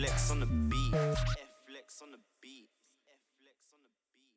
Flex on the beat. Flex on the beat. Flex on the beat.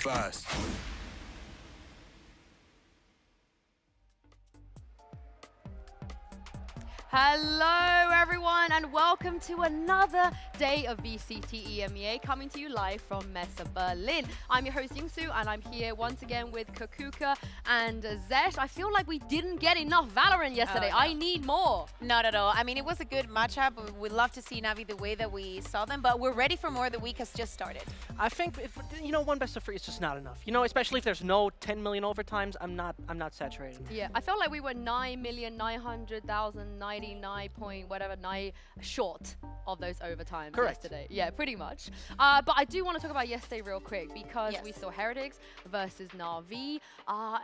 first. Hello everyone and welcome to another day of VCT EMEA coming to you live from Messe Berlin. I'm your host Yingsu and I'm here once again with Cougar and Zesh. I feel like we didn't get enough Valorant yesterday. Oh, no. I need more. Not at all. I mean, it was a good matchup. We'd love to see Navi the way that we saw them, but we're ready for more. The week has just started. I think one best of 3 is just not enough. Especially if there's no 10 million overtimes, I'm not saturated. Yeah, I felt like we were 9,900,099 point whatever 9 short of those overtimes yesterday. Yeah, pretty much. But I do want to talk about yesterday real quick because we saw Heretics versus Na'Vi.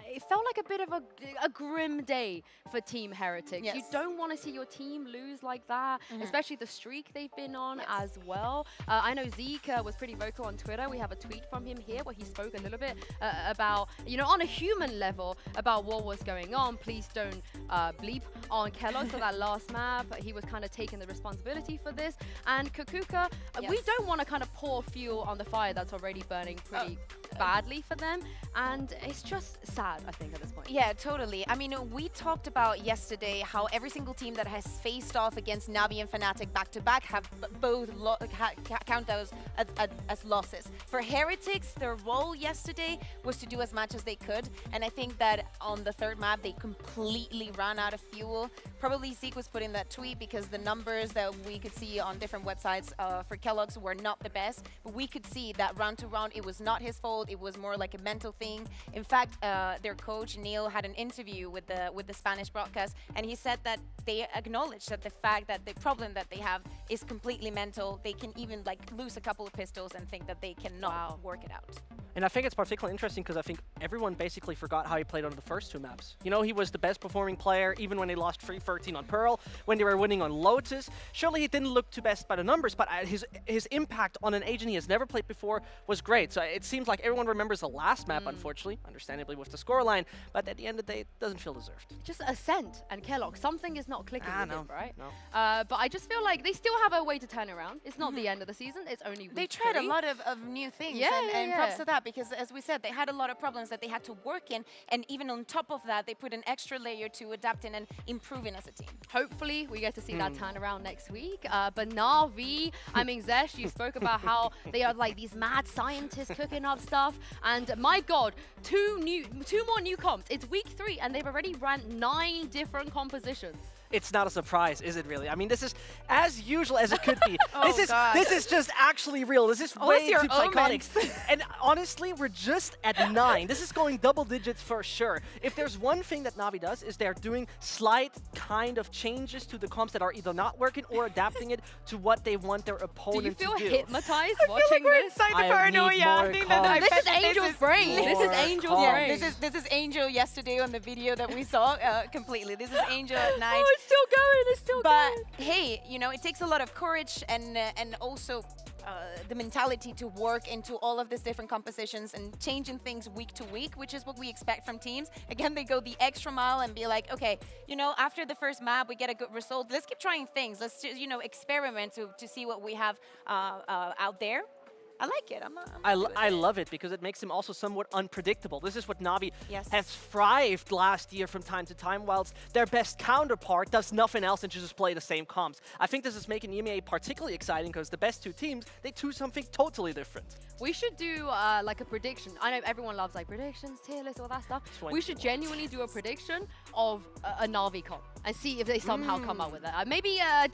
It felt like a bit of a grim day for Team Heretics. Yes. You don't want to see your team lose like that, especially the streak they've been on as well. I know Zeke was pretty vocal on Twitter. We have a tweet from him here where he spoke a little bit about, on a human level, about what was going on. Please don't bleep on Kellogg for that last map. He was kind of taking the responsibility for this. And Cougar, we don't want to kind of pour fuel on the fire that's already burning pretty badly for them. And it's just sad, I think, at this point. Yeah, totally. I mean, we talked about yesterday how every single team that has faced off against Navi and Fnatic back-to-back have both count those as losses. For Heretics, their role yesterday was to do as much as they could. And I think that on the third map, they completely ran out of fuel. Probably Zeke was put in that tweet because the numbers that we could see on different websites for Kellogg's were not the best. But we could see that round to round, it was not his fault. It was more like a mental thing. In fact, their coach, Neil, had an interview with the Spanish broadcast, and he said that they acknowledged that the fact that the problem that they have is completely mental. They can even lose a couple of pistols and think that they cannot work it out. And I think it's particularly interesting because I think everyone basically forgot how he played on the first 2 maps. He was the best performing player, even when they lost 3-13 on Pearl, when they were winning on Lotus. Surely he didn't look too best by the numbers, but his impact on an agent he has never played before was great. So it seems like everyone remembers the last map, unfortunately, understandably with the scoreline, but at the end of the day, it doesn't feel deserved. Just Ascent and Kellogg, something is not clicking with him, right? No. But I just feel like they still have a way to turn around. It's not the end of the season, it's only week They tried 3. a lot of new things, and props to that, because as we said, they had a lot of problems that they had to work in, and even on top of that, they put an extra layer to adapt in and improve in as a team. Hopefully, we get to see that turnaround next week. But Na'Vi, I mean, Zesh, you spoke about how they are like these mad scientists cooking up stuff, and my God, 2 more new comps. It's week 3, and they've already ran 9 different compositions. It's not a surprise, is it really? I mean, this is as usual as it could be. God. This is just actually real. This is way your too psychotic. omens? And honestly, we're just at 9. This is going double digits for sure. If there's one thing that Navi does, is they're doing slight kind of changes to the comps that are either not working or adapting it to what they want their opponent to do. Do you feel hypnotized I feel like watching we're this? inside the I paranoia. need I more think calm. that This is Angel's brain. This is Angel's brain. This is Angel yesterday on the video that we saw completely. This is Angel at night. Oh, it's still going. It's still But going. hey, it takes a lot of courage and also the mentality to work into all of these different compositions and changing things week to week, which is what we expect from teams. Again, they go the extra mile and be like, okay, after the first map, we get a good result. Let's keep trying things. Let's just, experiment to see what we have out there. I like it. I love it because it makes him also somewhat unpredictable. This is what Navi Yes. has thrived last year from time to time, whilst their best counterpart does nothing else and just play the same comps. I think this is making EMEA particularly exciting because the best 2 teams, they do something totally different. We should do like a prediction. I know everyone loves like predictions, tier lists, all that stuff. We should genuinely do a prediction of a Na'Vi comp and see if they somehow come up with it. Maybe a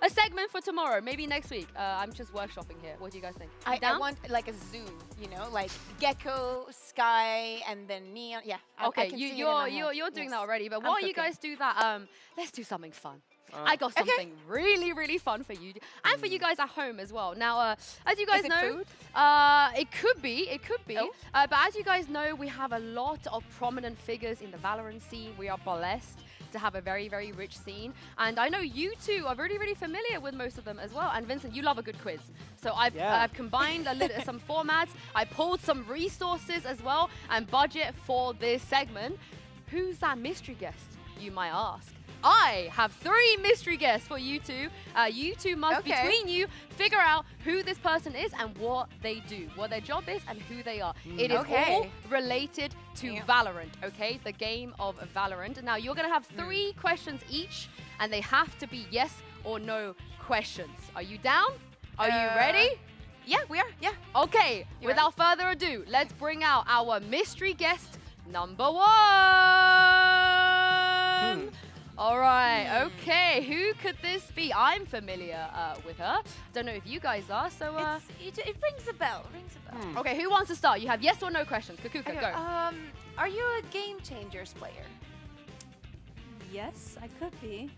segment for tomorrow, maybe next week. I'm just workshopping here. What do you guys think? I want like a zoo, like Gecko, Sky, and then Neon. Yeah. Okay, you're doing that already. But while you guys do that, let's do something fun. I got something really, really fun for you and for you guys at home as well. Now, as you guys know, food? it could be. Oh. But as you guys know, we have a lot of prominent figures in the Valorant scene. We are blessed to have a very, very rich scene. And I know you two are really, really familiar with most of them as well. And Vincent, you love a good quiz. So I've combined some formats. I pulled some resources as well and budget for this segment. Who's that mystery guest, you might ask? I have 3 mystery guests for you two. You two must, between you, figure out who this person is and what they do, what their job is and who they are. It is all related to VALORANT, okay? The game of VALORANT. Now, you're going to have 3 questions each, and they have to be yes or no questions. Are you down? Are you ready? Yeah, we are. Yeah. Okay, without further ado, let's bring out our mystery guest number 1. All right, okay, who could this be? I'm familiar with her. Don't know if you guys are, so... It rings a bell, Okay, who wants to start? You have yes or no questions. Kakuka, Okay, go. are you a Game Changers player? Yes, I could be.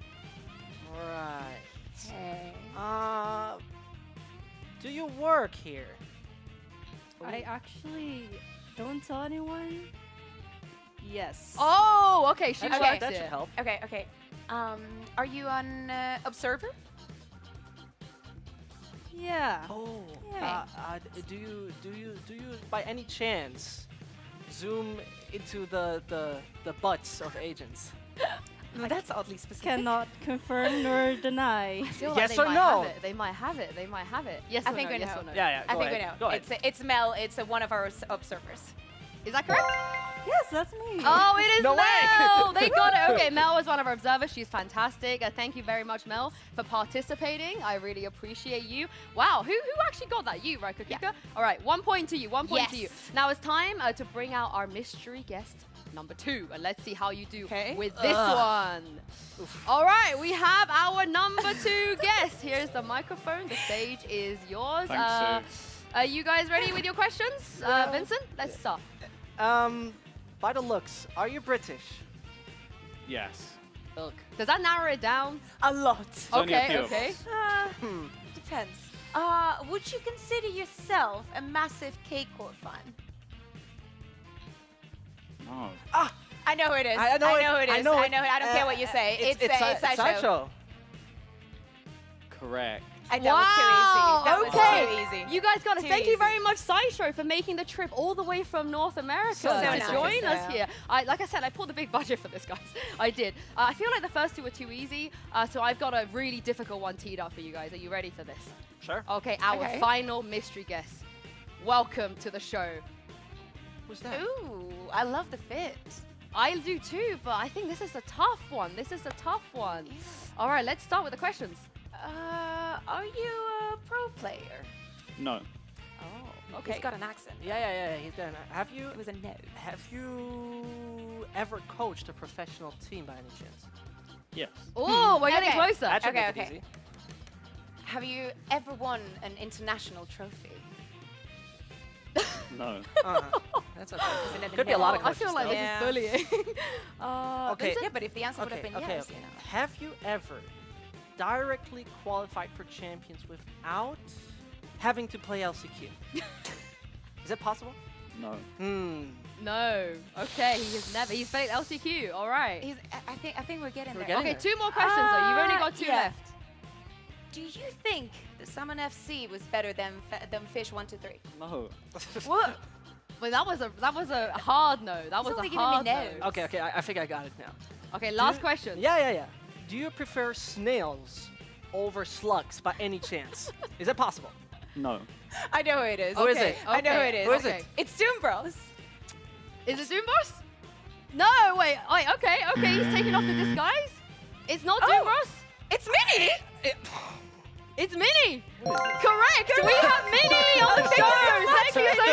All right. Hey. Do you work here? I actually don't tell anyone. Yes. Oh, okay, she That works should here. help. Okay. Are you an observer? Yeah. Oh. Yeah. Do you by any chance zoom into the butts of agents? That's oddly specific. Cannot confirm nor deny. I feel Yes like or they might no? have it. They might have it. They might have it. Yes I or think no? we Yes know. or no? Yeah. I Go think ahead. we know. Go ahead. It's Mel. It's one of our observers. Is that correct? Yes, that's me. Oh, it is No way. Mel! They got it. Okay, Mel was one of our observers. She's fantastic. Thank you very much, Mel, for participating. I really appreciate you. Wow, who actually got that? You, right, Kakuka? Yeah. All right, 1 point to you. 1 point to you. Yes. Now it's time to bring out our mystery guest number 2, and let's see how you do with this one. All right, we have our number 2 guest. Here's the microphone. The stage is yours. Are you guys ready with your questions? Vincent, let's start. By the looks, are you British? Yes. Look, does that narrow it down? A lot. only a Okay, few of okay. Depends. Would you consider yourself a massive K-Core fan? No. I know who it is. I know it. who it is. I know it. I don't care what you say. It's Sideshow. Correct. That was too easy. That was too easy. You guys got it. Too Thank you easy. very much, Sideshow, for making the trip all the way from North America So to nice. join us Yeah. here. Like I said, I pulled a big budget for this, guys. I did. I feel like the first 2 were too easy, so I've got a really difficult one teed up for you guys. Are you ready for this? Sure. Okay, our Okay. final mystery guest. Welcome to the show. Who's that? Ooh, I love the fit. I do too, but I think this is a tough one. This is a tough one. All right, let's start with the questions. Are you a pro player? No. Oh, Okay. He's got an accent. Yeah. He's done. Have you? It was a no. Have you ever coached a professional team by any chance? Yes. Oh, we're getting Okay. closer. That should Okay, make it okay. easy. Have you ever won an international trophy? No. That's okay. another Could be a no. lot of I feel questions. like though. Yeah. this is bullying. Okay. Yeah, but if the answer would have been yes, you know. Have you ever directly qualified for champions without having to play LCQ? Is it possible? No. No. Okay, he has never. He's played LCQ. All right. I think we're getting We're there. getting Okay, there. 2 more questions though. You've only got 2 yeah. left. Do you think the Summon FC was better than Fish 123? No. What? Well, that was a hard no. That was only a giving me hard no. no's. Okay. I think I got it now. Okay, last question. Yeah. Do you prefer snails over slugs by any chance? Is that possible? No. I know who it is. Who is it? I know who Okay, it is. Who is okay. it? It's Doom Bros. Is it Doombros? No, wait. Okay. He's taking off the disguise. It's not Oh. Doombros. It's Minnie! It's Minnie. Correct. We have Minnie on the show. Thank you so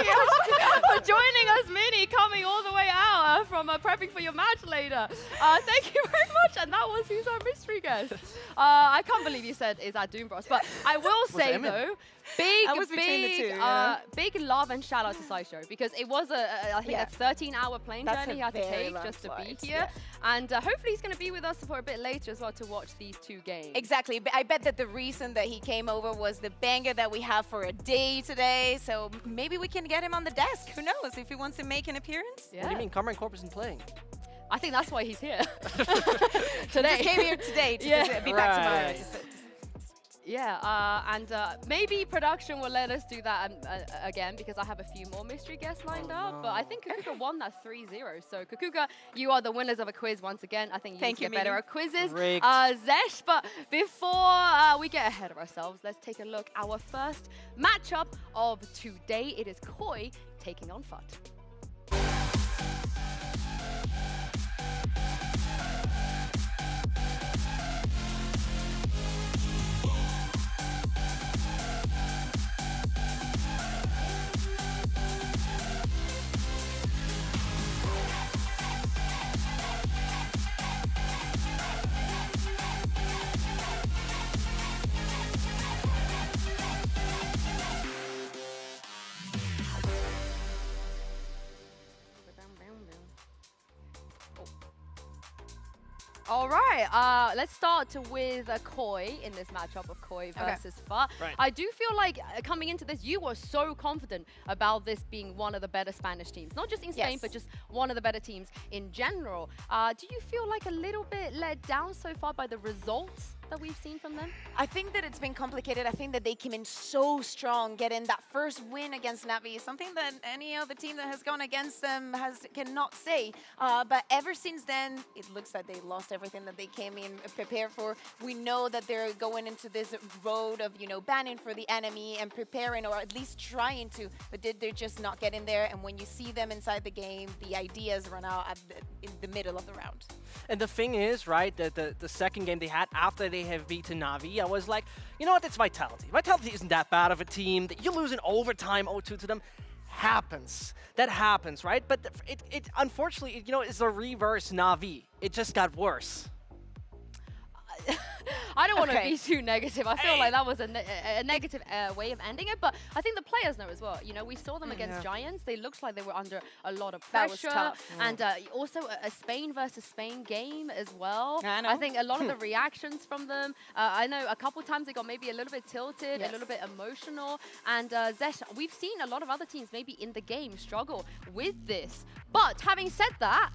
much for joining us, Minnie, coming all the way out from prepping for your match later. Thank you very much. And that was who's our mystery guest. I can't believe you said is that Doombros, but I will say Emmett? though, I was between the two, you know? big love and shout out to Sideshow because it was I think a 13-hour plane That's journey he a had to very take long just to be flight, here, and hopefully he's going to be with us for a bit later as well to watch these 2 games. Exactly. But I bet that the reason that he came over was the banger that we have for a day today. So maybe we can get him on the desk. Who knows if he wants to make an appearance? Yeah. What do you mean Cameron Corp isn't playing? I think that's why he's here He today. just came here today to Yeah. just be back tomorrow. Right. Yeah, and maybe production will let us do that again because I have a few more mystery guests lined up. But I think Cougar won that 3-0. So Cougar, you are the winners of a quiz once again. I think you need to get better at quizzes. Rigged. Zesh, but before we get ahead of ourselves, let's take a look. Our first matchup of today, it is Koi taking on FUT. All right, let's start with Koi in this matchup of Koi versus FUT. Right. I do feel like coming into this, you were so confident about this being one of the better Spanish teams. Not just in Spain, but just one of the better teams in general. Do you feel like a little bit let down so far by the results that we've seen from them? I think that it's been complicated. I think that they came in so strong, getting that first win against Navi, something that any other team that has gone against them cannot say. But ever since then, it looks like they lost everything that they came in prepared for. We know that they're going into this road of, you know, banning for the enemy and preparing, or at least trying to, but they're just not getting there. And when you see them inside the game, the ideas run out in the middle of the round. And the thing is, right, that the second game they had after they have beaten Navi, I was like, you know what, it's Vitality. Vitality isn't that bad of a team. You lose in overtime 0-2 to them. Happens. That happens, right? But it unfortunately, you know, it's a reverse Navi. It just got worse. I don't want to be too negative. I feel like that was a negative way of ending it, but I think the players know as well. You know, we saw them against Giants. They looked like they were under a lot of pressure. That was tough. And also a Spain versus Spain game as well. I think a lot of the reactions from them, I know a couple times they got maybe a little bit tilted, a little bit emotional. And Zesh, we've seen a lot of other teams maybe in the game struggle with this. But having said that,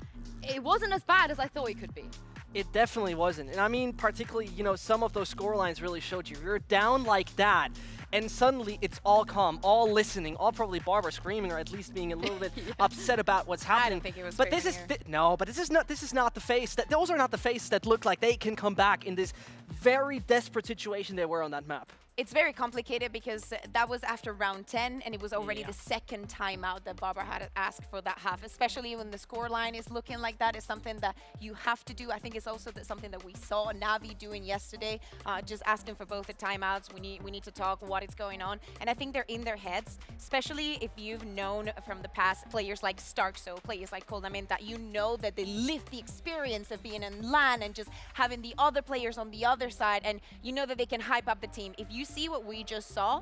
it wasn't as bad as I thought it could be. It definitely wasn't. And I mean, particularly, you know, some of those score lines really showed you. You're down like that, and suddenly it's all calm, all listening, all probably Barbara screaming, or at least being a little bit upset about what's happening. I don't think it was but this is no, but this is not the face that those are not the faces that look like they can come back in this very desperate situation they were on that map. It's very complicated because that was after round 10, and it was already the second timeout that Barbara had asked for that half, especially when the score line is looking like that. Is something that you have to do. I think it's also something that we saw Navi doing yesterday, just asking for both the timeouts. We need to talk what is going on, and I think they're in their heads, especially if you've known from the past players like Starkso, players like Koldamin, that you know that they live the experience of being in LAN and just having the other players on the other side, and you know that they can hype up the team. If you see what we just saw,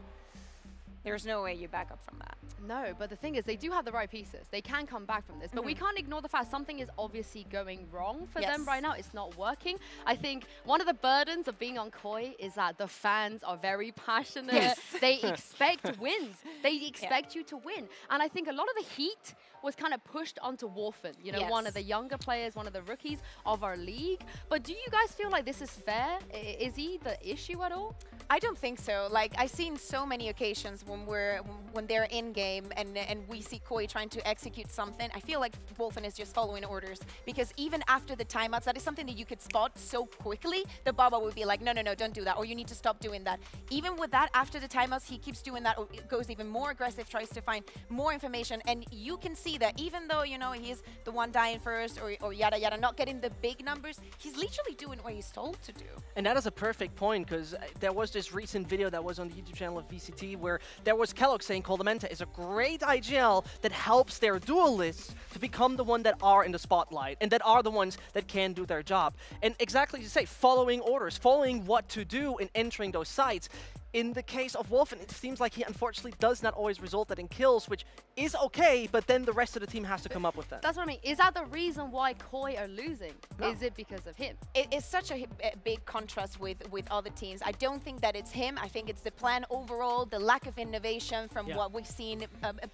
there's no way you back up from that. No, but the thing is, they do have the right pieces. They can come back from this, but we can't ignore the fact something is obviously going wrong for them right now. It's not working. I think one of the burdens of being on Koi is that the fans are very passionate. They expect wins. They expect you to win. And I think a lot of the heat was kind of pushed onto Warfen, you know, one of the younger players, one of the rookies of our league. But do you guys feel like this is fair? Is he the issue at all? I don't think so. Like, I've seen so many occasions when they're in game and we see Koi trying to execute something. I feel like Wolfen is just following orders, because even after the timeouts, that is something that you could spot so quickly that Baba would be like, no, don't do that, or you need to stop doing that. Even with that, after the timeouts, he keeps doing that, or goes even more aggressive, tries to find more information, and you can see that even though, you know, he's the one dying first or yada yada, not getting the big numbers, he's literally doing what he's told to do. And that is a perfect point, because there was this recent video that was on the YouTube channel of VCT where there was Kellogg saying Koldamenta is a great IGL that helps their duelists to become the one that are in the spotlight and that are the ones that can do their job. And exactly as you say, following orders, following what to do in entering those sites. In the case of Wolfen, it seems like he unfortunately does not always result in kills, which is okay, but then the rest of the team has to come up with that. That's what I mean. Is that the reason why Koi are losing? No. Is it because of him? It's such a big contrast with other teams. I don't think that it's him. I think it's the plan overall, the lack of innovation from what we've seen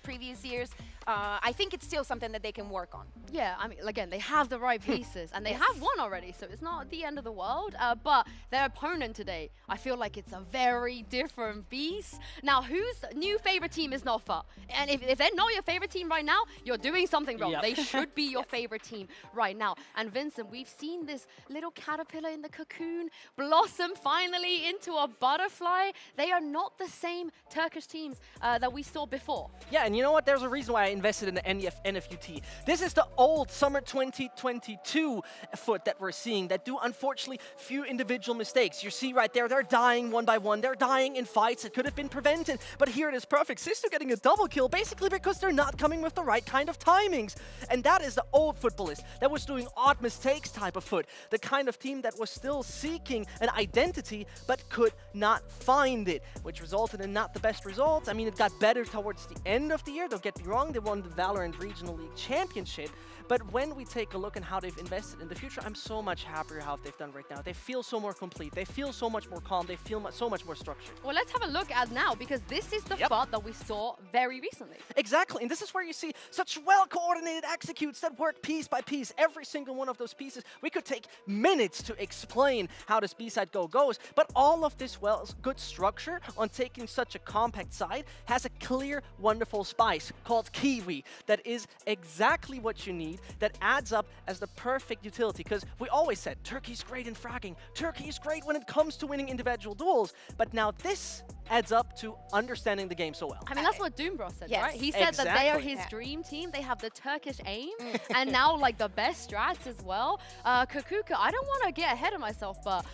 previous years. I think it's still something that they can work on. Yeah, I mean, again, they have the right pieces, and they have won already, so it's not the end of the world. But their opponent today, I feel like it's a very different beast. Now, whose new favorite team is not FUT? And if they're not your favorite team right now, you're doing something wrong. Yep. They should be your favorite team right now. And Vincent, we've seen this little caterpillar in the cocoon blossom finally into a butterfly. They are not the same Turkish teams that we saw before. Yeah, and you know what? There's a reason why I invested in the NFUT. This is the old summer 2022 FUT that we're seeing that do, unfortunately, few individual mistakes. You see right there, they're dying one by one. They're dying in fights that could have been prevented. But here it is perfect. Sister getting a double kill, basically because they're not coming with the right kind of timings. And that is the old footballist that was doing odd mistakes type of FUT. The kind of team that was still seeking an identity, but could not find it, which resulted in not the best results. I mean, it got better towards the end of the year. Don't get me wrong, they won the VALORANT Regional League Championship. But when we take a look at how they've invested in the future, I'm so much happier how they've done right now. They feel so more complete. They feel so much more calm. They feel so much more structured. Well, let's have a look at now, because this is the FUT that we saw very recently. Exactly, and this is where you see such well-coordinated executes that work piece by piece. Every single one of those pieces, we could take minutes to explain how this B-side goes, but all of this good structure on taking such a compact side has a clear, wonderful spice called Kiwi that is exactly what you need, that adds up as the perfect utility, because we always said Turkey's great in fragging, Turkey's great when it comes to winning individual duels, but now this adds up to understanding the game so well. I mean, that's what Doombro said, Yes. right? He said that they are Exactly. his dream team. They have the Turkish aim, and now like the best strats as well. Kukuka, I don't want to get ahead of myself, but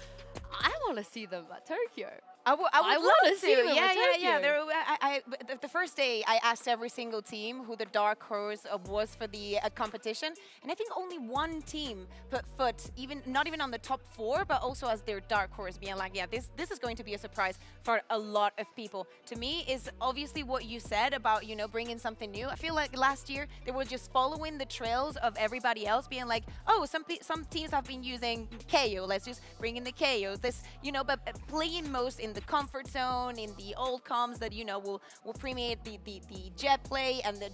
I want to see them at Tokyo. I would I love wanna to. see them at Yeah. Tokyo. The first day, I asked every single team who the dark horse was for the competition, and I think only one team put FUT, not even on the top 4, but also as their dark horse, being like, yeah, this is going to be a surprise for a lot of people. To me, is obviously what you said about, you know, bringing something new. I feel like last year they were just following the trails of everybody else, being like, oh, some teams have been using KO, let's just bring in the KO. This, you know, but playing most in the comfort zone, in the old comms that, you know, will premiate the jet play and the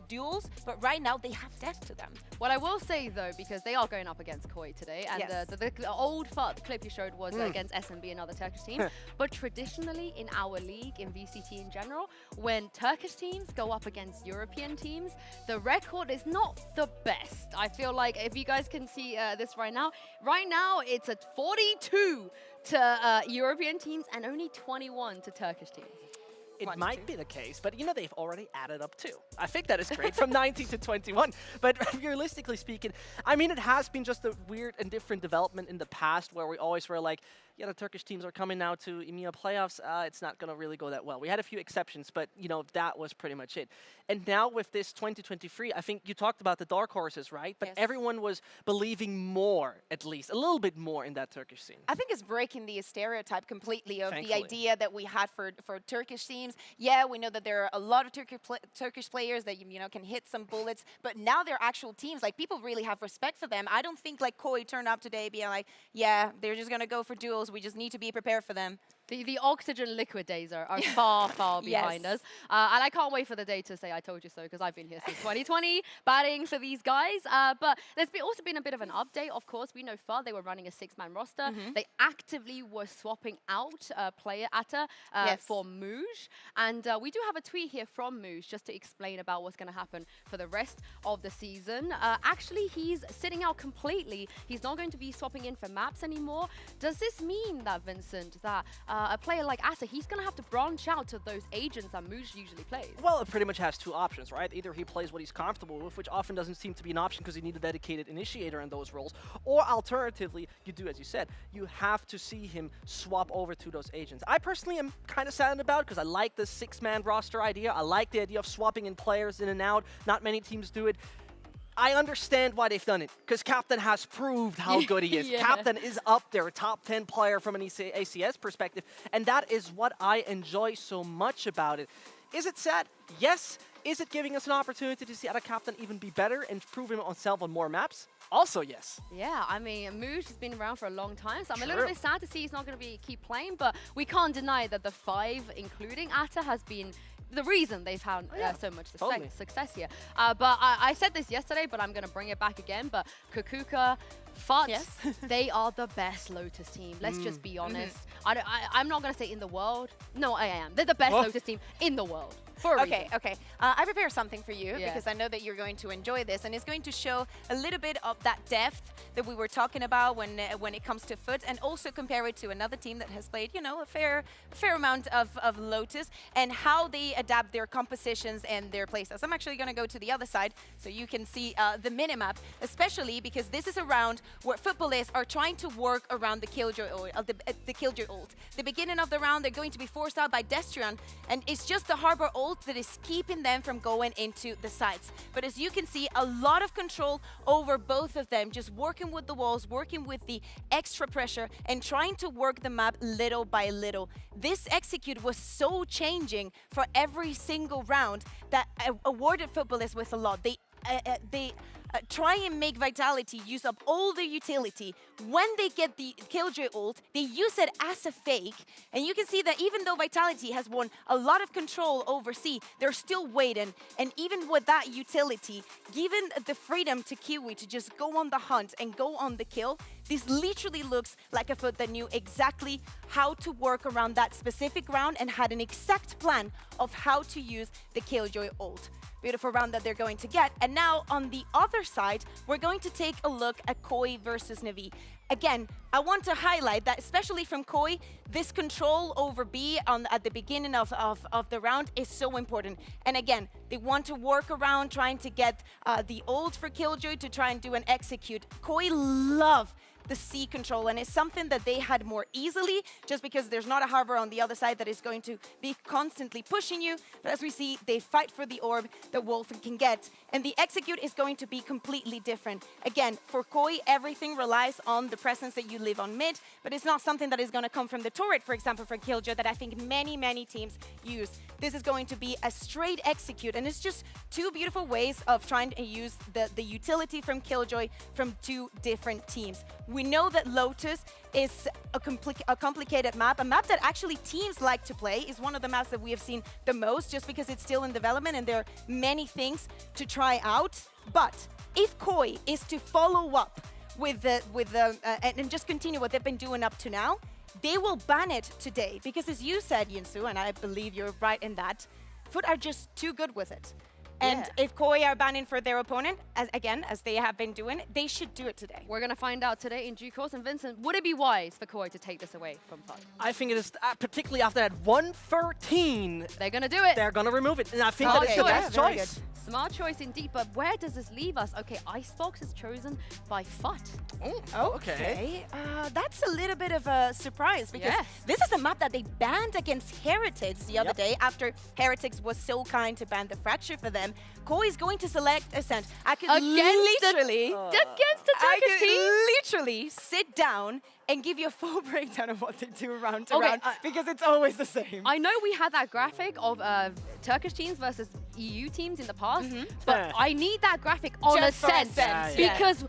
duels. But right now they have depth to them. What I will say though, because they are going up against Koi today, and Yes. the old FUT, the clip you showed was against SMB, another Turkish team. But traditionally in our league, in VCT in general, when Turkish teams go up against European teams, the record is not the best. I feel like if you guys can see this right now it's at 42 to European teams and only 21 to Turkish teams. It 1 to might 2. be the case, but you know, they've already added up too. I think that is great, from 19 to 21. But realistically speaking, I mean, it has been just a weird and different development in the past where we always were like, yeah, the Turkish teams are coming now to EMEA playoffs. It's not going to really go that well. We had a few exceptions, but, you know, that was pretty much it. And now with this 2023, I think you talked about the dark horses, right? But Yes. everyone was believing more, at least, a little bit more in that Turkish scene. I think it's breaking the stereotype completely of Thankfully. the idea that we had for Turkish teams. Yeah, we know that there are a lot of Turkish players that, you know, can hit some bullets, but now they're actual teams. Like, people really have respect for them. I don't think like Koi turned up today being like, yeah, they're just gonna go for duels. We just need to be prepared for them. The oxygen liquid days are far, far behind Yes. us. And I can't wait for the day to say I told you so, because I've been here since 2020, batting for these guys. But there's also been a bit of an update. Of course, we know FUT, they were running a 6-man roster. They actively were swapping out player Atta Yes. for Mouge. And we do have a tweet here from Mouge just to explain about what's going to happen for the rest of the season. Actually, he's sitting out completely. He's not going to be swapping in for maps anymore. Does this mean that, Vincent, that a player like Atta, he's going to have to branch out to those agents that Mouge usually plays? Well, it pretty much has two options, right? Either he plays what he's comfortable with, which often doesn't seem to be an option because you need a dedicated initiator in those roles, or alternatively, you do, as you said, you have to see him swap over to those agents. I personally am kind of saddened about it because I like the 6-man roster idea. I like the idea of swapping in players in and out. Not many teams do it. I understand why they've done it, because Captain has proved how good he is. Yeah. Captain is up there, top 10 player from an ACS perspective, and that is what I enjoy so much about it. Is it sad? Yes. Is it giving us an opportunity to see Atta Captain even be better and prove himself on more maps? Also, yes. Yeah, I mean, Mouge has been around for a long time, so I'm a True. little bit sad to see he's not going to keep playing, but we can't deny that the 5, including Atta, has been the reason they've had so much Totally. success here. But I said this yesterday, but I'm going to bring it back again. But Cougar, FUT, Yes. they are the best Lotus team. Let's just be honest. I'm not going to say in the world. No, I am. They're the best Lotus team in the world. For a reason. Okay. I prepared something for you Yeah. because I know that you're going to enjoy this, and it's going to show a little bit of that depth that we were talking about when it comes to FUT, and also compare it to another team that has played, a fair amount of Lotus, and how they adapt their compositions and their playstyles. I'm actually going to go to the other side so you can see the minimap, especially because this is a round where footballists are trying to work around the Killjoy ult. The beginning of the round, they're going to be forced out by Destrian, and it's just the Harbor ult that is keeping them from going into the sites. But as you can see, a lot of control over both of them, just working with the walls, working with the extra pressure, and trying to work the map little by little. This execute was so changing for every single round that awarded footballists with a lot. They try and make Vitality use up all their utility. When they get the Killjoy ult, they use it as a fake. And you can see that even though Vitality has won a lot of control over C, they're still waiting. And even with that utility, given the freedom to Kiwi to just go on the hunt and go on the kill, this literally looks like a FUT that knew exactly how to work around that specific round and had an exact plan of how to use the Killjoy ult. Beautiful round that they're going to get. And now on the other side, we're going to take a look at Koi versus Na'Vi. Again, I want to highlight that, especially from Koi, this control over B at the beginning of the round is so important. And again, they want to work around trying to get the ult for Killjoy to try and do an execute. Koi love the C control, and it's something that they had more easily just because there's not a Harbor on the other side that is going to be constantly pushing you. But as we see, they fight for the orb that Wolf can get, and the execute is going to be completely different. Again, for Koi, everything relies on the presence that you live on mid, but it's not something that is going to come from the turret, for example, for Killjoy, that I think many teams use. This is going to be a straight execute, and it's just two beautiful ways of trying to use the utility from Killjoy from two different teams. We know that Lotus is a complicated map, a map that actually teams like to play, is one of the maps that we have seen the most just because it's still in development and there are many things to try out. But if Koi is to follow up with and just continue what they've been doing up to now, they will ban it today because, as you said, Yinsu, and I believe you're right in that, FUT are just too good with it. And if Koi are banning for their opponent, as they have been doing, they should do it today. We're going to find out today in due course. And Vincent, would it be wise for Koi to take this away from FUT? I think it is, particularly after that 113, They're going to do it. they're going to remove it. And I think Smart that is the choice. best Very choice. Smart choice indeed, but where does this leave us? Okay, Icebox is chosen by FUT. Okay. That's a little bit of a surprise because Yes. this is the map that they banned against Heretics the other day after Heretics was so kind to ban the Fracture for them. Koi is going to select Ascent. I could Against literally, Against the Turkish team? literally sit down and give you a full breakdown of what they do round to Okay, round because it's always the same. I know we had that graphic of Turkish teams versus EU teams in the past, but I need that graphic on Just for Ascent. Ascent, yeah. Because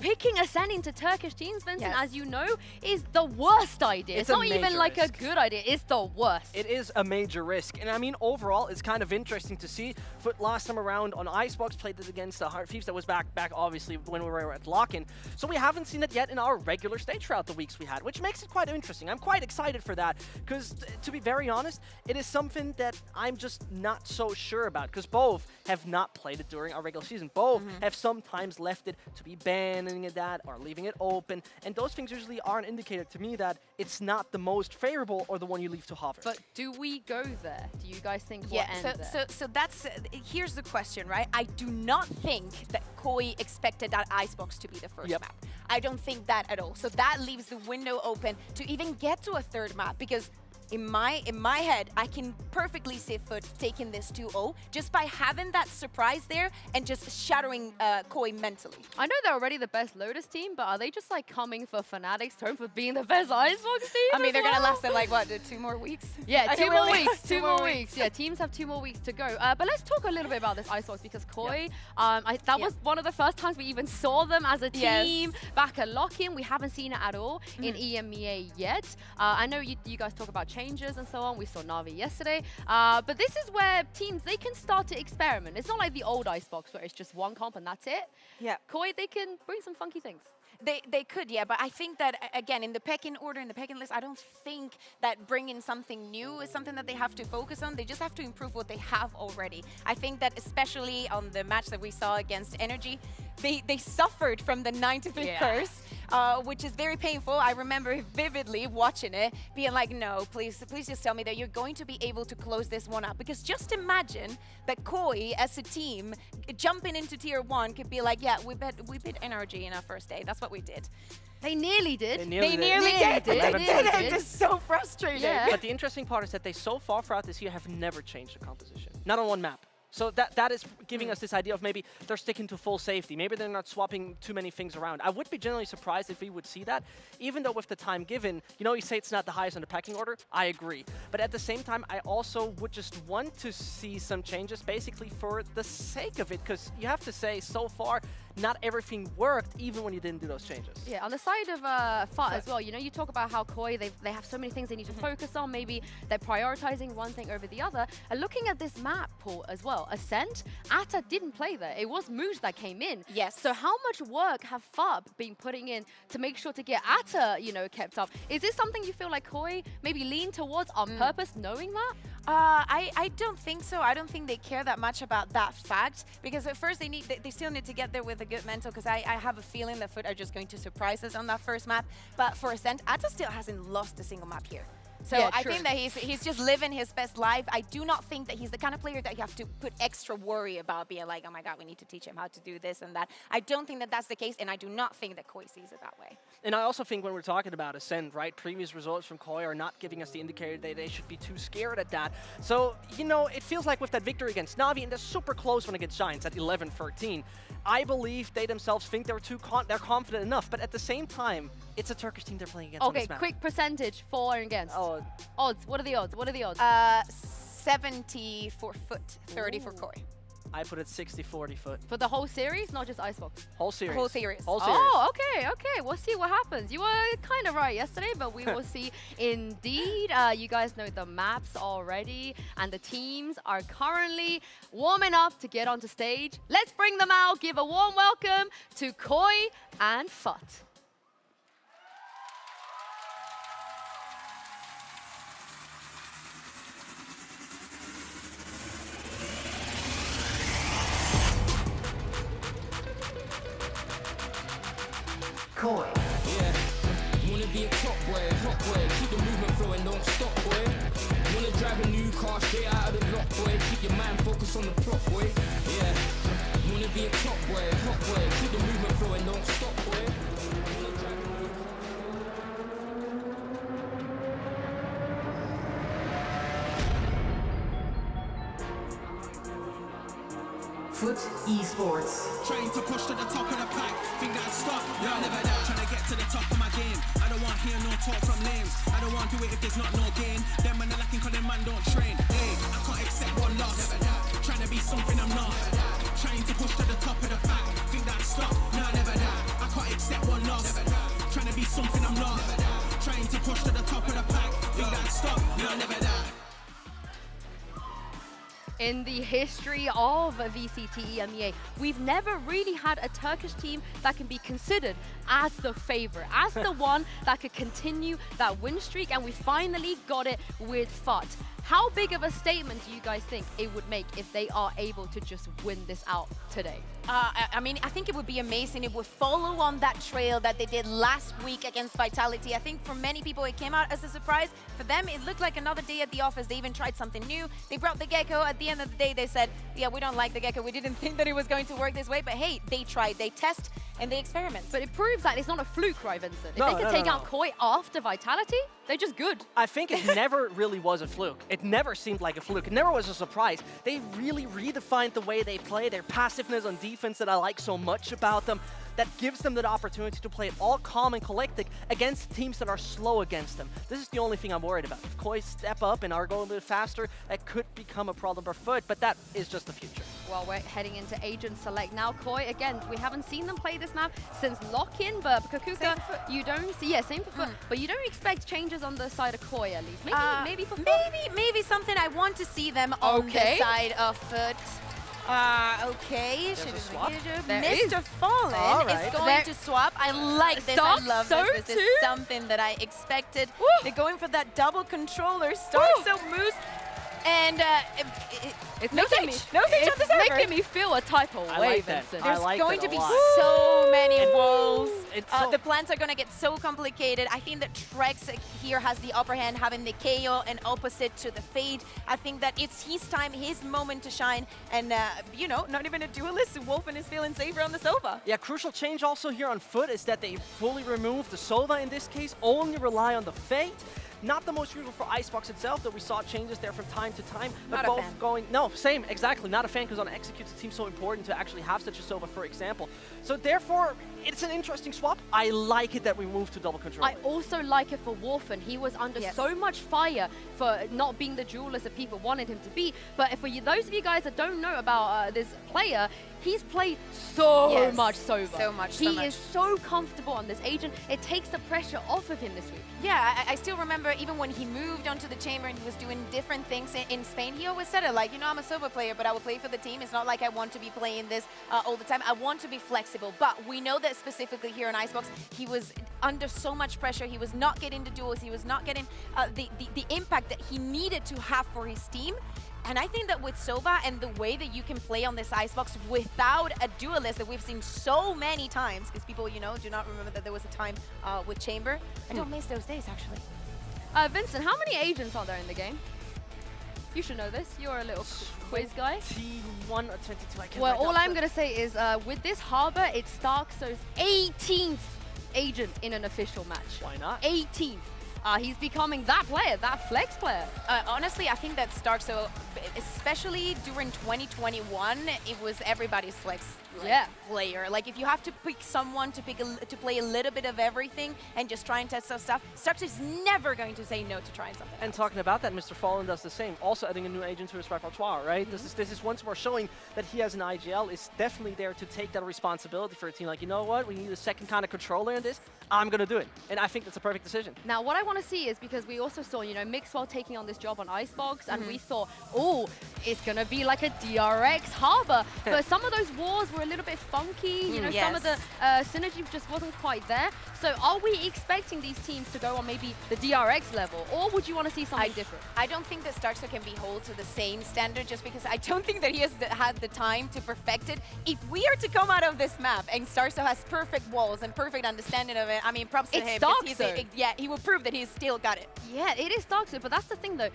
picking Ascent into Turkish teams, Vincent, Yes. as you know, is the worst idea. It's It's a not even major like risk. a good idea, it's the worst. It is a major risk. And I mean, overall, it's kind of interesting to see. FUT last time around on Icebox played it against the Heart Thieves that was back obviously when we were at lock-in. So we haven't seen it yet in our regular stage throughout the weeks we had, which makes it quite interesting. I'm quite excited for that because, to be very honest, it is something that I'm just not so sure about because both have not played it during our regular season. Both have sometimes left it to be banning that or leaving it open. And those things usually are an indicator to me that it's not the most favorable or the one you leave to hover. But do we go there? Do you guys think we'll Yeah, end there? so that's, here's the question, right? I do not think that Koi expected that Icebox to be the first map. I don't think that at all. So that leaves the window open to even get to a third map because in my head, I can perfectly see FUT taking this 2-0 just by having that surprise there and just shattering Koi mentally. I know they're already the best Lotus team, but are they just like coming for Fnatic's throne for being the best Icebox team? I mean, as they're going to well? last them like, what, 2 more weeks? Yeah, Okay, 2 more really? weeks. 2 more weeks. Yeah, teams have 2 more weeks to go. But let's talk a little bit about this Icebox because Koi, that was one of the first times we even saw them as a team back at lock-in. We haven't seen it at all in EMEA yet. I know you guys talk about change changes and so on. We saw Na'Vi yesterday. But this is where teams, they can start to experiment. It's not like the old Icebox where it's just one comp and that's it. Yeah. Koi, they can bring some funky things. They could, yeah, but I think that, again, in the pecking order, in the pecking list, I don't think that bringing something new is something that they have to focus on. They just have to improve what they have already. I think that especially on the match that we saw against Energy, they suffered from the 9-to-5 curse, which is very painful. I remember vividly watching it, being like, no, please just tell me that you're going to be able to close this one up. Because just imagine that Koi, as a team, jumping into Tier 1 could be like, yeah, we beat Energy in our first day. That's what we did. They nearly did. They nearly did. It's just so frustrating. Yeah. But the interesting part is that they so far throughout this year have never changed the composition. Not on one map. So that is giving us this idea of maybe they're sticking to full safety. Maybe they're not swapping too many things around. I would be generally surprised if we would see that, even though with the time given, you know, you say it's not the highest on the pecking order. I agree. But at the same time, I also would just want to see some changes basically for the sake of it, because you have to say so far, not everything worked, even when you didn't do those changes. Yeah, on the side of FUT as well, you know, you talk about how Koi, they have so many things they need to focus on. Maybe they're prioritizing one thing over the other. And looking at this map pool as well, Ascent, Ata didn't play there. It was Mooj that came in. Yes. So how much work have FUT been putting in to make sure to get Ata, you know, kept up? Is this something you feel like Koi maybe lean towards on purpose, knowing that? I don't think so. I don't think they care that much about that fact, because at first they still need to get there with a good mental, because I have a feeling that FUT are just going to surprise us on that first map. But for Ascent, Ata still hasn't lost a single map here. So Yeah, I true. think that he's just living his best life. I do not think that he's the kind of player that you have to put extra worry about, being like, oh my god, we need to teach him how to do this and that. I don't think that that's the case, and I do not think that Koi sees it that way. And I also think when we're talking about Ascent, right, previous results from Koi are not giving us the indicator that they should be too scared at that. So, you know, it feels like with that victory against Na'Vi, and they're super close one against Giants at 11-13, I believe they themselves think they're confident enough, but at the same time, it's a Turkish team they're playing against on Okay, this map. quick percentage for and against. Oh, Odds, what are the odds? What are the odds? 70 for FUT, 30 for Koi. I put it 60-40 FUT. For the whole series, not just Icebox? Whole series. Whole series. Whole series. Oh, okay. We'll see what happens. You were kind of right yesterday, but we will see indeed. You guys know the maps already, and the teams are currently warming up to get onto stage. Let's bring them out. Give a warm welcome to Koi and FUT. Koi. Yeah, wanna be a top boy, keep the movement flowing, don't stop, boy. Wanna drive a new car straight out of the block, boy. Keep your mind focused on the plot, boy. Yeah, wanna be a top boy, keep the movement flowing, don't stop, boy. Wanna drive a new FUT Esports. Trying to push to the top of the pack, think that I'd stop, no, never that. Trying to get to the top of my game. I don't want to hear no talk from lames. I don't want to do it if there's not no gain. Them man are lacking cause them man don't train. Hey, I can't accept one loss. Never that. Trying to be something I'm not. Trying to push to the top of the pack, think that I'd stop, no, never that. I can't accept one loss. Trying to be something I'm not. Trying to push to the top of the pack, think that I'd stop, no, never that. In the history of VCT EMEA, we've never really had a Turkish team that can be considered as the favorite, as the one that could continue that win streak, and we finally got it with FUT. How big of a statement do you guys think it would make if they are able to just win this out today? I mean, I think it would be amazing. It would follow on that trail that they did last week against Vitality. I think for many people, it came out as a surprise. For them, it looked like another day at the office. They even tried something new. They brought the Gecko. At the end of the day, they said, yeah, we don't like the Gecko. We didn't think that it was going to work this way. But hey, they tried, they test, and they experiment. But it proves that it's not a fluke, right, Vincent? If No, they can take out Koi after Vitality, they're just good. I think it never really was a fluke. It never seemed like a fluke. It never was a surprise. They really redefined the way they play, their passiveness on defense that I like so much about them, that gives them the opportunity to play it all calm and collected against teams that are slow against them. This is the only thing I'm worried about. If Koi step up and are going a bit faster, that could become a problem for FUT, but that is just the future. well, we're heading into Agent Select now. Koi, again, we haven't seen them play this map since lock-in, but Cougar, you don't see, same for FUT, but you don't expect changes on the side of Koi at least. Maybe for FUT? Maybe something I want to see them on the side of FUT. Okay, There's a swap. Mr. Fallen is going to swap. I like this. I love this. This is something that I expected. They're going for that double controller. Starso moves. And it's no making stage on the server. making me feel a type of way, Vincent. There's going to be so many walls. The plans are going to get so complicated. I think that Trex here has the upper hand, having the KO and opposite to the Fade. I think that it's his time, his moment to shine. And, you know, not even a duelist. Wolfen is feeling safer on the Sova. Yeah, crucial change also here on FUT is that they fully remove the Sova in this case, only rely on the Fade. Not the most usual for Icebox itself, though we saw changes there from time to time. But Not both a fan. going, no, same, exactly. Not a fan because on executes it seems so important to actually have such a Sova, for example. So therefore, it's an interesting swap. I like it that we moved to double control. I also like it for Wolfen. He was under so much fire for not being the duelist that people wanted him to be. But for you, those of you guys that don't know about this player, he's played so much Sova. So much. He is so comfortable on this agent. It takes the pressure off of him this week. Yeah, I still remember even when he moved onto the chamber and he was doing different things in Spain, he always said it like, you know, I'm a Sova player, but I will play for the team. It's not like I want to be playing this all the time. I want to be flexible. But we know that specifically here in Icebox, he was under so much pressure. He was not getting the duels. He was not getting the impact that he needed to have for his team. And I think that with Sova and the way that you can play on this Icebox without a duelist that we've seen so many times, because people, you know, do not remember that there was a time with Chamber. I don't miss those days, actually. Vincent, how many agents are there in the game? You should know this. You're a little quiz guy. 21 or 22, I can't Well, write all down. I'm going to say is with this Harbor, it's Starkso's 18th agent in an official match. Why not? 18th. He's becoming that player, that flex player. Honestly, I think that Starkso, especially during 2021, it was everybody's flex player. Like if you have to pick someone to play a little bit of everything and just try and test some stuff, Starkso is never going to say no to trying something. And talking about that, Mr. Fallen does the same, also adding a new agent to his repertoire, right? This is once more showing that he as an IGL is definitely there to take that responsibility for a team. Like, you know what, we need a second kind of controller in this, I'm going to do it. And I think that's a perfect decision. Now, what I want to see is, because we also saw, you know, Mixwell taking on this job on Icebox, and we thought, oh, it's going to be like a DRX Harbor. But some of those wars were a little bit funky, you know, some of the synergy just wasn't quite there. So are we expecting these teams to go on maybe the DRX level, or would you want to see something different? I don't think that Starkso can be held to the same standard, just because I don't think that he has had the time to perfect it. If we are to come out of this map and Starkso has perfect walls and perfect understanding of it, I mean, props to him. Starkso. Yeah, he will prove that he's still got it. Yeah, it is Starkso, but that's the thing though.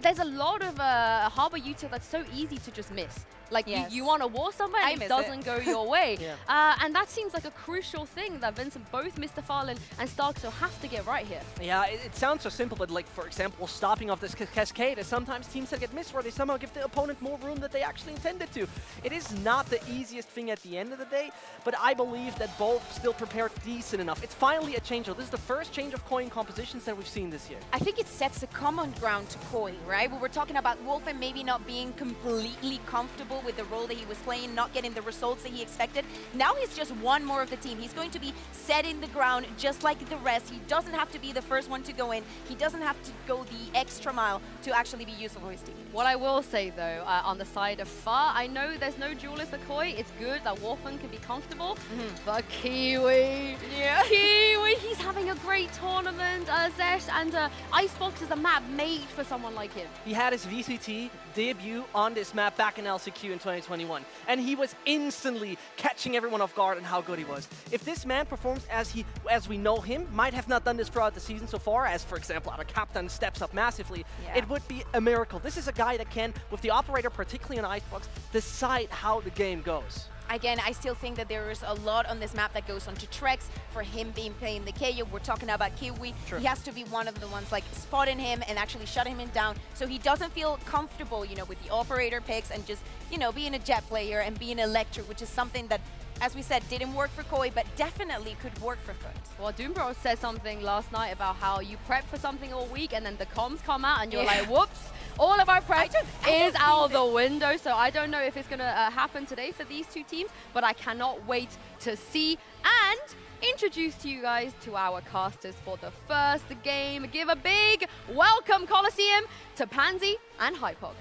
There's a lot of Harbor util that's so easy to just miss. Like you want to war somewhere and it doesn't go your way. And that seems like a crucial thing that Vincent, both Mr. Farlin and Starkso have to get right here. Yeah, it sounds so simple, but like, for example, stopping off this cascade is sometimes teams that get missed where they somehow give the opponent more room that they actually intended to. It is not the easiest thing at the end of the day, but I believe that both still prepared decent enough. It's finally a change. This is the first change of coin compositions that we've seen this year. I think it sets a common ground to Koi, right? We were talking about Wolfen maybe not being completely comfortable with the role that he was playing, not getting the results that he expected. Now he's just one more of the team. He's going to be setting the ground just like the rest. He doesn't have to be the first one to go in. He doesn't have to go the extra mile to actually be useful for his team. What I will say though, on the side of FUT, I know there's no duelist for Koi. It's good that Wolfen can be comfortable, but Kiwi, Kiwi, he's having a great tournament, Zesh, and Icebox is a map made for someone like him. He had his VCT debut on this map back in LCQ in 2021, and he was instantly catching everyone off guard on how good he was. If this man performs as we know him, might have not done this throughout the season so far, as for example, our captain steps up massively, it would be a miracle. This is a guy that can, with the operator, particularly in Icebox, decide how the game goes. Again, I still think that there is a lot on this map that goes onto Trex for him being playing the KO. We're talking about Kiwi. He has to be one of the ones like spotting him and actually shutting him down so he doesn't feel comfortable, you know, with the operator picks and just, you know, being a jet player and being electric, which is something that as we said, didn't work for Koi, but definitely could work for FUT. Well, Doombro said something last night about how you prep for something all week and then the comms come out and you're like, whoops, all of our prep is out of the window. So I don't know if it's going to happen today for these two teams, but I cannot wait to see and introduce to you guys to our casters for the first game. Give a big welcome, Coliseum, to Pansy and Hypog.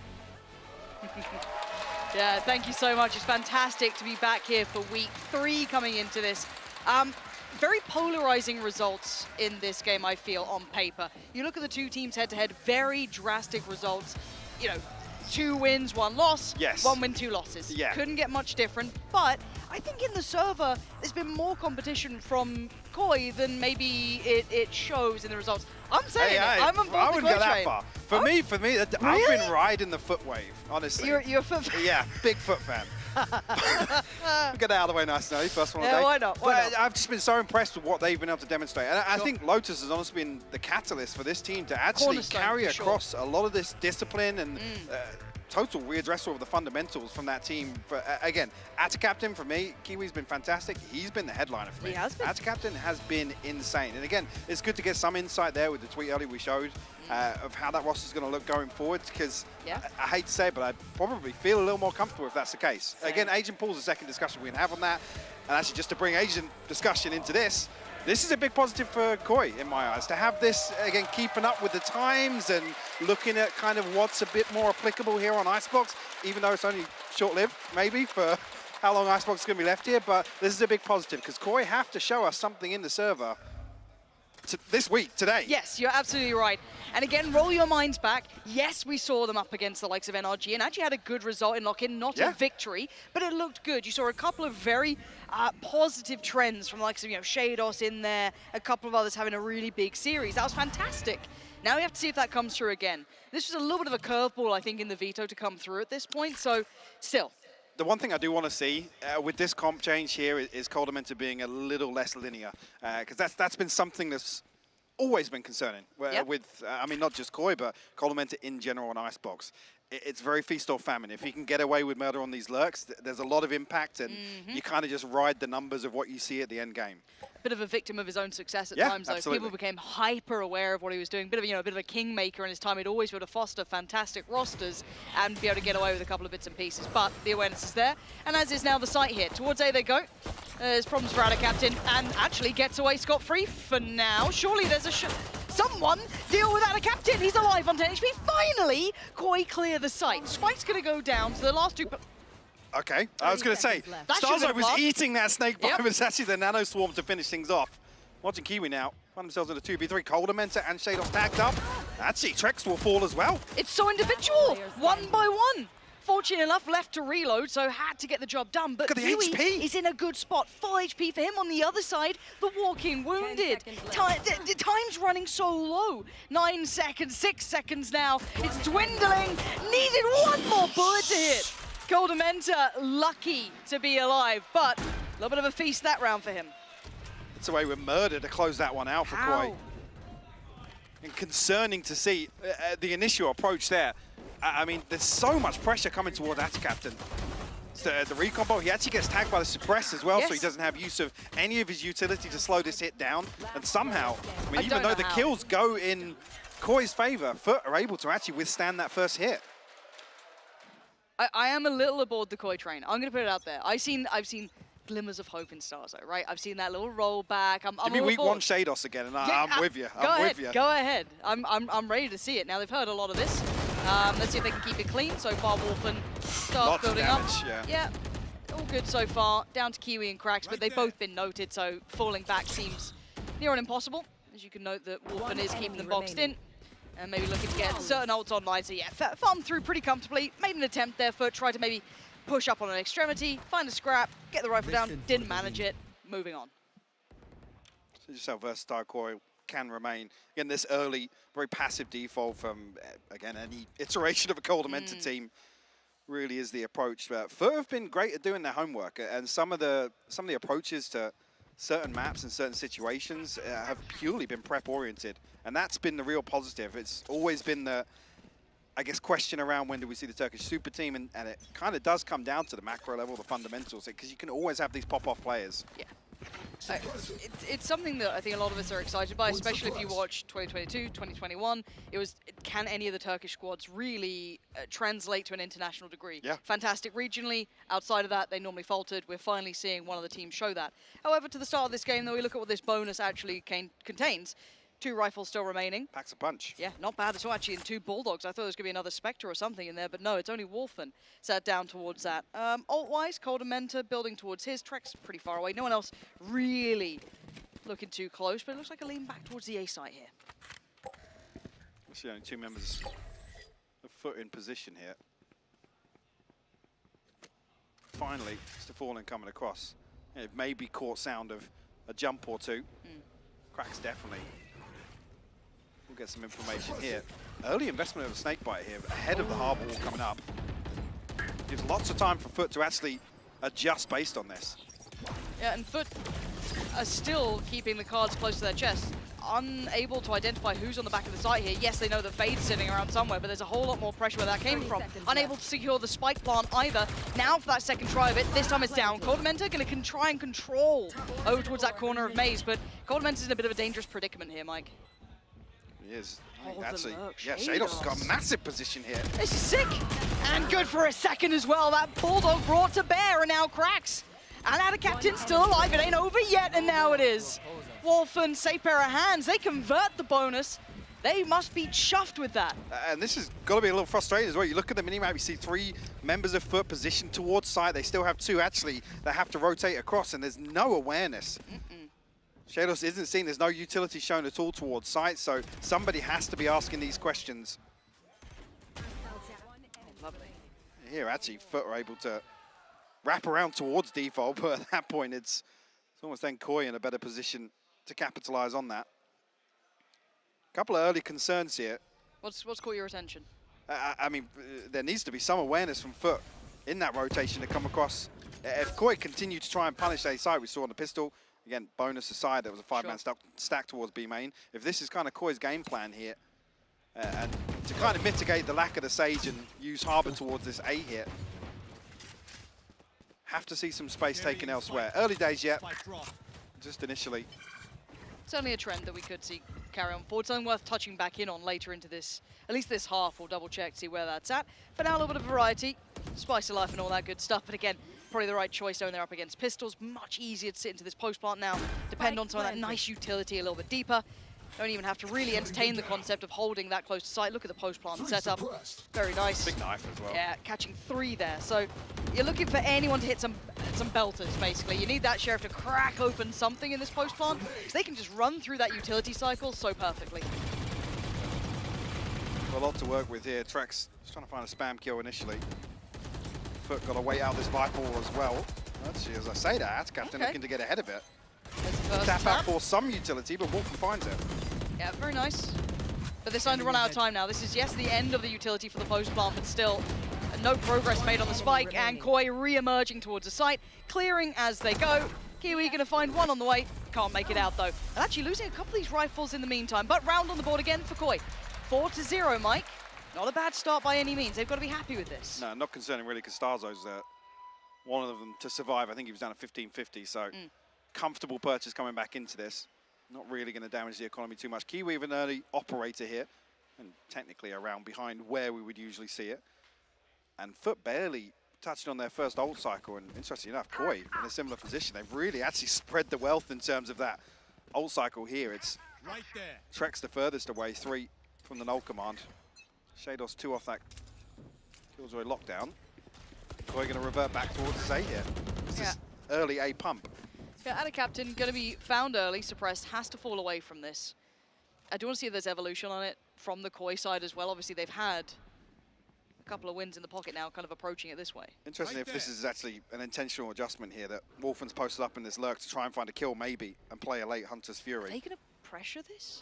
Yeah, thank you so much. It's fantastic to be back here for week 3 coming into this. Very polarizing results in this game, I feel, on paper. You look at the two teams head-to-head, very drastic results. You know, 2 wins, 1 loss. Yes. 1 win, 2 losses. Yeah. Couldn't get much different, but I think in the server, there's been more competition from Koi than maybe it shows in the results. I'm saying it. I'm on board I the wouldn't Koi go that train. far. For me, I've been riding the FUT wave, honestly. You're a FUT fan? Yeah, big FUT fan. Get that out of the way nice now, first one of the day. Why not? Why not? I've just been so impressed with what they've been able to demonstrate. And I think Lotus has honestly been the catalyst for this team to actually Cornerstone, carry for sure. across a lot of this discipline and total readdressal of the fundamentals from that team. Again, Atta Captain, for me, Kiwi's been fantastic. He's been the headliner for me. He has been. Atta Captain has been insane. And again, it's good to get some insight there with the tweet earlier we showed of how that roster is going to look going forward, because I hate to say it, but I'd probably feel a little more comfortable if that's the case. Again, agent pool's the second discussion we can have on that. And actually, just to bring agent discussion into this is a big positive for Koi, in my eyes, to have this, again, keeping up with the times and looking at kind of what's a bit more applicable here on Icebox, even though it's only short-lived, maybe, for how long Icebox is going to be left here. But this is a big positive, because Koi have to show us something in the server this week, today. Yes, you're absolutely right. And again, roll your minds back. Yes, we saw them up against the likes of NRG and actually had a good result in lock-in, not a victory, but it looked good. You saw a couple of very positive trends from the likes of, Shados in there, a couple of others having a really big series. That was fantastic. Now we have to see if that comes through again. This was a little bit of a curveball, I think, in the Veto to come through at this point, so still. The one thing I do want to see with this comp change here is Coldamenta being a little less linear, because that's been something that's always been concerning with, I mean, not just Koi, but Coldamenta in general on Icebox. It's very feast or famine. If he can get away with murder on these lurks, there's a lot of impact, and you kind of just ride the numbers of what you see at the end game. Bit of a victim of his own success at times, though. Absolutely. People became hyper aware of what he was doing. Bit of a kingmaker in his time. He'd always be able to foster fantastic rosters and be able to get away with a couple of bits and pieces. But the awareness is there, and as is now the site here. Towards A they go. There's problems for Atta Captain, and actually gets away scot-free for now. Surely there's a someone deal with Atta Captain. He's alive on 10 HP. Finally, Koi clear the site. Spike's going to go down. So the last two. Okay, I was going to say, Starzo was eating that snake bite, but it's actually the Nano Swarm to finish things off. Watching Kiwi now, find themselves in a 2v3. Coldamenta and Shadows tagged up. Actually, Trex will fall as well. It's so individual, 1 by 1. Fortunate enough, left to reload, so had to get the job done. But Kiwi is in a good spot. Full HP for him. On the other side, the walking wounded. The time's running so low. 9 seconds, 6 seconds now. It's dwindling. Needed one more bullet to hit. Coldamenta lucky to be alive, but a little bit of a feast that round for him. It's away with murder to close that one out for Koi. And concerning to see the initial approach there. I mean, there's so much pressure coming towards Atta Captain. So, the recombo, he actually gets tagged by the suppress as well, so he doesn't have use of any of his utility to slow this hit down. And somehow, I mean, even though the kills go in Koi's favor, FUT are able to actually withstand that first hit. I am a little aboard the Koi train. I'm going to put it out there. I've seen glimmers of hope in Starzo, right? I've seen that little rollback. Give me week 1 Shados again, and I'm with you. I'm with you. Go ahead. I'm ready to see it. Now, they've heard a lot of this. Let's see if they can keep it clean. So far, Wolfen starts building up. Yeah, all good so far. Down to Kiwi and Cracks, but they've both been noted, so falling back seems near on impossible. As you can note that Wolfen is keeping them boxed in. And maybe looking to get certain ults online. So yeah, farmed through pretty comfortably. Made an attempt there for tried to maybe push up on an extremity, find a scrap, get the rifle down, didn't manage it. Moving on. So just how versatile Koi can remain. Again, this early, very passive default from, again, any iteration of a Coldamenta team really is the approach. But FUT have been great at doing their homework, and some of the approaches to certain maps and certain situations have purely been prep oriented, and that's been the real positive. It's always been the I guess, question around when do we see the Turkish super team, and it kind of does come down to the macro level, the fundamentals, because you can always have these pop-off players. Yeah. It's something that I think a lot of us are excited by, especially if you watch 2022, 2021. It was, can any of the Turkish squads really translate to an international degree? Yeah. Fantastic regionally. Outside of that, they normally faltered. We're finally seeing one of the teams show that. However, to the start of this game, though, we look at what this bonus actually contains. 2 rifles still remaining. Packs a punch. Yeah, not bad at all, actually, and 2 Bulldogs. I thought there was going to be another Spectre or something in there, but no, it's only Wolfen sat down towards that. Alt-wise, Cold and Mentor building towards his. Trek's pretty far away. No one else really looking too close, but it looks like a lean back towards the A site here. Actually, only 2 members of FUT in position here. Finally, Mr. Fallen coming across. It maybe caught sound of a jump or 2. Cracks definitely. We'll get some information here. Early investment of a Snakebite here, ahead of the harbor wall coming up. Gives lots of time for FUT to actually adjust based on this. Yeah, and FUT are still keeping the cards close to their chest. Unable to identify who's on the back of the site here. Yes, they know that Fade's sitting around somewhere, but there's a whole lot more pressure where that came from. Unable to secure the spike plant either. Now for that second try of it, this time it's down. Coldamenta going to try and control over towards that corner of Maze, but Coldamenta's in a bit of a dangerous predicament here, Mike. He is. Oh, Actually, lurk. yeah, Shados has got a massive position here. This is sick! And good for a second as well. That Bulldog brought to bear, and now cracks. And out of Captain, still alive. It ain't over yet, and now it is. Wolfen, safe pair of hands. They convert the bonus. They must be chuffed with that. And this has got to be a little frustrating as well. You look at the minimap, you see 3 members of FUT positioned towards site. They still have 2 actually that have to rotate across, and there's no awareness. Shados isn't seen. There's no utility shown at all towards site, so somebody has to be asking these questions. Lovely. Here, actually, FUT are able to wrap around towards default, but at that point, it's almost then Koi in a better position to capitalize on that. A couple of early concerns here. What's caught your attention? I mean, there needs to be some awareness from FUT in that rotation to come across. If Koi continued to try and punish a side, we saw on the pistol, again, bonus aside, there was a 5-man stack towards B main. If this is kind of Koi's game plan here, and to kind of mitigate the lack of the Sage and use Harbor towards this A hit, have to see some space taken elsewhere. Early days yet, just initially. Certainly a trend that we could see carry on forward. Something worth touching back in on later into this, at least this half. We'll double check, see where that's at. For now, a little bit of variety, spice of life and all that good stuff. But again, probably the right choice when they're up against pistols. Much easier to sit into this post plant now. Depend on some of that nice utility a little bit deeper. Don't even have to really entertain the concept of holding that close to sight. Look at the post plant setup. Very nice. Big knife as well. Yeah, catching 3 there. So you're looking for anyone to hit some belters, basically. You need that Sheriff to crack open something in this post plant, because they can just run through that utility cycle so perfectly. A lot to work with here. Trex just trying to find a spam kill initially. FUT got to wait out this Viper Wall as well. Actually, as I say that, Captain looking to get ahead of it. Tap out for some utility, but Wolfen finds it. Yeah, very nice. But they're starting to run out of time now. This is, yes, the end of the utility for the post plant, but still no progress made on the spike, and Koi re-emerging towards the site, clearing as they go. Kiwi going to find 1 on the way. Can't make it out, though. And actually losing a couple of these rifles in the meantime, but round on the board again for Koi. 4-0, Mike. Not a bad start by any means. They've got to be happy with this. No, not concerning really, because Starzo's one of them to survive. I think he was down at 1550, so comfortable purchase coming back into this. Not really going to damage the economy too much. Kiwi with an early operator here, and technically around behind where we would usually see it. And FUT barely touched on their first ult cycle, and interestingly enough, Koi in a similar position. They've really actually spread the wealth in terms of that ult cycle here. It's right there. Trek's the furthest away, 3 from the null command. Shados 2 off that Killjoy lockdown. Koi going to revert back towards his A here. This is early A pump. Yeah, and a Captain going to be found early, suppressed, has to fall away from this. I do want to see if there's evolution on it from the Koi side as well. Obviously, they've had a couple of wins in the pocket now, kind of approaching it this way. Interesting if this is actually an intentional adjustment here, that Wolfen's posted up in this lurk to try and find a kill maybe and play a late Hunter's Fury. Are they going to pressure this?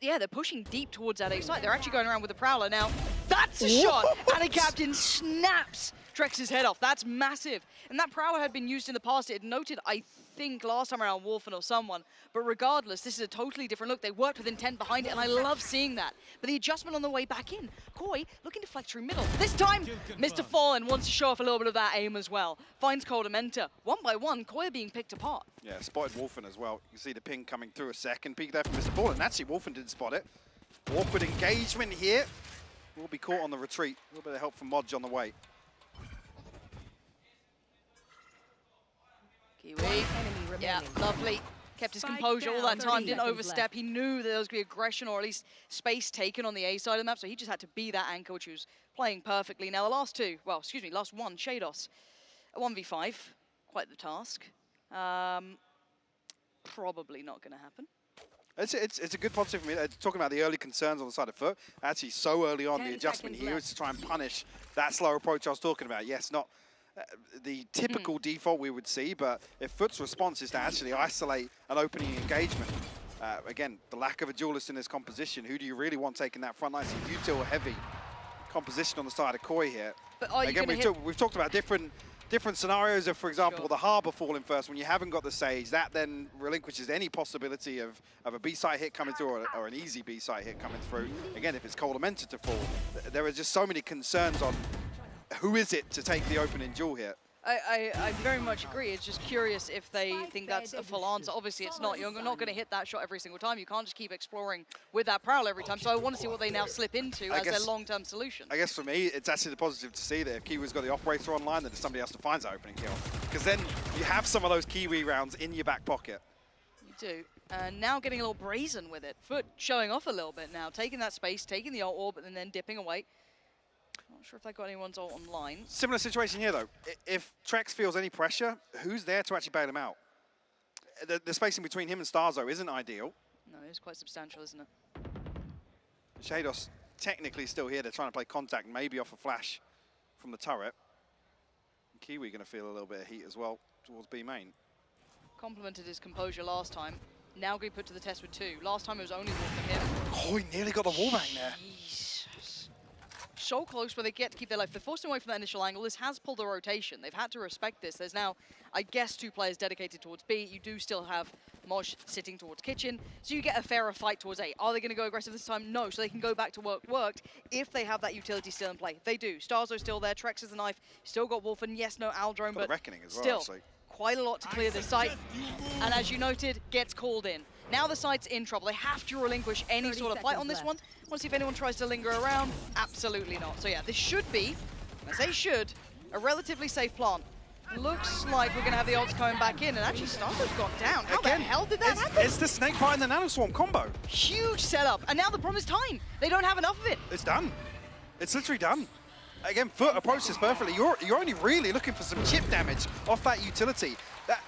Yeah, they're pushing deep towards that A site. They're actually going around with the Prowler now. That's a shot! And a captain snaps Trex's head off. That's massive. And that Prowler had been used in the past. It had noted, I think, last time around Wolfen or someone. But regardless, this is a totally different look. They worked with intent behind it, and I love seeing that. But the adjustment on the way back in. Koi looking to flex through middle. This time, Mr. Fallen wants to show off a little bit of that aim as well. Finds Coldamenta. One by one, Koi being picked apart. Yeah, spotted Wolfen as well. You see the ping coming through a second. Peek there from Mr. Fallen. Actually, Wolfen didn't spot it. Awkward engagement here. Will be caught on the retreat. A little bit of help from Modge on the way. Kiwi. Yeah, lovely. Kept his composure all that time, didn't overstep. He knew that there was going to be aggression or at least space taken on the A side of the map, so he just had to be that anchor, which he was playing perfectly. Now the last two, well, excuse me, last one, Shados, a 1v5, quite the task. Probably not going to happen. It's a good positive for me. Talking about the early concerns on the side of FUT, actually so early on, the adjustment here is to try and punish that slow approach I was talking about. Yes, not the typical default we would see, but if FUT's response is to actually isolate an opening engagement, again, the lack of a duelist in this composition, who do you really want taking that front line? It's a util heavy composition on the side of Koi here. But are you again, we've talked about different scenarios of, for example, the Harbor falling first when you haven't got the Sage. That then relinquishes any possibility of a B-side hit coming through or an easy B-side hit coming through. Again, if it's Coldamenta to fall, there are just so many concerns on who is it to take the opening duel here. I very much agree. It's just curious if they think that's a full answer. Obviously, it's not. You're not going to hit that shot every single time. You can't just keep exploring with that Prowler every time. So I want to see what they now slip into as their long-term solution. I guess for me, it's actually the positive to see that if Kiwi's got the operator online, then somebody else to find that opening kill. Because then you have some of those Kiwi rounds in your back pocket. You do. And now getting a little brazen with it. FUT showing off a little bit now. Taking that space, taking the ult orb, and then dipping away. Not sure if they got anyone's ult online. Similar situation here, though. If Trex feels any pressure, who's there to actually bail him out? The spacing between him and Starzo isn't ideal. No, it is quite substantial, isn't it? Shados technically still here. They're trying to play contact, maybe off a flash from the turret. And Kiwi going to feel a little bit of heat as well towards B main. Complimented his composure last time. Now going to be put to the test with two. Last time it was only one for him. Oh, he nearly got the wallbang there. So close where they get to keep their life. They're forced away from that initial angle. This has pulled a rotation. They've had to respect this. There's now, I guess, two players dedicated towards B. You do still have Mosh sitting towards kitchen. So you get a fairer fight towards A. Are they going to go aggressive this time? No. So they can go back to worked if they have that utility still in play. They do. Starzo's still there. Trex is the knife. Still got Wolfen. Yes, no Aldrome, but Reckoning as well, still actually. Quite a lot to clear this site. And as you noted, gets called in. Now the site's in trouble. They have to relinquish any sort of fight on this one. Want to see if anyone tries to linger around? Absolutely not. So yeah, this should be, I say should, a relatively safe plant. Looks like we're going to have the ults coming back in, and actually Starzo's gone down. How the hell did that happen? It's the Snake Bite and the Nanoswarm combo. Huge setup. And now the problem is time. They don't have enough of it. It's done. It's literally done. Again, FUT approached this perfectly. You're only really looking for some chip damage off that utility.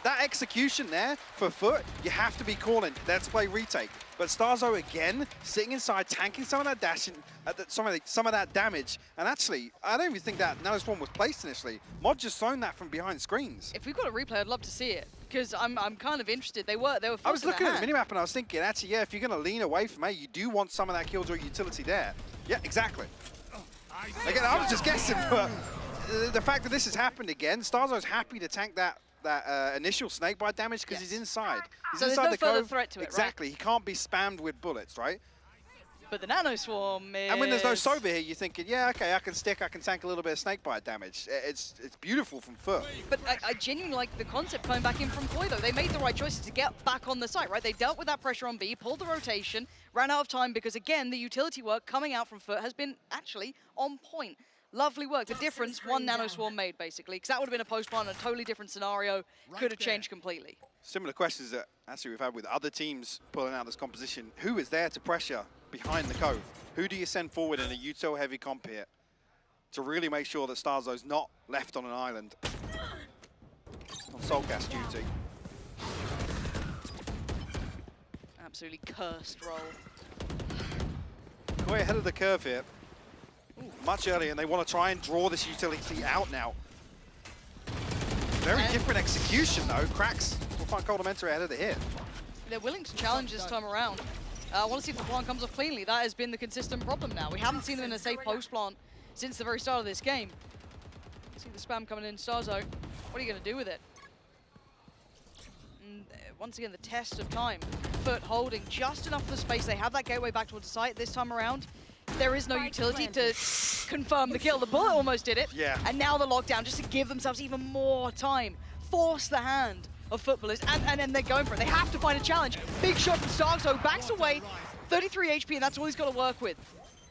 That execution there for FUT, you have to be calling. Let's play retake. But Starzo again, sitting inside, tanking some of that dashing, some of that damage. And actually, I don't even think that Nanoswarm was placed initially. Mod just thrown that from behind screens. If we've got a replay, I'd love to see it because I'm kind of interested. They were. I was looking at the minimap and I was thinking, actually, yeah, if you're going to lean away from A, you do want some of that killjoy utility there. Yeah, exactly. Again, I was just guessing, but the fact that this has happened again, Starzo's happy to tank that initial snakebite damage because he's inside. He's so inside there's no further cove. threat to it, exactly. right? He can't be spammed with bullets, right? But the Nanoswarm is... And when there's no Sova here, you're thinking, yeah, okay, I can tank a little bit of snakebite damage. It's beautiful from FUT. But I genuinely like the concept coming back in from Koi, though. They made the right choices to get back on the site, right? They dealt with that pressure on B, pulled the rotation, ran out of time because, again, the utility work coming out from FUT has been actually on point. Lovely work. The difference, one Nanoswarm made, basically, because that would have been a post-plant in a totally different scenario. Could have changed completely. Similar questions that actually we've had with other teams pulling out this composition. Who is there to pressure behind the cove? Who do you send forward in a util-heavy comp here to really make sure that Starzo's not left on an island on Soulcast duty? Absolutely cursed roll. Koi ahead of the curve here. Much earlier, and they want to try and draw this utility out now. Very different execution, though. Cracks will find Coldamenta ahead of the hit. They're willing to challenge this time around. I want to see if the plant comes off cleanly. That has been the consistent problem now. We haven't seen them in a safe post plant since the very start of this game. See the spam coming in, Starzo. What are you going to do with it? And once again, the test of time. FUT holding just enough of the space. They have that gateway back towards the site this time around. There is no utility to confirm the kill. The bullet almost did it. Yeah. And now the lockdown just to give themselves even more time. Force the hand of footballers. And they're going for it. They have to find a challenge. Big shot from Starzo. Backs away. 33 HP, and that's all he's got to work with.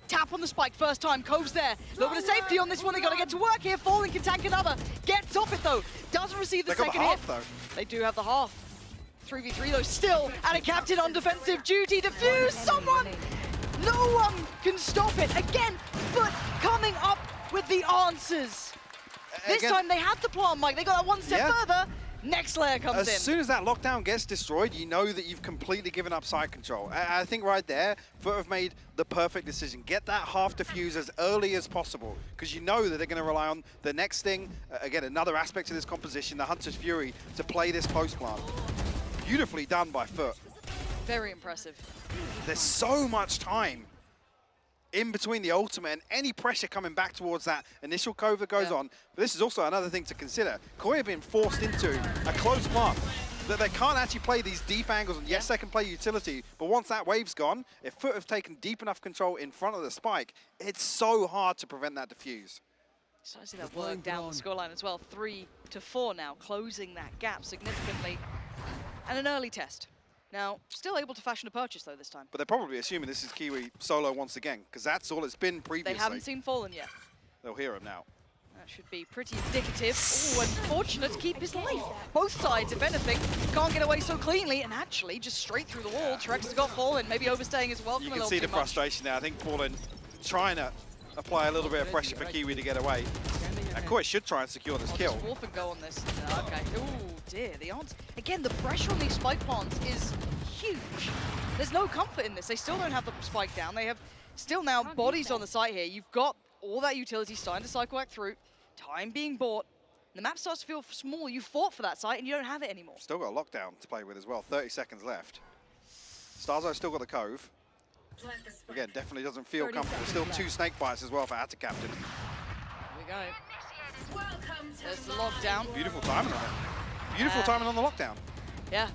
Tap on the spike first time. Cove's there. A little bit of safety on this one. They got to get to work here. Falling can tank another. Gets off it though. Doesn't receive the second hit. Though. They do have the half. 3v3 though. Still, and a captain on defensive duty. Defuse someone. No one can stop it. Again, FUT coming up with the answers. This time they had the plant, Mike. They got that one step further. Next layer comes in. As soon as that lockdown gets destroyed, you know that you've completely given up side control. I think right there, FUT have made the perfect decision. Get that half defuse as early as possible, because you know that they're going to rely on the next thing. Again, another aspect of this composition, the Hunter's Fury, to play this post plant. Beautifully done by FUT. Very impressive. There's so much time in between the ultimate and any pressure coming back towards that initial cove that goes on. But this is also another thing to consider. Koi have been forced into a close plant that they can't actually play these deep angles. And yes, they can play utility, but once that wave's gone, if FUT have taken deep enough control in front of the spike, it's so hard to prevent that defuse. So I see that work down the scoreline as well. 3-4 now, closing that gap significantly. And an early test. Now, still able to fashion a purchase, though, this time. But they're probably assuming this is Kiwi solo once again, because that's all it's been previously. They haven't seen Fallen yet. They'll hear him now. That should be pretty indicative. Oh, unfortunate to keep his life. Both sides, if anything, can't get away so cleanly, and actually just straight through the wall. Trex has got Fallen, maybe overstaying his welcome a little too much. You can see the frustration there. I think Fallen trying to apply a little bit of pressure for Kiwi to get away. And Koi should try and secure this kill. Wolf and go on this. Okay. Oh dear. The odds. Again, the pressure on these spike plants is huge. There's no comfort in this. They still don't have the spike down. They have still now bodies on the site here. You've got all that utility starting to cycle back through. Time being bought. The map starts to feel small. You fought for that site and you don't have it anymore. Still got a lockdown to play with as well. 30 seconds left. Starzo's still got the cove. Again, definitely doesn't feel comfortable. Still 2 snake bites as well for Atta Captain. Here we go. There's the lockdown. Beautiful timing on it. Beautiful timing on the lockdown. Yeah.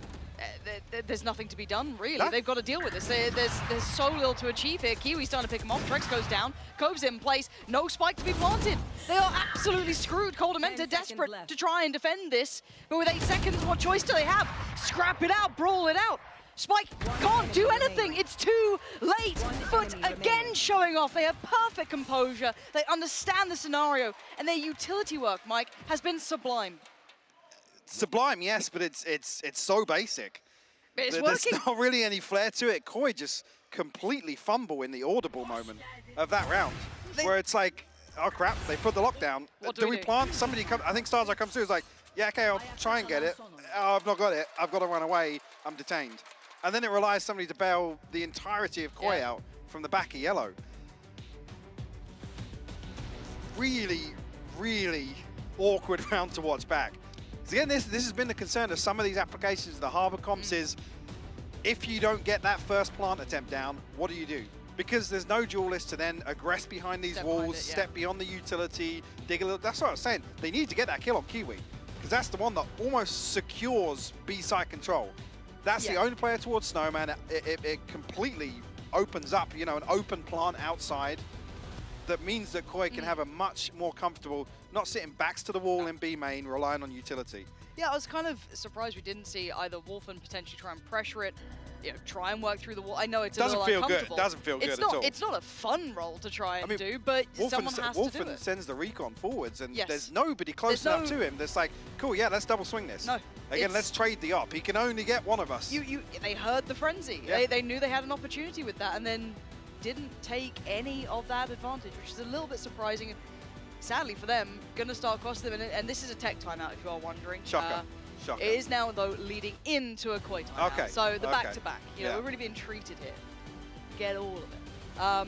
There's nothing to be done, really. No. They've got to deal with this. There's so little to achieve here. Kiwi's starting to pick him off. Trex goes down. Cove's in place. No spike to be planted. They are absolutely screwed. Coldamenta desperate to try and defend this. But with 8 seconds, what choice do they have? Scrap it out. Brawl it out. Spike can't do anything. It's too late. FUT again showing off. They have perfect composure. They understand the scenario. And their utility work, Mike, has been sublime. Sublime, yes, but it's so basic. It's There's working. not really any flair to it. Koi just completely fumble in the audible moment of that round, where it's like, oh crap, they put the lockdown. Do we plant? Somebody come. I think Starzo comes through. Is like, yeah, okay, I'll try and get it. Oh, I've not got it. I've got to run away. I'm detained. And then it relies somebody to bail the entirety of Koi out from the back of yellow. Really, really awkward round to watch back. So again, this has been the concern of some of these applications, the Harbour comps is, if you don't get that first plant attempt down, what do you do? Because there's no duelist to then aggress behind these walls, step beyond the utility, dig a little. That's what I was saying. They need to get that kill on Kiwi, because that's the one that almost secures B-side control. That's the only player towards Snowman. It completely opens up, you know, an open plant outside that means that Koi can have a much more comfortable, not sitting backs to the wall in B main, relying on utility. Yeah, I was kind of surprised we didn't see either Wolfen potentially try and pressure it, you know, try and work through the wall. I know it's a little uncomfortable. Doesn't feel good at all. It's not a fun role to try and do, but someone has to do it. Wolfen sends the recon forwards, and there's nobody close enough to him that's like, cool, yeah, let's double swing this. No. Again, let's trade the op. He can only get one of us. They heard the frenzy. They knew they had an opportunity with that, and then didn't take any of that advantage, which is a little bit surprising. Sadly for them, going to start costing them, and this is a tech timeout if you are wondering. Shocker. Shocker. It is now, though, leading into a Koi timeout. Okay. So the back-to-back, you know, we're really being treated here. Get all of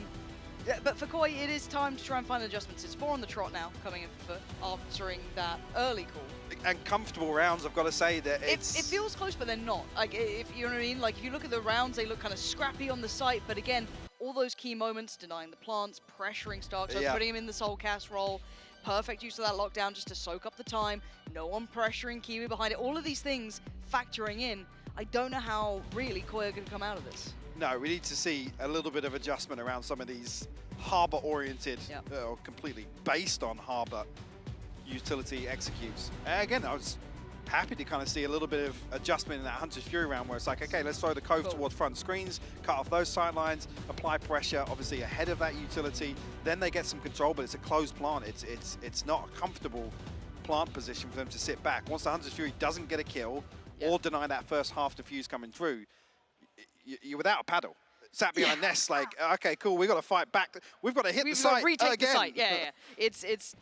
it. Yeah, but for Koi, it is time to try and find adjustments. It's 4 on the trot now, coming in for answering that early call. And comfortable rounds, I've got to say that It feels close, but they're not. Like, if you know what I mean? Like, if you look at the rounds, they look kind of scrappy on the site, but again, all those key moments, denying the plants, pressuring Stark, so putting him in the soul cast role, perfect use of that lockdown just to soak up the time, no one pressuring Kiwi behind it, all of these things factoring in. I don't know how really Koi are going to come out of this. No, we need to see a little bit of adjustment around some of these Harbor-oriented, or completely based on Harbor utility executes. Again, I was happy to kind of see a little bit of adjustment in that Hunter's Fury round where it's like, okay, let's throw the Cove towards front screens, cut off those sidelines, apply pressure, obviously ahead of that utility. Then they get some control, but it's a closed plant. It's not a comfortable plant position for them to sit back. Once the Hunter's Fury doesn't get a kill or deny that first half defuse coming through, you're without a paddle. Sat behind Nest, like, okay, cool, we've got to fight back. We've got to hit the site retake again. the site. Yeah. It's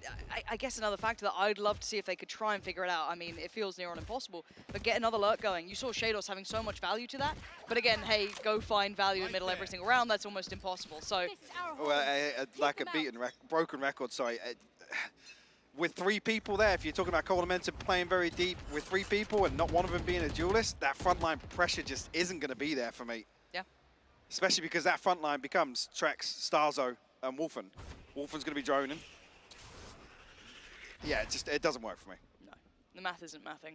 I guess another factor that I'd love to see if they could try and figure it out. I mean, it feels near on impossible, but get another lurk going. You saw Shados having so much value to that, but again, hey, go find value in the middle every single round. That's almost impossible. So, well, like a broken record. Sorry. With 3 people there, if you're talking about Momentum playing very deep with 3 people and not one of them being a duelist, that frontline pressure just isn't going to be there for me. Yeah. Especially because that front line becomes Trex, Starzo, and Wolfen. Wolfen's going to be droning. Yeah, it doesn't work for me. No, the math isn't mathing.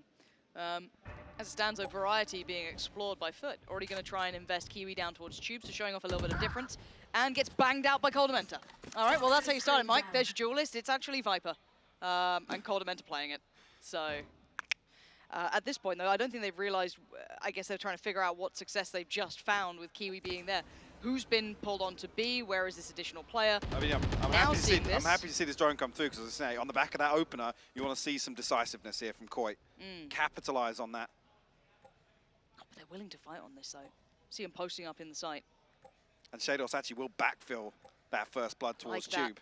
As it stands, though, variety being explored by FUT. Already going to try and invest Kiwi down towards Tube, so showing off a little bit of difference. And gets banged out by Coldamenta. All right, well, that's how you start it, Mike. There's your duelist. It's actually Viper. And Coldamenta playing it. So, at this point, though, I don't think they've realized, I guess they're trying to figure out what success they've just found with Kiwi being there. Who's been pulled on to B? Where is this additional player? I mean, I'm happy to see this drone come through because, as I say, on the back of that opener, you want to see some decisiveness here from Koi. Capitalize on that. Oh, they're willing to fight on this, though. See him posting up in the site. And Shados actually will backfill that first blood towards Tube.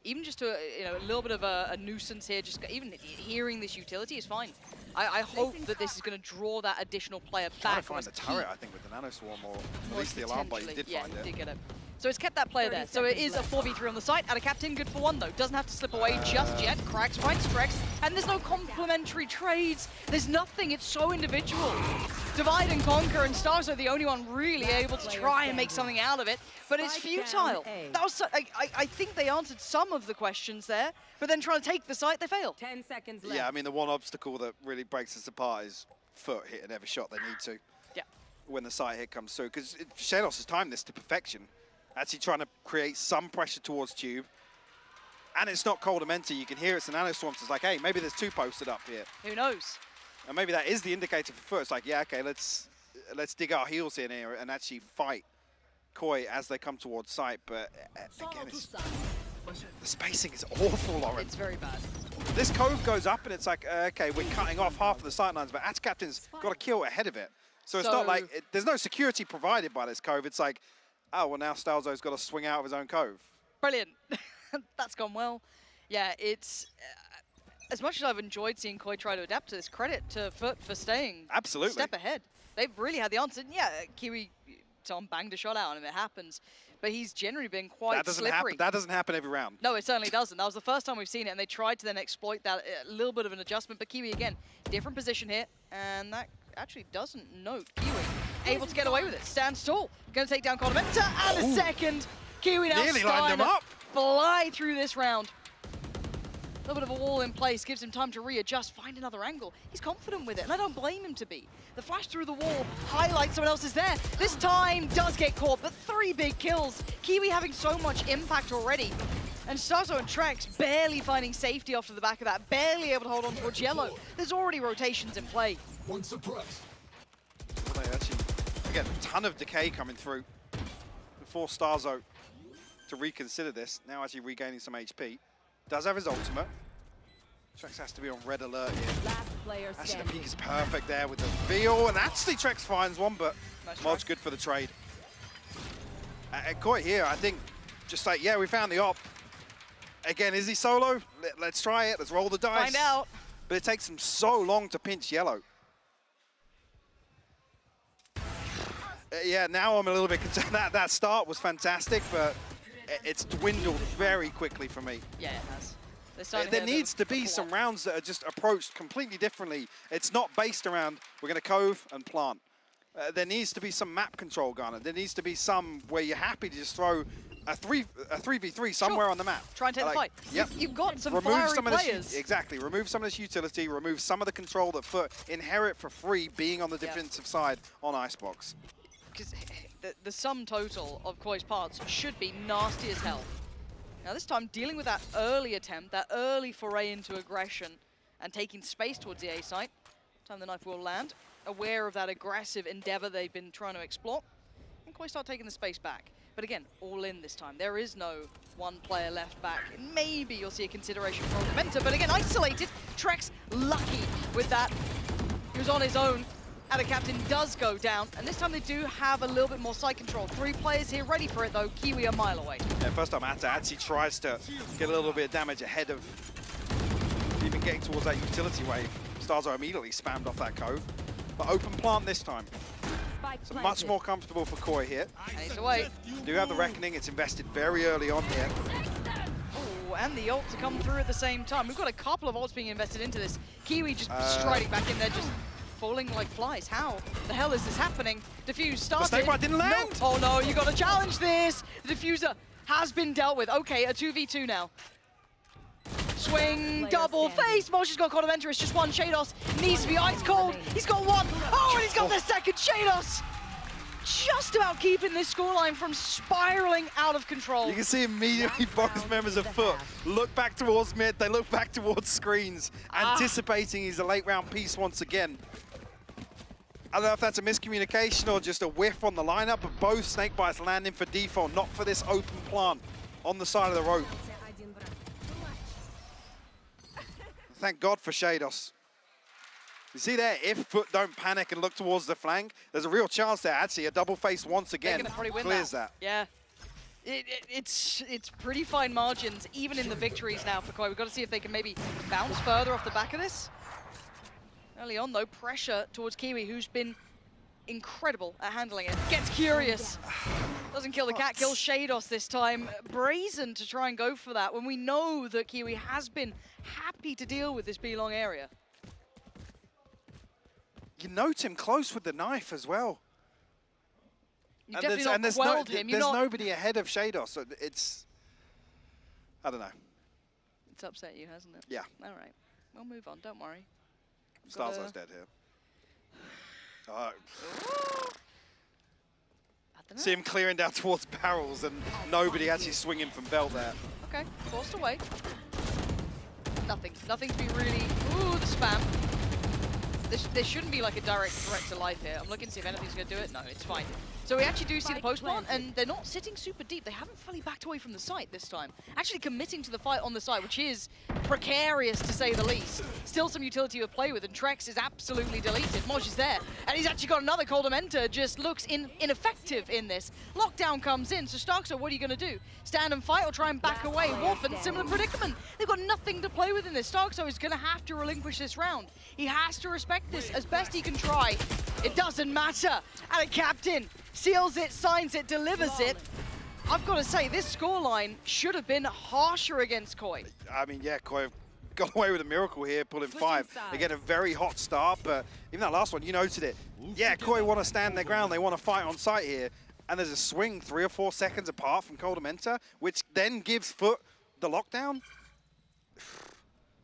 Even just to, a little bit of a nuisance here, just even hearing this utility is fine. I hope that this is going to draw that additional player back. Trying to find the turret, I think, with the Nano Swarm, or at least the alarm bot. You did find it. Yeah, did get it. So it's kept that player there. So it is a 4v3 on the site. And a captain, good for 1, though. Doesn't have to slip away just yet. Cracks, finds Trex. And there's no complementary trades. There's nothing. It's so individual. Divide and conquer, and Stars are the only one really able to try and make something out of it. But it's futile. That was I think they answered some of the questions there, but then trying to take the site, they fail. 10 seconds left. Yeah, I mean, the one obstacle that really breaks us apart is FUT hitting every shot they need to. Yeah. When the site hit comes through, because Shados has timed this to perfection. Actually trying to create some pressure towards Tube. And it's not Coldamenta. You can hear it's the Nano Swarms. It's like, hey, maybe there's 2 posted up here. Who knows? And maybe that is the indicator for FUT. It's like, yeah, okay, let's dig our heels in here and actually fight Koi as they come towards site. But again, the spacing is awful, Lauren. It's very bad. This Cove goes up and it's like, okay, we're cutting off half of the sightlines, but Ats Captain's got a kill ahead of it. So it's not like, there's no security provided by this Cove. It's like, oh, well, now Stalzo's got to swing out of his own Cove. Brilliant. That's gone well. Yeah, it's... as much as I've enjoyed seeing Koi try to adapt to this, credit to FUT for staying a step ahead. They've really had the answer. Yeah, Kiwi, Tom banged a shot out and it happens. But he's generally been quite slippery. That doesn't happen every round. No, it certainly doesn't. That was the first time we've seen it, and they tried to then exploit that, a little bit of an adjustment. But Kiwi, again, different position here, and that actually doesn't note Kiwi. Able to get away with it. Stands tall. Going to take down Coldamenta, and a second. Kiwi now starting to fly through this round. A little bit of a wall in place, gives him time to readjust, find another angle. He's confident with it, and I don't blame him to be. The flash through the wall highlights someone else is there. This time does get caught, but 3 big kills. Kiwi having so much impact already. And Starzo and Trex barely finding safety off to the back of that, barely able to hold on towards Yellow. There's already rotations in play. One suppressed. Actually, again, a ton of decay coming through. Force Starzo to reconsider this. Now actually regaining some HP. Does have his ultimate. Trex has to be on red alert here. Last player actually, the peak is perfect there with the Veal, and actually Trex finds one, but nice Mod's good for the trade. And Koi here, I think, just like, yeah, we found the op. Again, is he solo? Let's try it. Let's roll the dice. Find out. But it takes him so long to pinch Yellow. Yeah, now I'm a little bit concerned. That start was fantastic, but it's dwindled very quickly for me. Yeah, it has. There needs to be some rounds that are just approached completely differently. It's not based around, we're going to cove and plant. There needs to be some map control, Garner. There needs to be some where you're happy to just throw a 3v3 somewhere on the map. Try and take the fight. Yep. You've got some remove fiery some players. of this, exactly. Remove some of this utility. Remove some of the control that FUT inherit for free being on the defensive side on Icebox. Because the sum total of Koi's parts should be nasty as hell. Now this time, dealing with that early attempt, that early foray into aggression, and taking space towards the A site. Time the knife will land. Aware of that aggressive endeavor they've been trying to explore. And Koi start taking the space back. But again, all in this time. There is no one player left back. Maybe you'll see a consideration for Ultimenta, but again, isolated. Trex lucky with that. He was on his own. And the captain does go down, and this time they do have a little bit more side control. 3 players here ready for it though, Kiwi a mile away. Yeah, first time Atsi tries to get a little bit of damage ahead of even getting towards that utility wave. Starzo immediately spammed off that cove, but open plant this time. So much more comfortable for Koi here. And he's away. Do have the Reckoning, it's invested very early on here. Oh, and the ult to come through at the same time. We've got a couple of ults being invested into this. Kiwi just striding back in there, just falling like flies. How the hell is this happening? Defuse started. The snake didn't land. No. Oh no, you got to challenge this. The diffuser has been dealt with. Okay, a 2v2 now. Swing, double face. Mosh has got caught of enter. It's just one. Shados needs to be ice cold. He's got one. Oh, and he's got the second. Shados just about keeping this scoreline from spiraling out of control. You can see immediately both members of FUT look back towards mid, they look back towards screens, anticipating he's a late round piece once again. I don't know if that's a miscommunication or just a whiff on the lineup, but both snake bites landing for default, not for this open plant on the side of the rope. Thank God for Shados. You see there, if FUT don't panic and look towards the flank, there's a real chance there. Actually, a double face once again clears that. Yeah, it's pretty fine margins, even in the victories now for Koi. We've got to see if they can maybe bounce further off the back of this. Early on, though, pressure towards Kiwi, who's been incredible at handling it. Gets curious. Doesn't kill the cat, kills Shados this time. Brazen to try and go for that when we know that Kiwi has been happy to deal with this B-long area. You note him close with the knife as well. You definitely not quelled him. There's nobody ahead of Shados, so it's... I don't know. It's upset you, hasn't it? Yeah. All right. We'll move on, don't worry. Starzo's dead here. I don't know. See him clearing down towards barrels and nobody actually swinging from belt there. Okay, forced away. Nothing to be really... Ooh, the spam. There shouldn't be like a direct threat to life here. I'm looking to see if anything's going to do it. No, it's fine. So we actually do see the post plant, and they're not sitting super deep. They haven't fully backed away from the site this time. Actually committing to the fight on the site, which is precarious to say the least. Still some utility to play with, and Trex is absolutely deleted. Mosh is there, and he's actually got another Cold Enter, just looks ineffective in this. Lockdown comes in, so Starkster, what are you going to do? Stand and fight or try and back away? Wolfen, similar predicament. They've got nothing to play with in this. Starkster is going to have to relinquish this round. He has to respect this as best he can try. It doesn't matter. And a captain seals it, signs it, delivers it. I've got to say, this scoreline should have been harsher against Koi. I mean, yeah, Koi got away with a miracle here, pulling 5. They get a very hot start, but even that last one, you noted it. Yeah, Koi want to stand their ground. They want to fight on site here. And there's a swing 3 or 4 seconds apart from Cold Enter, which then gives FUT the lockdown.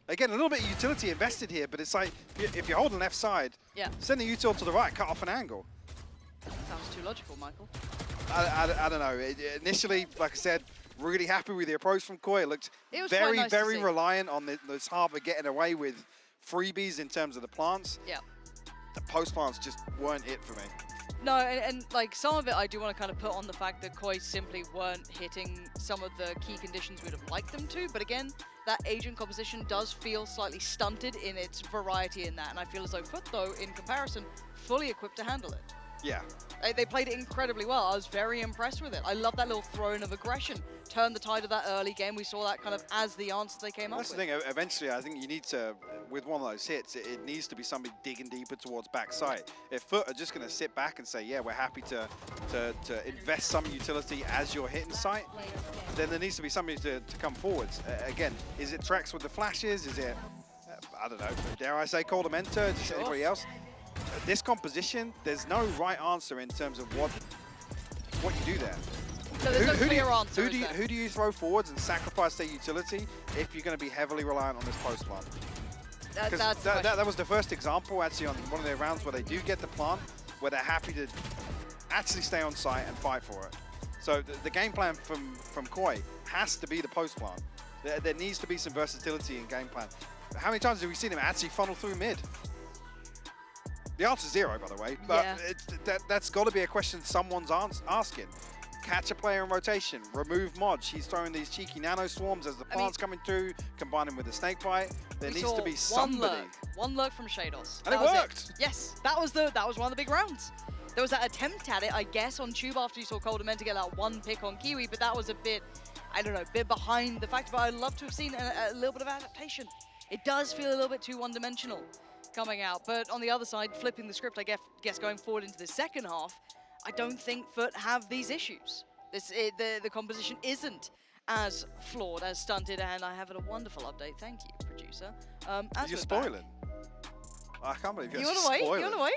Again, a little bit of utility invested here, but it's like, if you're holding left side, send the util to the right, cut off an angle. Sounds too logical, Michael. I don't know. Initially, like I said, really happy with the approach from Koi. It looked very, nice very reliant on this harbor getting away with freebies in terms of the plants. Yeah. The post plants just weren't it for me. No, and like some of it I do want to kind of put on the fact that Koi simply weren't hitting some of the key conditions we'd have liked them to, but again, that agent composition does feel slightly stunted in its variety in that, and I feel as though FUT, though, in comparison, fully equipped to handle it. Yeah. They played it incredibly well. I was very impressed with it. I love that little throw-in of aggression. Turned the tide of that early game. We saw that kind of as the answer they came up with. That's the thing. Eventually, I think you need to, with one of those hits, it needs to be somebody digging deeper towards backside. If FUT are just going to sit back and say, yeah, we're happy to invest some utility as you're hitting site, then there needs to be somebody to come forwards. Again, is it Trex with the flashes? Is it, I don't know, dare I say, Coldamenta? Just anybody else? This composition, there's no right answer in terms of what you do there. So there's no clear answer, who do you throw forwards and sacrifice their utility if you're going to be heavily reliant on this post plant? That was the first example actually on one of their rounds where they do get the plant, where they're happy to actually stay on site and fight for it. So the game plan from Koi has to be the post plant. There needs to be some versatility in game plan. How many times have we seen him actually funnel through mid? The answer's 0, by the way, but that's got to be a question someone's asking. Catch a player in rotation, remove Mod. He's throwing these cheeky nano swarms as the plant's coming through, combining with the snake bite. There needs to be somebody. One lurk from Shados. And it worked! Yes, that was one of the big rounds. There was that attempt at it, I guess, on Tube after you saw Coldamenta get that one pick on Kiwi, but that was a bit, I don't know, a bit behind the fact, but I'd love to have seen a little bit of adaptation. It does feel a little bit too one-dimensional coming out, but on the other side, flipping the script, I guess going forward into the second half, I don't think FUT have these issues. The composition isn't as flawed, as stunted, and I have a wonderful update. Thank you, producer. You're spoiling. I can't believe you're spoiling. You want to wait?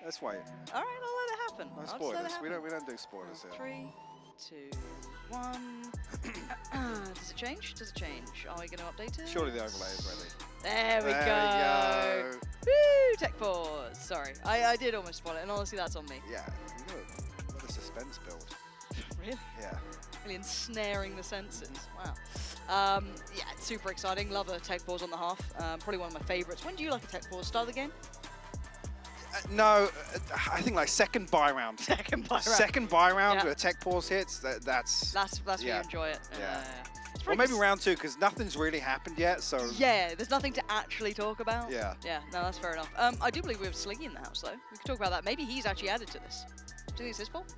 Let's wait. All right, I'll let it happen. No spoilers. We don't do spoilers here. 3, 2, 1. Does it change? Does it change? Are we going to update it? Surely the overlay is ready. There we go. Woo! Tech pause. Sorry, I did almost spoil it, and honestly, that's on me. Yeah, you got a suspense build. Really? Yeah. Really ensnaring the senses. Wow. Yeah, it's super exciting. Love a tech pause on the half. Probably one of my favorites. When do you like a tech pause? Start of the game? No, I think like second buy round. Second buy round. Second buy round where tech pause hits. That's where you enjoy it. Yeah. Or maybe round 2 because nothing's really happened yet. So yeah, there's nothing to actually talk about. Yeah. Yeah. No, that's fair enough. I do believe we have Sliggy in the house though. We could talk about that. Maybe he's actually added to this. Do you think it's his fault?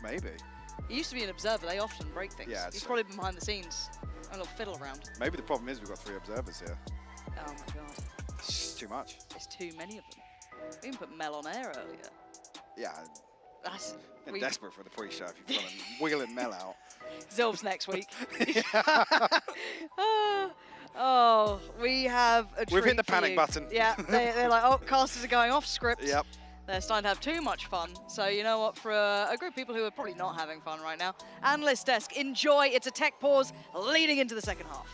Maybe. He used to be an observer. They often break things. Yeah, he's probably been behind the scenes, a little fiddle around. Maybe the problem is we've got 3 observers here. Oh my god. It's just too much. There's too many of them. We even put Mel on air earlier. Yeah. I'm desperate for the pre-show if you've got him wheeling Mel out. Zilb's next week. Oh, we have a treat. We've hit the for panic you. button. Yeah, they're like, oh, casters are going off script. Yep. They're starting to have too much fun. So you know what, for a group of people who are probably not having fun right now, Analyst Desk, enjoy. It's a tech pause leading into the second half.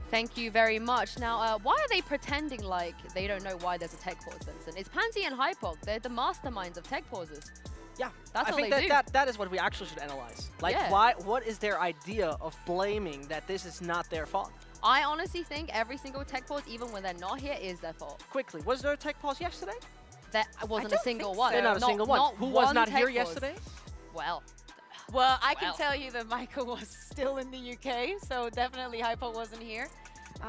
Thank you very much. Now, why are they pretending like they don't know why there's a tech pause, Vincent? It's Pansy and Hypog. They're the masterminds of tech pauses. Yeah, that's I all think they do. that is what we actually should analyze. Like, what is their idea of blaming that this is not their fault? I honestly think every single tech pause, even when they're not here, is their fault. Quickly, was there a tech pause yesterday? There wasn't a single one. So. Not a single one. Who was not here yesterday? Well, I can tell you that Michael was still in the UK, so definitely Hypo wasn't here.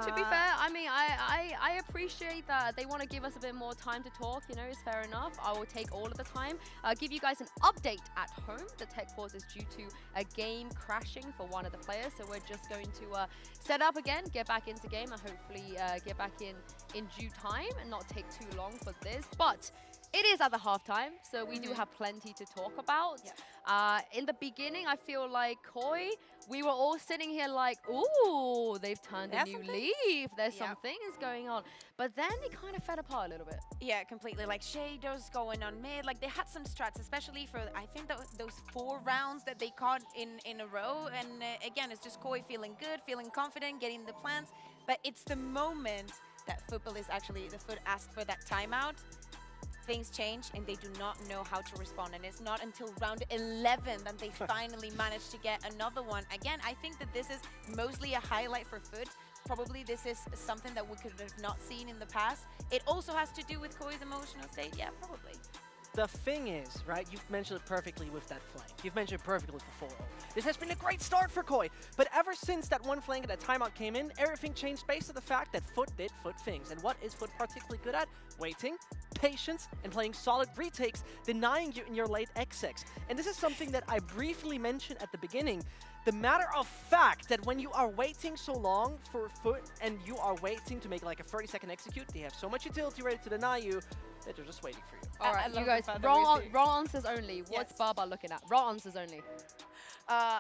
To be fair, I mean, I appreciate that they want to give us a bit more time to talk, you know, it's fair enough. I will take all of the time. Give you guys an update at home. The tech pause is due to a game crashing for one of the players, so we're just going to set up again, get back into game, and hopefully get back in due time and not take too long for this. But it is at the halftime, so we do have plenty to talk about. Yes. In the beginning, I feel like Koi, we were all sitting here like, ooh, they've turned a new leaf. There's some things going on. But then it kind of fell apart a little bit. Yeah, completely. Like Shadows going on mid. Like they had some strats, especially for, I think, those 4 rounds that they caught in a row. And again, it's just Koi feeling good, feeling confident, getting the plans. But it's the moment that football is actually, the FUT asked for that timeout. Things change and they do not know how to respond, and it's not until round 11 that they finally managed to get another one. Again, I think that this is mostly a highlight for FUT. Probably this is something that we could have not seen in the past. It also has to do with Koi's emotional state. Yeah, probably. The thing is, right, you've mentioned it perfectly with that flank. You've mentioned it perfectly for 4-0. This has been a great start for Koi, but ever since that one flank and that timeout came in, everything changed based on the fact that FUT did FUT things. And what is FUT particularly good at? Waiting, patience and playing solid retakes, denying you in your late XX. And this is something that I briefly mentioned at the beginning. The matter of fact that when you are waiting so long for FUT and you are waiting to make like a 30-second execute, they have so much utility ready to deny you that they're just waiting for you. All right, you guys, wrong answers only. What's Barbar looking at? Wrong answers only.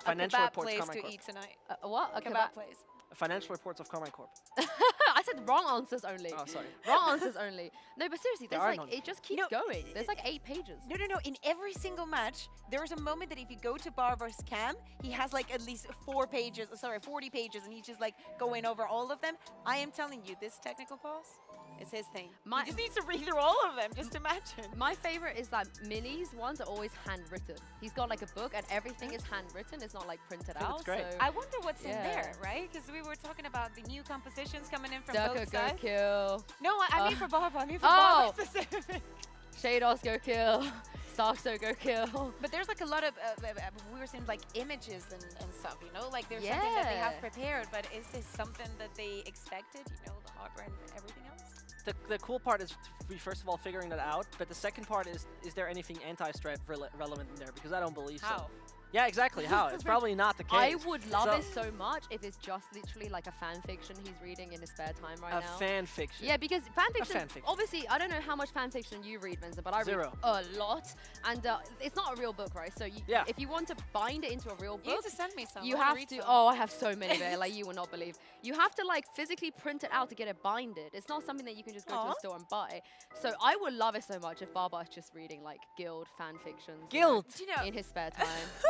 Financial kebab reports place coming to up. eat tonight. What? A Kebab place. Financial reports of Carmine Corp. I said wrong answers only. Oh, sorry. Wrong answers only. No, but seriously, There there's are like none. it just keeps going. There's like 8 pages. No. In every single match, there is a moment that if you go to Barbar's cam, he has like at least 40 pages, and he's just like going over all of them. I am telling you, this technical pause is his thing. He just needs to read through all of them. Just imagine. My favorite is that Millie's ones are always handwritten. He's got like a book and everything is handwritten. It's not like printed out. That's great. So I wonder what's in there, right? Because we were talking about the new compositions coming in from Durka both go sides. kill. No, I mean for Barbar. I mean for Oh. Barbar specific. Shados go kill. Starkso go kill. But there's like a lot of we were seeing like images and stuff, you know, like there's something that they have prepared. But is this something that they expected? You know, the hardware and everything else. The cool part is we first of all figuring that out, but the second part is there anything anti-strat relevant in there? Because I don't believe so. Yeah, exactly. How? It's probably not the case. I would love it so much if it's just literally like a fan fiction he's reading in his spare time right now. A fan fiction. Yeah, because fan fiction, fiction. obviously, I don't know how much fan fiction you read, Vincent, but I read a lot. And it's not a real book, right? So if you want to bind it into a real book, You need to send me some. you I wanna have read to. some. Oh, I have so many there, like you will not believe. You have to like physically print it out to get it binded. It's not something that you can just go to a store and buy. So I would love it so much if Barbar is just reading like Guild fan fictions. Guild. Do you know? In his spare time.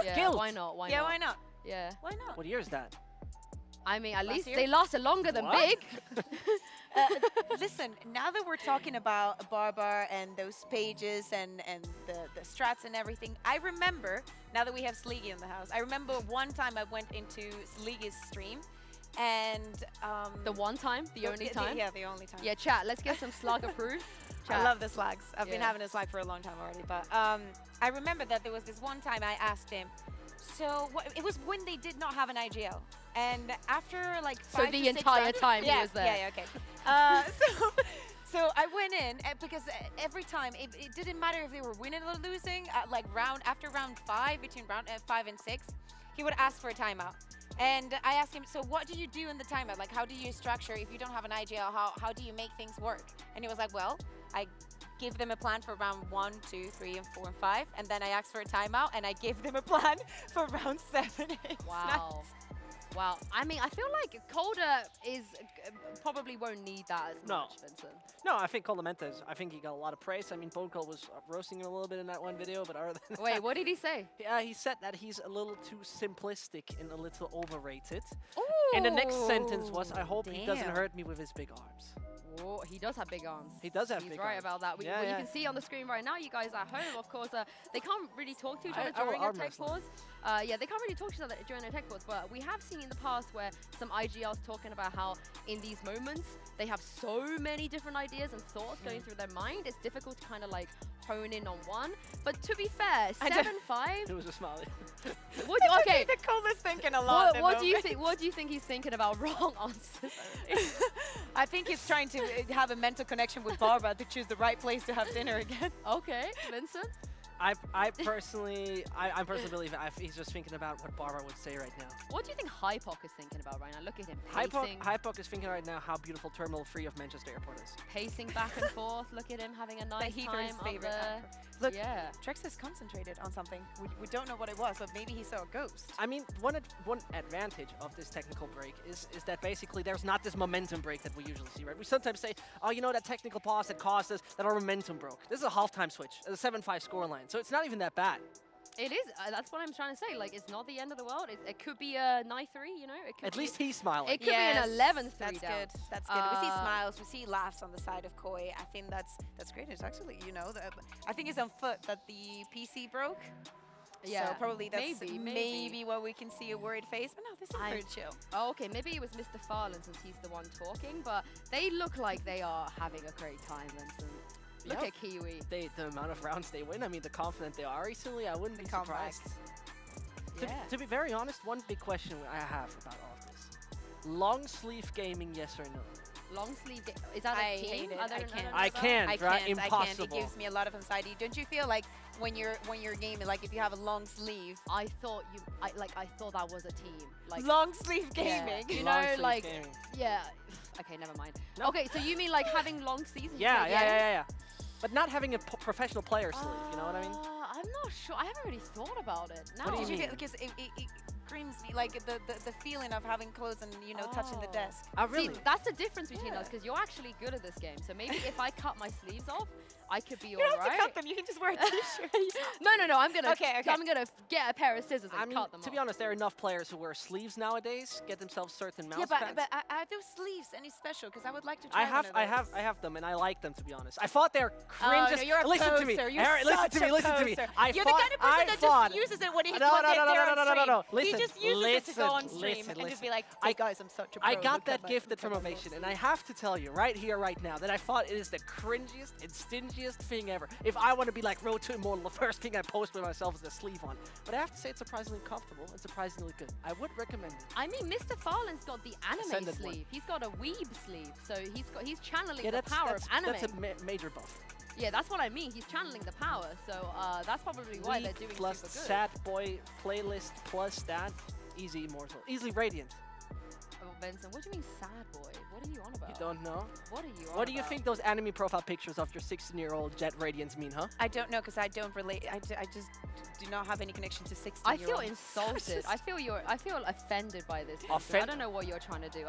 Yeah, Guild. why not? Why Yeah, not? why not? Yeah. Why not? What year is that? I mean, at Last least year? they lasted longer than What? Big. Listen, now that we're talking about Barbar and those pages and the strats and everything, I remember, now that we have Sleegy in the house, I remember one time I went into Sleegy's stream and... The one time? The only time? Yeah, the only time. Yeah, chat, let's get some slug approved. I love the slags. I've been Yeah. having a slag for a long time already. But I remember that there was this one time I asked him, so it was when they did not have an IGL. And after like 5 So to the 6 entire rounds- time he yeah, was there. Yeah, okay. So I went in because every time, it didn't matter if they were winning or losing, like after round 5, between round 5 and 6, he would ask for a timeout. And I asked him, so what do you do in the timeout? Like, how do you structure, if you don't have an IGL, how do you make things work? And he was like, well, I give them a plan for round 1, 2, 3, and 4, and 5. And then I asked for a timeout, and I gave them a plan for round 7, 8. Wow. Wow. I mean, I feel like Calder is probably won't need that as much, Vincent. No, I think Colamentez, I think he got a lot of praise. I mean, Bonecall was roasting him a little bit in that one video, but other than Wait, what did he say? Yeah, he said that he's a little too simplistic and a little overrated. And the next sentence was, I hope he doesn't hurt me with his big arms. Oh, he does have big arms. He does have He's big right arms. about that. You can see on the screen right now, you guys at home, of course, they can't really talk to each other during a tech pause. Yeah, they can't really talk to each other during a tech pause, but we have seen in the past where some IGLs talking about how in these moments, they have so many different ideas and thoughts going through their mind. It's difficult to kind of like hone in on one. But to be fair, 7-5. It was a smiley. Okay. Nicole is thinking a lot. What do you think? What do you think he's thinking about wrong answers? I think he's trying to have a mental connection with Barbara to choose the right place to have dinner again. Okay, Vincent. I personally believe he's just thinking about what Barbara would say right now. What do you think Hypok is thinking about right now? Look at him pacing. Hypok is thinking right now how beautiful Terminal 3 of Manchester Airport is. Pacing back and forth. Look at him having a nice time up favorite there. Look, yeah. Trex is concentrated on something. We don't know what it was, but maybe he saw a ghost. I mean, one advantage of this technical break is that basically there's not this momentum break that we usually see, right? We sometimes say, oh, you know, that technical pause that caused us, that our momentum broke. This is a halftime switch, a 7-5 scoreline, so it's not even that bad. It is. That's what I'm trying to say. Like, it's not the end of the world. It could be a 9-3, you know? It could At least he's smiling. It could be an 11-3 That's down. good. That's good. We see smiles. We see laughs on the side of Koi. I think that's great. It's actually, you know, I think it's on FUT that the PC broke. Yeah, so probably that's maybe where we can see a worried face. But no, this is very chill. Oh, okay. Maybe it was Mr. Farland since he's the one talking, but they look like they are having a great time, Vincent. Look at Kiwi. The amount of rounds they win, I mean, the confident they are recently, I wouldn't be surprised. To be very honest, one big question I have about all of this. Long sleeve gaming, yes or no? long sleeve. Is that I a team? hate it. Are there I none can't. of I those? can't, I right? can't. Impossible. It gives me a lot of anxiety. Don't you feel like when you're gaming, like if you have a long sleeve? I thought that was a team. Like Long sleeve yeah, gaming. you Long know, sleeve like gaming. yeah. Okay, never mind. No. Okay, so you mean like having long sleeves? and you Yeah, play yeah. games? But not having a professional player sleeve, you know what I mean? I'm not sure. I haven't really thought about it. Now, What do you Did you mean? feel, because it screams me like the feeling of having clothes and touching the Oh. desk. Really? See, that's the difference between Yeah. us, because you're actually good at this game. So maybe if I cut my sleeves off, I could be You don't alright. have to cut them. You can just wear a t-shirt. No. I'm gonna. Okay. I'm gonna get a pair of scissors and I mean, cut them to off. be honest, there are enough players who wear sleeves nowadays, get themselves certain mouse Yeah, pads. but are those sleeves any special? Because I would like to try one of I have them, and I like them, to be honest. I thought they're Oh, cringe. no, you're a listen to me. poser. You're Harry, listen such to me. a Listen to me. poser. I You're fought, the kind of person I that fought. just uses it when he's No. there on stream. Listen, He just uses it to go on stream listen, and just listen. be like, hey guys, I'm such a pro. I got Look that at my- gifted look from at my Ovation, long and I have to tell you right here, right now, that I thought it is the cringiest and stingiest thing ever. If I want to be like Road to Immortal, the first thing I post with myself is the sleeve on. But I have to say it's surprisingly comfortable and surprisingly good. I would recommend it. I mean, Mr. Farland's got the anime Ascended sleeve. one. He's got a weeb sleeve, so he's channeling Yeah, the power of anime. that's a major buff. Yeah, that's what I mean. He's channeling the power, so that's probably why they're doing plus super good. Sad Boy playlist plus that, easy immortal, easily radiant. Oh, Vincent, what do you mean sad boy? What are you on about? You don't know? What are you on What do you about? think those anime profile pictures of your 16-year-old Jet Radiance mean, huh? I don't know because I don't relate. I just do not have any connection to 16 I feel insulted. I feel offended by this. Vincent. I don't know what you're trying to do.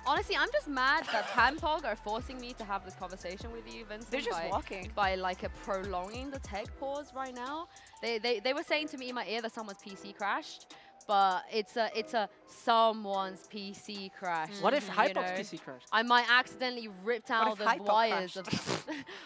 Honestly, I'm just mad that Pampog are forcing me to have this conversation with you, Vincent. They're just walking. By like prolonging the tech pause right now. They were saying to me in my ear that someone's PC crashed. But it's a someone's PC crash. What if you Hypox know? PC crashed? I might accidentally ripped out if the Hypo wires crashed?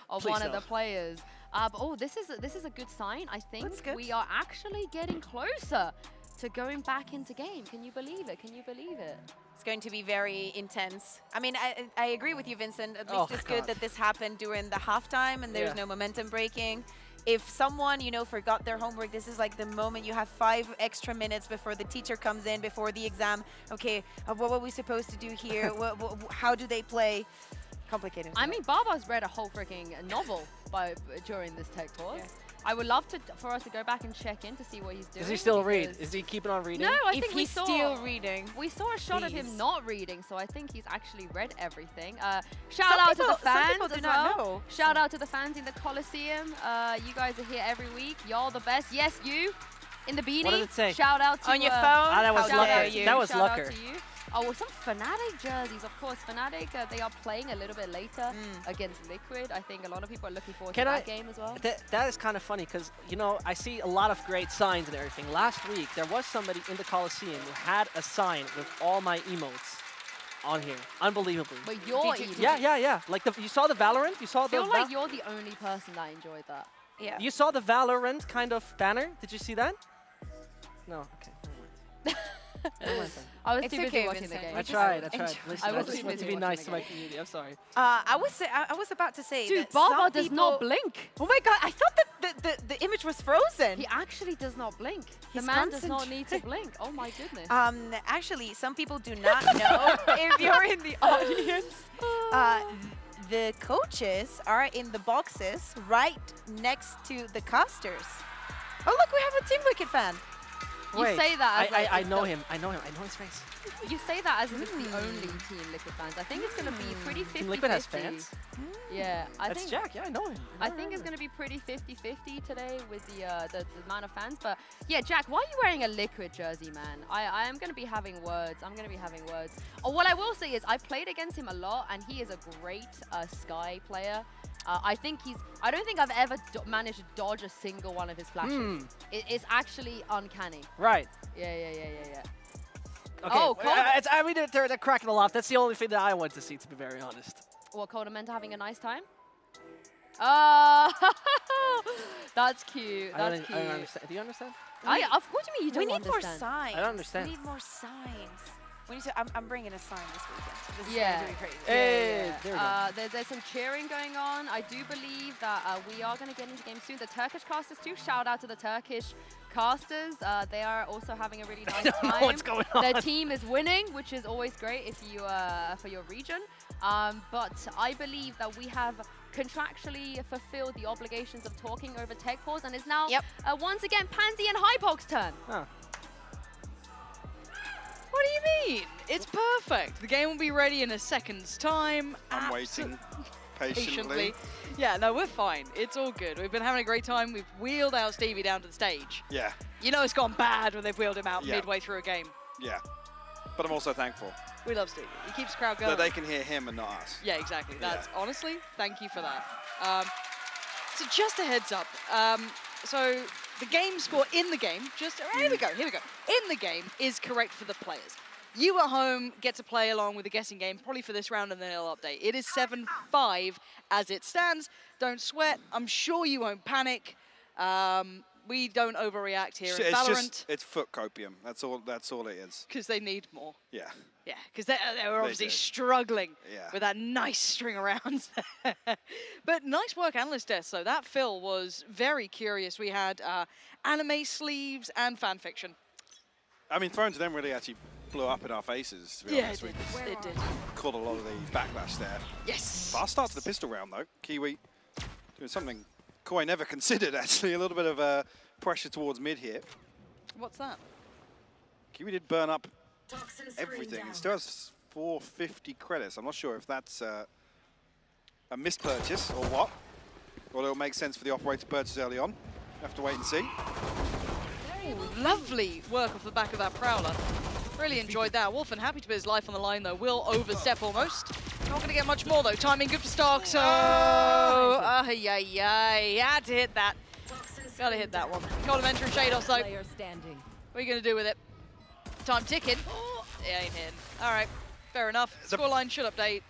of Please one of the don't. players. But oh, this is a good sign. I think That's good. we are actually getting closer to going back into game. Can you believe it? Can you believe it? It's going to be very intense. I mean, I agree with you, Vincent. At Oh, least it's good God. that this happened during the halftime and there's Yeah. no momentum breaking. If someone, forgot their homework, this is like the moment you have 5 extra minutes before the teacher comes in, before the exam. Okay, what were we supposed to do here? How do they play? Complicated. I mean, Baba's read a whole freaking novel during this tech pause. Yeah. I would love for us to go back and check in to see what he's doing. Does he still read? because- Is he keeping on reading? No, I if think we he's saw still reading. We saw a shot of Please. him not reading, so I think he's actually read everything. Shout Some out to people- the some fans people do as not well. know. Shout out to the fans in the Coliseum. You guys are here every week. Y'all the best. Yes, you in the beanie. What does it say? Shout out to On your phone? that was shout out Lucker. to you. That was Shout out Lucker. to you. Oh, well, some Fnatic jerseys, of course. Fnatic, they are playing a little bit later against Liquid. I think a lot of people are looking forward to that game as well. That is kind of funny because, I see a lot of great signs and everything. Last week, there was somebody in the Coliseum who had a sign with all my emotes on here. Unbelievably. But your emotes. Yeah. Like, you saw the Valorant? You saw I feel the like you're the only person that enjoyed that. Yeah. You saw the Valorant kind of banner? Did you see that? No, okay. Never mind. Never mind then. I was It's too busy okay, watching the Vincent. game. I just tried. enjoy- Listen, I I was just too want to busy be watching nice the to my game. community. I'm sorry. I was about to say Dude, that Baba some does people- not blink. Oh my god, I thought that the image was frozen. He actually does not blink. The He's man does not need to blink. Oh my goodness. Actually, some people do not know if you're in the audience. The coaches are in the boxes right next to the casters. Oh look, we have a Team Wicked fan. You Wait, say that as like I it's know the- him. I know his face. You say that as if it's the only Team Liquid fans. I think it's going to be pretty 50-50. Team Liquid has fans? Yeah, I That's think Jack. Yeah, I know him. I think it's going to be pretty 50-50 today with the amount of fans. But yeah, Jack, why are you wearing a Liquid jersey, man? I am going to be having words. Oh, what I will say is I played against him a lot, and he is a great Sky player. I don't think I've ever managed to dodge a single one of his flashes. It's actually uncanny. Right. Yeah. Okay. Oh, Cold. They're cracking a lot. That's the only thing that I want to see, to be very honest. What, Coldamenta having a nice time? That's cute. I That's don't cute. understand. Do you understand? Of course, you mean you We don't need more understand. signs. I don't understand. We need more signs. We need to, I'm bringing a sign this weekend. This is Yeah. going to be crazy. Hey, there we go. There's some cheering going on. I do believe that we are going to get into game soon. The Turkish casters too. Shout out to the Turkish casters, they are also having a really nice don't time. know what's going on. Their team is winning, which is always great if you for your region. But I believe that we have contractually fulfilled the obligations of talking over tech pause, and it's now once again Pansy and Hypok's turn. Huh. What do you mean? It's perfect. The game will be ready in a second's time. I'm waiting patiently. Yeah, no, we're fine. It's all good. We've been having a great time. We've wheeled out Stevie down to the stage. Yeah. You know it's gone bad when they've wheeled him out midway through a game. Yeah. But I'm also thankful We love Stevie. He keeps the crowd going. that they can hear him and not us. Yeah, exactly. That's honestly, thank you for that. So just a heads up. So the game score in the game, here we go. In the game is correct for the players. You at home get to play along with the guessing game, probably for this round, and then it'll update. It is 7-5 as it stands. Don't sweat. I'm sure you won't panic. We don't overreact here at VALORANT. It's FUT copium. That's all it is. Because they need more. Yeah. Yeah, because they were obviously struggling Yeah. with that nice string around. But nice work, analyst desk. So that fill was very curious. We had anime sleeves and fan fiction. I mean, Thrown to them really actually blew up in our faces, to be honest. It did. Caught a lot of the backlash there. Yes. Fast start to the pistol round, though. Kiwi doing something Koi never considered, actually. A little bit of pressure towards mid here. What's that? Kiwi did burn up everything. It still has 450 credits. I'm not sure if that's a missed purchase or what. Or it'll make sense for the operator to purchase early on. Have to wait and see. Ooh, lovely work off the back of that Prowler. Really enjoyed that. Wolfen happy to put his life on the line, though. Will overstep almost. Not going to get much more, though. Timing good for Stark, so... Had to hit that. Got to hit that one. Complimentary Shados, though. What are you going to do with it? Time ticking. It ain't hitting. All right, fair enough. Scoreline should update.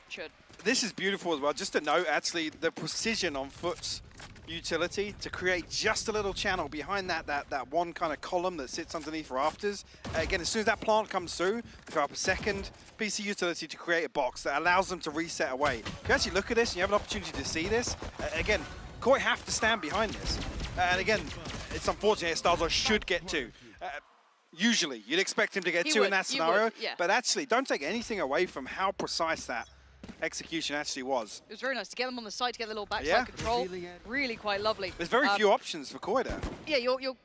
Should. This is beautiful as well. Just to note, actually, the precision on FUT's utility to create just a little channel behind that one kind of column that sits underneath rafters. Again, as soon as that plant comes through, they throw up a second piece of utility to create a box that allows them to reset away. If you actually look at this and you have an opportunity to see this, again, Koi have to stand behind this. And again, it's unfortunate Starzo should get two. Usually, you'd expect him to get two in that scenario, but actually, don't take anything away from how precise that execution actually was. It was very nice to get them on the side, to get the little backside control. Really quite lovely. There's very few options for Koi there. Yeah, you're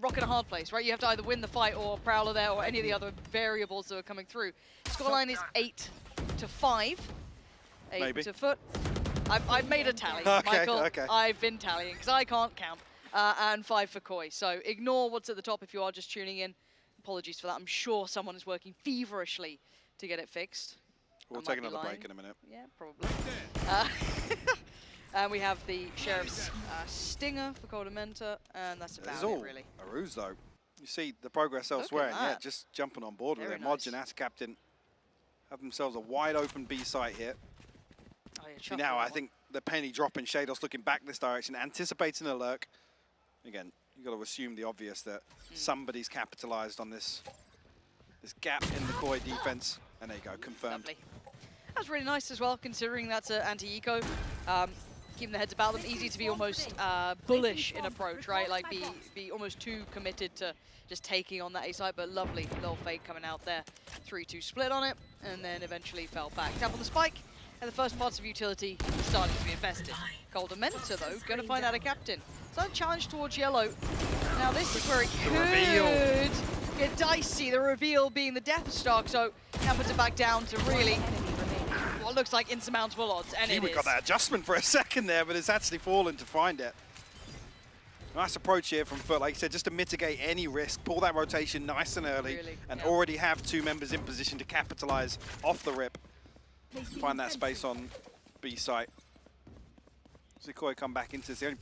rocking a hard place, right? You have to either win the fight or Prowler there or any of the other variables that are coming through. Scoreline is 8-5. 8 to FUT. I've made a tally, Michael. I've been tallying because I can't count. And 5 for Koi. So ignore what's at the top if you are just tuning in. Apologies for that. I'm sure someone is working feverishly to get it fixed. We'll take another break in a minute. Yeah, probably. And we have the Sheriff's Stinger for Coldamenta, and that's about it, really. A ruse, though. You see the progress elsewhere, and just jumping on board with it. Modge and As Captain have themselves a wide open B site here. Oh, yeah, now, I think the penny dropping Shados looking back this direction, anticipating a lurk. Again, you've got to assume the obvious that somebody's capitalized on this gap in the Koi defense. And there you go, confirmed. Lovely. That was really nice as well, considering that's an anti-eco. Keeping the heads about them, easy to be almost bullish in approach, right? Like be almost too committed to just taking on that A site, but lovely little fake coming out there. 3-2 split on it, and then eventually fell back. Tap on the spike, and the first parts of utility starting to be invested. Coldamenta, though, going to find out a captain. So a challenge towards yellow. Now this is where it could get dicey, the reveal being the death of Stark, so now puts it back down to really what looks like insurmountable odds, and We got that adjustment for a second there, but it's actually fallen to find it. Nice approach here from FUT, like you said, just to mitigate any risk, pull that rotation nice and early, and already have two members in position to capitalize off the rip. Find that space on B site. See Koi come back into this. The only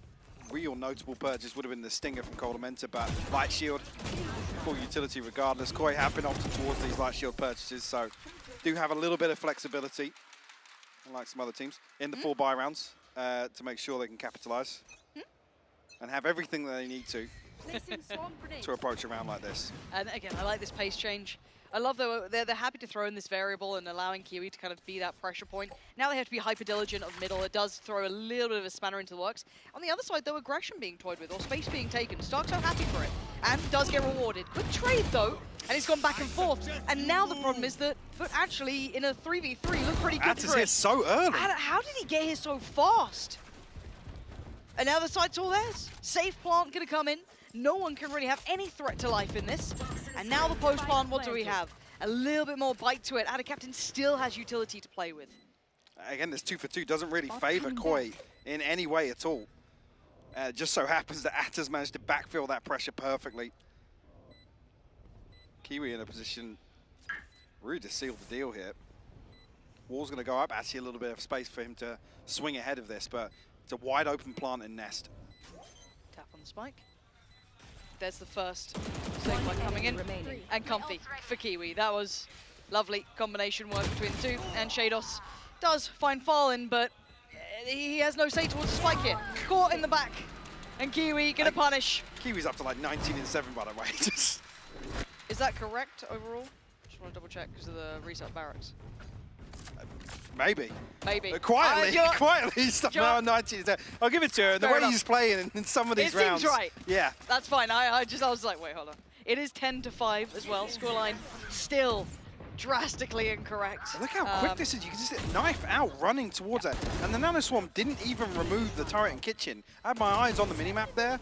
real notable purchase would have been the Stinger from Coldamenta, but Light Shield, full utility regardless. Koi have been opting towards these Light Shield purchases, so do have a little bit of flexibility, unlike some other teams, in the 4 buy rounds to make sure they can capitalize and have everything that they need to approach a round like this. And again, I like this pace change. I love though they're happy to throw in this variable and allowing Kiwi to kind of be that pressure point. Now they have to be hyper diligent of middle. It does throw a little bit of a spanner into the works. On the other side though, aggression being toyed with or space being taken. Stark's so happy for it and does get rewarded. Quick trade though, and he's gone back and forth. And now the problem is that FUT actually in a 3v3 looked pretty good Atta's for here it. so early. How did he get here so fast? And now the site's all theirs. Safe plant gonna come in. No one can really have any threat to life in this. And now the post plant, what do we have? A little bit more bite to it. Ada Captain still has utility to play with. Again, this 2 for 2 doesn't really favor Koi in any way at all. Just so happens that Ata's managed to backfill that pressure perfectly. Kiwi in a position really to seal the deal here. Wall's going to go up. Actually, a little bit of space for him to swing ahead of this, but it's a wide open plant and nest. Tap on the spike. There's the first snake bite coming in. And comfy for Kiwi. That was lovely combination work between the two. And Shados does find Fallen, but he has no say towards the spike here. Caught in the back. And Kiwi gonna punish. Kiwi's up to like 19 and 7, by the way. Is that correct overall? Just want to double check because of the reset barracks. Maybe. Maybe. Quietly, stuff now 19. I'll give it to her. The way he's playing in some of these rounds. It seems right. Yeah. That's fine. I was like, wait, hold on. It is 10-5 as well. Scoreline still drastically incorrect. Look how quick this is. You can just knife out running towards that. And the Nanoswarm didn't even remove the turret and kitchen. I had my eyes on the minimap there.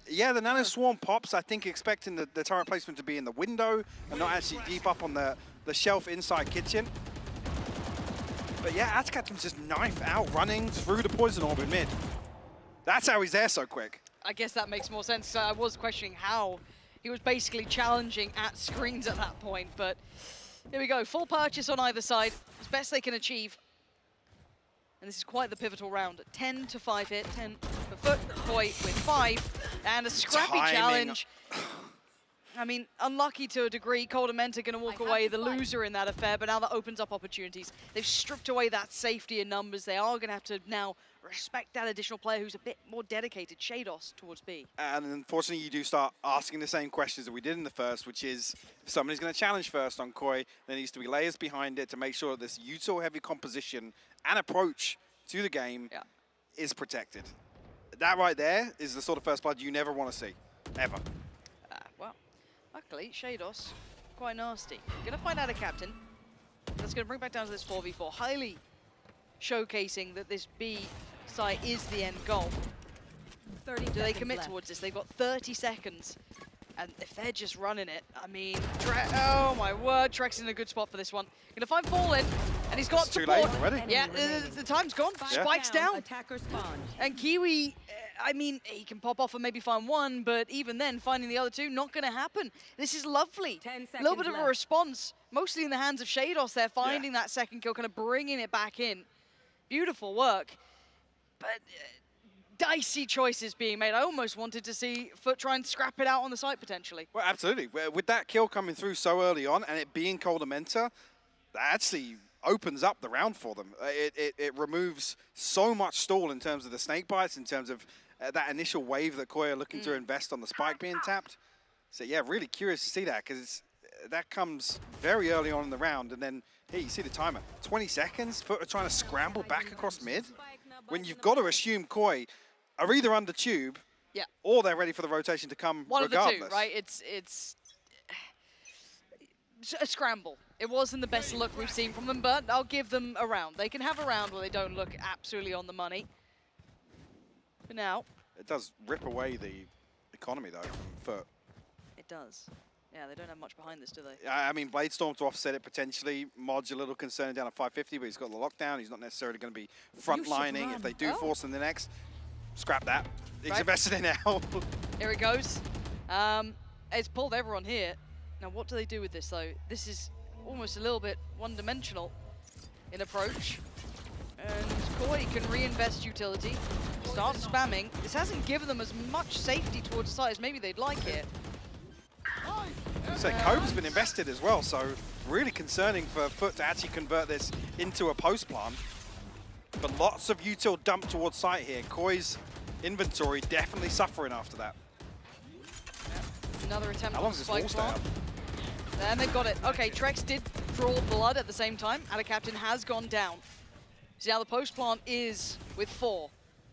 Yeah, the Nanoswarm pops, I think expecting the turret placement to be in the window and not actually deep up on the shelf inside kitchen. But yeah, Azcaptain's just knife out running through the poison orb in mid. That's how he's there so quick. I guess that makes more sense. I was questioning how he was basically challenging at screens at that point, but here we go. Full purchase on either side, as best they can achieve. And this is quite the pivotal round. 10-5 hit, 10 for FUT, Koi with 5, and a scrappy challenge. I mean, unlucky to a degree. Cold and Menta going to walk away the loser in that affair, but now that opens up opportunities. They've stripped away that safety in numbers. They are going to have to now respect that additional player who's a bit more dedicated, Shados, towards B. And unfortunately, you do start asking the same questions that we did in the first, which is, if somebody's going to challenge first on Koi, there needs to be layers behind it to make sure that this util-heavy composition and approach to the game is protected. That right there is the sort of first blood you never want to see, ever. Well, luckily, Shados, quite nasty. Gonna find out a captain. That's gonna bring back down to this 4v4. Highly showcasing that this B site is the end goal. Do they commit towards this? They've got 30 seconds. And if they're just running it, I mean, oh my word, Trek's in a good spot for this one. Gonna find Fallen, and he's got support. Too late already. Yeah, the time's gone. Spike's down. Attacker spawn. And Kiwi, I mean, he can pop off and maybe find one, but even then, finding the other two, not gonna happen. This is lovely. 10 a little bit seconds of a response, mostly in the hands of Shados there, finding that second kill, kind of bringing it back in. Beautiful work. But dicey choices being made. I almost wanted to see FUT try and scrap it out on the site potentially. Well, absolutely. With that kill coming through so early on and it being Cold and Menta, that actually opens up the round for them. It removes so much stall in terms of the snake bites, in terms of that initial wave that Koi are looking to invest on the spike being tapped. So yeah, really curious to see that, because that comes very early on in the round, and then here you see the timer, 20 seconds. FUT are trying to scramble back across mid when you've got to assume Koi are either under tube, or they're ready for the rotation to come regardless. One of the two, right? It's a scramble. It wasn't the best look we've seen from them, but I'll give them a round. They can have a round where they don't look absolutely on the money. But now, it does rip away the economy though from FUT. It does. Yeah, they don't have much behind this, do they? I mean, Bladestorm to offset it potentially. Mod's a little concerned down at 550, but he's got the lockdown. He's not necessarily going to be front-lining. If they do force in the next, scrap that. He's invested in now. Here it goes. It's pulled everyone here. Now, what do they do with this, though? This is almost a little bit one-dimensional in approach. And Koi can reinvest utility, start spamming. This hasn't given them as much safety towards the side as maybe they'd like here. So Cove's been invested as well, so really concerning for FUT to actually convert this into a post plant. But lots of util dumped towards site here. Koi's inventory definitely suffering after that. Another attempt How long on does spike this wall plant. stay And they've got it. Okay, Trex did draw blood at the same time, and a captain has gone down. So now the post plant is with 4.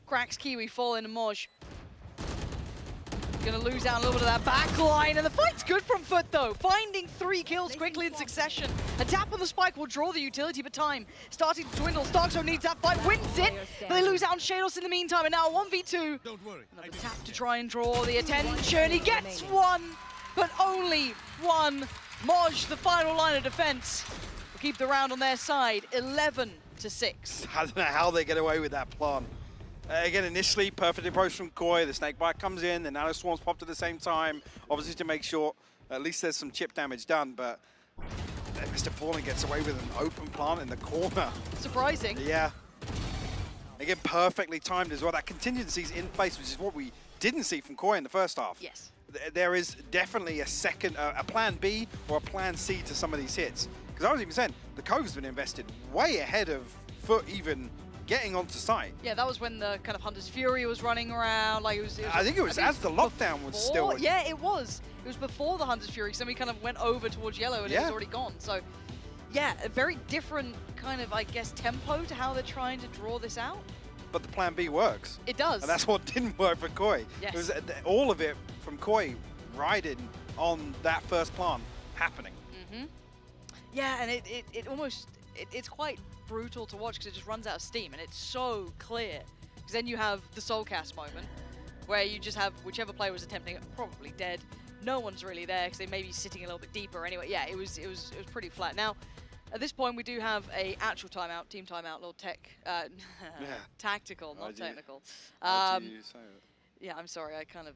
Cracks, Kiwi, fall into Moj. Gonna lose out a little bit of that back line, and the fight's good from FUT though. Finding 3 kills quickly in succession. A tap on the spike will draw the utility, but time starting to dwindle. Starkzo needs that fight, wins it, but they lose out on Shados in the meantime, and now 1v2. Don't worry. Another tap to try and draw the attention. He gets one, but only one. Moj, the final line of defense, will keep the round on their side, 11-6. I don't know how they get away with that plan. Again, initially, perfect approach from Koi. The snake bite comes in, the nano swarms popped at the same time, obviously to make sure at least there's some chip damage done, but Mr. Fallen gets away with an open plant in the corner. Surprising. Yeah. Again, perfectly timed as well. That contingency's in place, which is what we didn't see from Koi in the first half. Yes. There is definitely a second, a plan B or a plan C to some of these hits. Because I was even saying, the Cove's been invested way ahead of FUT even getting onto site. Yeah, that was when the kind of Hunter's Fury was running around. Like it was I think it was as the lockdown was still. Yeah, it was. It was before the Hunter's Fury. So we kind of went over towards yellow and it was already gone. So yeah, a very different kind of, I guess, tempo to how they're trying to draw this out. But the plan B works. It does. And that's what didn't work for Koi. Yes. It was all of it from Koi riding on that first plan happening. Mm-hmm. Yeah, and it almost, it's quite brutal to watch because it just runs out of steam and it's so clear. Because then you have the soul cast moment where you just have whichever player was attempting it probably dead. No one's really there because they may be sitting a little bit deeper anyway. Yeah, it was pretty flat. Now, at this point, we do have a actual timeout, team timeout, little tactical, not technical. How do you say it? Yeah, I'm sorry, I kind of,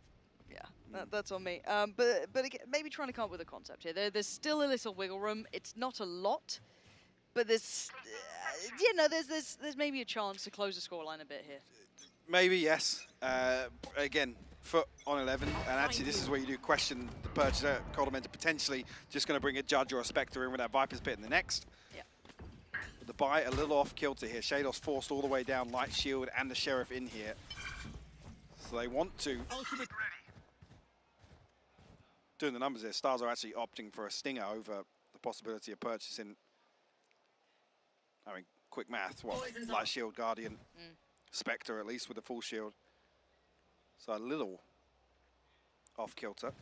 that's on me. But again, maybe trying to come up with a concept here. There's still a little wiggle room. It's not a lot, but there's, there's maybe a chance to close the scoreline a bit here. Maybe, yes. Again, FUT on 11, and actually this is where you do question the purchaser. Coldamenta potentially just going to bring a Judge or a Spectre in with that Viper's Pit in the next. Yeah. But the buy a little off kilter here. Shados forced all the way down, Light Shield and the Sheriff in here. So they want to... Doing the numbers here, Stars are actually opting for a Stinger over the possibility of purchasing... I mean, quick math, what? Light Shield, Guardian, Spectre at least with a full shield. So a little off kilter.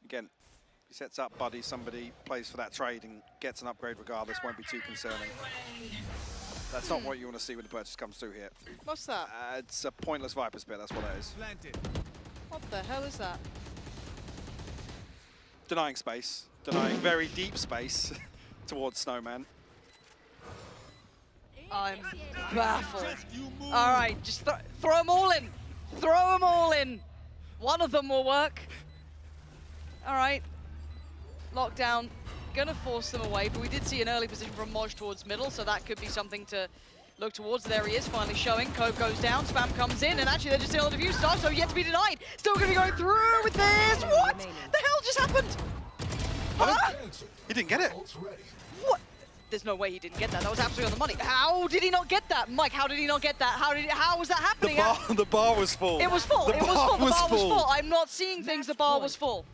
Again, he sets up Buddy, somebody plays for that trade and gets an upgrade regardless, won't be too concerning. That's not what you want to see when the purchase comes through here. What's that? It's a pointless Viper's Pit, that's what that is. What the hell is that? Denying space, denying very deep space towards Snowman. I'm baffled. All right, just throw them all in. Throw them all in. One of them will work. All right. Lockdown. Gonna force them away, but we did see an early position from Moj towards middle, so that could be something to look towards. There he is, finally showing. Cove goes down, Spam comes in, and actually they're just still on Defuse. Starkzo yet to be denied. Still gonna be going through with this. What the hell just happened? Huh? He didn't get it. What? There's no way he didn't get that. That was absolutely on the money. How did he not get that? Mike, how did he not get that? How was that happening? The bar was full. It was full. It was full. The bar was full. I'm not seeing things. The bar was full.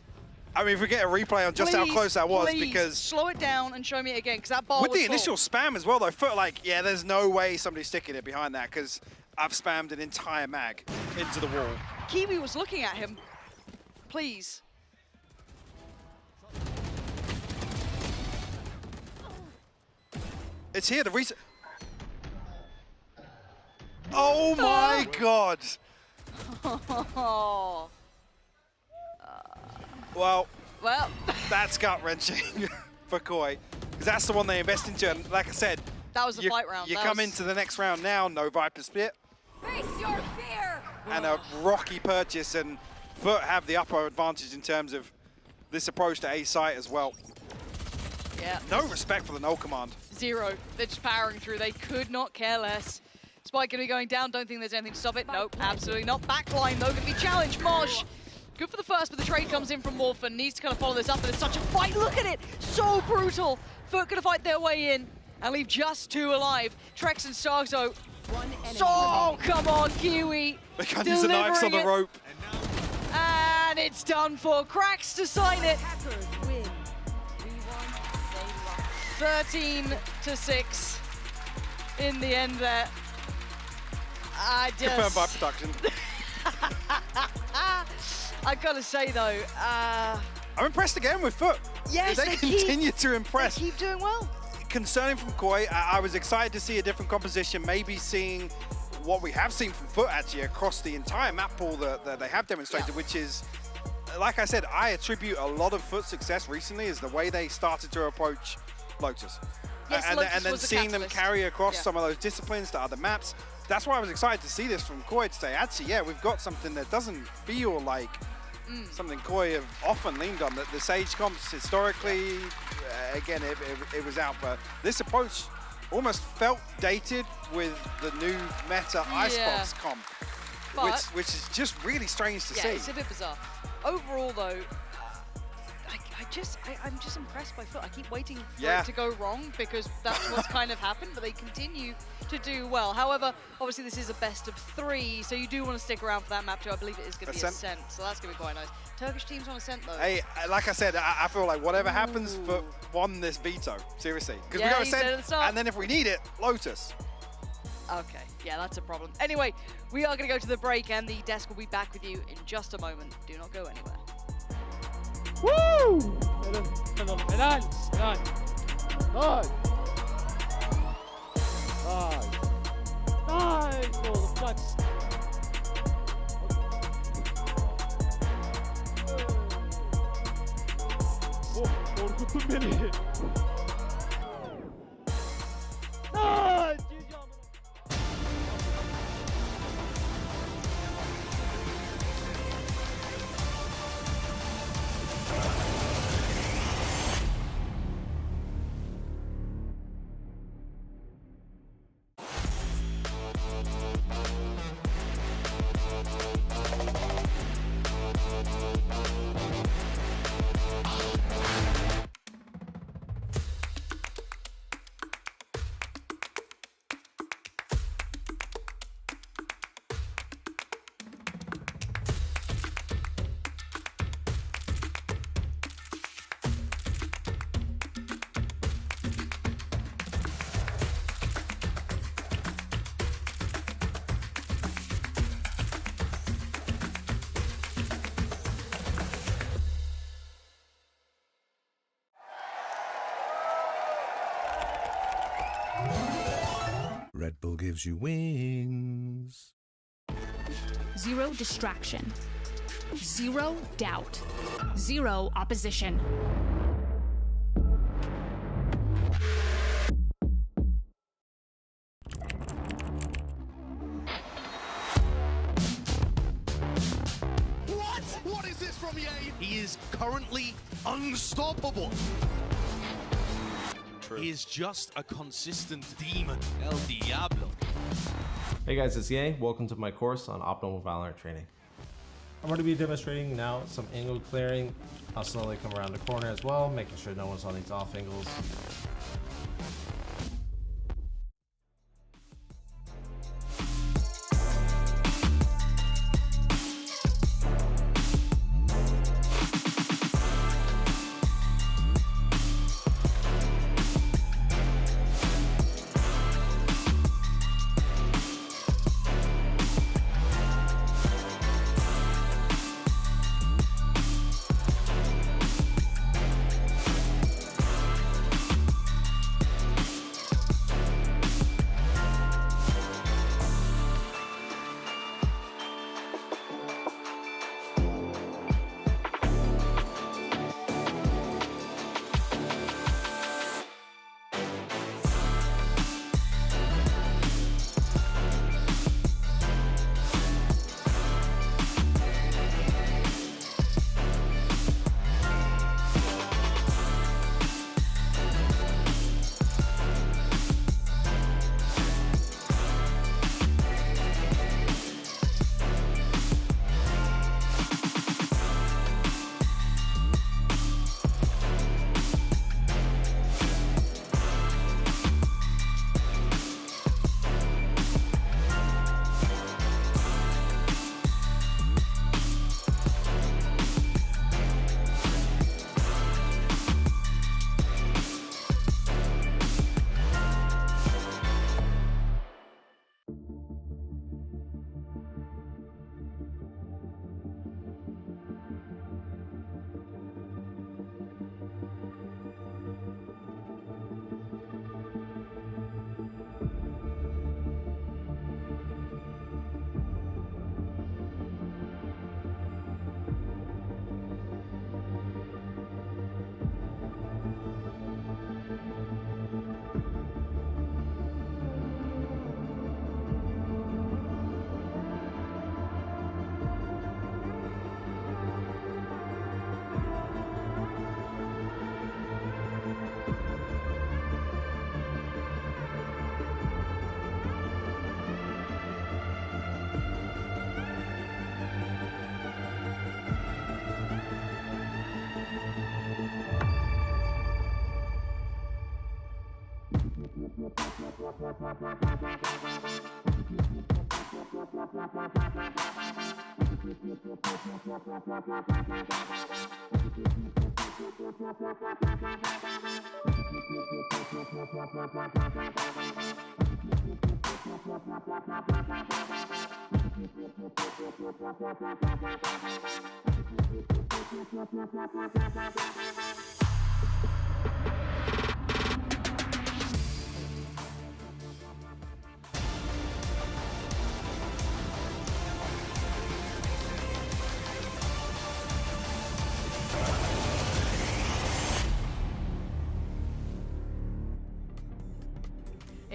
I mean, if we get a replay on just how close that was, because... slow it down and show me it again, because that bar with was the full. initial spam as well, though, I felt like, yeah, there's no way somebody's sticking it behind that, because I've spammed an entire mag into the wall. Kiwi was looking at him. Please. It's here, the reset. Oh my god! Well, that's gut-wrenching for Koi, because that's the one they invest into, and like I said, that was the fight round. You come into the next round now, no Viper's Pit. Face your fear! And a rocky purchase, and FUT have the upper advantage in terms of this approach to A site as well. Yeah. No respect for the null command. Zero. They're just powering through. They could not care less. Spike going to be going down. Don't think there's anything to stop it. Nope, absolutely not. Backline, though, going to be challenged. Moj, good for the first, but the trade comes in from Morphin. Needs to kind of follow this up, and it's such a fight. Look at it. So brutal. FUT going to fight their way in and leave just 2 alive. Trex and Starkzo. So, come on, Kiwi. They can't use the knives on the rope. And it's done for. Cracks to sign it. 13-6 in the end there. I just... Confirmed by production. I gotta say though, I'm impressed again with FUT. yes, they continue to impress. They keep doing well. Concerning from Koi, I was excited to see a different composition, maybe seeing what we have seen from FUT actually across the entire map pool that they have demonstrated, which is, like I said, I attribute a lot of FUT's success recently is the way they started to approach Lotus. Yes, and Lotus then was a seeing them catalyst. carry across some of those disciplines to other maps. That's why I was excited to see this from Koi, to say, actually, yeah, we've got something that doesn't feel like something Koi have often leaned on. That the Sage comps historically, again, it was out, but this approach almost felt dated with the new meta Icebox comp, which is just really strange to see. It's a bit bizarre. Overall, though, I'm just impressed by FUT. I keep waiting for it to go wrong because that's what's kind of happened, but they continue to do well. However, obviously this is a best of 3, so you do want to stick around for that map too. I believe it is going to be Ascent, so that's going to be quite nice. Turkish teams on Ascent though. Hey, like I said, I feel like whatever happens, FUT won this veto, seriously. Because we got Ascent, and then if we need it, Lotus. Okay, yeah, that's a problem. Anyway, we are going to go to the break, and the desk will be back with you in just a moment. Do not go anywhere. Woo! Helal. Nice oğlum, kaç. Oh, korkuttun beni. Nice! Red Bull gives you wings. Zero distraction. Zero doubt. Zero opposition. What is this from EA? He is currently unstoppable. He is just a consistent demon. El Diablo. Hey guys, it's EA. Welcome to my course on optimal VALORANT training. I'm going to be demonstrating now some angle clearing. I'll slowly come around the corner as well, making sure no one's on these off angles.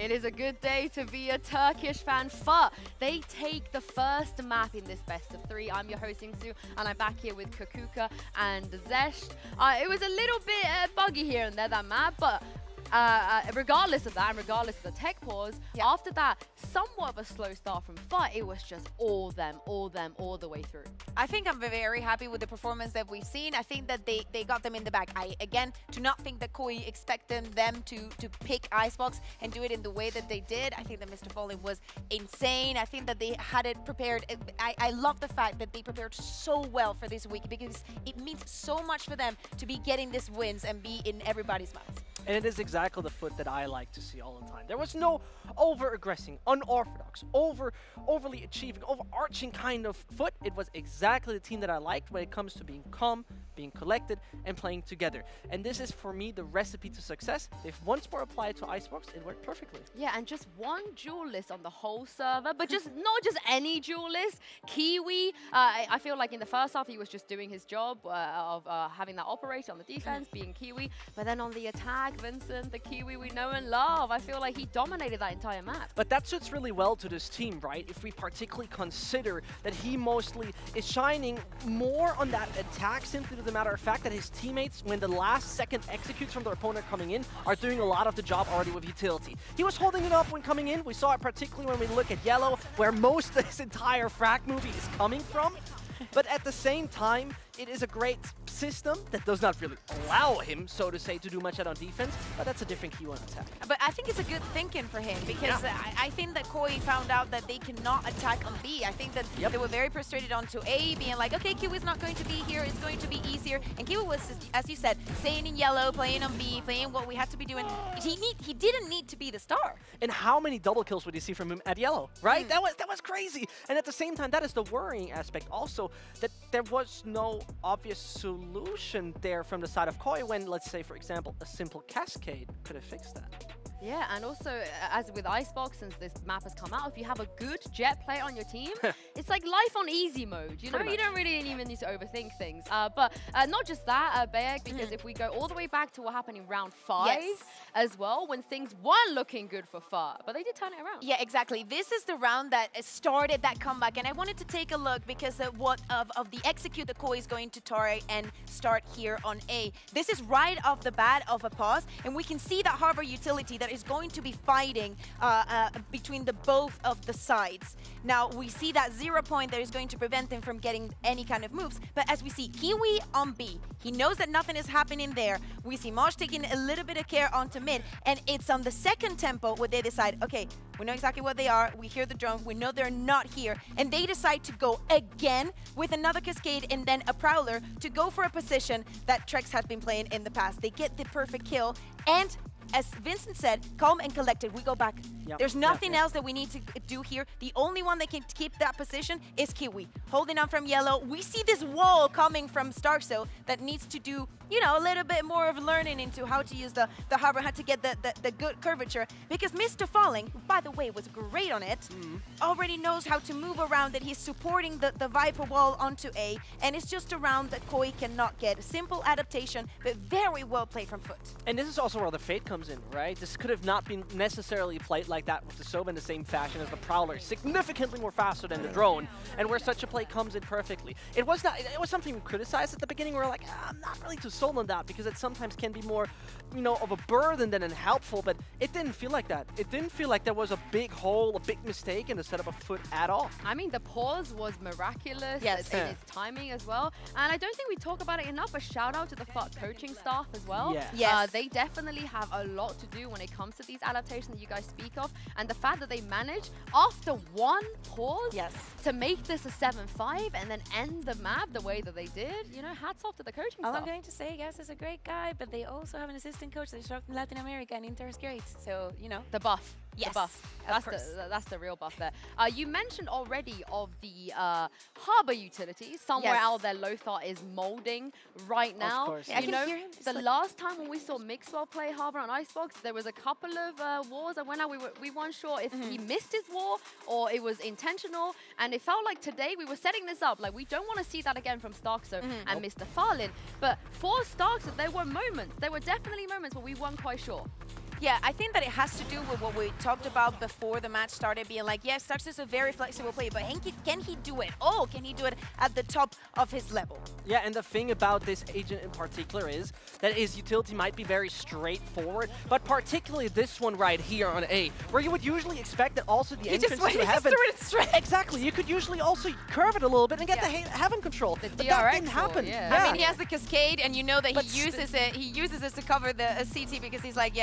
It is a good day to be a Turkish fan. FUT, they take the first map in this best of 3. I'm your host, Ingsu, and I'm back here with Cougar and Zesh. It was a little bit buggy here and there, that map, but regardless of that, and regardless of the tech pause, after that, somewhat of a slow start from FUT, it was just all them, all the way through. I think I'm very happy with the performance that we've seen. I think that they got them in the bag. I, again, do not think that Koi expected them to pick Icebox and do it in the way that they did. I think that Mr. Falling was insane. I think that they had it prepared. I love the fact that they prepared so well for this week because it means so much for them to be getting these wins and be in everybody's mouths. And it is exactly the FUT that I like to see all the time. There was no over-aggressing, unorthodox, overly achieving, overarching kind of FUT. It was exactly the team that I liked when it comes to being calm, being collected, and playing together. And this is, for me, the recipe to success. If once more applied to Icebox, it worked perfectly. Yeah, and just one duelist on the whole server, but just not just any duelist. Kiwi, I feel like in the first half, he was just doing his job of having that operator on the defense, being Kiwi. But then on the attack, Vincent, the Kiwi we know and love, I feel like he dominated that entire map. But that suits really well to this team, right? If we particularly consider that he mostly is shining more on that attack, simply to the matter of fact that his teammates, when the last second executes from their opponent coming in, are doing a lot of the job already with utility. He was holding it up when coming in. We saw it particularly when we look at Yellow, where most of this entire frag movie is coming from. But at the same time, it is a great system that does not really allow him, so to say, to do much out on defense, but that's a different key on attack. But I think it's a good thinking for him because I think that Koi found out that they cannot attack on B. I think that they were very frustrated onto A, being like, okay, Kiwi's not going to be here, it's going to be easier. And Kiwi was, as you said, staying in yellow, playing on B, playing what we had to be doing. He didn't need to be the star. And how many double kills would you see from him at yellow, right? That was crazy. And at the same time, that is the worrying aspect also, that there was no obvious solution there from the side of Koi when, let's say, for example, a simple cascade could have fixed that. Yeah, and also, as with Icebox, since this map has come out, if you have a good Jet player on your team, it's like life on easy mode, you know? You don't really even need to overthink things. But not just that, Bayek, because if we go all the way back to what happened in round 5 as well, when things weren't looking good for FUT, but they did turn it around. Yeah, exactly. This is the round that started that comeback, and I wanted to take a look because of the execute that Koi is going to try and start here on A. This is right off the bat of a pause, and we can see that Harbor utility that is going to be fighting between both of the sides. Now, we see that 0 point that is going to prevent him from getting any kind of moves, but as we see, Kiwi on B, he knows that nothing is happening there. We see Mosh taking a little bit of care onto mid, and it's on the second tempo where they decide, okay, we know exactly what they are, we hear the drone, we know they're not here, and they decide to go again with another Cascade and then a Prowler to go for a position that Trex has been playing in the past. They get the perfect kill, and as Vincent said, calm and collected, we go back. There's nothing else that we need to do here. The only one that can keep that position is Kiwi. Holding on from yellow. We see this wall coming from Starkso that needs to do, you know, a little bit more of learning into how to use the harbor, how to get the good curvature. Because Mr. Falling, who, by the way, was great on it, already knows how to move around it. He's supporting the Viper wall onto A, and it's just a round that Koi cannot get. Simple adaptation, but very well played from FUT. And this is also where the Fate comes in, right? This could have not been necessarily played like that with the Sova in the same fashion as the Prowler, significantly more faster than the drone, and where such a play comes in perfectly. It was something we criticized at the beginning. We were like, I'm not really too sold on that because it sometimes can be more, you know, of a burden than helpful, but it didn't feel like that. It didn't feel like there was a big hole, a big mistake in the setup of FUT at all. I mean, the pause was miraculous in its timing as well, and I don't think we talk about it enough. A shout out to the FUT coaching staff as well. Yes. They definitely have a lot to do when it comes to these adaptations that you guys speak of. off. And the fact that they managed, after one pause, to make this a 7-5 and then end the map the way that they did, you know, hats off to the coaching All staff. I'm going to say, Gas is a great guy, but they also have an assistant coach that's from Latin America, and Inter is great. So, you know. The buff. Yes, the buff. of That's the real buff there. You mentioned already of the harbor utilities. Somewhere out there, Lothar is molding right now. Of course. Yeah, I You can know, hear him. the last time when we saw Mixwell play harbor on Icebox, there was a couple of wars that went out. We weren't sure if he missed his war or it was intentional. And it felt like today we were setting this up. Like, we don't want to see that again from Starkso and Mr. Farlin. But for Starkso, there were moments. There were definitely moments where we weren't quite sure. Yeah, I think that it has to do with what we talked about before the match started, being like, yes, Starkso is a very flexible player, but can he do it? Oh, can he do it at the top of his level? Yeah, and the thing about this agent in particular is that his utility might be very straightforward, but particularly this one right here on A, where you would usually expect that also the entrance to heaven. Exactly, you could usually also curve it a little bit and get the heaven control. But that didn't happen. I mean, he has the cascade, and you know that he uses it. He uses it to cover the CT because he's like,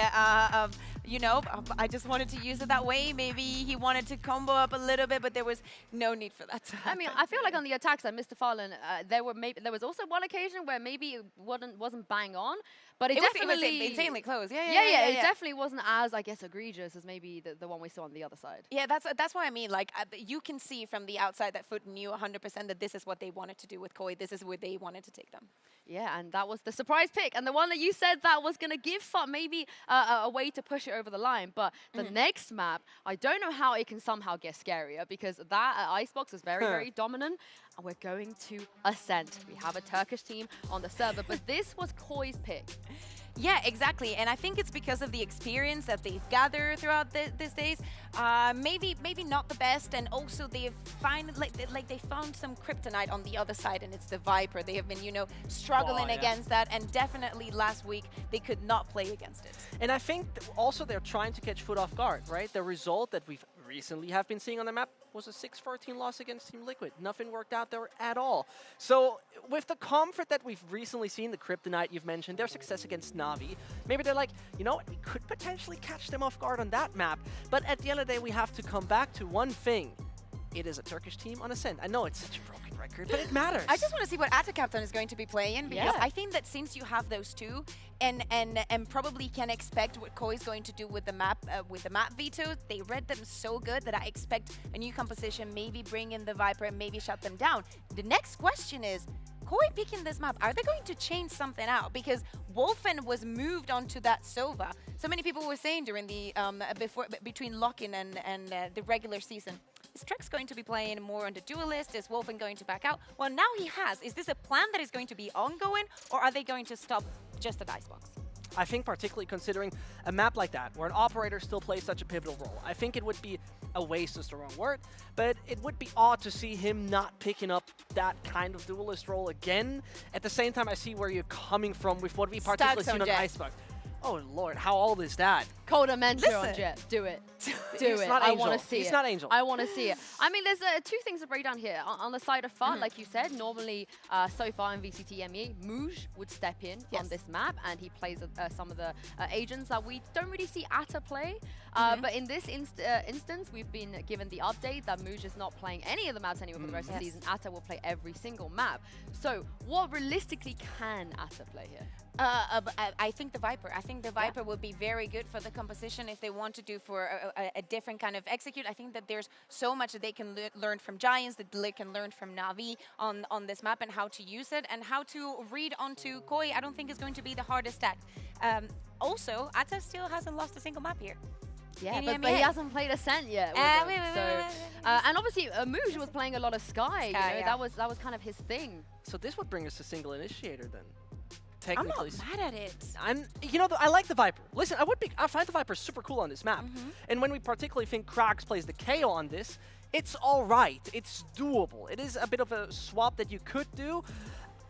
you know, I just wanted to use it that way. Maybe he wanted to combo up a little bit, but there was no need for that to happen. I mean, I feel like on the attack side, Mr. Farlin, there was also one occasion where maybe it wasn't bang on, but it definitely was insanely close. Yeah, it definitely wasn't as, I guess, egregious as maybe the one we saw on the other side. Yeah, that's what I mean. Like, you can see from the outside that FUT knew 100% that this is what they wanted to do with Koi. This is where they wanted to take them. Yeah, and that was the surprise pick. And the one that you said that was going to give FUT maybe a way to push it over the line. But the next map, I don't know how it can somehow get scarier, because that Icebox is very, very dominant. And we're going to Ascent. We have a Turkish team on the server, but this was Koi's pick. Yeah, exactly. And I think it's because of the experience that they've gathered throughout these days. Maybe not the best, and also they found they found some kryptonite on the other side, and it's the Viper. They have been, you know, struggling against that, and definitely last week they could not play against it. And I think also they're trying to catch FUT off guard, right? The result that we've recently have been seeing on the map was a 6-14 loss against Team Liquid. Nothing worked out there at all. So with the comfort that we've recently seen, the kryptonite you've mentioned, their success against Na'Vi, maybe they're like, you know what, we could potentially catch them off guard on that map. But at the end of the day, we have to come back to one thing. It is a Turkish team on Ascent. I know it's such a broken record, but it matters. I just want to see what Atta Captain is going to be playing, because I think that since you have those two, and probably can expect what Koi is going to do with the map veto, they read them so good that I expect a new composition, maybe bring in the Viper and maybe shut them down. The next question is, Koi picking this map, are they going to change something out? Because Wolfen was moved onto that Sova. So many people were saying during the between lock-in and the regular season, is Trex going to be playing more on the duelist? Is Wolfen going to back out? Well, now he has. Is this a plan that is going to be ongoing, or are they going to stop just at Icebox? I think particularly considering a map like that, where an operator still plays such a pivotal role, I think it would be a waste is the wrong word, but it would be odd to see him not picking up that kind of duelist role again. At the same time, I see where you're coming from with what we particularly seen on Icebox. Oh Lord, how old is that? Coda Mentor on Jet. Do it. Do it. I want to see it. He's not Angel. I want to see it. I mean, there's two things to break down here. On the side of FUT, like you said, normally so far in VCT EMEA, Mooj would step in on this map, and he plays some of the agents that we don't really see Atta play. But in this instance, we've been given the update that Mooj is not playing any of the maps anymore for the rest of the season. Atta will play every single map. So what realistically can Atta play here? I think the Viper. I think the Viper would be very good for the composition if they want to do for a different kind of execute. I think that there's so much that they can learn from Giants, that they can learn from Na'Vi on this map, and how to use it and how to read onto Koi. I don't think is going to be the hardest act. Also, Atta still hasn't lost a single map here. Yeah, but he hasn't played Ascent yet. And obviously, Mooj was playing a lot of Sky. You know, that was kind of his thing. So this would bring us to single initiator then. I'm not mad at it. You know, I like the Viper. Listen, I find the Viper super cool on this map. And when we particularly think Krax plays the KO on this, it's all right. It's doable. It is a bit of a swap that you could do.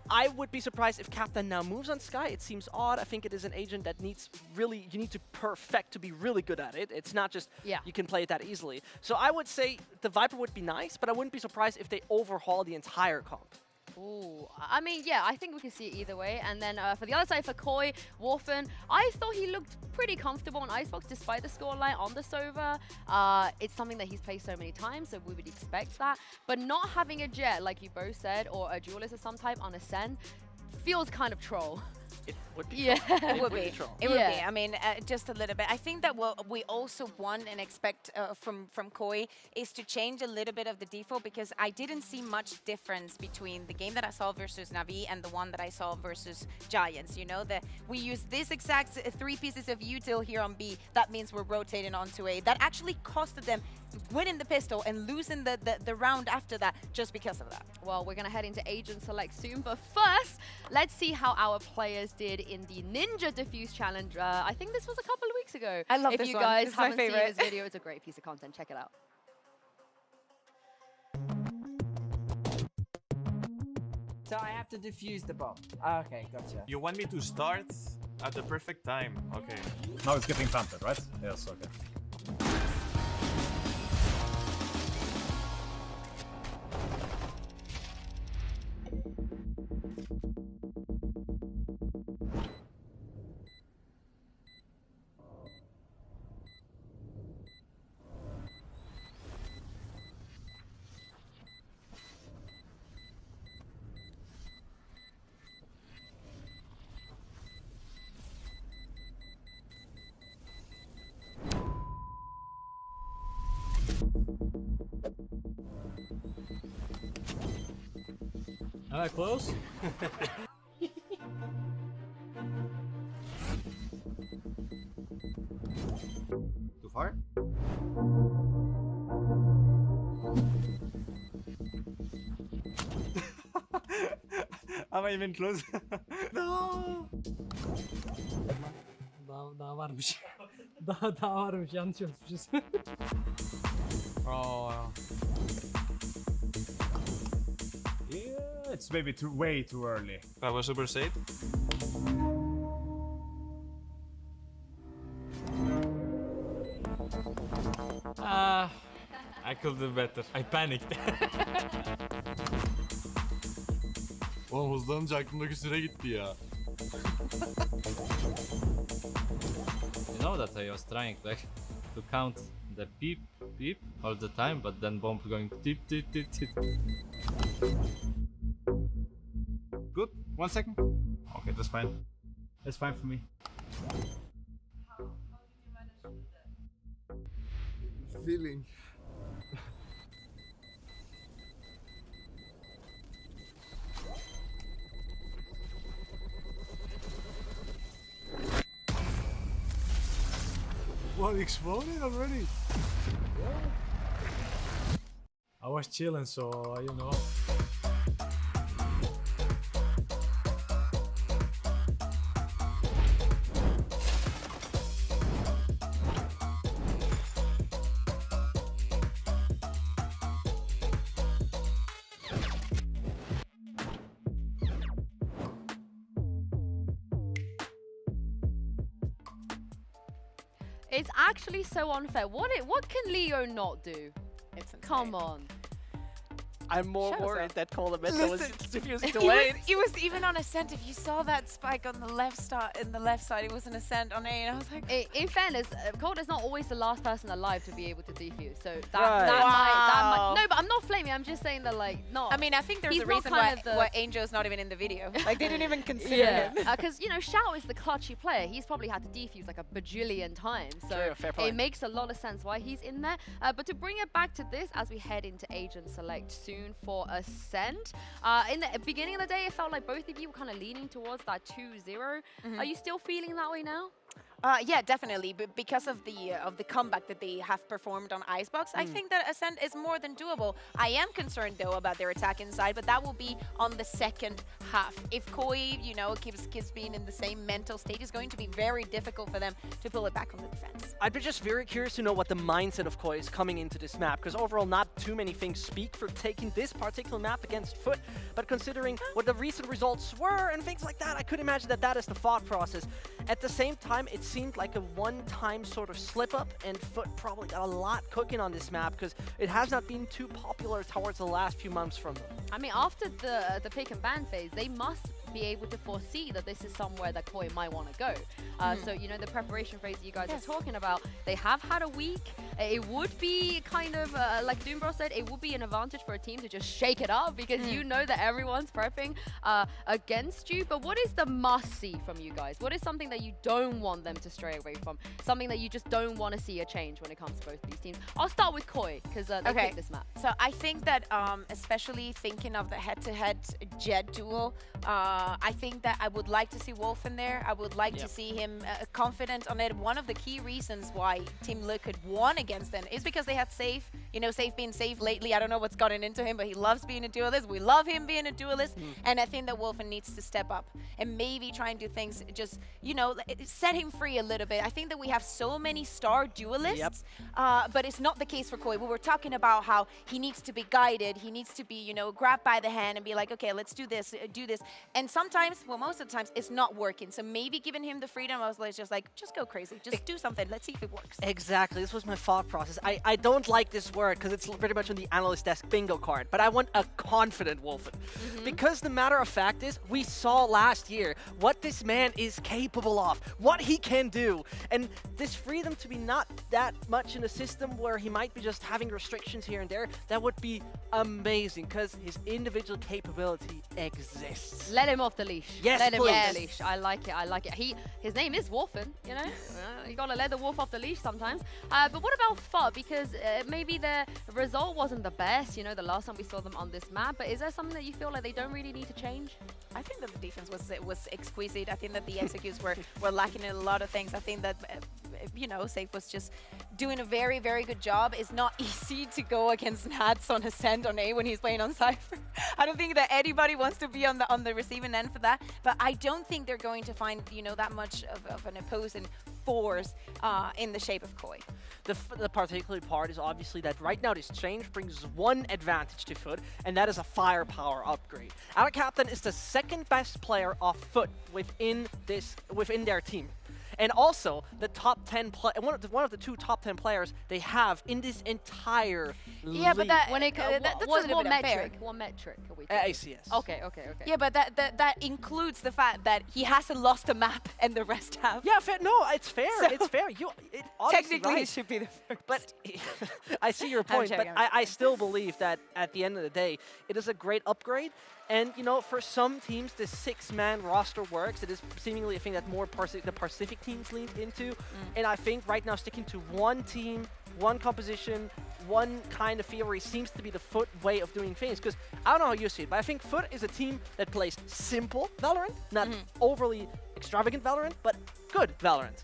I would be surprised if Captain now moves on Sky. It seems odd. I think it is an agent that you need to perfect to be really good at it. It's not just you can play it that easily. So I would say the Viper would be nice, but I wouldn't be surprised if they overhaul the entire comp. Ooh, I mean, yeah, I think we can see it either way. And then for the other side, for Koi, Warfen, I thought he looked pretty comfortable on Icebox despite the scoreline on the Sova. It's something that he's played so many times, so we would expect that. But not having a Jet, like you both said, or a duelist of some type on Ascent feels kind of troll. It would be. Yeah, it would be. It would be. I mean, just a little bit. I think that what we also want and expect from Koi is to change a little bit of the default, because I didn't see much difference between the game that I saw versus Navi and the one that I saw versus Giants. You know, that we use this exact 3 pieces of util here on B. That means we're rotating onto A. That actually costed them winning the pistol and losing the round after that just because of that. Well, we're going to head into Agent Select soon, but first, let's see how our players did in the Ninja Defuse Challenge. I think this was a couple of weeks ago. I love if this you one. guys It's my haven't seen favorite. this video, it's a great piece of content. Check it out. So I have to defuse the bomb. Okay, gotcha. You want me to start at the perfect time? Okay. Now it's getting planted, right? Yes, okay. Am I close? Too far? Am I even close? No! Daha varmış. daha varmış. Yanlış yapmışız. Oh. Yeah, it's maybe way too early. That was super safe. I could do better. I panicked. Oğlum hızlanınca aklımdaki süre gitti ya. You know that I was trying like to count the beep beep all the time, but then bomb going tip tip tip tip. Good. 1 second. Okay, that's fine. That's fine for me. Feeling. What, exploded already? Yeah. I was chilling, so you know. It's actually so unfair. What can Leo not do? Come on. I'm more worried that Colamenta was diffusing it delayed. It was even on Ascent. If you saw that spike on the left side, it was an Ascent on A, and I was like, in fairness, Cold is not always the last person alive to be able to defuse. So that Wow. might. No, but I'm not flaming. I'm just saying that I mean, I think there's he's a not reason kind why Angel is not even in the video. Like, they didn't even consider him. Because you know, Shao is the clutchy player. He's probably had to defuse like a bajillion times. So True, fair point. it makes a lot of sense why he's in there. But to bring it back to this, as we head into Agent Select soon for Ascent. In the beginning of the day, it felt like both of you were kind of leaning towards that 2-0. Are you still feeling that way now? Yeah, definitely. But because of the comeback that they have performed on Icebox, I think that Ascent is more than doable. I am concerned though about their attack inside, but that will be on the second half. If Koi, you know, keeps being in the same mental state, it's going to be very difficult for them to pull it back on the defense. I'd be just very curious to know what the mindset of Koi is coming into this map, because overall not too many things speak for taking this particular map against FUT, but considering what the recent results were and things like that, I could imagine that that is the thought process. At the same time, it's seemed like a one-time sort of slip-up, and FUT probably got a lot cooking on this map because it has not been too popular towards the last few months from them. I mean, after the pick and ban phase, they must be able to foresee that this is somewhere that Koi might want to go. So, you know, the preparation phase you guys are talking about, they have had a week. It would be kind of, like Doombro said, it would be an advantage for a team to just shake it up because you know that everyone's prepping against you. But what is the must-see from you guys? What is something that you don't want them to stray away from? Something that you just don't want to see a change when it comes to both these teams? I'll start with Koi because they picked this map. So I think that, especially thinking of the head-to-head Jett duel, I think that I would like to see Wolf in there. I would like to see him confident on it. One of the key reasons why Team Liquid won against them is because they had Safe. You know, Safe being Safe lately. I don't know what's gotten into him, but he loves being a duelist. We love him being a duelist. And I think that Wolfen needs to step up and maybe try and do things just, you know, set him free a little bit. I think that we have so many star duelists, but it's not the case for Koi. We were talking about how he needs to be guided. He needs to be, you know, grabbed by the hand and be like, okay, let's do this, do this. And sometimes, well, most of the times, it's not working. So maybe giving him the freedom, I was just like, just go crazy. Just do something. Let's see if it works. Exactly. This was my thought process. I don't like this word because it's pretty much on the analyst desk bingo card, but I want a confident Wolfen. Because the matter of fact is, we saw last year what this man is capable of, what he can do. And this freedom to be not that much in a system where he might be just having restrictions here and there, that would be amazing because his individual capability exists. Let him off the leash. Yes, let him please. off the leash. I like it. I like it. His name is Wolfen, you know. You gotta let the wolf off the leash sometimes. But what about FUT? Because maybe the result wasn't the best, you know, the last time we saw them on this map. But is there something that you feel like they don't really need to change? I think that the defense was exquisite. I think that the executes were lacking in a lot of things. I think that, you know, Safe was just doing a very, very good job. It's not easy to go against Nats on Ascent on A when he's playing on Cypher. I don't think that anybody wants to be on the receiving end for that. But I don't think they're going to find, you know, that much of an opposing force in the shape of Koi. The particular part is obviously that right now this change brings one advantage to FUT, and that is a firepower upgrade. Our captain is the second best player of FUT within their team. And also, the top 10 one of the two top 10 players they have in this entire league. Yeah, but that, when it that's what metric? What metric are we talking? ACS. Okay. Yeah, but that includes the fact that he hasn't lost a map and the rest have. Yeah, fair. No, it's fair. So it's fair. Technically, right. it should be the first. But I see your point. But I still believe that at the end of the day, it is a great upgrade. And, you know, for some teams, this 6-man roster works. It is seemingly a thing that more the Pacific teams lean into. And I think right now sticking to one team, one composition, one kind of theory seems to be the FUT way of doing things. Because I don't know how you see it, but I think FUT is a team that plays simple Valorant, not overly extravagant Valorant, but good Valorant.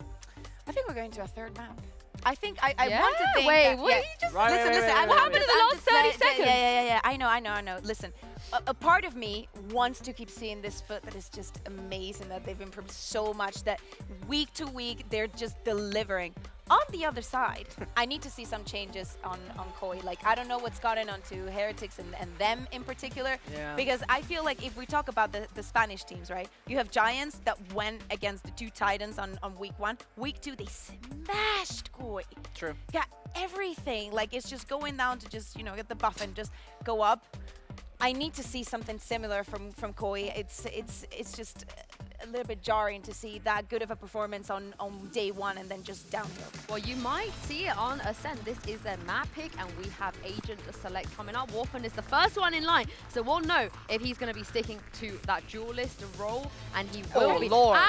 I think we're going to a third map. I think I want to think. Wait, what? You just listen. What happened in the last 30 seconds? Yeah. I know. Listen, a part of me wants to keep seeing this FUT that is just amazing, that they've improved so much, that week to week they're just delivering. On the other side, I need to see some changes on Koi. Like, I don't know what's gotten onto Heretics and them in particular. Yeah. Because I feel like if we talk about the Spanish teams, right? You have Giants that went against the two Titans on week 1. Week 2, they smashed Koi. True. Yeah, everything. Like, it's just going down to just, you know, get the buff and just go up. I need to see something similar from Koi. It's just a little bit jarring to see that good of a performance on day 1 and then just downhill. Well, you might see it on Ascent. This is their map pick, and we have Agent Select coming up. Wolfen is the first one in line, so we'll know if he's going to be sticking to that duelist role, and he will be. Lord.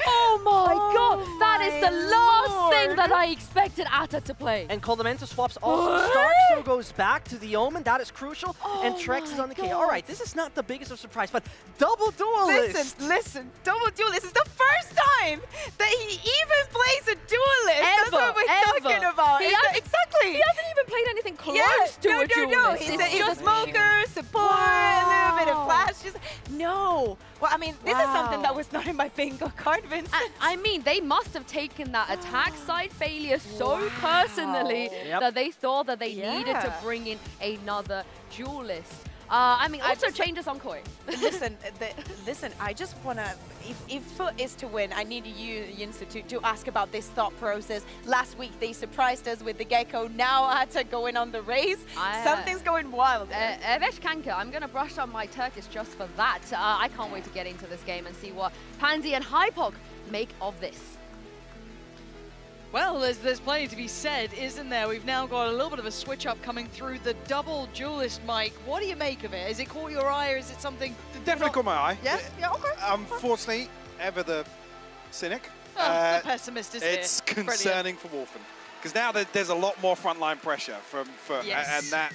Oh my god, that is the last thing that I expected Atta to play. And Coldamento swaps also Stark, so goes back to the Omen. That is crucial. And Trex is on the K. All right, this is not the biggest of surprise, but double duelist. Listen, double duelist is the first time that he even plays a duelist. That's what we're talking about. Exactly. He hasn't even played anything close to a duelist. No. He's a smoker, support, a little bit of flash. No. Well, I mean, this is something that was not in my bingo card, Vincent. I mean, they must have taken that attack side failure so personally that they thought that they needed to bring in another duelist. I mean, also changes on Koi. Listen, listen. I just wanna. If FUT is to win, I need you, Yinsu, to ask about this thought process. Last week they surprised us with the Gecko. Now Ata going on the race. Something's going wild. Evet kanka, I'm gonna brush on my Turkish just for that. I can't wait to get into this game and see what Pansy and Hypog make of this. Well, there's plenty to be said, isn't there? We've now got a little bit of a switch up coming through the double duelist mic. What do you make of it? Is it caught your eye, or is it something? Definitely caught my eye. Yeah, yeah, okay. Unfortunately, ever the cynic. The pessimist is It's here. concerning for Wolfen, because now there's a lot more frontline pressure from Yes. and that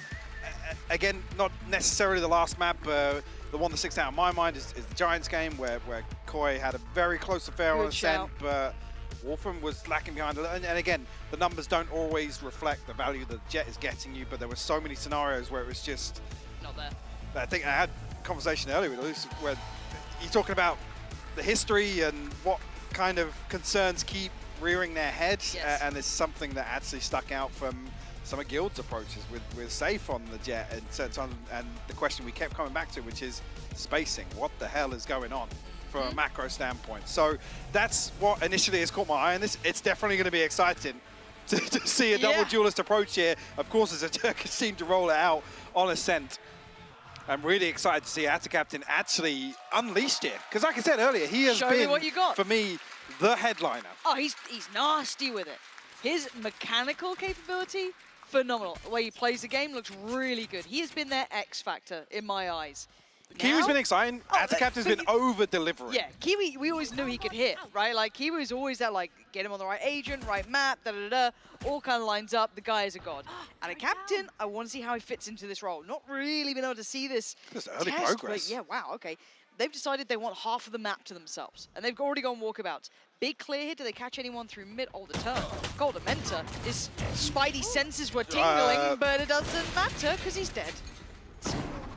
again, not necessarily the last map. The one that sticks out in my mind is the Giants game, where Koi had a very close affair on Ascent, but Wolfen was lacking behind. And again, the numbers don't always reflect the value that Jet is getting you, but there were so many scenarios where it was just not there. I think I had a conversation earlier with Luce where you're talking about the history and what kind of concerns keep rearing their heads, and it's something that actually stuck out from some of Guild's approaches with Safe on the Jet, and the question we kept coming back to, which is spacing. What the hell is going on from a macro standpoint? So that's what initially has caught my eye, and it's definitely going to be exciting to see a double duelist approach here. Of course, as a Turkish team to roll it out on Ascent. I'm really excited to see Ata Captain actually unleashed it, because like I said earlier, he has been, what you got. for me, the headliner. Oh, he's nasty with it. His mechanical capability, phenomenal. The way he plays the game looks really good. He has been their X factor in my eyes. Kiwi's been exciting. Ata Captain's been over-delivering. Yeah, Kiwi, we always knew he could hit, right? Like, Kiwi was always that, like, get him on the right agent, right map, da-da-da-da, all kind of lines up. The guy is a god. And a captain, I want to see how he fits into this role. Not really been able to see this Just early test, progress. but yeah, wow, okay. They've decided they want half of the map to themselves, and they've already gone walkabouts. Big clear here. Do they catch anyone through mid? Oh, the turn. Golden Mentor. His spidey senses were tingling, but it doesn't matter because he's dead.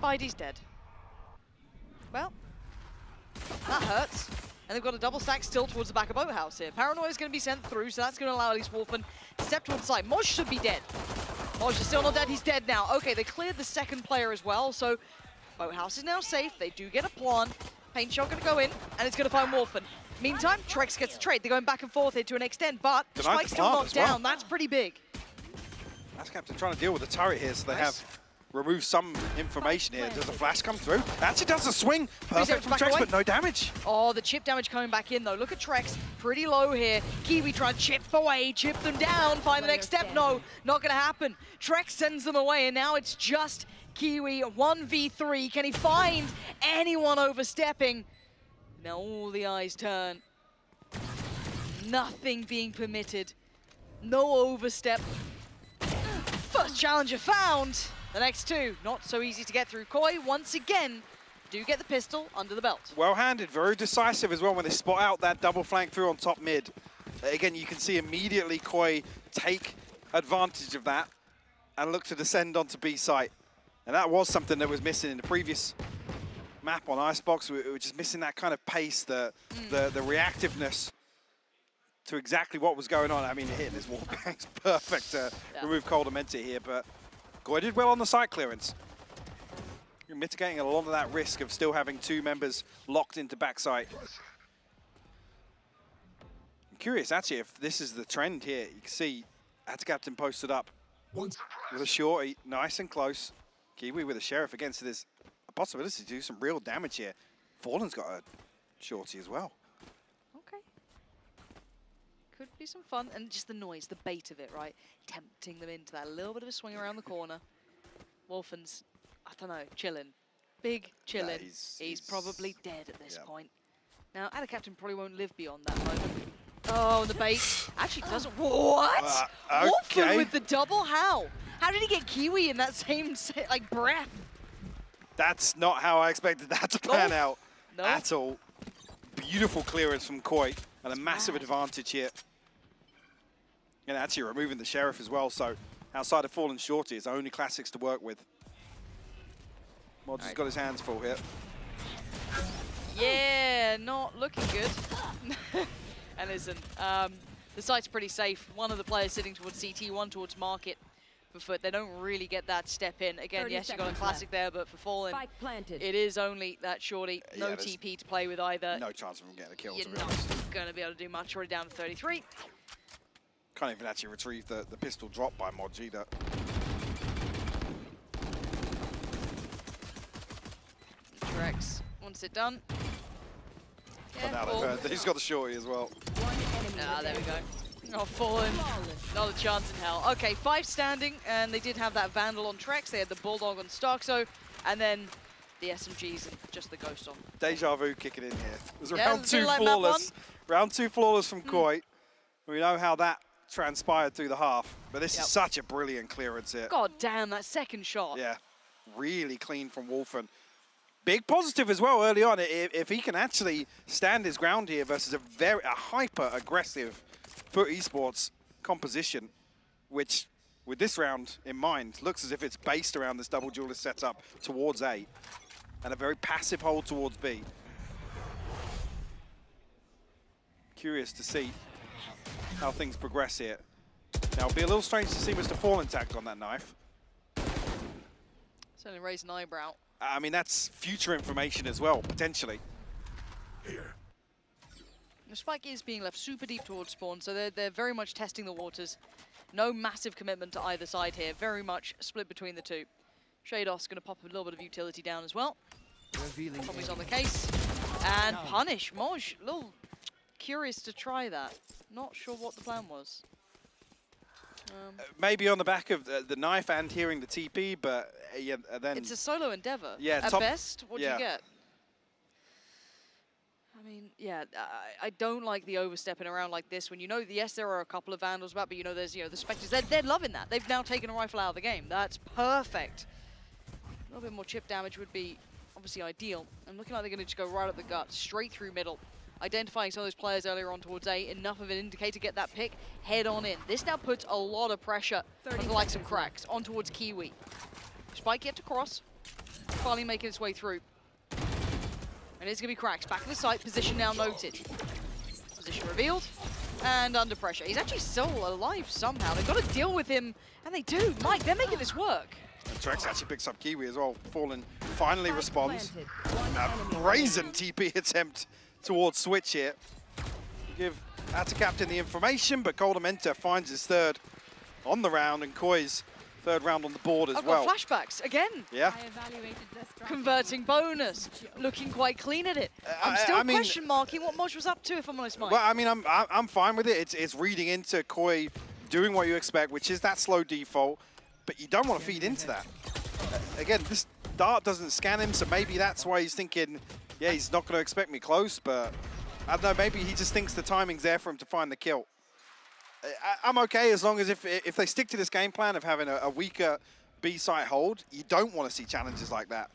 Spidey's dead. Well, that hurts. And they've got a double stack still towards the back of Boathouse here. Paranoia is going to be sent through, so that's going to allow at least Wolfen to step towards the side. Moj should be dead. Moj is still not dead. He's dead now. Okay, they cleared the second player as well, so Boathouse is now safe. They do get a plan. Paint shot going to go in, and it's going to find Wolfen. Meantime, Trex gets a trade. They're going back and forth here to an extent, but the Spike's still knocked down. That's pretty big. That's Captain trying to deal with the turret here, so they have removed some information here. Does the flash come through? Actually does a swing. Perfect from Trex, but no damage. Oh, the chip damage coming back in, though. Look at Trex, pretty low here. Kiwi trying to chip away, chip them down, find the next step. No, not going to happen. Trex sends them away, and now it's just Kiwi, 1v3. Can he find anyone overstepping? Now all the eyes turn. Nothing being permitted. No overstep. First challenger found. The next two, not so easy to get through. Koi, once again, do get the pistol under the belt. Well-handed, very decisive as well when they spot out that double flank through on top mid. Again, you can see immediately Koi take advantage of that and look to descend onto B site. And that was something that was missing in the previous map on Icebox. We were just missing that kind of pace, the reactiveness to exactly what was going on. I mean, hitting his wall bang's perfect to remove Cold Dementor here, but Koi did well on the site clearance. You're mitigating a lot of that risk of still having two members locked into backside. I'm curious, actually, if this is the trend here. You can see Ata Captain posted up with a shorty, nice and close. Kiwi with a Sheriff against it. There's a possibility to do some real damage here. Fallen's got a shorty as well. Okay. Could be some fun. And just the noise, the bait of it, right? Tempting them into that little bit of a swing around the corner. Wolfen's, I don't know, chilling. Big chilling. He's probably dead at this point. Now, Ata Captain probably won't live beyond that moment. Oh, the bait actually doesn't. What? Wolfen with the double? How? How did he get Kiwi in that same like breath? That's not how I expected that to pan out at all. Beautiful clearance from Koi and a massive advantage here. And actually removing the Sheriff as well, so outside of Fallen Shorty, it's only classics to work with. Mod's has got his hands full here. Yeah, not looking good. And listen, the site's pretty safe. One of the players sitting towards CT, one towards Market. for FUT. They don't really get that step in. Again, 30 yes, you got a seconds classic there, but for Fallen, Spike planted. it is only that shorty. No Yeah, there's TP to play with either. No chance of him getting a kill, You're to be not honest. going to be able to do much. Already down to 33. Can't even actually retrieve the pistol drop by Modge either. Trex wants it done. But now they've heard that he's got the shorty as well. Ah, there we go. Oh, Fallen. Not a chance in hell. Okay, 5 standing, and they did have that Vandal on Trex. They had the Bulldog on Starkzo, and then the SMGs and just the Ghost on. Deja vu kicking in here. It was Yeah, round it was a bit 2 like map flawless. Round 2 flawless from Koi. We know how that transpired through the half, but this is such a brilliant clearance here. God damn, that second shot. Yeah, really clean from Wolfen. Big positive as well early on. If he can actually stand his ground here versus a hyper-aggressive FUT Esports composition, which, with this round in mind, looks as if it's based around this double duelist setup towards A, and a very passive hold towards B. Curious to see how things progress here. Now, it'll be a little strange to see Mr. Fallen tagged on that knife. Certainly raised an eyebrow. I mean, that's future information as well, potentially. The spike is being left super deep towards spawn, so they're very much testing the waters. No massive commitment to either side here. Very much split between the two. Shados going to pop a little bit of utility down as well. Tommy's on the case. And punish. Moj, a little curious to try that. Not sure what the plan was. Maybe on the back of the knife and hearing the TP, but yeah, then... It's a solo endeavor. Yeah, At best, what do you get? I mean, yeah, I don't like the overstepping around like this when you know, yes, there are a couple of Vandals about, but you know, there's, the Spectres. They're loving that. They've now taken a rifle out of the game. That's perfect. A little bit more chip damage would be obviously ideal. And looking like they're going to just go right up the gut, straight through middle. Identifying some of those players earlier on towards A, enough of an indicator to get that pick, head on in. This now puts a lot of pressure on the likes of Cracks, on towards Kiwi. Spike yet to cross, finally making its way through. And it's going to be Cracks, back in the site, position now noted. Position revealed, and under pressure. He's actually still alive somehow. They've got to deal with him, and they do. Mike, they're making this work. And Trex actually picks up Kiwi as well. Fallen finally responds. A brazen TP attempt towards Switch here. Give Atta Captain the information, but Coldamenta finds his third on the round, and Koi's third round on the board as well. Got flashbacks again. Yeah. Converting bonus, looking quite clean at it. I'm still question marking what Moj was up to, if I'm honest, Mike. Well, I mean, I'm fine with it. It's reading into Koi doing what you expect, which is that slow default, but you don't want to feed into that. Again, this dart doesn't scan him, so maybe that's why he's thinking, yeah, he's not going to expect me close, but I don't know, maybe he just thinks the timing's there for him to find the kill. I'm okay as long as if they stick to this game plan of having a weaker B-site hold, you don't want to see challenges like that.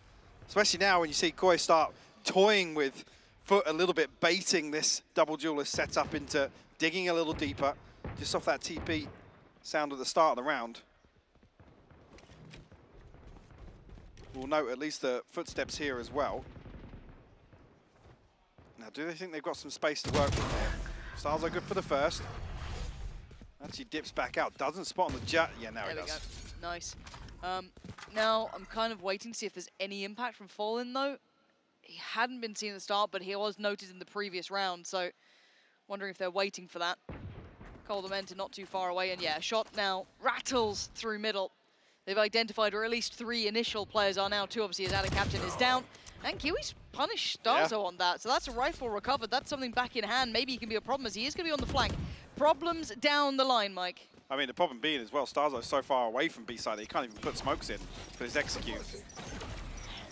Especially now when you see Koi start toying with FUT a little bit, baiting this double duelist setup into digging a little deeper, just off that TP sound at the start of the round. We'll note at least the footsteps here as well. Now, do they think they've got some space to work with there? Stars are good for the first. Actually dips back out, doesn't spot on the jet. Yeah, now he does. There we go, nice. Now, I'm kind of waiting to see if there's any impact from Fallen, though. He hadn't been seen at the start, but he was noted in the previous round, so wondering if they're waiting for that. Coldamenta not too far away, and yeah, a shot now rattles through middle. They've identified, or at least 3 initial players are now, 2 obviously as Atta Captain is down. And Kiwi's punished Starzo on that, so that's a rifle recovered. That's something back in hand. Maybe he can be a problem as he is going to be on the flank. Problems down the line, Mike. I mean, the problem being as well, Starzo's so far away from B-side that he can't even put smokes in for his execute.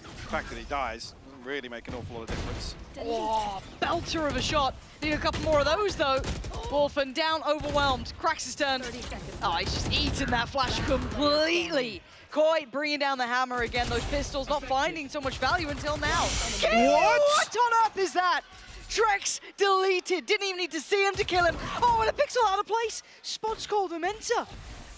The fact that he dies doesn't really make an awful lot of difference. Oh, belter of a shot. Need a couple more of those, though. Wolfen down, overwhelmed. Cracks his turn. Oh, he's just eaten that flash completely. Koi bringing down the hammer again. Those pistols not finding so much value until now. What on earth is that? Trex deleted. Didn't even need to see him to kill him. Oh, and a pixel out of place. Spots Coldamenta.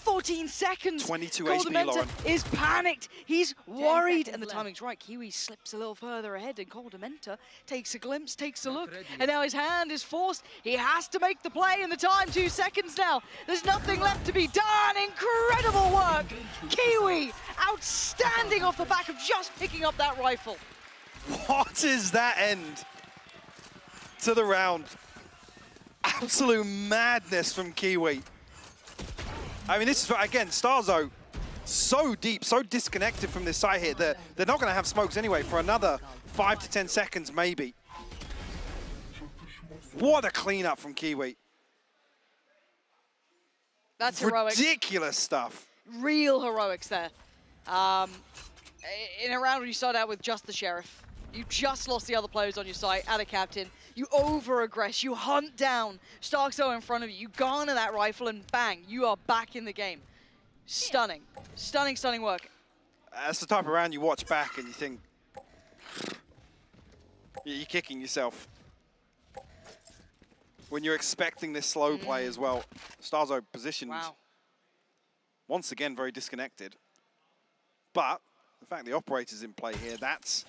14 seconds. 22 Cold HP, Dementa Lauren. is panicked. He's worried, and the timing's right. Kiwi slips a little further ahead, and Cold Dementa takes a glimpse, takes a look, and now his hand is forced. He has to make the play in the time. 2 seconds now. There's nothing left to be done. Incredible work. Kiwi, outstanding off the back of just picking up that rifle. What is that end to the round? Absolute madness from Kiwi. I mean, this is, again, Starzo, so deep, so disconnected from this side here. They're not going to have smokes anyway for another 5 to 10 seconds, maybe. What a cleanup from Kiwi. That's heroic. Ridiculous stuff. Real heroics there. In a round where you start out with just the Sheriff, you just lost the other players on your side, add a captain, you over-aggress, you hunt down Starkzo in front of you, you garner that rifle, and bang, you are back in the game. Stunning. Stunning, stunning work. That's the type of round you watch back and you think, you're kicking yourself. When you're expecting this slow play as well. Starzo positioned, once again, very disconnected. But the fact the operator's in play here, that's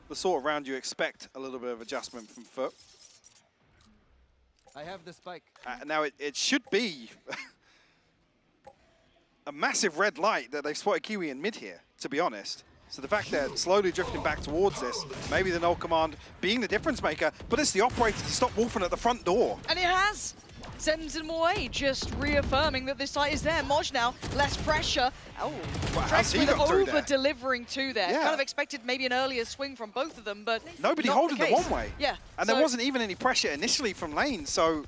the sort of round you expect a little bit of adjustment from FUT. I have the spike. Now it should be a massive red light that they've spotted Kiwi in mid here, to be honest. So the fact they're slowly drifting back towards this, maybe the null command being the difference maker, but it's the operator to stop Wolfen at the front door. And it has! Sends him away, just reaffirming that this site is there. Moj now, less pressure. Oh, Trex with over-delivering too there. Yeah. Kind of expected maybe an earlier swing from both of them, but nobody not holding the the case. one-way. Yeah. And there wasn't even any pressure initially from lane, so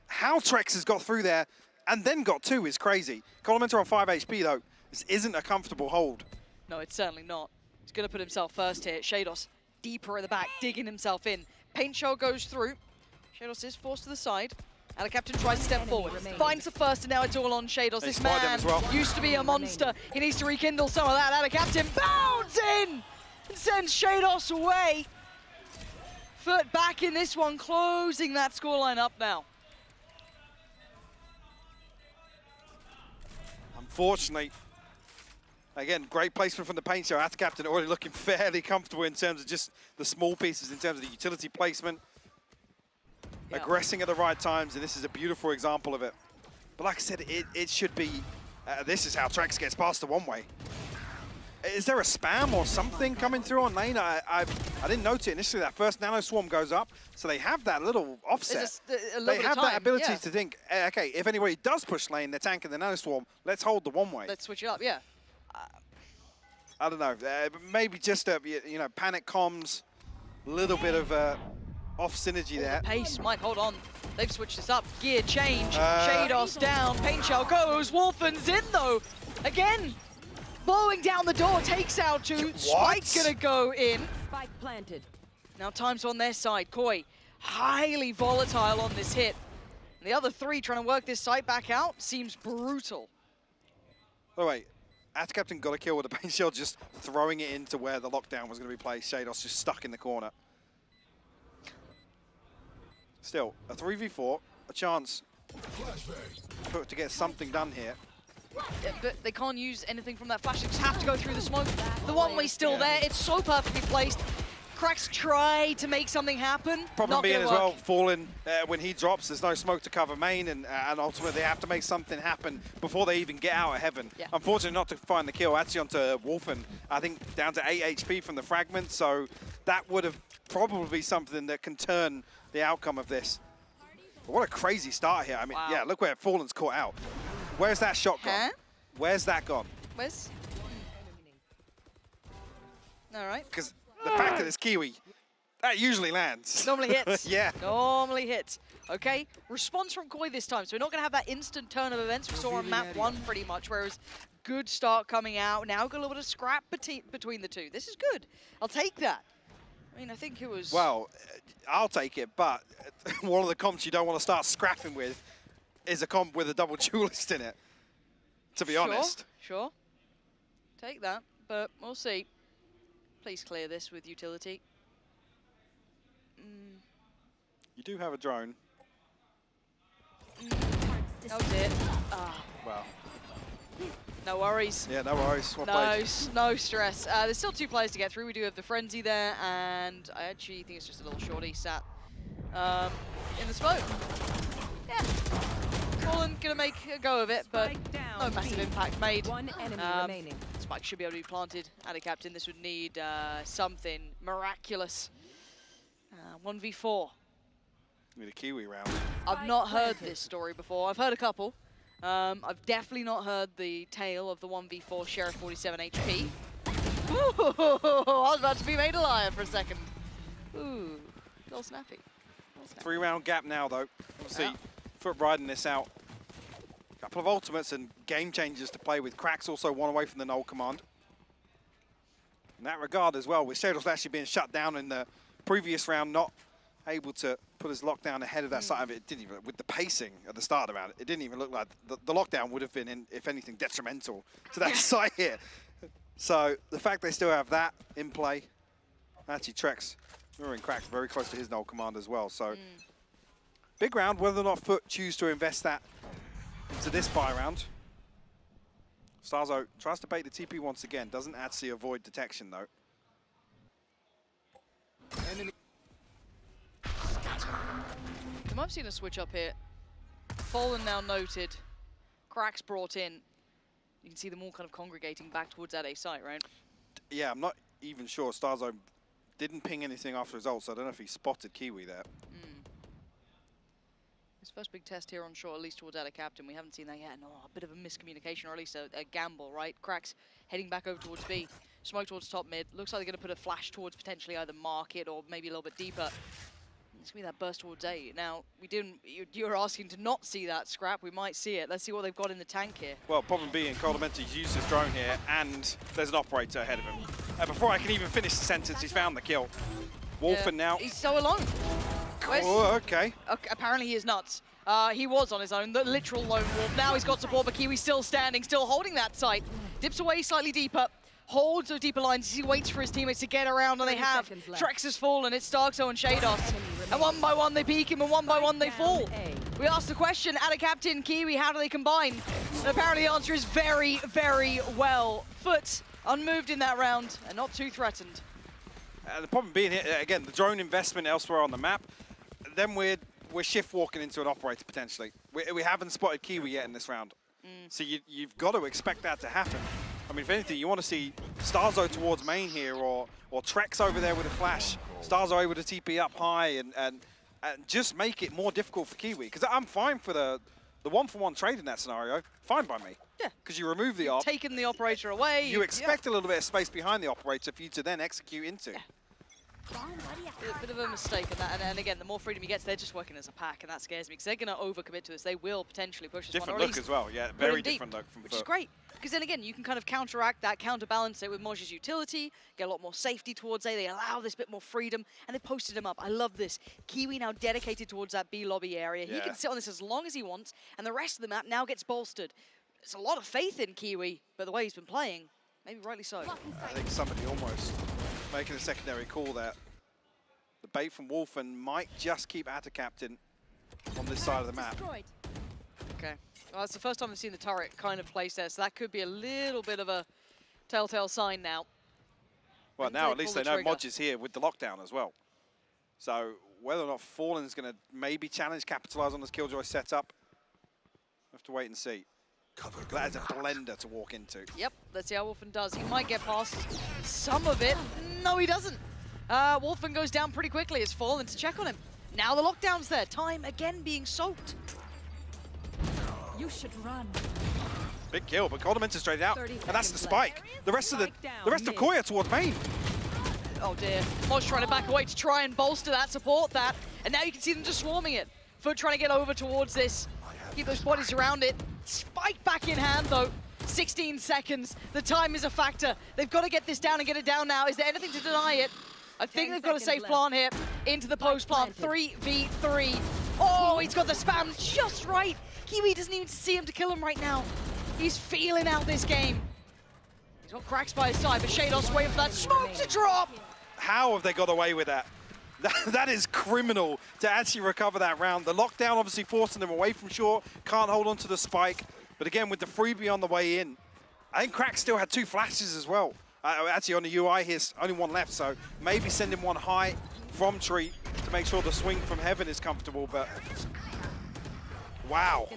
how Trex has got through there and then got 2 is crazy. Colomentor on 5 HP though. This isn't a comfortable hold. No, it's certainly not. He's going to put himself first here. Shados deeper at the back, digging himself in. Paint shell goes through. Shados is forced to the side. And the captain tries to step forward. Finds the first, and now it's all on Shados. This man used to be a monster. He needs to rekindle some of that. And the captain bounds in and sends Shados away. FUT back in this one, closing that scoreline up now. Unfortunately, again, great placement from the paint show. At captain already looking fairly comfortable in terms of just the small pieces, in terms of the utility placement. Aggressing at the right times, and this is a beautiful example of it. But like I said, it should be, this is how Trex gets past the one-way. Is there a spam or something coming through on lane? I didn't notice it initially. That first nano swarm goes up, so they have that little offset. They have that ability to think, okay, if anybody does push lane, they're tanking the nano swarm, let's hold the one-way. Let's switch it up, yeah. I don't know, maybe just a, panic comms, a little bit of off synergy there. Pace, Mike, hold on. They've switched this up. Gear change. Shados down. Paint shell goes. Wolfen's in though. Again, blowing down the door, takes out 2. Spike's gonna go in. Spike planted. Now time's on their side. Koi, highly volatile on this hit. And the other 3 trying to work this site back out seems brutal. Oh wait, At Captain got a kill with the paint shell, just throwing it into where the lockdown was going to be placed. Shados just stuck in the corner. Still, a 3v4, a chance to get something done here. Yeah, but they can't use anything from that flash. They just have to go through the smoke. The one-way's still there. It's so perfectly placed. Cracks try to make something happen. Problem being as well, Fallen, when he drops, there's no smoke to cover main, and ultimately they have to make something happen before they even get out of heaven. Yeah. Unfortunately not to find the kill, actually onto Wolfen, I think down to 8 HP from the fragment, so that would have probably be something that can turn the outcome of this. But what a crazy start here. I mean, yeah, look where Fallen's caught out. Where's that shot gone? Where's that gone? Where's? All right. Because the fact that it's Kiwi, that usually lands. Normally hits. Yeah. Normally hits. Okay, response from Koi this time. So we're not going to have that instant turn of events we saw on map 1 pretty much, whereas good start coming out. Now got a little bit of scrap between the two. This is good. I'll take that. I mean, I think it was... Well, I'll take it, but one of the comps you don't want to start scrapping with is a comp with a double duelist in it, to be honest. Sure. Take that, but we'll see. Please clear this with utility. You do have a drone. Oh dear. Ah. Well. No worries. Yeah, no worries. Well no, played. no stress. There's still 2 players to get through. We do have the Frenzy there, and I actually think it's just a little shorty sat in the smoke. Yeah. Fallen gonna make a go of it, but no massive impact made. One enemy remaining. Spike should be able to be planted at a captain. This would need something miraculous. 1v4. With a Kiwi round. I've not heard this story before. I've heard a couple. I've definitely not heard the tale of the 1v4 Sheriff 47 HP. Ooh, I was about to be made a liar for a second. Ooh, a little snappy. 3-round gap now, though. Obviously, FUT riding this out. Couple of ultimates and game changers to play with. Cracks also 1 away from the null command. In that regard as well, with Shadows actually being shut down in the previous round, not able to put his lockdown ahead of that side of it. It didn't even, with the pacing at the start of it, it didn't even look like the lockdown would have been, if anything, detrimental to that side here. So the fact they still have that in play, actually Trex, Cracks very close to his null command as well. So big round, whether or not FUT choose to invest that into this buy round. Starzo tries to bait the TP once again, doesn't actually avoid detection though. We might have seen a switch up here. Fallen now noted. Cracks brought in. You can see them all kind of congregating back towards that A site, right? Yeah, I'm not even sure. Starzo didn't ping anything after results, so I don't know if he spotted Kiwi there. His first big test here on short, at least towards out of captain. We haven't seen that yet. No, a bit of a miscommunication, or at least a gamble, right? Cracks heading back over towards B. Smoke towards top mid. Looks like they're going to put a flash towards potentially either market or maybe a little bit deeper. It's going to be that burst towards A. Now, we didn't. You're asking to not see that, Scrap. We might see it. Let's see what they've got in the tank here. Well, problem being, Coldamenti's used his drone here, and there's an operator ahead of him. Before I can even finish the sentence, he's found the kill. Wolfen now. He's so alone. Oh, okay. Apparently he is nuts. He was on his own, the literal lone wolf. Now he's got support, but Kiwi's still standing, still holding that site. Dips away slightly deeper, holds those deeper lines as he waits for his teammates to get around, and they have. Trex has fallen, it's Starkzo and Shados. And 1 by 1 they peek him, and 1 by 1 they fall. We asked the question, at a captain, Kiwi, how do they combine? And apparently the answer is very, very well. FUT unmoved in that round, and not too threatened. The problem being here, again, the drone investment elsewhere on the map, then we're shift walking into an operator potentially. We haven't spotted Kiwi yet in this round. So you've got to expect that to happen. I mean, if anything, you want to see Starzo towards main here, or Trex over there with a flash. Starzo able to TP up high and just make it more difficult for Kiwi. Because I'm fine for the 1-for-1 trade in that scenario. Fine by me. Yeah. Because you remove the op. Taking the operator away. You expect a little bit of space behind the operator for you to then execute into. A bit of a mistake in that, and again, the more freedom he gets, they're just working as a pack, and that scares me, because they're going to overcommit to this. They will potentially push this different one. Different look as well, yeah, very different look from which is great, because then again, you can kind of counteract that, counterbalance it with Moj's utility, get a lot more safety towards A. They allow this bit more freedom, and they posted him up. I love this. Kiwi now dedicated towards that B lobby area. He can sit on this as long as he wants, and the rest of the map now gets bolstered. There's a lot of faith in Kiwi, but the way he's been playing, maybe rightly so. I think somebody almost making a secondary call there. The bait from Wolfen might just keep Atta Captain on this side of the map. Okay. Well, it's the first time we've seen the turret kind of placed there, so that could be a little bit of a telltale sign now. Well, now at least they know Moj is here with the lockdown as well. So whether or not Fallen's going to maybe challenge, capitalize on this Killjoy setup, we'll have to wait and see. That is a blender to walk into. Yep, let's see how Wolfen does. He might get past some of it. No, he doesn't. Wolfen goes down pretty quickly as Fallen to check on him. Now the lockdown's there. Time again being soaked. You should run. Big kill, but Coldament is straight out, and that's the spike. The rest of Koya towards main. Oh dear. Moj trying to back away to try and bolster that, support that, and now you can see them just swarming it. FUT trying to get over towards this, keep those bodies around it. Spike back in hand though. 16 seconds. The time is a factor. They've got to get this down and get it down now. Is there anything to deny it? I think they've got a safe plant here. Into the post plant. 3v3. Oh, he's got the spam just right. Kiwi doesn't even see him to kill him right now. He's feeling out this game. He's got Cracks by his side, but Shados waiting for that smoke to drop. How have they got away with that? That is criminal to actually recover that round. The lockdown obviously forcing them away from short, can't hold on to the spike. But again, with the freebie on the way in, I think Crack still had 2 flashes as well. Actually on the UI here, only 1 left, so maybe send him 1 high from tree to make sure the swing from heaven is comfortable, but wow.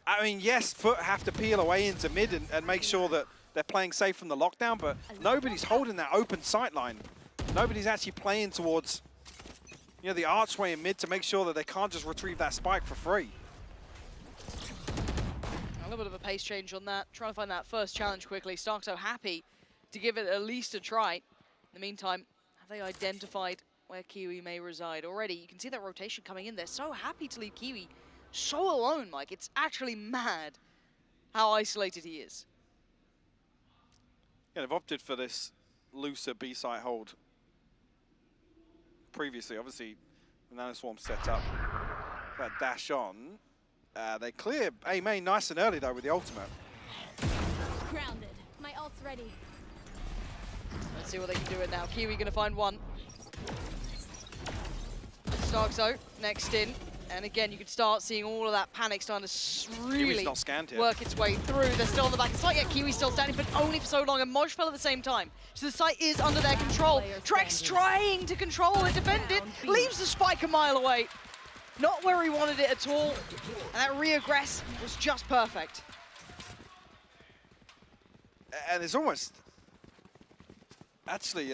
I mean, yes, FUT have to peel away into mid and make sure that they're playing safe from the lockdown, but nobody's holding that open sight line. Nobody's actually playing towards, you know, the archway in mid to make sure that they can't just retrieve that spike for free. A little bit of a pace change on that. Trying to find that first challenge quickly. Starkso happy to give it at least a try. In the meantime, have they identified where Kiwi may reside already? You can see that rotation coming in. They're so happy to leave Kiwi so alone, Mike. It's actually mad how isolated he is. Yeah, they've opted for this looser B-site hold. Previously, obviously, the Nanoswarm set up that dash on. They clear A main nice and early though with the ultimate. Grounded. My ult's ready. Let's see what they can do it now. Kiwi gonna find one. Starkso next in. And again, you can start seeing all of that panic starting to really not scanned here. work its way through. They're still on the back of the site. Yeah, Kiwi's still standing, but only for so long. And Moj fell at the same time. So the site is under their control. Trek's trying to control and defend it. Leaves the spike a mile away. Not where he wanted it at all. And that reaggress was just perfect. And it's almost actually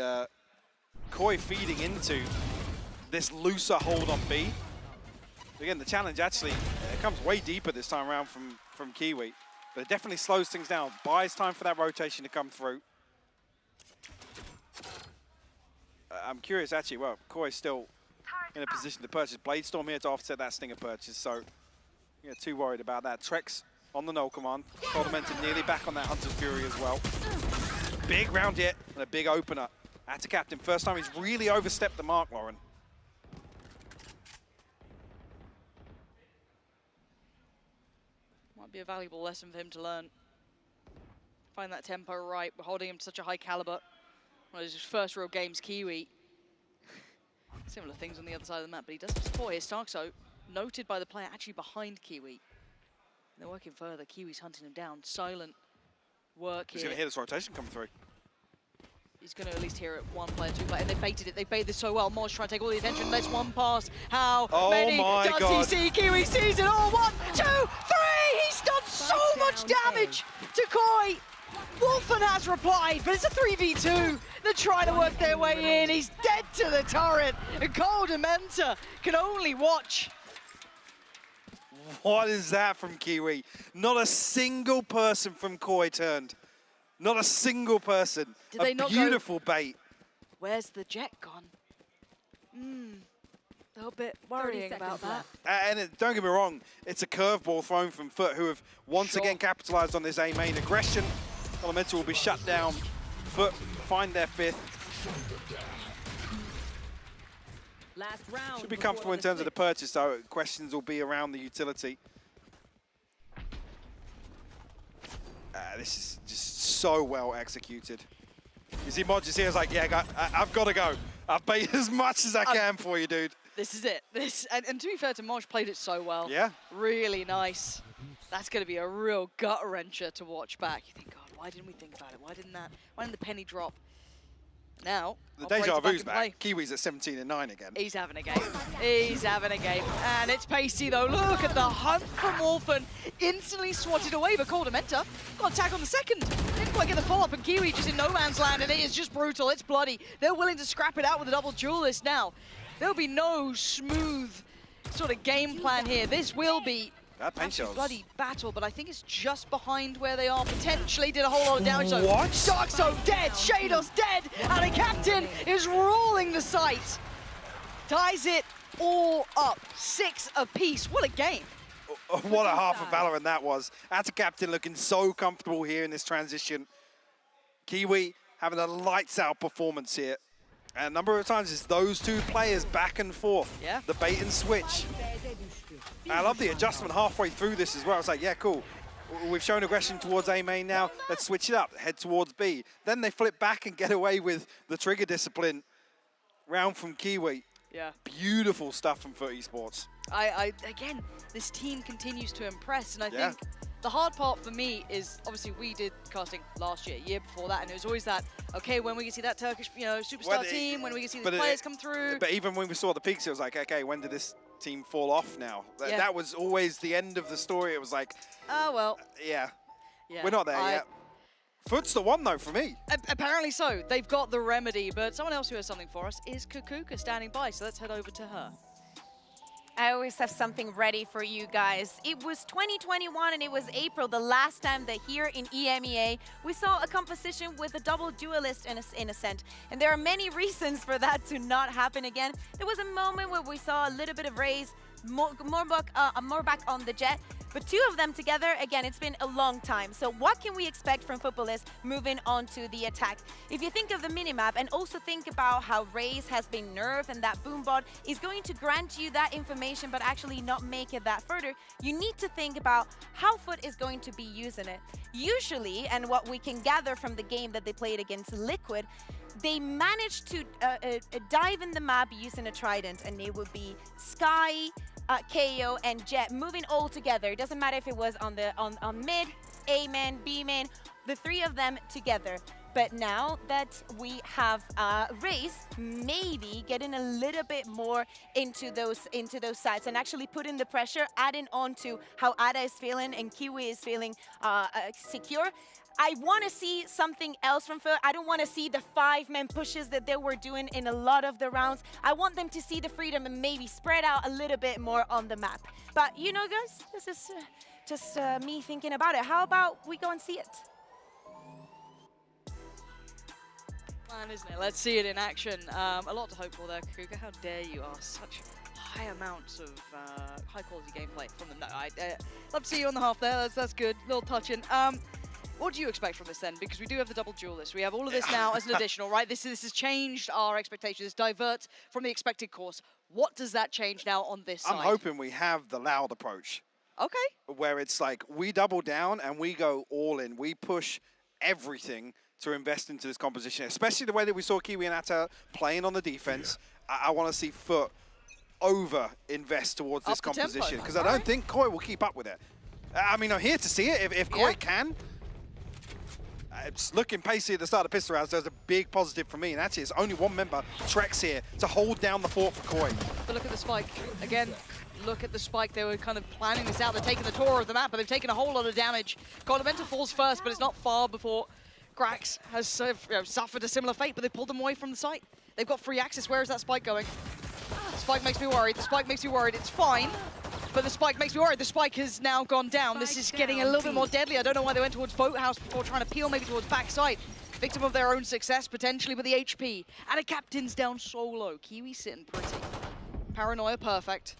Koi feeding into this looser hold on B. Again, the challenge actually comes way deeper this time around from Kiwi, but it definitely slows things down, buys time for that rotation to come through. I'm curious actually, well, Koi's still in a position to purchase. Bladestorm here to offset that Stinger purchase, so yeah, too worried about that. Trek's on the null command. Tormented nearly back on that Hunter's Fury as well. Big round hit and a big opener. At a captain, first time he's really overstepped the mark, Lauren. Might be a valuable lesson for him to learn. Find that tempo right. We're holding him to such a high caliber. Well, his first real game's Kiwi. Similar things on the other side of the map, but he does have support here. Starkso, noted by the player actually behind Kiwi. And they're working further. Kiwi's hunting him down. Silent work here. He's going to hear this rotation come through. He's going to at least hear it 1 player, 2 player. And they baited it. They baited this so well. Moj trying to take all the attention. There's one pass. How many does he see? Kiwi sees it all. 1, 2, 3! He's done so much damage to Koi. Wolfen has replied, but it's a 3v2. They're trying to work their way in. He's dead to the turret. And Coldamenta can only watch. What is that from Kiwi? Not a single person from Koi turned. Not a single person. Did they not beautiful bait. Where's the jet gone? A little bit worrying about that. And don't get me wrong, it's a curveball thrown from FUT, who have once again capitalized on this A main aggression. Elemental will be shut down. FUT find their 5th. Last round. Should be comfortable in terms of the purchase, though. Questions will be around the utility. This is just so well executed. You see Moj is here, it's like, yeah, I've got to go. I've paid as much as I can for you, dude. This is it. And to be fair to Moj, played it so well. Yeah. Really nice. That's going to be a real gut-wrencher to watch back. You think, God, why didn't we think about it? Why didn't the penny drop? Now, the deja vu's back. Kiwi's at 17-9 again. He's having a game. He's having a game. And it's pacey, though. Look at the hunt from Wolfen. Instantly swatted away, but Coldamenta got attack on the second. Didn't quite get the follow-up, and Kiwi just in no man's land, and it is just brutal. It's bloody. They're willing to scrap it out with a double duelist now. There'll be no smooth sort of game plan here. This will be a bloody battle, but I think it's just behind where they are. Potentially did a whole lot of damage. So what? Starkso dead, Shadows dead, and a captain is rolling the site. Ties it all up, 6 apiece. What a game. What a half of VALORANT that was. As a captain looking so comfortable here in this transition. Kiwi having a lights out performance here. And a number of times it's those 2 players back and forth. Yeah. The bait and switch. And I love the adjustment halfway through this as well. It's like, yeah, cool. We've shown aggression towards A main now. Let's switch it up, head towards B. Then they flip back and get away with the trigger discipline round from Kiwi. Yeah. Beautiful stuff from FUT Esports. Again, this team continues to impress, and I think the hard part for me is, obviously, we did casting last year, year before that, and it was always that, okay, when we can see that Turkish, superstar team, when we can see these players come through. But even when we saw the peaks, it was like, okay, when did this team fall off now? That was always the end of the story. It was like, oh, well. Yeah. We're not there yet. FUT's the one, though, for me. Apparently so. They've got the remedy, but someone else who has something for us is Cougar standing by, so let's head over to her. I always have something ready for you guys. It was 2021 and it was April, the last time that here in EMEA, we saw a composition with a double duelist in Ascent. And there are many reasons for that to not happen again. There was a moment where we saw a little bit of Raze, more back on the Jet. But two of them together, again, it's been a long time. So what can we expect from Footballists moving on to the attack? If you think of the minimap and also think about how Raze has been nerfed and that Boombot is going to grant you that information but actually not make it that further, you need to think about how FUT is going to be using it. Usually, and what we can gather from the game that they played against Liquid, they managed to dive in the map using a trident, and it would be Sky, KO, and Jet moving all together. It doesn't matter if it was on mid, A main, B main, the three of them together. But now that we have Raze, maybe getting a little bit more into those sides and actually putting the pressure, adding on to how Ada is feeling and Kiwi is feeling secure. I want to see something else from FUT. I don't want to see the 5-man pushes that they were doing in a lot of the rounds. I want them to see the freedom and maybe spread out a little bit more on the map. But you know, guys, this is just me thinking about it. How about we go and see it? Man, isn't it? Let's see it in action. A lot to hope for there, Cougar. How dare you ask such high amounts of high-quality gameplay from them. No, love to see you on the half there. That's good. A little touching. What do you expect from this then? Because we do have the double duelist. We have all of this now as an additional, right? This has changed our expectations. This diverts from the expected course. What does that change now on this side? I'm hoping we have the loud approach. Okay. Where it's like, we double down and we go all in. We push everything to invest into this composition, especially the way that we saw Kiwi and Ata playing on the defense. I want to see FUT over-invest towards this composition, because I don't think Koi will keep up with it. I mean, I'm here to see it. If Koi can. It's looking pacey at the start of pistol rounds. There's a big positive for me, and actually, it's only one member, Trex, here to hold down the fort for Koi. But look at the spike. Again, look at the spike. They were kind of planning this out. They're taking the tour of the map, but they've taken a whole lot of damage. Goldamenta falls first, but it's not far before Grax has suffered a similar fate, but they pulled them away from the site. They've got free access. Where is that spike going? The spike makes me worried. The spike makes me worried. It's fine. But the spike makes me worried. The spike has now gone down. This is getting a little bit more deadly. I don't know why they went towards Boathouse before trying to peel maybe towards backside. Victim of their own success, potentially with the HP. And a captain's down solo. Kiwi sitting pretty. Paranoia perfect.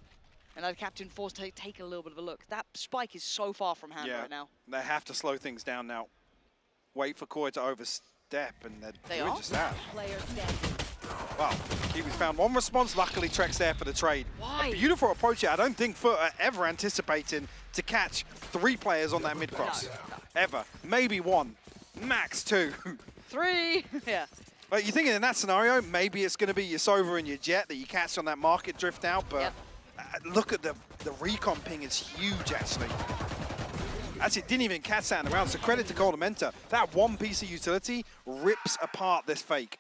And a captain forced to take a little bit of a look. That spike is so far from hand right now. They have to slow things down now. Wait for Koi to overstep, and they're doing just that. Well, Kiwi's found one response. Luckily, Trex there for the trade. Why? A beautiful approach here. I don't think FUT are ever anticipating to catch 3 players on that mid-cross. No. Ever. Maybe 1. Max 2. 3. Yeah. But you're thinking in that scenario, maybe it's going to be your Sova and your Jet that you catch on that market drift out. But look at the recon ping is huge, actually. Actually, didn't even catch that in the round. So credit to Goldamenta. That one piece of utility rips apart this fake.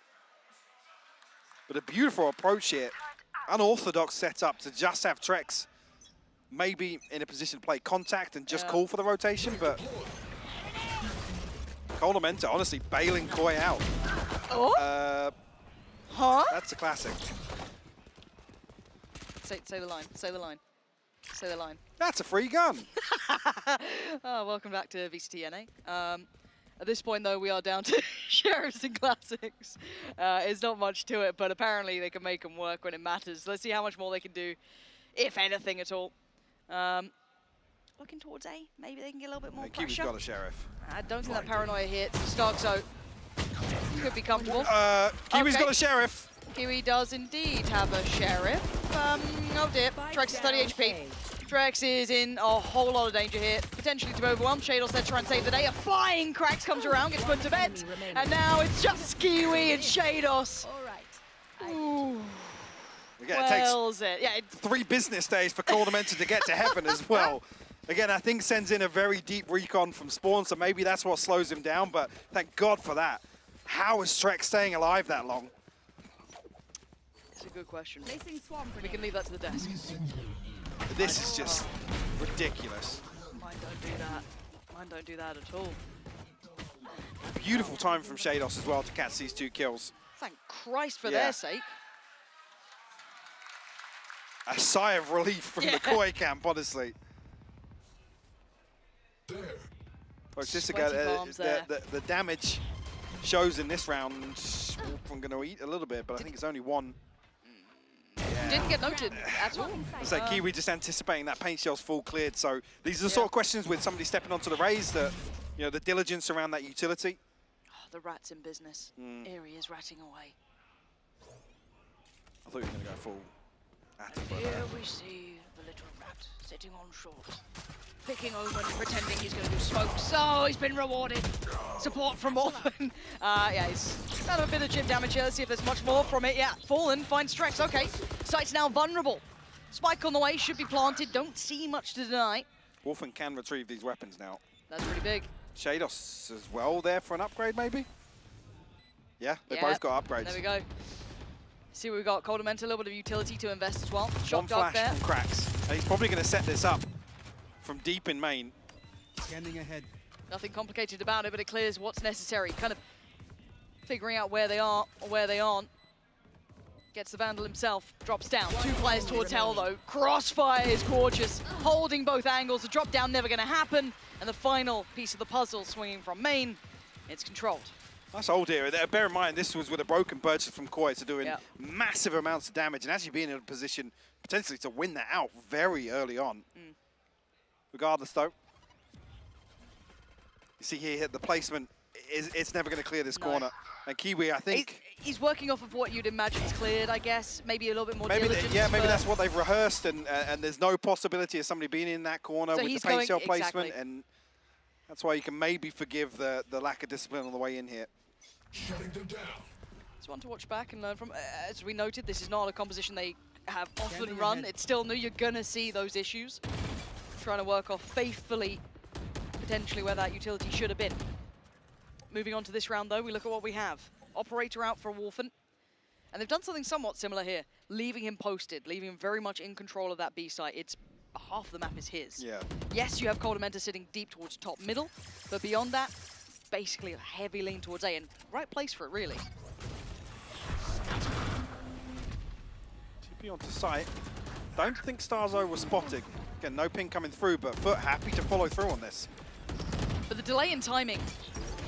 But a beautiful approach here. Unorthodox setup to just have Trex maybe in a position to play contact and just call for the rotation, but Goldamenta honestly bailing Koi out. Oh? That's a classic. Say the line, say the line. Say the line. That's a free gun. Welcome back to VCT NA. At this point, though, we are down to Sheriffs and Classics. It's not much to it, but apparently they can make them work when it matters. Let's see how much more they can do, if anything at all. Looking towards A. Maybe they can get a little bit more pressure. Kiwi's got a Sheriff. I don't think that Paranoia hit Stark, so could be comfortable. Kiwi's got a Sheriff. Kiwi does indeed have a Sheriff. Oh dear, Trex is 30 HP. Trex is in a whole lot of danger here, potentially to be overwhelmed. Shados there trying to save the day. A flying Cracks comes around, gets put to bed. And now it's just Kiwi and Shados. Again, it takes Wells it. Yeah, 3 business days for Coldamenta to get to heaven as well. Again, I think sends in a very deep recon from Spawn, so maybe that's what slows him down, but thank God for that. How is Shrek staying alive that long? It's a good question. We can leave that to the desk. This is just ridiculous. Mine don't do that. Mine don't do that at all. Beautiful time from Shados as well to catch these 2 kills. Thank Christ for Yeah. their sake. A sigh of relief from the Koi camp, honestly. Folks, just Sweaty again, palms there. the damage shows in this round. I'm going to eat a little bit, but I think it's only 1. Didn't get noted at all. It's like Kiwi just anticipating that paint shell's full cleared. So these are the sort of questions with somebody stepping onto the raise that, you know, the diligence around that utility. Oh, the rat's in business. Eerie is ratting away. I thought you were going to go full. And here we see the little rat sitting on short, picking over and pretending he's going to do smoke. So he's been rewarded. Support from Orphan. Yeah, he's done a bit of chip damage here. Let's see if there's much more from it. Yeah, Fallen finds Trex. Okay, site's now vulnerable. Spike on the way, should be planted. Don't see much to deny. Orphan can retrieve these weapons now. That's pretty big. Shados as well there for an upgrade, maybe? Yeah, they both got upgrades. There we go. See what we got. Coldamenta, a little bit of utility to invest as well. One Shock dart flash there. from Cracks. And he's probably going to set this up from deep in main. Scanning ahead. Nothing complicated about it, but it clears what's necessary. Kind of figuring out where they are or where they aren't. Gets the Vandal himself, drops down. 2 players towards Hell though. Crossfire is gorgeous, holding both angles. The drop down never going to happen. And the final piece of the puzzle swinging from main, it's controlled. That's old here. Bear in mind, this was with a broken purchase from Koi, so doing massive amounts of damage and actually being in a position potentially to win that out very early on. Regardless though, you see here the placement, it's never going to clear this corner. And Kiwi, I think... He's working off of what you'd imagine is cleared, I guess. Maybe a little bit more diligence. Maybe that's what they've rehearsed, and there's no possibility of somebody being in that corner So with he's the paint shell going- placement, exactly. and that's why you can maybe forgive the lack of discipline on the way in here. It's one to watch back and learn from. As we noted, this is not a composition they have often run. It's still new. You're going to see those issues. Trying to work off faithfully, potentially where that utility should have been. Moving on to this round, though, we look at what we have. Operator out for Wolfen. And they've done something somewhat similar here, leaving him posted, leaving him very much in control of that B site. It's half the map is his. Yeah. Yes, you have Coldamenta sitting deep towards top middle, but beyond that, basically a heavy lean towards A, and right place for it, really. TP onto site. Don't think Starzo was spotting. Again, no ping coming through, but FUT happy to follow through on this. But the delay in timing.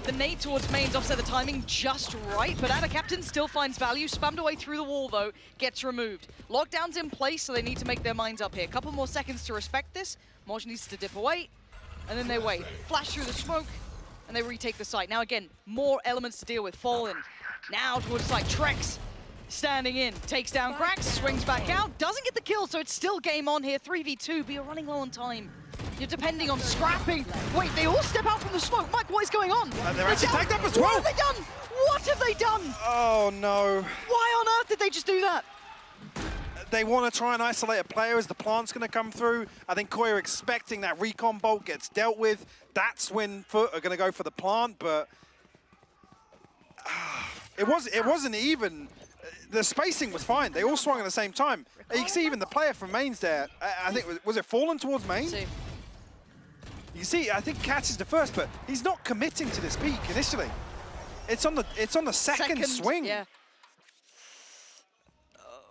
The nade towards main's offset the timing just right, but Ada Captain still finds value. Spammed away through the wall, though, gets removed. Lockdown's in place, so they need to make their minds up here. A couple more seconds to respect this. Moj needs to dip away, and then they wait. Flash through the smoke, and they retake the site. Now again, more elements to deal with. Fallen now towards site. Trex standing in, takes down Cracks, swings back out, doesn't get the kill, so it's still game on here. 3v2, but you're running low on time. You're depending on scrapping. Wait, they all step out from the smoke. Mike, what is going on? They're actually tagged up as well. What have they done? What have they done? Oh no. Why on earth did they just do that? They want to try and isolate a player as the plant's going to come through. I think Koi are expecting that recon bolt gets dealt with. That's when FUT are going to go for the plant, but it wasn't even. The spacing was fine. They all swung at the same time. You can see even the player from mains there. I think was it Fallen towards main? You see, I think catches the first, but he's not committing to this peak initially. It's on the second swing. Yeah.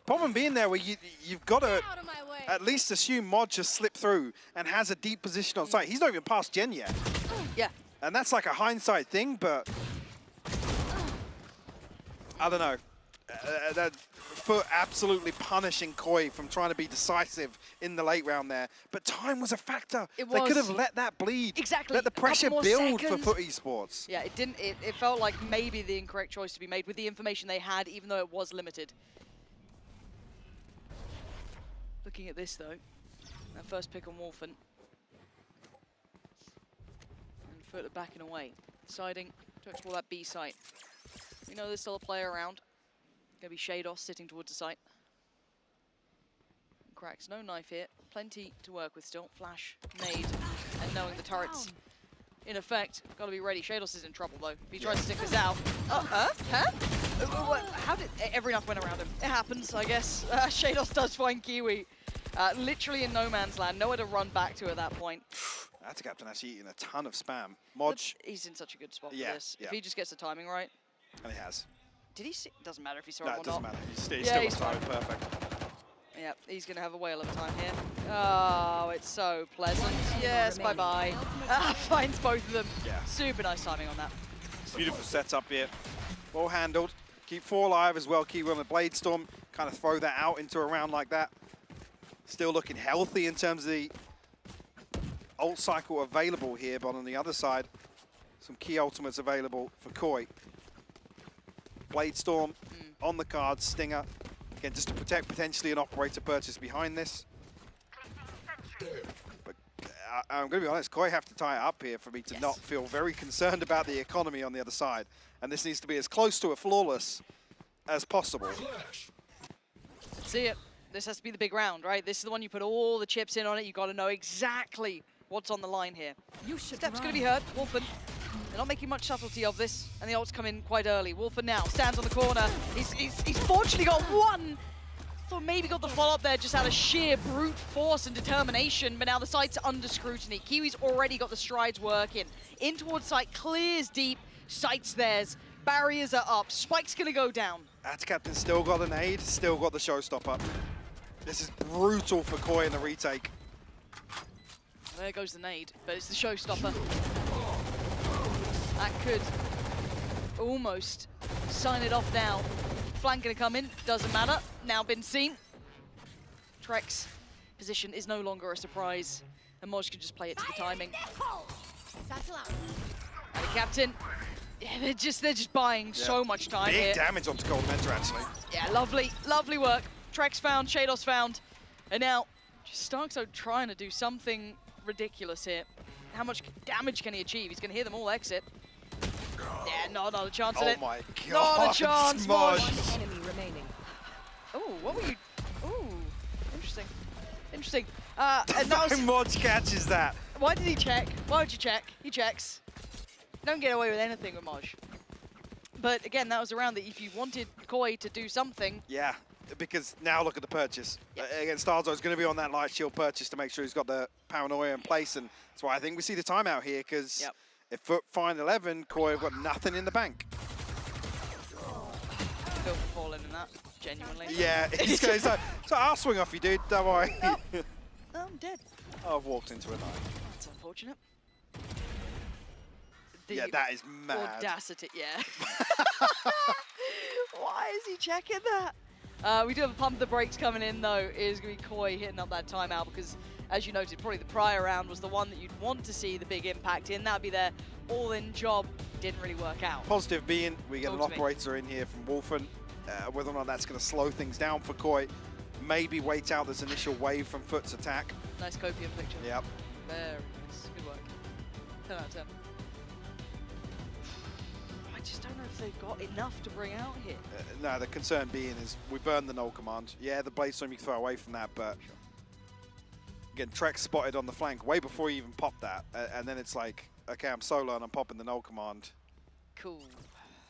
Problem being there where you've got to at least assume Mod just slipped through and has a deep position on site. He's not even past Gen yet. Yeah. And that's like a hindsight thing, but I don't know. That FUT absolutely punishing Koi from trying to be decisive in the late round there. But time was a factor. They could have let that bleed. Exactly. Let the pressure build seconds. for FUT Esports. Yeah, it didn't. It felt like maybe the incorrect choice to be made with the information they had, even though it was limited. Looking at this though, that first pick on Wolfen. And FUT are backing away, deciding to explore that B site. We know there's still a player around. Gonna be Shados sitting towards the site. Cracks, no knife here. Plenty to work with still. Flash, nade, and knowing the turret's in effect, gotta be ready. Shados is in trouble though. If he tries to stick this out. Huh? How did every enough went around him? It happens, I guess. Shados does find Kiwi. Literally in no man's land. Nowhere to run back to at that point. That's a captain actually eating a ton of spam. Modge. He's in such a good spot for Yeah, this. yeah. If he just gets the timing right. And he has. Did he see? Doesn't matter if he saw No, him or it doesn't not. matter. He's still he's timed fine. perfect. Yeah, he's going to have a whale of a time here. Oh, it's so pleasant. Yes, bye-bye. Finds both of them. Yeah. Super nice timing on that. Beautiful setup here. Well handled. Keep 4 alive as well. Kiwi on the Blade Storm. Kind of throw that out into a round like that. Still looking healthy in terms of the ult cycle available here, but on the other side, some key ultimates available for Koi. Blade Storm on the cards, Stinger. Again, just to protect potentially an operator purchase behind this. But I'm going to be honest, Koi have to tie it up here for me to not feel very concerned about the economy on the other side. And this needs to be as close to a flawless as possible. See it. This has to be the big round, right? This is the one you put all the chips in on it. You got to know exactly what's on the line here. Step's going to be hurt. Wolfen. They're not making much subtlety of this, and the ults come in quite early. Wolfen now stands on the corner. He's fortunately got one. Thought maybe got the follow-up there just out of sheer brute force and determination, but now the site's under scrutiny. Kiwi's already got the strides working. In towards site, clears deep, site's theirs. Barriers are up. Spike's going to go down. That's captain still got an aid, still got the showstopper. This is brutal for Koi in the retake. There goes the nade, but it's the showstopper. That could almost sign it off now. Flank gonna come in, doesn't matter. Now been seen. Trek's position is no longer a surprise, and Modge can just play it to the timing. And the captain, yeah, they're just buying so much time here. Big damage onto Gold Mentor, actually. Yeah, lovely work. Trek's found, Shados found, and now just Starkso trying to do something ridiculous here. How much damage can he achieve? He's gonna hear them all exit. Yeah, not a chance at it. Oh my god. Not a chance, Modge. One enemy remaining. Oh, what were you? Ooh, interesting. Interesting. And that was Modge catches that. Why did he check? Why would you check? He checks. Don't get away with anything with Modge. But again, that was a round that if you wanted Koi to do something. Yeah, because now look at the purchase. Again, Starzo's going to be on that light shield purchase to make sure he's got the paranoia in place, and that's why I think we see the timeout here, because if FUT find 11, Koi have got nothing in the bank. Feel for falling in that, genuinely. Yeah, he's going to so I'll swing off you, dude. Don't worry. I'm dead. I've walked into a knife. That's unfortunate. Yeah, that is mad. Audacity, yeah. Why is he checking that? We do have a pump the brakes coming in, though. It is going to be Koi hitting up that timeout because, as you noted, probably the prior round was the one that you'd want to see the big impact in. That would be their all-in job. Didn't really work out. Positive being we get an operator in here from Wolfen. Whether or not that's going to slow things down for Koi. Maybe wait out this initial wave from FUT's attack. Nice copium picture. Yep. Very nice. Good work. 10 out of 10. I just don't know if they've got enough to bring out here. No, the concern being is we burned the null command. Yeah, the Blade Storm you can throw away from that, but again, Trek spotted on the flank way before you even popped that. And then it's like, okay, I'm solo and I'm popping the null command. Cool.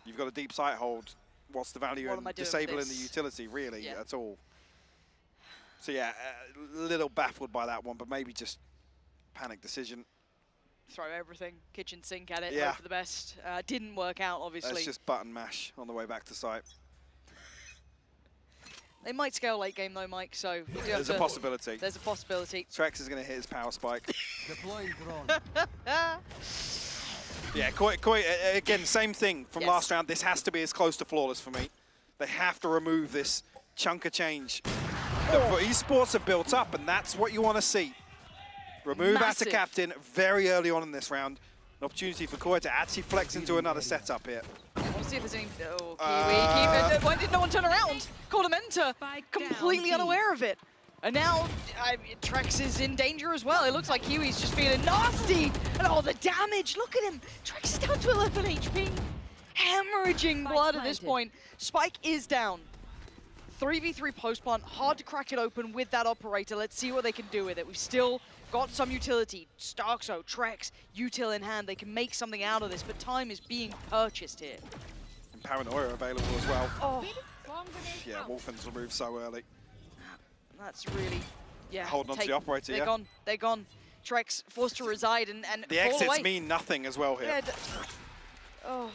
You've got a deep sight hold. What's the value in disabling the utility, really, at all? So yeah, a little baffled by that one, but maybe just panic decision. Throw everything, kitchen sink at it, Yeah. hope for the best. Didn't work out, obviously. Let's just button mash on the way back to site. They might scale late game though, Mike, so you do have There's a possibility. There's a possibility. Trex is going to hit his power spike. Deploying drone. Yeah, Koi, again, same thing from last round. This has to be as close to flawless for me. They have to remove this chunk of change that for esports have built up, and that's what you want to see. Remove Atta Captain very early on in this round. An opportunity for Koi to actually flex into another setup here. We'll see if there's any... Oh, Kiwi. Why did no one turn around? Caught him enter, completely unaware of it. And now Trex is in danger as well. It looks like Kiwi's just feeling nasty. And all the damage, look at him. Trex is down to 11 HP. Hemorrhaging blood at this point. Spike is down. 3v3 post plant, hard to crack it open with that operator. Let's see what they can do with it. We've still got some utility. Starkso, Trex, util in hand. They can make something out of this, but time is being purchased here. And Paranoia available as well. Oh. Yeah, Wolfen's removed so early. That's really, yeah. Holding on to the operator, They're gone. They're gone. Trex forced to reside and the fall exits away. mean nothing as well here. Yeah, oh,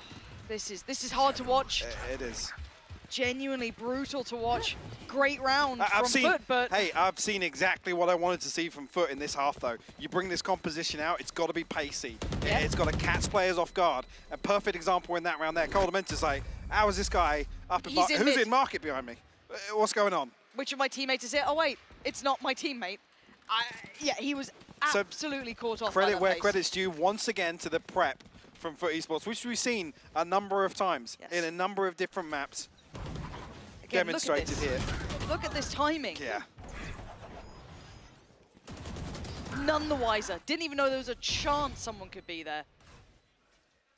this is hard to watch. It is. Genuinely brutal to watch. Great round from seen, FUT, but hey, I've seen exactly what I wanted to see from FUT in this half, though. You bring this composition out, it's got to be pacey. Yeah. It's got to catch players off guard. A perfect example in that round there. Coldamentus like, how is this guy up in who's in market behind me? What's going on? Which of my teammates is it? Oh wait, it's not my teammate. Yeah, he was absolutely caught off. Credit by where that credit's due once again to the prep from FUT Esports, which we've seen a number of times in a number of different maps. Again, demonstrated here. Look at this timing. Yeah. None the wiser. Didn't even know there was a chance someone could be there.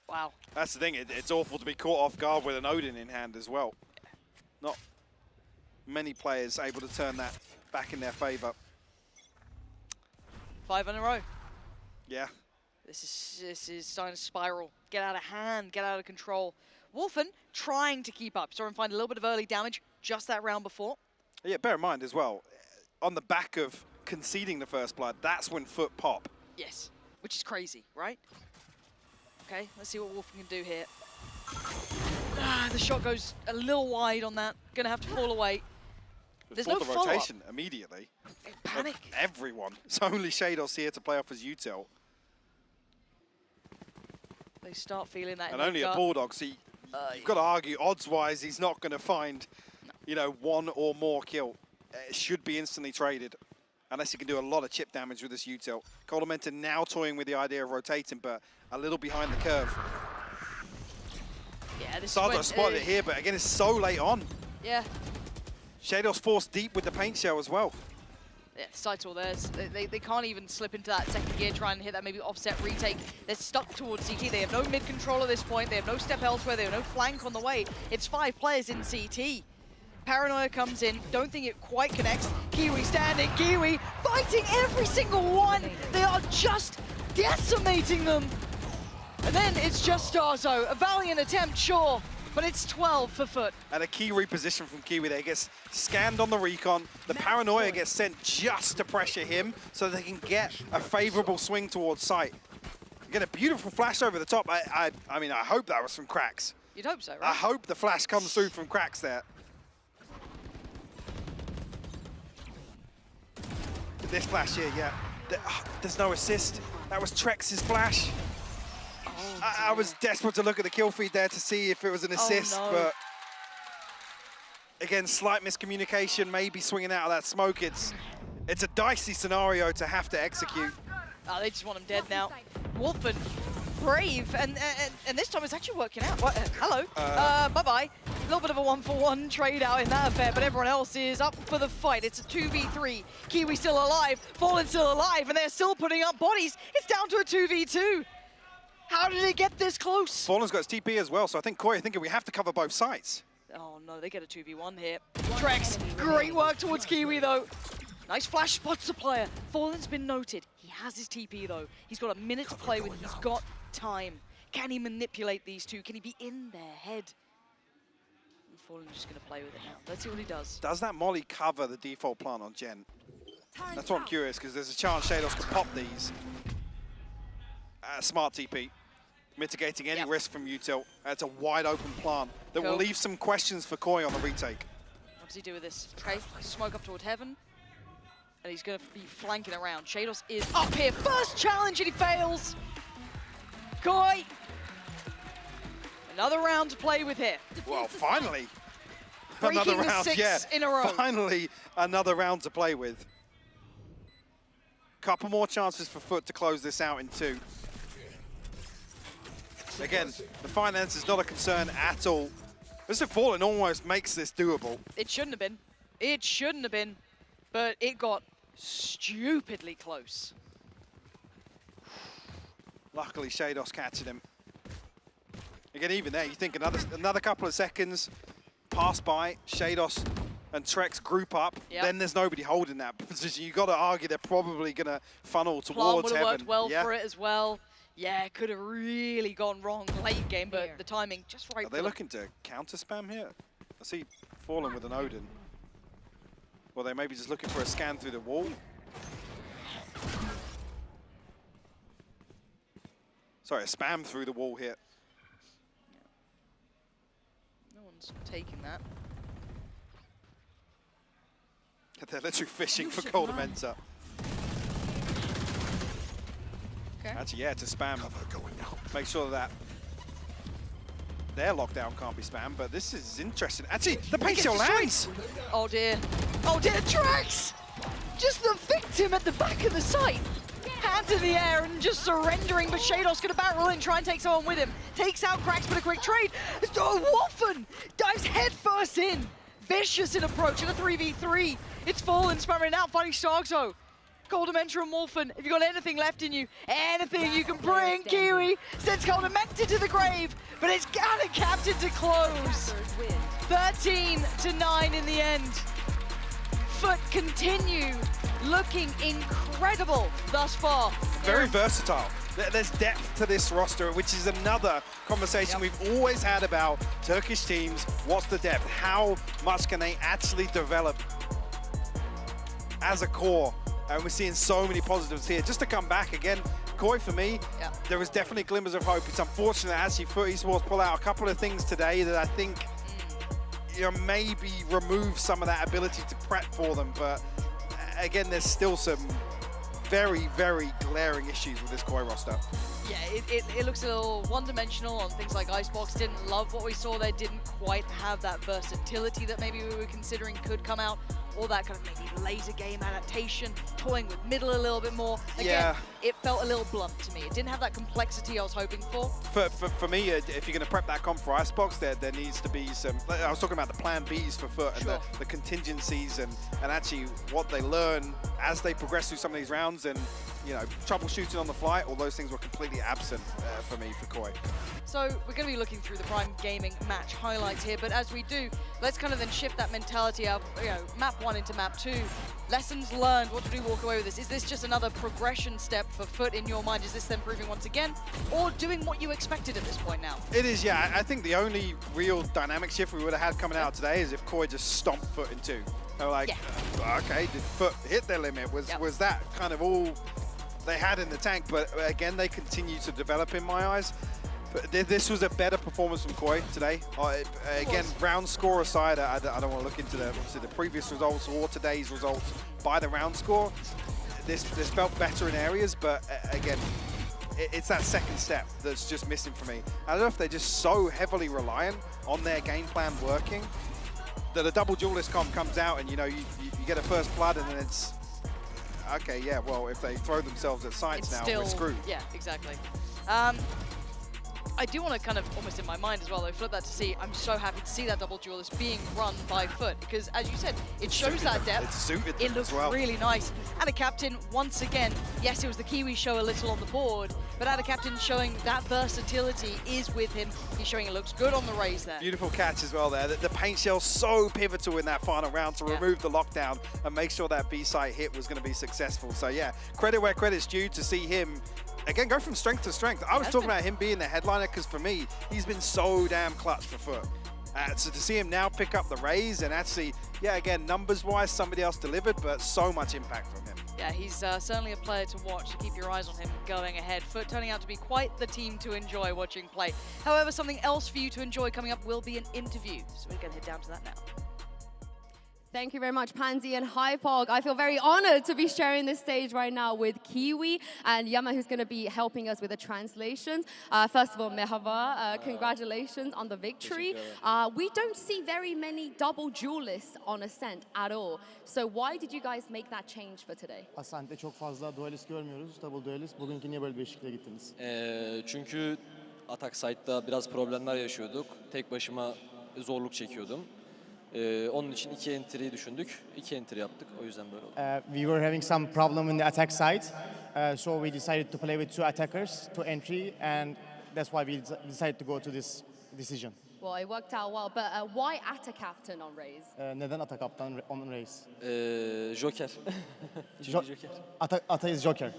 Wow. That's the thing, it's awful to be caught off guard with an Odin in hand as well. Not many players able to turn that back in their favor. 5 in a row. Yeah. This is starting to spiral. Get out of hand, get out of control. Wolfen trying to keep up. Saw him find a little bit of early damage just that round before. Yeah, bear in mind as well, on the back of conceding the first blood, that's when FUT pop. Yes, which is crazy, right? Okay, let's see what Wolfen can do here. The shot goes a little wide on that. Gonna have to fall away. There's no the follow-up. rotation immediately. Panic. Everyone. It's only Shados here to play off as util. They start feeling that. And only a Bulldog, so you've got to argue, odds-wise, he's not going to find, you know, one or more kill. It should be instantly traded, unless he can do a lot of chip damage with this util. Coldamenton now toying with the idea of rotating, but a little behind the curve. Yeah, this Sardo spotted it here, but again, it's so late on. Yeah. Shadows forced deep with the paint shell as well. Yeah, sight's all theirs. They can't even slip into that second gear, try and hit that maybe offset retake. They're stuck towards CT. They have no mid control at this point. They have no step elsewhere. They have no flank on the way. It's 5 players in CT. Paranoia comes in. Don't think it quite connects. Kiwi standing. Kiwi fighting every single one. They are just decimating them. And then it's just Starzo. A valiant attempt, sure. But it's 12 for FUT. And a key reposition from Kiwi there. Gets scanned on the recon. The Paranoia gets sent just to pressure him so they can get a favorable swing towards site. Get a beautiful flash over the top. I mean, I hope that was from Cracks. You'd hope so, right? I hope the flash comes through from Cracks there. This flash here, yeah. There's no assist. That was Trex's flash. I was desperate to look at the kill feed there to see if it was an assist, but again, slight miscommunication, maybe swinging out of that smoke. It's a dicey scenario to have to execute. Oh, they just want him dead now. Wolfen, brave, and this time it's actually working out. What? Hello, bye-bye. A little bit of a 1-for-1 trade out in that affair, but everyone else is up for the fight. It's a 2v3. Kiwi still alive, Fallen still alive, and they're still putting up bodies. It's down to a 2v2. How did it get this close? Fallen's got his TP as well, so I think Koi thinking we have to cover both sides. Oh no, they get a 2v1 here. Trex, great work towards Kiwi though. Nice flash spots the player. Fallen's been noted. He has his TP though. He's got a minute to play with. He's got time. Can he manipulate these two? Can he be in their head? And Fallen's just gonna play with it now. Let's see what he does. Does that molly cover the default plant on Gen? That's what I'm curious, because there's a chance Shados can pop these. Smart TP, mitigating any risk from util. It's a wide open plant that will leave some questions for Koi on the retake. What does he do with this? Okay, smoke up toward heaven. And he's going to be flanking around. Shados is up here. First challenge and he fails. Koi. Another round to play with here. Well, finally. Breaking another the round, 6 yeah. in a row. Finally, another round to play with. Couple more chances for FUT to close this out in 2. Again, the finance is not a concern at all. Mr. Fallen almost makes this doable. It shouldn't have been. It shouldn't have been. But it got stupidly close. Luckily, Shados catching him. Again, even there, you think another couple of seconds pass by. Shados and Trex group up, then there's nobody holding that position. You got to argue they're probably going to funnel Plan towards would have heaven. worked well for it as well. Yeah, it could have really gone wrong late game, but the timing just right. Are they looking to counter spam here? I see Fallen with an Odin. Well, they may be just looking for a scan through the wall. Sorry, a spam through the wall here. No one's taking that. They're literally fishing for Golden Mentor. Okay. Actually, yeah, to spam. Make sure that their lockdown can't be spammed, but this is interesting. Actually, the paint shell lands! Oh dear. Oh dear, Trax! Just the victim at the back of the site. Hands in the air and just surrendering, but Shadow's gonna barrel in, try and take someone with him. Takes out Cracks, but a quick trade. Oh, Wolfen dives head first in. Vicious in approach in a 3v3. It's Fallen spamming out, fighting Starkzo. Golden Mentor and Wolfen, if you've got anything left in you, anything you can bring, Kiwi sends Golden Mentor to the grave, but it's got a captain to close. 13-9 in the end. FUT continue looking incredible thus far. Very versatile. There's depth to this roster, which is another conversation we've always had about Turkish teams. What's the depth? How much can they actually develop as a core? And we're seeing so many positives here. Just to come back again, Koi, for me, there was definitely glimmers of hope. It's unfortunate actually FUT Esports pull out a couple of things today that I think maybe remove some of that ability to prep for them. But again, there's still some very, very glaring issues with this Koi roster. Yeah, it looks a little one-dimensional on things like Icebox. Didn't love what we saw there, didn't quite have that versatility that maybe we were considering could come out. All that kind of maybe later game adaptation, toying with middle a little bit more. Again, it felt a little blunt to me. It didn't have that complexity I was hoping for. For me, if you're going to prep that comp for Icebox, there needs to be some, I was talking about the plan Bs for FUT and the contingencies and actually what they learn as they progress through some of these rounds and, you know, troubleshooting on the fly, all those things were completely absent for me for Koi. So we're going to be looking through the Prime Gaming match highlights here, but as we do, let's kind of then shift that mentality of, you know, map 1 into map 2. Lessons learned, what do we walk away with this? Is this just another progression step for FUT in your mind? Is this them proving once again, or doing what you expected at this point now? It is, yeah. I think the only real dynamic shift we would have had coming out today is if Koi just stomped FUT in 2. They're like, okay, did FUT hit their limit? Was that kind of all they had in the tank? But again, they continue to develop in my eyes. But this was a better performance from Koi today. Again, round score aside, I don't want to look into the previous results or today's results by the round score. This felt better in areas, but again, it's that second step that's just missing for me. I don't know if they're just so heavily reliant on their game plan working that a double duelist comp comes out and, you know, you get a first blood and then it's, okay, yeah, well, if they throw themselves at sites now, we're screwed. Yeah, exactly. I do want to kind of, almost in my mind as well, though, flip that to see, I'm so happy to see that double duelist being run by FUT, because as you said, it shows that depth. It's suited it looks really nice. And a captain, once again, yes, it was the Kiwi show a little on the board, but Ada Captain showing that versatility is with him. He's showing it looks good on the raise there. Beautiful catch as well there. The paint shell so pivotal in that final round to remove the lockdown and make sure that B-site hit was going to be successful. So yeah, credit where credit's due to see him again, go from strength to strength. I was talking about him being the headliner because for me, he's been so damn clutch for FUT. So to see him now pick up the raise and actually, yeah, again, numbers-wise, somebody else delivered, but so much impact from him. Yeah, he's certainly a player to watch, to keep your eyes on him going ahead. FUT turning out to be quite the team to enjoy watching play. However, something else for you to enjoy coming up will be an interview. So we're going to head down to that now. Thank you very much, Pansy and Hypog. I feel very honored to be sharing this stage right now with Kiwi and Yama, who's going to be helping us with the translations. First of all, merhaba, congratulations on the victory. We don't see very many double duelists on Ascent at all. So why did you guys make that change for today? Ascent'te çok fazla duelist görmüyoruz. Double duelist. Bugünkü niye böyle bir değişikliğe gittiniz? Çünkü atak site'da biraz problemler yaşıyorduk. Tek başıma zorluk çekiyordum. Onun için 2 entry düşündük. 2 entry yaptık. O yüzden böyle oldu. We were having some problem in the attack side. So we decided to play with 2 attackers, 2 entry, and that's why we decided to go to this decision. Well, it worked out well, but why Ata captain on Raze? Neden Ata kaptan on race? Joker. Joker. Ata is Joker.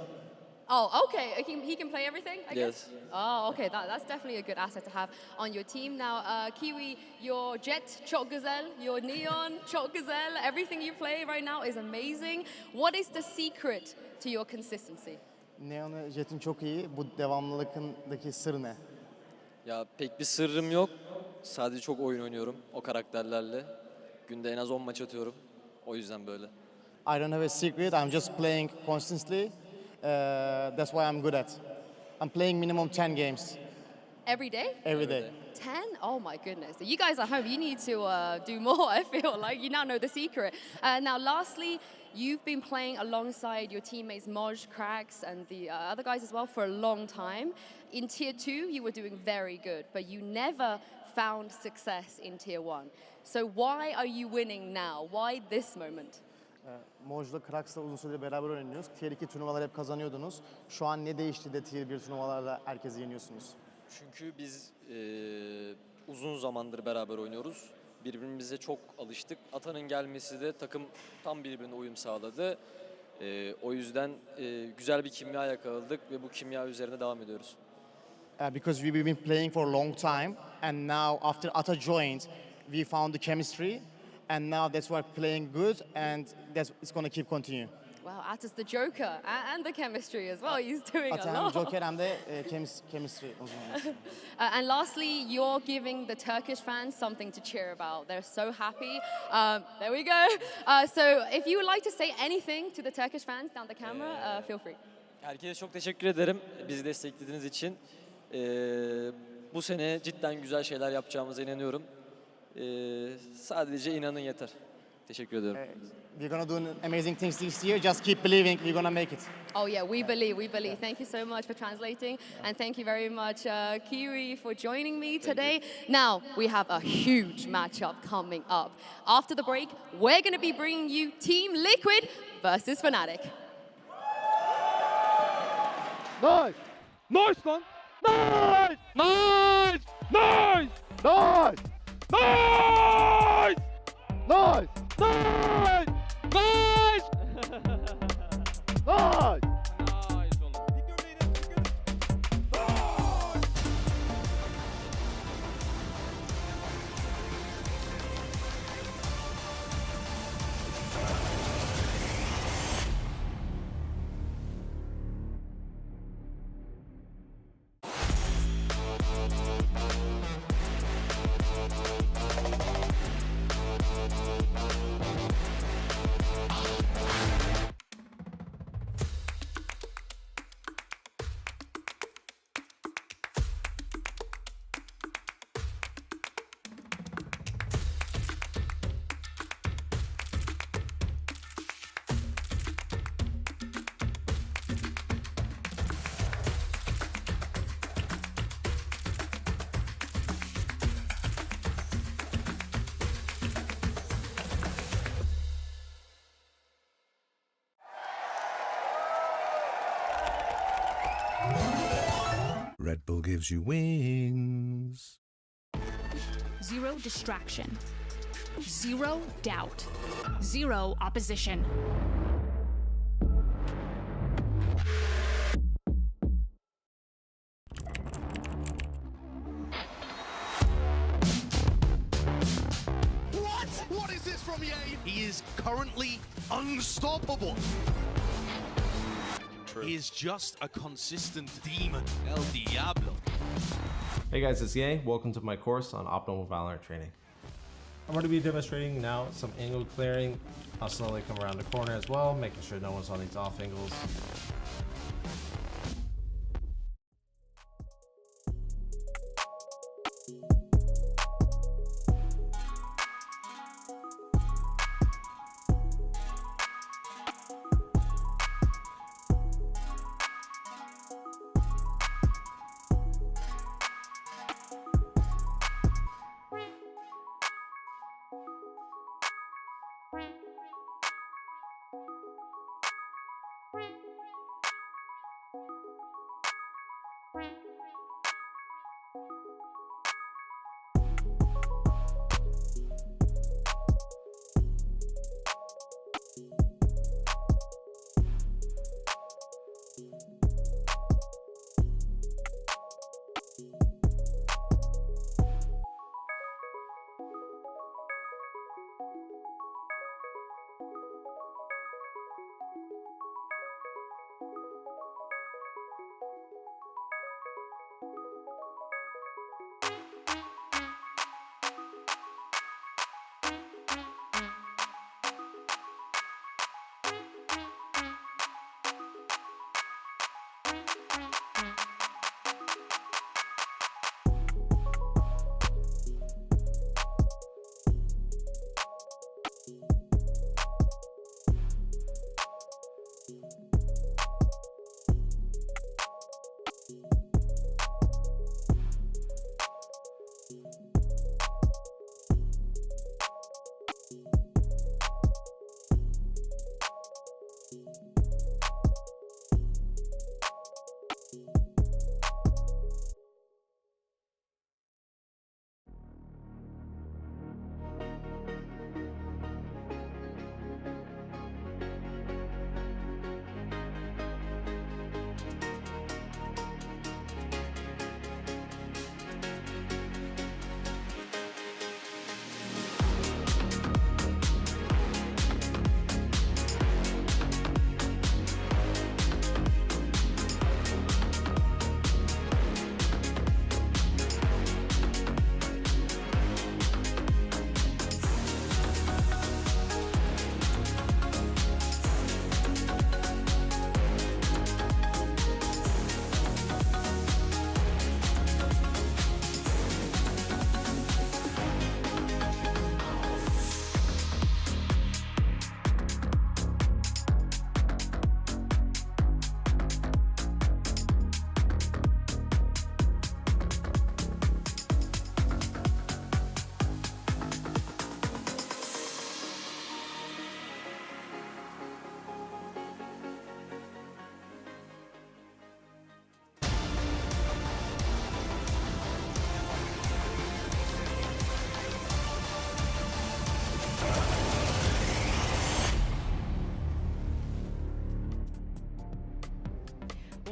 Oh, okay. He can play everything, I guess? Yes. Oh, okay. That's definitely a good asset to have on your team. Now, Kiwi, your Jet, çok güzel, your Neon, çok güzel, everything you play right now is amazing. What is the secret to your consistency? Neon ve Jet'in çok iyi. Bu devamlılıkındaki sır ne? Ya pek bir sırrım yok. Sadece çok oyun oynuyorum o karakterlerle. Günde en az 10 maç atıyorum. O yüzden böyle. I don't have a secret. I'm just playing constantly. That's why I'm good at. I'm playing minimum 10 games. Every day? Every day. 10? Oh my goodness. You guys at home, you need to do more, I feel like. You now know the secret. Now, lastly, you've been playing alongside your teammates Moj, Cracks, and the other guys as well for a long time. In Tier 2, you were doing very good, but you never found success in Tier 1. So why are you winning now? Why this moment? Moj'la Krax'la uzun süredir beraber oynuyoruz. Tier 2 turnuvalar hep kazanıyordunuz. Şu an ne değişti de Tier 1 turnuvalarda herkesi yeniyorsunuz? Çünkü biz uzun zamandır beraber oynuyoruz. Birbirimize çok alıştık. Ata'nın gelmesi de takım tam birbirine uyum sağladı. O yüzden güzel bir kimya yakaladık ve bu kimya üzerine devam ediyoruz. Because we've been playing for a long time, and now after Ata joined, we found the chemistry, and now that's why we're playing good, and it's going to keep continue. Wow, Ata's the joker and the chemistry as well. He's doing Ata a hem lot. Joker hem de chemistry uzmanı. And lastly, you're giving the Turkish fans something to cheer about. They're so happy. There we go. So if you would like to say anything to the Turkish fans down the camera, feel free. Herkese çok teşekkür ederim bizi desteklediğiniz için. Bu sene cidden güzel şeyler yapacağımıza inanıyorum. Sadece inanın yeter. Teşekkür ederim. We're going to do amazing things this year. Just keep believing we're going to make it. Oh yeah, we believe. Thank you so much for translating, and thank you very much, Kiwi, for joining me today. Now, we have a huge matchup coming up. After the break, we're going to be bringing you Team Liquid versus Fnatic. Nice! Nice, man! Nice! Nice! Nice! Nice! Nice! Nice! Nice! Nice! Nice! Red Bull gives you wings. Zero distraction. Zero doubt. Zero opposition. What? What is this from EA? He is currently unstoppable. He is just a consistent demon. El Diablo. Hey guys, it's EA. Welcome to my course on optimal VALORANT training. I'm going to be demonstrating now some angle clearing. I'll slowly come around the corner as well, making sure no one's on these off angles.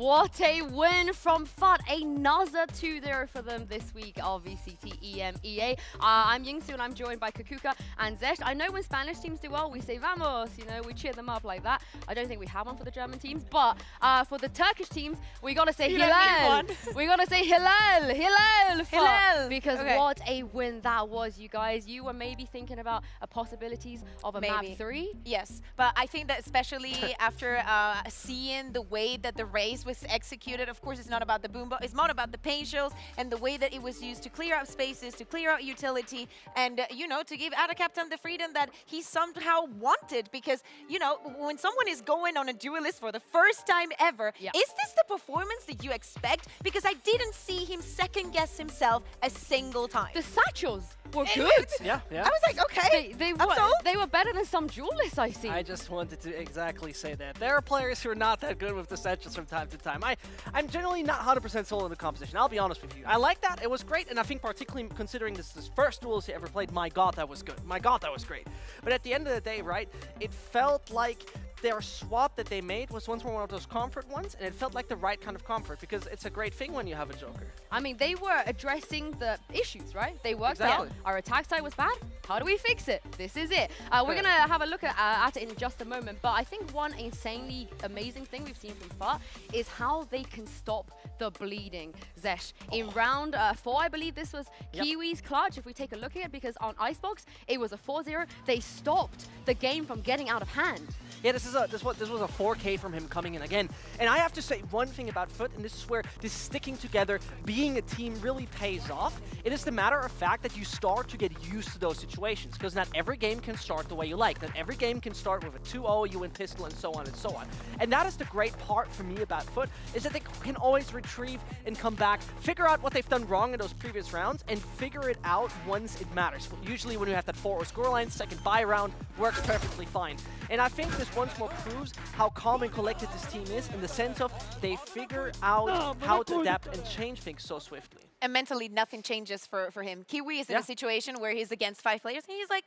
What a win from FUT. Another 2-0 for them this week of VCT EMEA. I'm Yingsu and I'm joined by Cougar and Zesh. I know when Spanish teams do well, we say vamos, you know, we cheer them up like that. I don't think we have one for the German teams, but for the Turkish teams, we gotta say Hilal. We gotta say Hilal, Hilal, because what a win that was, you guys. You were maybe thinking about possibilities of a map 3. Yes, but I think that especially after seeing the way that the race was executed, of course it's not about the boom, but it's more about the paint shells and the way that it was used to clear out spaces, to clear out utility, and you know, to give Ada Captain the freedom that he somehow wanted. Because you know, when someone is going on a duelist for the first time ever, is this the performance that you expect? Because I didn't see him second guess himself a single time. The satchels were good. I was like, okay, they were better than some duelists I've seen. I just wanted to exactly say that. There are players who are not that good with the satchels from time to time. I'm generally not 100% sold on the composition, I'll be honest with you. I like that, it was great, and I think particularly considering this first duels he ever played, my god, that was good. My god, that was great. But at the end of the day, right, it felt like their swap that they made was once more one of those comfort ones, and it felt like the right kind of comfort, because it's a great thing when you have a Joker. I mean, they were addressing the issues, right? They worked out. Our attack side was bad. How do we fix it? This is it. We're going to have a look at it in just a moment, but I think one insanely amazing thing we've seen from FUT is how they can stop the bleeding. Zesh, in round 4, I believe this was Kiwi's clutch, if we take a look at it, because on Icebox, it was a 4-0. They stopped the game from getting out of hand. Yeah, this was a 4K from him coming in again. And I have to say one thing about FUT, and this is where this sticking together, being a team really pays off. It is the matter of fact that you start to get used to those situations, because not every game can start the way you like. Not every game can start with a 2-0, you win pistol, and so on and so on. And that is the great part for me about FUT, is that they can always retrieve and come back, figure out what they've done wrong in those previous rounds, and figure it out once it matters. Usually when you have that 4-0 scoreline, second buy round works perfectly fine. And I think this once more proves how calm and collected this team is, in the sense of they figure out how to adapt and change things so swiftly. And mentally, nothing changes for him. Kiwi is in a situation where he's against 5 players, and he's like,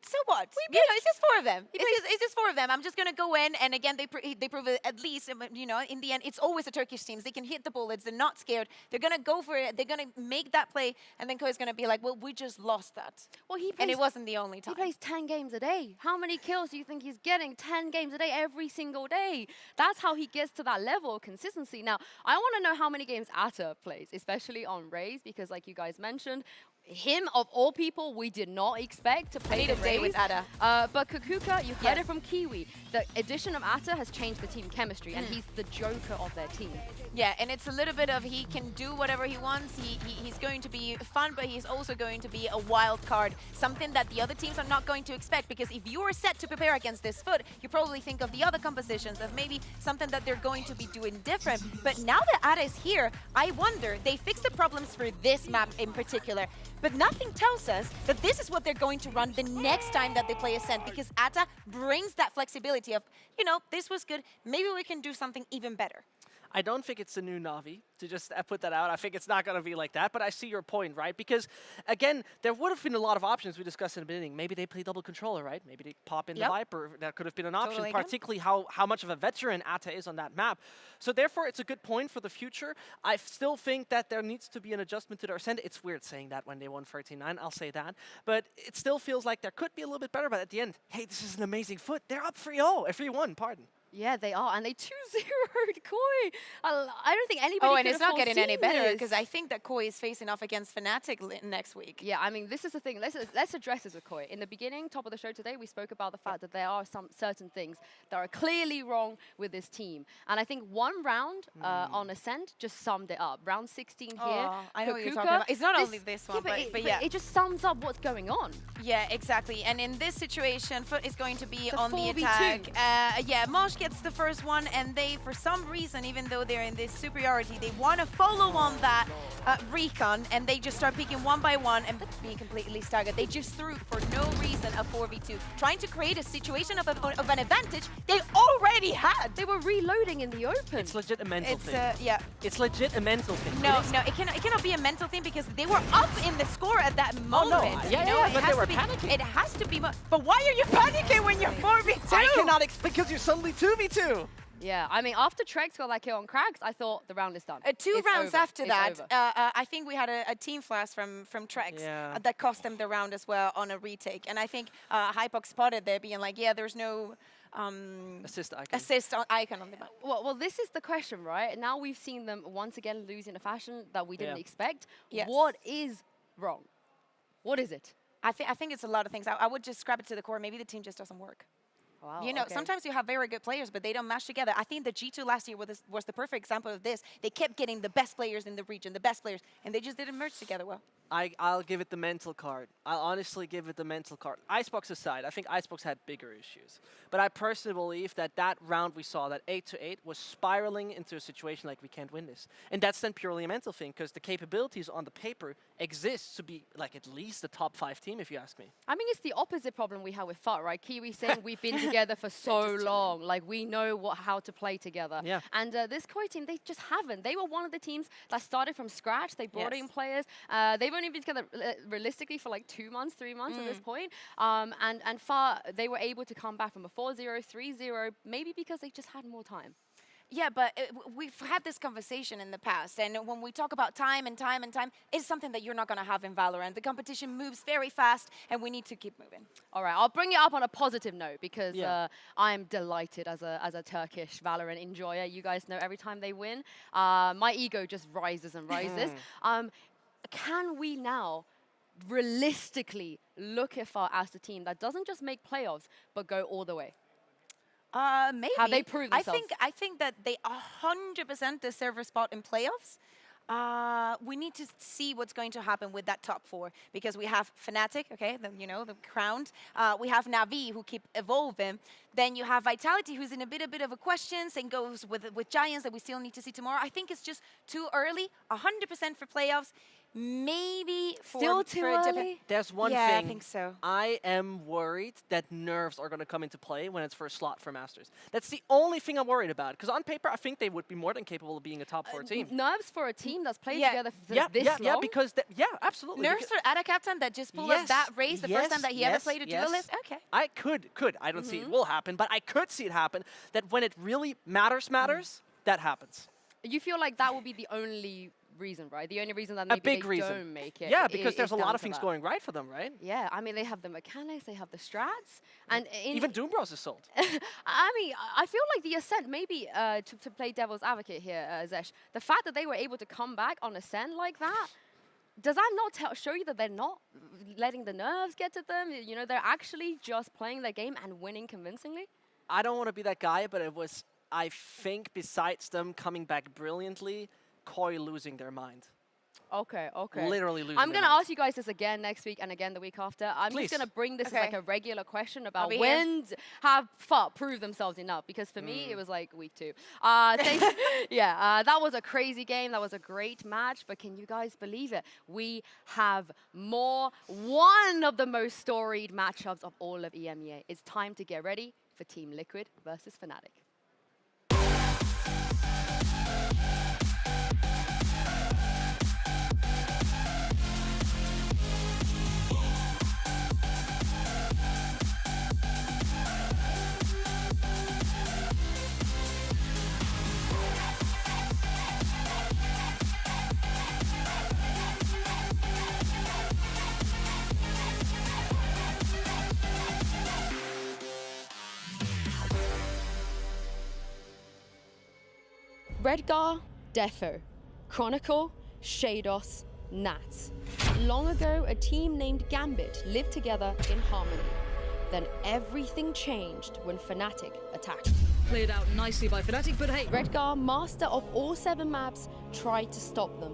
so what? You know, it's just 4 of them. It's just 4 of them. I'm just going to go in, and again, they prove it, at least, you know, in the end, it's always the Turkish teams. They can hit the bullets. They're not scared. They're going to go for it. They're going to make that play, and then Koi's going to be like, well, we just lost that. Well, and it wasn't the only time. He plays 10 games a day. How many kills do you think he's getting? 10 games a day, every single day. That's how he gets to that level of consistency. Now, I want to know how many games Ata plays, especially on Raze, because like you guys mentioned, him, of all people, we did not expect to play the day with Ada. But Cougar, you heard it from Kiwi. The addition of Ata has changed the team chemistry, and he's the joker of their team. Yeah, and it's a little bit of he can do whatever he wants. He's going to be fun, but he's also going to be a wild card, something that the other teams are not going to expect, because if you are set to prepare against this FUT, you probably think of the other compositions of maybe something that they're going to be doing different. But now that Ada is here, I wonder, they fixed the problems for this map in particular, but nothing tells us that this is what they're going to run the next time that they play Ascent, because Ata brings that flexibility of, you know, this was good, maybe we can do something even better. I don't think it's a new Na'Vi, to just put that out. I think it's not going to be like that, but I see your point, right? Because, again, there would have been a lot of options we discussed in the beginning. Maybe they play double controller, right? Maybe they pop in the Viper. That could have been an option, particularly how much of a veteran Ata is on that map. So, therefore, it's a good point for the future. I still think that there needs to be an adjustment to their Ascent. It's weird saying that when they won 13-9, I'll say that. But it still feels like there could be a little bit better, but at the end, hey, this is an amazing FUT. They're up 3-0, 3-1, pardon. Yeah, they are, and they 2-0'd Koi. I don't think anybody. Oh, and it's not getting any better, because I think that Koi is facing off against Fnatic next week. Yeah, I mean, this is the thing. Let's address this with Koi. In the beginning, top of the show today, we spoke about the fact that there are some certain things that are clearly wrong with this team, and I think one round on Ascent just summed it up. Round 16 here. I know what you're talking about. It's not only this one, but yeah, it just sums up what's going on. Yeah, exactly. And in this situation, FUT is going to be on the attack. Yeah, Mosh gets the first one, and they, for some reason, even though they're in this superiority, they want to follow on that recon, and they just start picking one by one and being completely staggered. They just threw, for no reason, a 4v2, trying to create a situation of an advantage they already had. They were reloading in the open. It's legit a mental thing. Yeah. It's legit a mental thing. No, it cannot be a mental thing, because they were up in the score at that moment. Oh, no. Yeah, but they were panicking. It has to be. But why are you panicking when you're 4v2? I cannot explain, because you're suddenly 2v2. Yeah, I mean, after Trex got that kill on Krax, I thought the round is done. 2 It's rounds over. after It's that, over. I think we had a team flash from Trex that cost them the round as well on a retake. And I think Hypox spotted there being like, yeah, there's no assist icon on the map. Well, this is the question, right? Now we've seen them once again lose in a fashion that we didn't expect. Yes. What is wrong? What is it? I think it's a lot of things. I would just scrap it to the core. Maybe the team just doesn't work. Wow, you know, sometimes you have very good players, but they don't mesh together. I think the G2 last year was the perfect example of this. They kept getting the best players in the region, the best players, and they just didn't merge together well. I'll give it the mental card. I'll honestly give it the mental card. Icebox aside, I think Icebox had bigger issues. But I personally believe that that round we saw, that 8-8, was spiraling into a situation like we can't win this. And that's then purely a mental thing, because the capabilities on the paper exist to be like at least the top 5 team, if you ask me. I mean, it's the opposite problem we have with FUT, right? Kiwi saying we've been together for so long. Like, we know how to play together. Yeah. And this Koi team, they just haven't. They were one of the teams that started from scratch. They brought in players. They've only been together realistically for like 2 months, 3 months at this point. And FUT, they were able to come back from a 4-0, 3-0, maybe because they just had more time. Yeah, but we've had this conversation in the past, and when we talk about time and time and time, it's something that you're not going to have in Valorant. The competition moves very fast, and we need to keep moving. All right, I'll bring it up on a positive note, because I'm delighted as a Turkish Valorant enjoyer. You guys know every time they win, my ego just rises and rises. Can we now realistically look at FUT as the team that doesn't just make playoffs, but go all the way? Maybe. Have they proved themselves? I think that they 100% deserve a spot in playoffs. We need to see what's going to happen with that top 4, because we have Fnatic, okay, the crowned. We have Na'Vi, who keep evolving. Then you have Vitality, who's in a bit of a questions and goes with Giants that we still need to see tomorrow. I think it's just too early. 100% for playoffs. Maybe still too early. There's one thing. I think so. I am worried that nerves are going to come into play when it's for a slot for Masters. That's the only thing I'm worried about. Because on paper, I think they would be more than capable of being a top 4 team. Nerves for a team that's played together for this long? Yeah, because absolutely. Nerves for Ada Captain that just pulled up that race the first time that he ever played a duelist? Okay. I could. I don't see it will happen, but I could see it happen, that when it really matters, that happens. You feel like that will be the only reason, right? The only reason that maybe they don't make it. Yeah, because there's a lot of things going right for them, right? Yeah, I mean, they have the mechanics, they have the strats, and even Doombros is sold. I mean, I feel like the Ascent, maybe to play devil's advocate here, Zesh, the fact that they were able to come back on Ascent like that, does that not show you that they're not letting the nerves get to them? You know, they're actually just playing their game and winning convincingly? I don't want to be that guy, but it was, I think, besides them coming back brilliantly, Koi losing their mind. Okay. Literally losing I'm their going to mind. ask you guys this again next week and again the week after. I'm just going to bring this as like a regular question about when have FUT proved themselves enough, because for me it was like week 2. That was a crazy game. That was a great match, but can you guys believe it? We have one of the most storied matchups of all of EMEA. It's time to get ready for Team Liquid versus Fnatic. Redgar, Defo, Chronicle, Shados, Nats. Long ago, a team named Gambit lived together in harmony. Then everything changed when Fnatic attacked. Played out nicely by Fnatic, but hey. Redgar, master of all 7 maps, tried to stop them.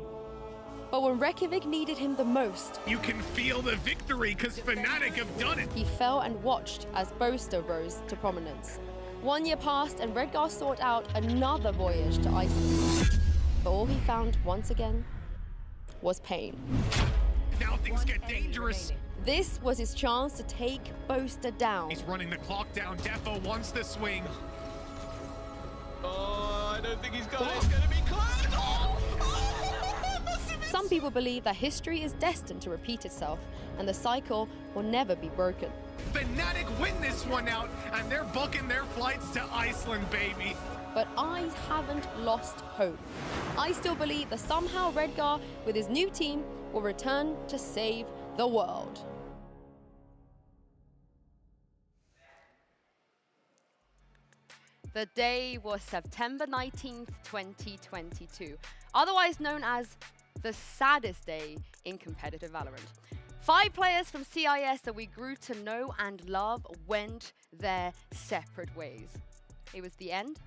But when Reykjavik needed him the most, you can feel the victory because Fnatic have done it. He fell and watched as Boaster rose to prominence. 1 year passed and Redgar sought out another voyage to Iceland. But all he found once again was pain. Now things get dangerous. This was his chance to take Boaster down. He's running the clock down. Defo wants the swing. Oh, I don't think he's got it. It's going to be close. Some people believe that history is destined to repeat itself and the cycle will never be broken. Fnatic win this one out, and they're booking their flights to Iceland, baby. but I haven't lost hope. I still believe that somehow Redgar, with his new team, will return to save the world. The day was September 19th, 2022, otherwise known as the saddest day in competitive Valorant. 5 players from CIS that we grew to know and love went their separate ways. It was the end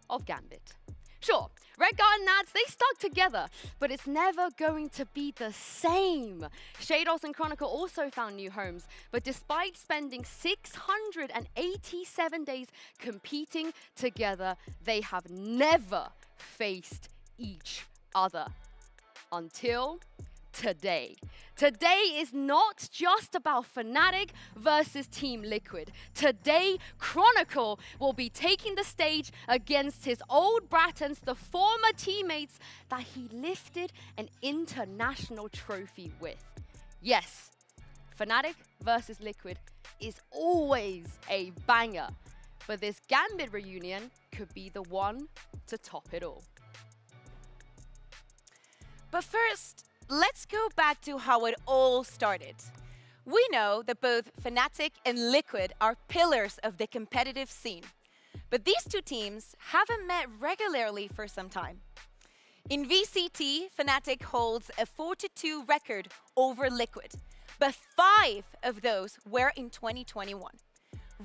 of Gambit. Sure, Redgar and Nats, they stuck together, but it's never going to be the same. Shados and Chronicle also found new homes, but despite spending 687 days competing together, they have never faced each other. Until today. Today is not just about Fnatic versus Team Liquid. Today, Chronicle will be taking the stage against his old Bratons, the former teammates that he lifted an international trophy with. Yes, Fnatic versus Liquid is always a banger, but this Gambit reunion could be the one to top it all. But first, let's go back to how it all started. We know that both Fnatic and Liquid are pillars of the competitive scene, but these two teams haven't met regularly for some time. In VCT, Fnatic holds a 4-2 record over Liquid, but 5 of those were in 2021.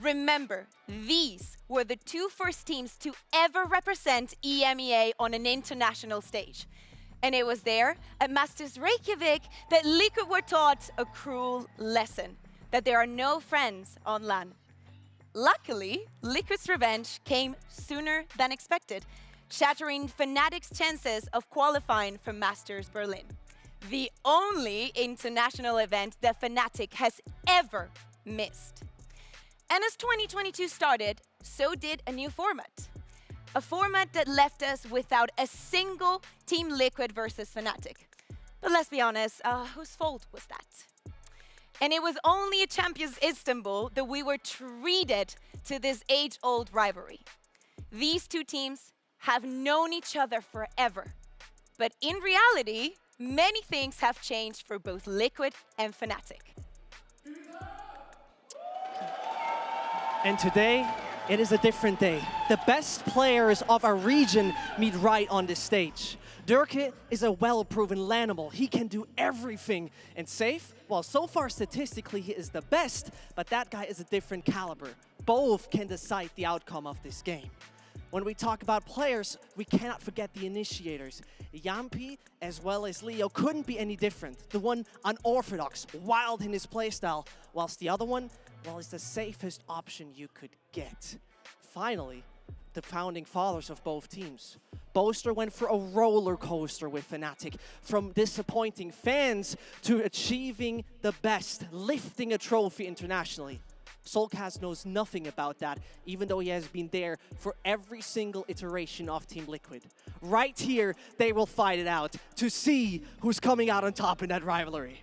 Remember, these were the 2 first teams to ever represent EMEA on an international stage. And it was there, at Masters Reykjavik, that Liquid were taught a cruel lesson, that there are no friends on LAN. Luckily, Liquid's revenge came sooner than expected, shattering Fnatic's chances of qualifying for Masters Berlin, the only international event that Fnatic has ever missed. And as 2022 started, so did a new format. A format that left us without a single Team Liquid versus Fnatic. But let's be honest, whose fault was that? And it was only at Champions Istanbul that we were treated to this age-old rivalry. These two teams have known each other forever. But in reality, many things have changed for both Liquid and Fnatic. And today, it is a different day. The best players of our region meet right on this stage. Durkit is a well-proven Lanimal. He can do everything. And Safe, well, so far statistically he is the best, but that guy is a different caliber. Both can decide the outcome of this game. When we talk about players, we cannot forget the initiators. Yampi, as well as Leo, couldn't be any different. The one unorthodox, wild in his playstyle, whilst the other one, well, is the safest option you could get. Finally, the founding fathers of both teams. Boaster went for a roller coaster with Fnatic, from disappointing fans to achieving the best, lifting a trophy internationally. Soulcast knows nothing about that, even though he has been there for every single iteration of Team Liquid. Right here, they will fight it out to see who's coming out on top in that rivalry.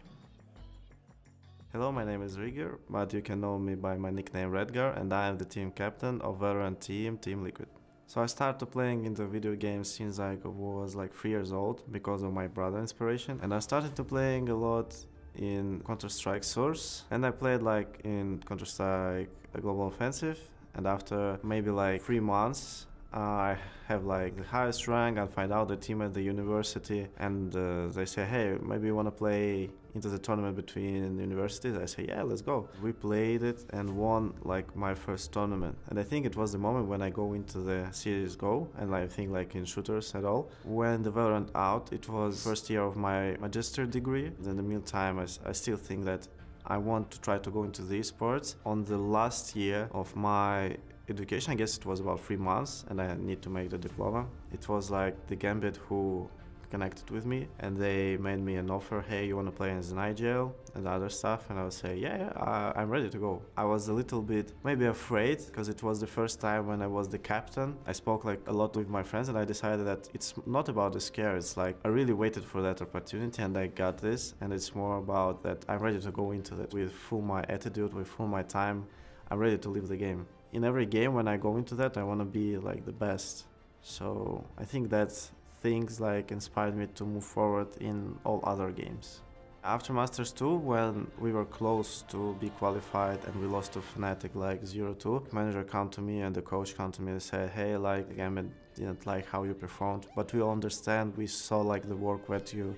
Hello, my name is Redgar, but you can know me by my nickname Redgar, and I am the team captain of VALORANT Team Liquid. So I started playing into video games since I was like 3 years old because of my brother inspiration, and I started to playing a lot in Counter-Strike Source, and I played like in Counter-Strike Global Offensive, and after maybe like 3 months I have like the highest rank and find out the team at the university, and they say, hey, maybe you want to play into the tournament between universities. I say, yeah, let's go. We played it and won like my first tournament, and I think it was the moment when I go into the CSGO, and I think like in shooters at all. When the VALORANT out, it was first year of my magister degree. In the meantime, I still think that I want to try to go into the esports. On the last year of my education, I guess it was about 3 months, and I need to make the diploma. It was like the Gambit who connected with me, and they made me an offer, hey, you want to play as an IGL and other stuff, and I would say, yeah, I'm ready to go. I was a little bit maybe afraid because it was the first time when I was the captain. I spoke like a lot with my friends, and I decided that it's not about the scare, it's like I really waited for that opportunity and I got this, and it's more about that I'm ready to go into that with full my attitude, with full my time. I'm ready to leave the game. in every game when I go into that, I want to be like the best. So I think that's things like inspired me to move forward in all other games. After Masters 2, when we were close to be qualified and we lost to Fnatic like 0-2, manager came to me and the coach came to me and said, hey, like Gambit didn't like how you performed, but we all understand, we saw like the work that you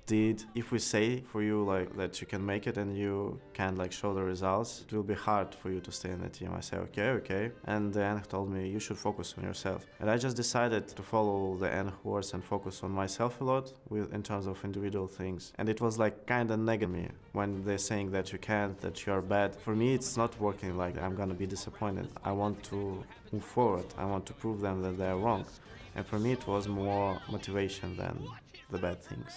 did. If we say for you like that you can make it and you can like show the results, it will be hard for you to stay in the team. I said okay, and then he told me you should focus on yourself, and I just decided to follow the N words and focus on myself a lot in terms of individual things. And it was like kind of negative me when they're saying that you can't, that you're bad. For me it's not working like I'm gonna be disappointed. I want to move forward, I want to prove them that they're wrong, and for me it was more motivation than the bad things.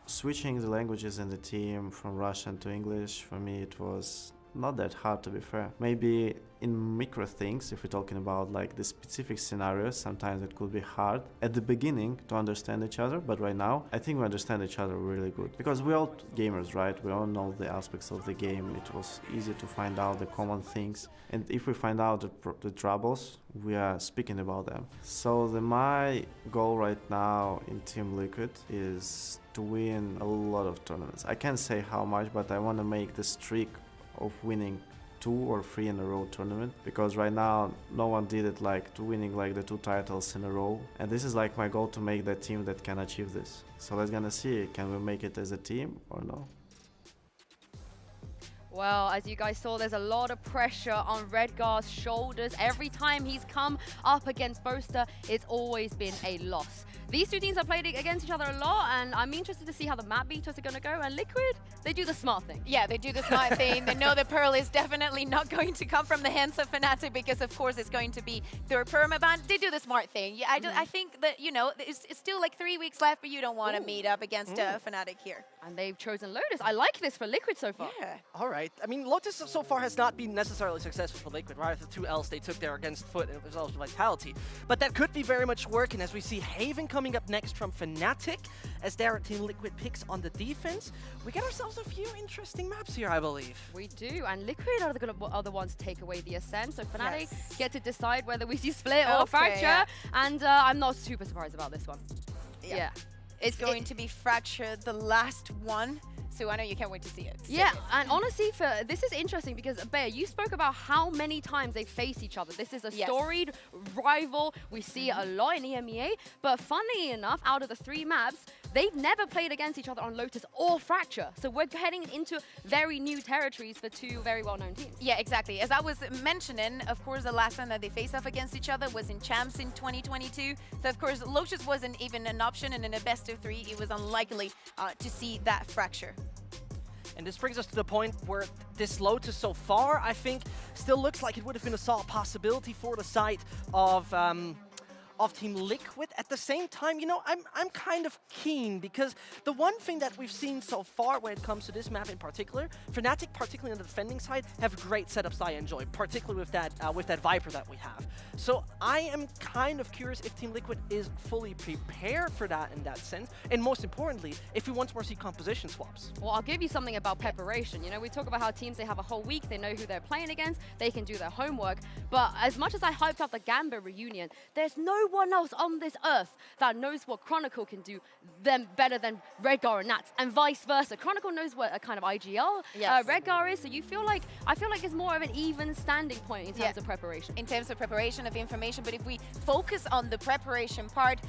Switching the languages in the team from Russian to English, for me it was not that hard, to be fair. Maybe in micro things, if we're talking about like the specific scenarios, sometimes it could be hard at the beginning to understand each other, but right now I think we understand each other really good. Because we're all gamers, right? We all know the aspects of the game. It was easy to find out the common things, and if we find out the troubles, we are speaking about them. So my goal right now in Team Liquid is to win a lot of tournaments. I can't say how much, but I want to make the streak of winning 2 or 3 in a row tournament, because right now no one did it, like to winning like the 2 titles in a row, and this is like my goal, to make that team that can achieve this. So let's gonna see, can we make it as a team or no? Well, as you guys saw, there's a lot of pressure on Redgar's shoulders. Every time he's come up against Boaster, it's always been a loss. These two teams have played against each other a lot, and I'm interested to see how the map beaters are going to go. And Liquid, they do the smart thing. Yeah, they do the smart thing. They know the Pearl is definitely not going to come from the hands of Fnatic, because of course it's going to be their permaban. They do the smart thing. Yeah, I think that, you know, it's still like 3 weeks left, but you don't want to meet up against Fnatic here. And they've chosen Lotus. I like this for Liquid so far. Yeah. All right. I mean, Lotus so far has not been necessarily successful for Liquid, right? The 2 Ls they took there against FUT, and it was also Vitality. But that could be very much working, as we see Haven coming up next from Fnatic, as their Team Liquid picks on the defense. We get ourselves a few interesting maps here, I believe. We do, and Liquid are the ones to take away the Ascent, so Fnatic get to decide whether we see Split or Fracture, and I'm not super surprised about this one. Yeah. It's going to be Fracture, the last one. So I know you can't wait to see it. Yeah, and honestly, this is interesting because, Bear, you spoke about how many times they face each other. This is a storied rival. We see it a lot in EMEA. But funnily enough, out of the 3 maps, they've never played against each other on Lotus or Fracture. So we're heading into very new territories for 2 very well-known teams. Yeah, exactly. As I was mentioning, of course, the last time that they faced off against each other was in Champs in 2022. So, of course, Lotus wasn't even an option, and in a best-of-3, it was unlikely to see that Fracture. And this brings us to the point where this Lotus so far, I think, still looks like it would have been a solid possibility for the side of Team Liquid. At the same time, you know, I'm kind of keen, because the one thing that we've seen so far when it comes to this map in particular, Fnatic, particularly on the defending side, have great setups I enjoy, particularly with that Viper that we have. So I am kind of curious if Team Liquid is fully prepared for that in that sense, and most importantly, if we once more see composition swaps. Well, I'll give you something about preparation. You know, we talk about how teams, they have a whole week, they know who they're playing against, they can do their homework, but as much as I hyped up the Gambit reunion, there's no one else on this earth that knows what Chronicle can do them better than Redgar and Nats, and vice versa. Chronicle knows what a kind of IGL Redgar is, so I feel like it's more of an even standing point in terms of preparation. In terms of preparation of information, but if we focus on the preparation part,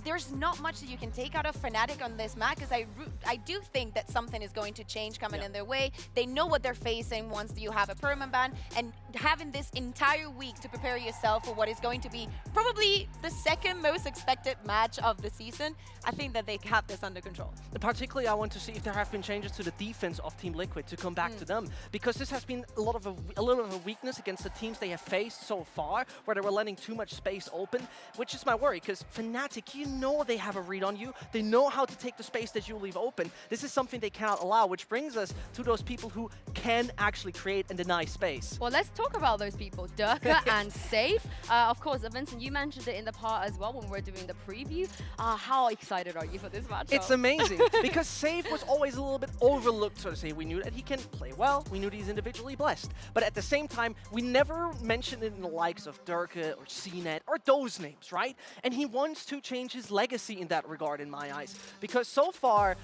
there's not much that you can take out of Fnatic on this map, because I do think that something is going to change coming in their way. They know what they're facing once you have a permaban, and having this entire week to prepare yourself for what is going to be probably the 2nd most expected match of the season, I think that they have this under control. Particularly, I want to see if there have been changes to the defense of Team Liquid, to come back to them, because this has been a little bit of a weakness against the teams they have faced so far, where they were letting too much space open, which is my worry, because Fnatic, you know they have a read on you. They know how to take the space that you leave open. This is something they cannot allow, which brings us to those people who can actually create and deny space. Well, let's talk about those people, Durka and Safe. Of course, Vincent, you mentioned it in the part as well when we were doing the preview. How excited are you for this match? It's amazing because Safe was always a little bit overlooked, so to say. We knew that he can play well, we knew that he's individually blessed, but at the same time, we never mentioned it in the likes of Durka or CNET or those names, right? And he wants to change his legacy in that regard, in my eyes, because so far,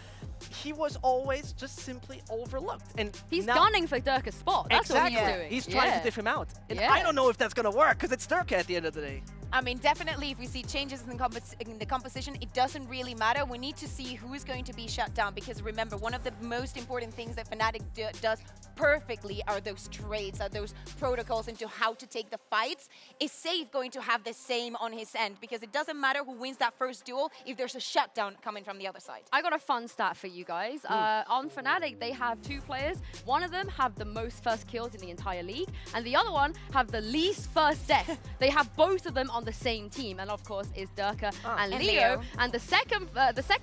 he was always just simply overlooked. And he's gunning for Durka's spot. That's exactly what he's doing. He's trying to diff him out. And I don't know if that's going to work, because it's Durka at the end of the day. I mean, definitely, if we see changes in the composition, it doesn't really matter. We need to see who is going to be shut down, because remember, one of the most important things that Fnatic does perfectly are those trades, are those protocols into how to take the fights. Is Safe going to have the same on his end? Because it doesn't matter who wins that first duel if there's a shutdown coming from the other side. I got a fun stat for you guys. On Fnatic, they have 2 players. One of them have the most first kills in the entire league, and the other one have the least first death. They have both of them on the same team, and of course is Durka and Leo. And the second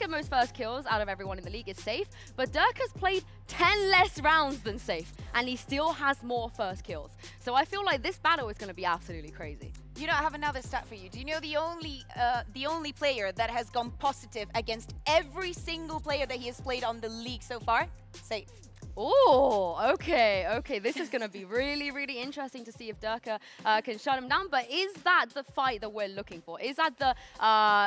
most first kills out of everyone in the league is Safe, but Durka's played 10 less rounds than Safe, and he still has more first kills. So I feel like this battle is going to be absolutely crazy. You know, I have another stat for you. Do you know the only player that has gone positive against every single player that he has played on the league so far? Safe. Oh, okay. This is going to be really, really interesting to see if Durka can shut him down. But is that the fight that we're looking for? Is that the,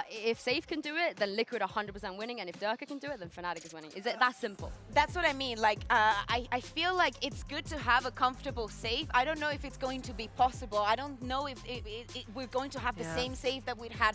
if Safe can do it, then Liquid 100% winning, and if Durka can do it, then Fnatic is winning? Is it that simple? That's what I mean. Like, I feel like it's good to have a comfortable Safe. I don't know if it's going to be possible. I don't know if we're going to have the same Safe that we'd had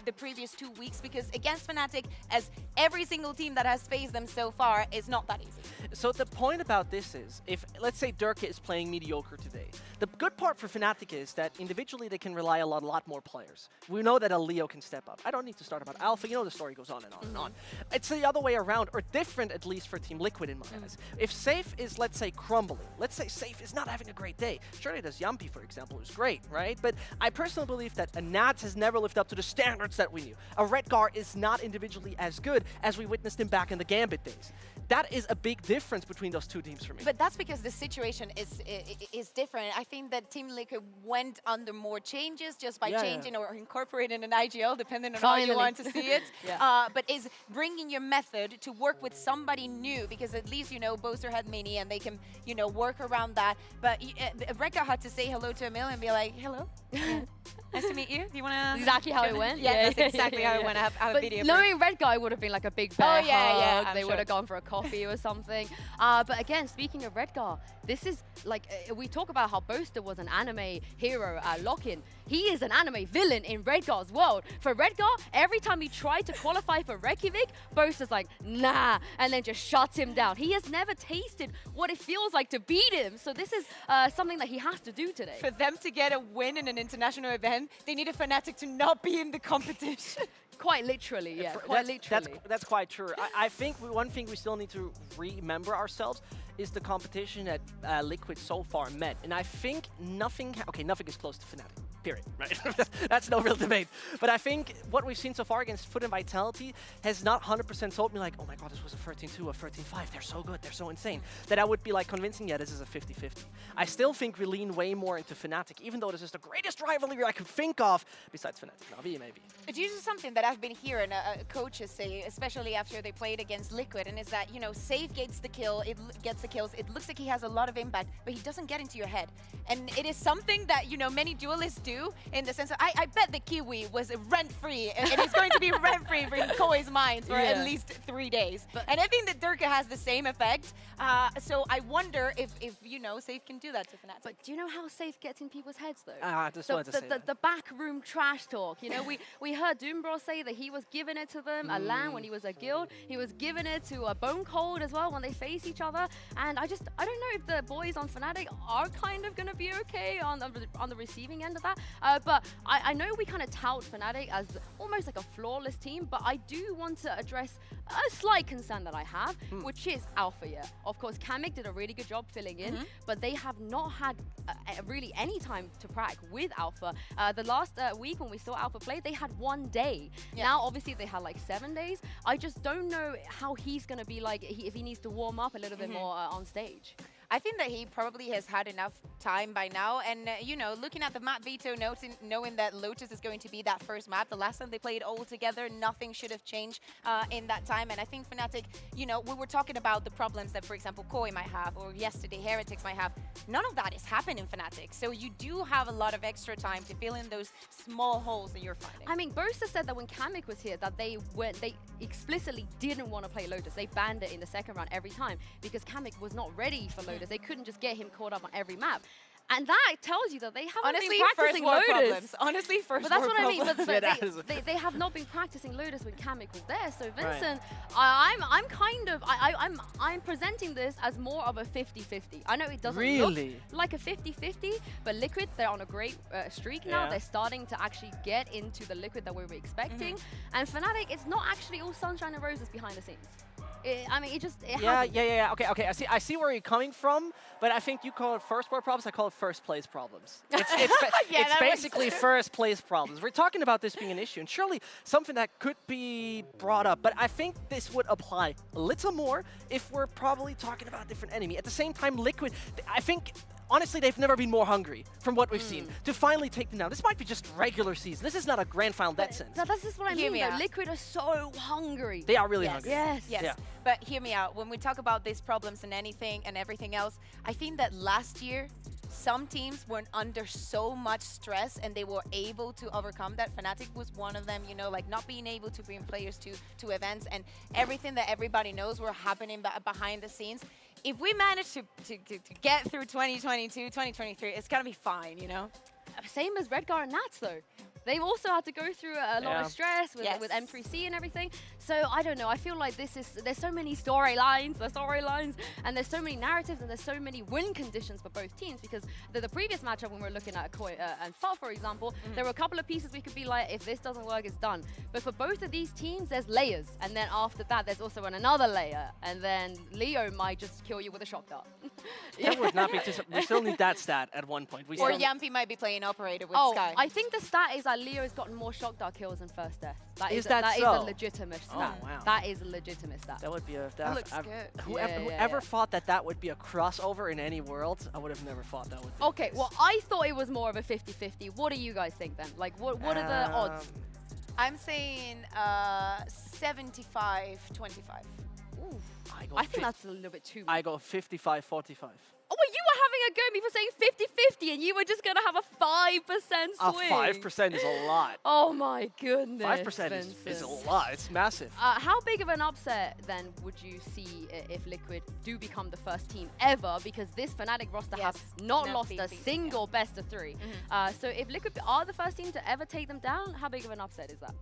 the previous 2 weeks, because against Fnatic, as every single team that has faced them so far, is not that easy. So the point about this is, if, let's say, Durka is playing mediocre today, the good part for Fnatic is that individually they can rely on a lot more players. We know that a Leo can step up. I don't need to start about Alpha. You know the story goes on and on and on. It's the other way around, or different at least for Team Liquid in my eyes. If Safe is, let's say, crumbling, let's say Safe is not having a great day. Surely does Yampi, for example, who's great, right? But I personally believe that a Nats has never lived up to the standards that we knew. A Redgar is not individually as good as we witnessed him back in the Gambit days. That is a big difference between those two teams for me. But that's because the situation is different. I think that Team Liquid went under more changes just by changing or incorporating an IGL, depending on how you want to see it. But is bringing your method to work with somebody new, because at least, you know, Boaster had Mini and they can, you know, work around that. But Redgar had to say hello to Emil and be like, hello. Nice to meet you. Do you want to... Exactly how it went? Yeah, that's exactly how it went. I have a video. Knowing Redgar would have been like a big bear hug. They would have gone for a coffee or something. But again, speaking of Redgar, this is like, we talk about how Boaster was an anime hero at Lock-In. He is an anime villain in Redgar's world. For Redgar, every time he tried to qualify for Reykjavik, Boaster's like, nah, and then just shuts him down. He has never tasted what it feels like to beat him. So this is something that he has to do today. For them to get a win in an international event, they need a Fnatic to not be in the competition. Quite literally, yeah, quite literally. That's quite true. I think one thing we still need to remember ourselves is the competition that Liquid so far met. And I think nothing is close to Fnatic. Period, right? That's no real debate. But I think what we've seen so far against FUT and Vitality has not 100% told me like, oh my god, this was a 13-2, a 13-5. They're so good, they're so insane. That I would be like convincing, yeah, this is a 50-50. I still think we lean way more into Fnatic, even though this is the greatest rivalry I could think of, besides Fnatic. Navi, maybe. It's usually something that I've been hearing coaches say, especially after they played against Liquid, and is that, you know, Safe gets the kill, gets the kills, it looks like he has a lot of impact, but he doesn't get into your head. And it is something that, you know, many duelists do, in the sense of, I bet the Kiwi was rent-free, and it's going to be rent-free in Koi's mind for at least 3 days. And I think that Durka has the same effect, so I wonder if you know, Safe can do that to Fnatic. But do you know how Safe gets in people's heads, though? I just wanted to say that. The backroom trash talk, you know, we heard Doombro say that he was giving it to them, a LAN when he was a guild, he was giving it to a Bone Cold as well when they face each other, and I don't know if the boys on Fnatic are kind of going to be okay on the receiving end of that. But I know we kind of tout Fnatic as almost like a flawless team, but I do want to address a slight concern that I have, which is Alpha year. Of course, Kamik did a really good job filling in, but they have not had really any time to prac with Alpha. The last week when we saw Alpha play, they had 1 day. Now, obviously, they had like 7 days. I just don't know how he's going to be like if he needs to warm up a little bit more on stage. I think that he probably has had enough time by now. And, you know, looking at the map Veto, knowing that Lotus is going to be that first map, the last time they played all together, nothing should have changed in that time. And I think Fnatic, you know, we were talking about the problems that, for example, Koi might have, or yesterday Heretics might have. None of that is happening in Fnatic. So you do have a lot of extra time to fill in those small holes that you're finding. I mean, Boaster said that when Kamik was here, that they explicitly didn't want to play Lotus. They banned it in the second round every time because Kamik was not ready for Lotus. They couldn't just get him caught up on every map. And that tells you that they haven't been practicing Lotus. Honestly, first But that's what I mean. problems. But they have not been practicing Lotus when Kamik was there. So Vincent, I'm presenting this as more of a 50-50. I know it doesn't look like a 50-50, but Liquid, they're on a great streak now. They're starting to actually get into the Liquid that we were expecting. And Fnatic, it's not actually all sunshine and roses behind the scenes. I mean, Yeah. Okay. I see where you're coming from, but I think you call it first world problems. I call it first place problems. It's basically first place problems. We're talking about this being an issue, and surely something that could be brought up. But I think this would apply a little more if we're probably talking about a different enemy. At the same time, Liquid, I think. Honestly, they've never been more hungry from what we've seen to finally take them down. This might be just regular season. This is not a grand final in that sense. No, that's just what I mean. Liquid are so hungry. They are really hungry. Yes. Yeah. But hear me out. When we talk about these problems and anything and everything else, I think that last year, some teams were under so much stress and they were able to overcome that. Fnatic was one of them, you know, like not being able to bring players to events and everything that everybody knows were happening behind the scenes. If we manage to get through 2022, 2023, it's going to be fine, you know? Same as Redgar and Nats, though. They've also had to go through a lot of stress with M3C and everything. So I don't know. I feel like there's so many storylines, and there's so many narratives, and there's so many win conditions for both teams. Because the previous matchup, when we were looking at Koi and FUT, for example, there were a couple of pieces we could be like, if this doesn't work, it's done. But for both of these teams, there's layers, and then after that, there's also another layer, and then Leo might just kill you with a shock dart. That would not be. We still need that stat at one point. Or Yampi might be playing operator with Sky. I think the stat is that Leo's gotten more shock dart kills than first death. That is so? a legitimate stat. Oh, wow. That is a legitimate stat. That would be a... That looks good. Whoever thought that would be a crossover in any world, I would have never thought that would be. Okay, well, I thought it was more of a 50-50. What do you guys think then? Like, what are the odds? I'm saying 75-25. I think that's a little bit too much. I go 55-45. Oh, well, you were having a go at me for saying 50-50, and you were just going to have a 5% swing. 5% is a lot. Oh, my goodness. 5% is a lot. It's massive. How big of an upset, then, would you see if Liquid do become the first team ever? Because this Fnatic roster has not lost a single best of 3. So if Liquid are the first team to ever take them down, how big of an upset is that?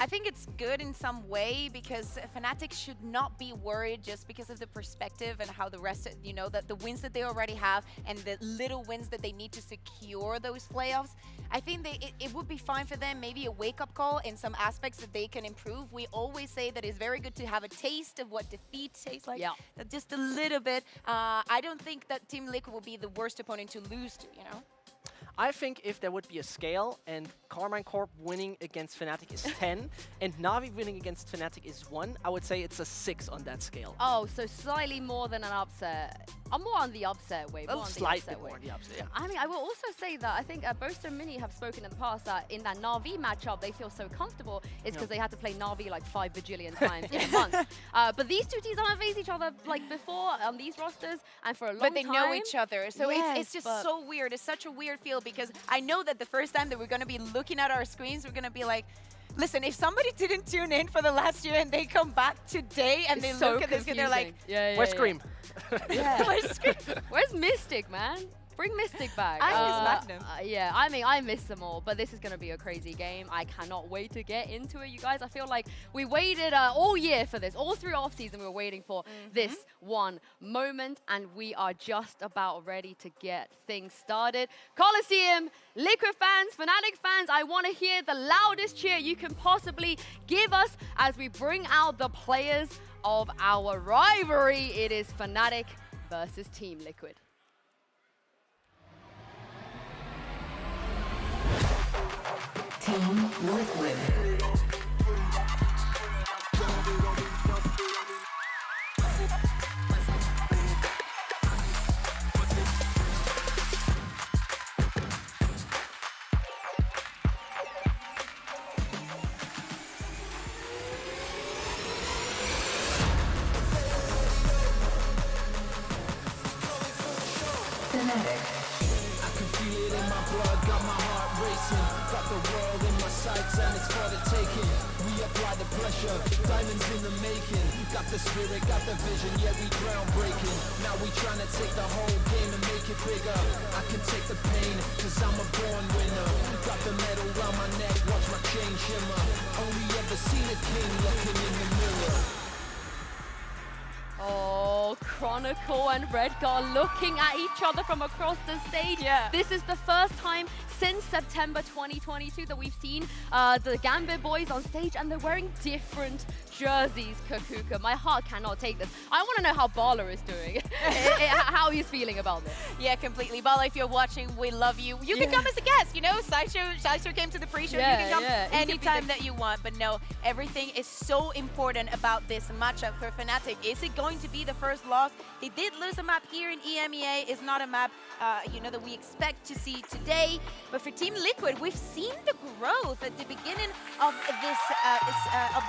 I think it's good in some way because Fnatic should not be worried just because of the perspective and how the rest, you know, the wins that they already have and the little wins that they need to secure those playoffs. I think it would be fine for them, maybe a wake-up call in some aspects that they can improve. We always say that it's very good to have a taste of what defeat tastes like, just a little bit. I don't think that Team Liquid will be the worst opponent to lose to, you know? I think if there would be a scale and Carmine Corp winning against Fnatic is 10 and Na'Vi winning against Fnatic is 1, I would say it's a 6 on that scale. Oh, so slightly more than an upset. I'm more on the upset way. Slightly more on the upset, yeah. I mean, I will also say that I think Boaster and Mini have spoken in the past that in that Na'Vi matchup, they feel so comfortable is because they had to play Na'Vi like 5 bajillion times in a month. But these two teams haven't faced each other like before on these rosters and for a long time. But they know each other, so it's just so weird. It's such a weird feel because I know that the first time that we're going to be looking at our screens, we're going to be like, listen, if somebody didn't tune in for the last year and they come back today and they look at this and they're like, where's Scream? Where's Scream? Where's Mystic, man? Bring Mystic back. I miss Magnum. Yeah, I mean, I miss them all, but this is going to be a crazy game. I cannot wait to get into it, you guys. I feel like we waited all year for this. All through off-season, we were waiting for this one moment, and we are just about ready to get things started. Coliseum, Liquid fans, Fnatic fans, I want to hear the loudest cheer you can possibly give us as we bring out the players of our rivalry. It is Fnatic versus Team Liquid. Team Liquid. chasing. Got the world in my sights and it's for the taking. We apply the pressure, diamonds in the making. Got the spirit, got the vision, yeah we groundbreaking. Now we trying to take the whole game and make it bigger. I can take the pain, cause I'm a born winner. Got the medal round my neck, watch my chain shimmer. Only ever seen a king looking in the mirror. Oh, Chronicle and Redgar looking at each other from across the stage. Yeah. This is the first time since September 2022 that we've seen the Gambit boys on stage, and they're wearing different jerseys, Kakuka. My heart cannot take this. I want to know how Bala is doing, how he's feeling about this. Yeah, completely. Bala, if you're watching, we love you. You can come as a guest, you know? Sideshow came to the pre-show. You can come anytime that you want. But no, everything is so important about this matchup for Fnatic. Is it going to be the first loss? They did lose a map here in EMEA. It's not a map, you know, that we expect to see today. But for Team Liquid, we've seen the growth at the beginning of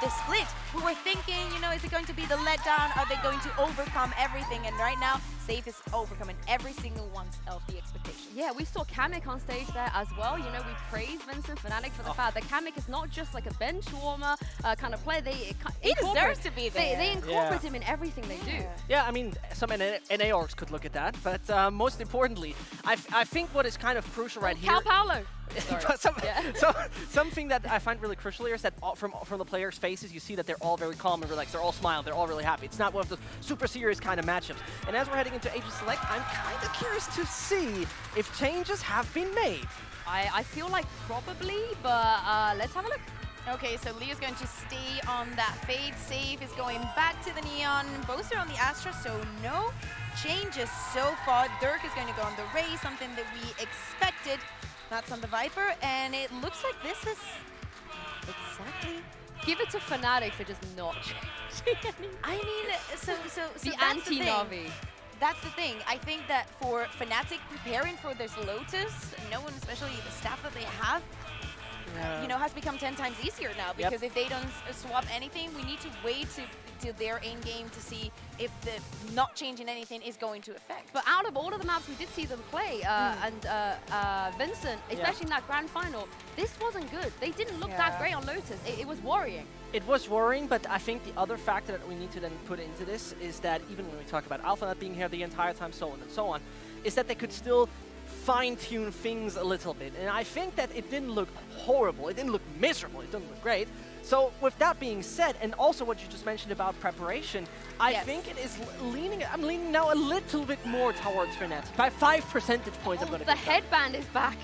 this split. We were thinking, you know, is it going to be the letdown? Are they going to overcome everything? And right now, Safe is overcoming every single one of the expectations. Yeah, we saw Kamek on stage there as well. You know, we praise Vincent Fnatic for the fact that Kamek is not just like a bench warmer kind of player. He deserves to be there. They incorporate him in everything they do. Yeah, I mean, some NA orgs could look at that, but most importantly, I think what is kind of crucial right here. Cal Paolo. Something that I find really crucial here is that from the players' faces, you see that they're all very calm and relaxed. They're all smiling. They're all really happy. It's not one of those super serious kind of matchups. And as we're heading into Asia Select, I'm kind of curious to see if changes have been made. I feel like probably, but let's have a look. Okay, so Leo's going to stay on that fade. Safe is going back to the Neon. Boaster on the Astra, so no changes so far. Dirk is going to go on the Ray, something that we expected. That's on the Viper, and it looks like this is exactly... Give it to Fnatic for just not changing. I mean, so the that's the anti-Navi. thing. That's the thing. I think that for Fnatic preparing for this Lotus, no one, especially the staff that they have, you know, has become 10 times easier now, because if they don't swap anything, we need to wait till their end game to see if the not changing anything is going to affect. But out of all of the maps we did see them play, and Vincent, especially in that grand final, this wasn't good. They didn't look that great on Lotus. It was worrying. It was worrying, but I think the other factor that we need to then put into this is that even when we talk about Alpha not being here the entire time, so on and so on, is that they could still fine-tune things a little bit. And I think that it didn't look horrible. It didn't look miserable. It didn't look great. So with that being said, and also what you just mentioned about preparation, I think it is leaning, I'm leaning now a little bit more towards Fnatic. By 5 percentage points, I'm going to The headband is back.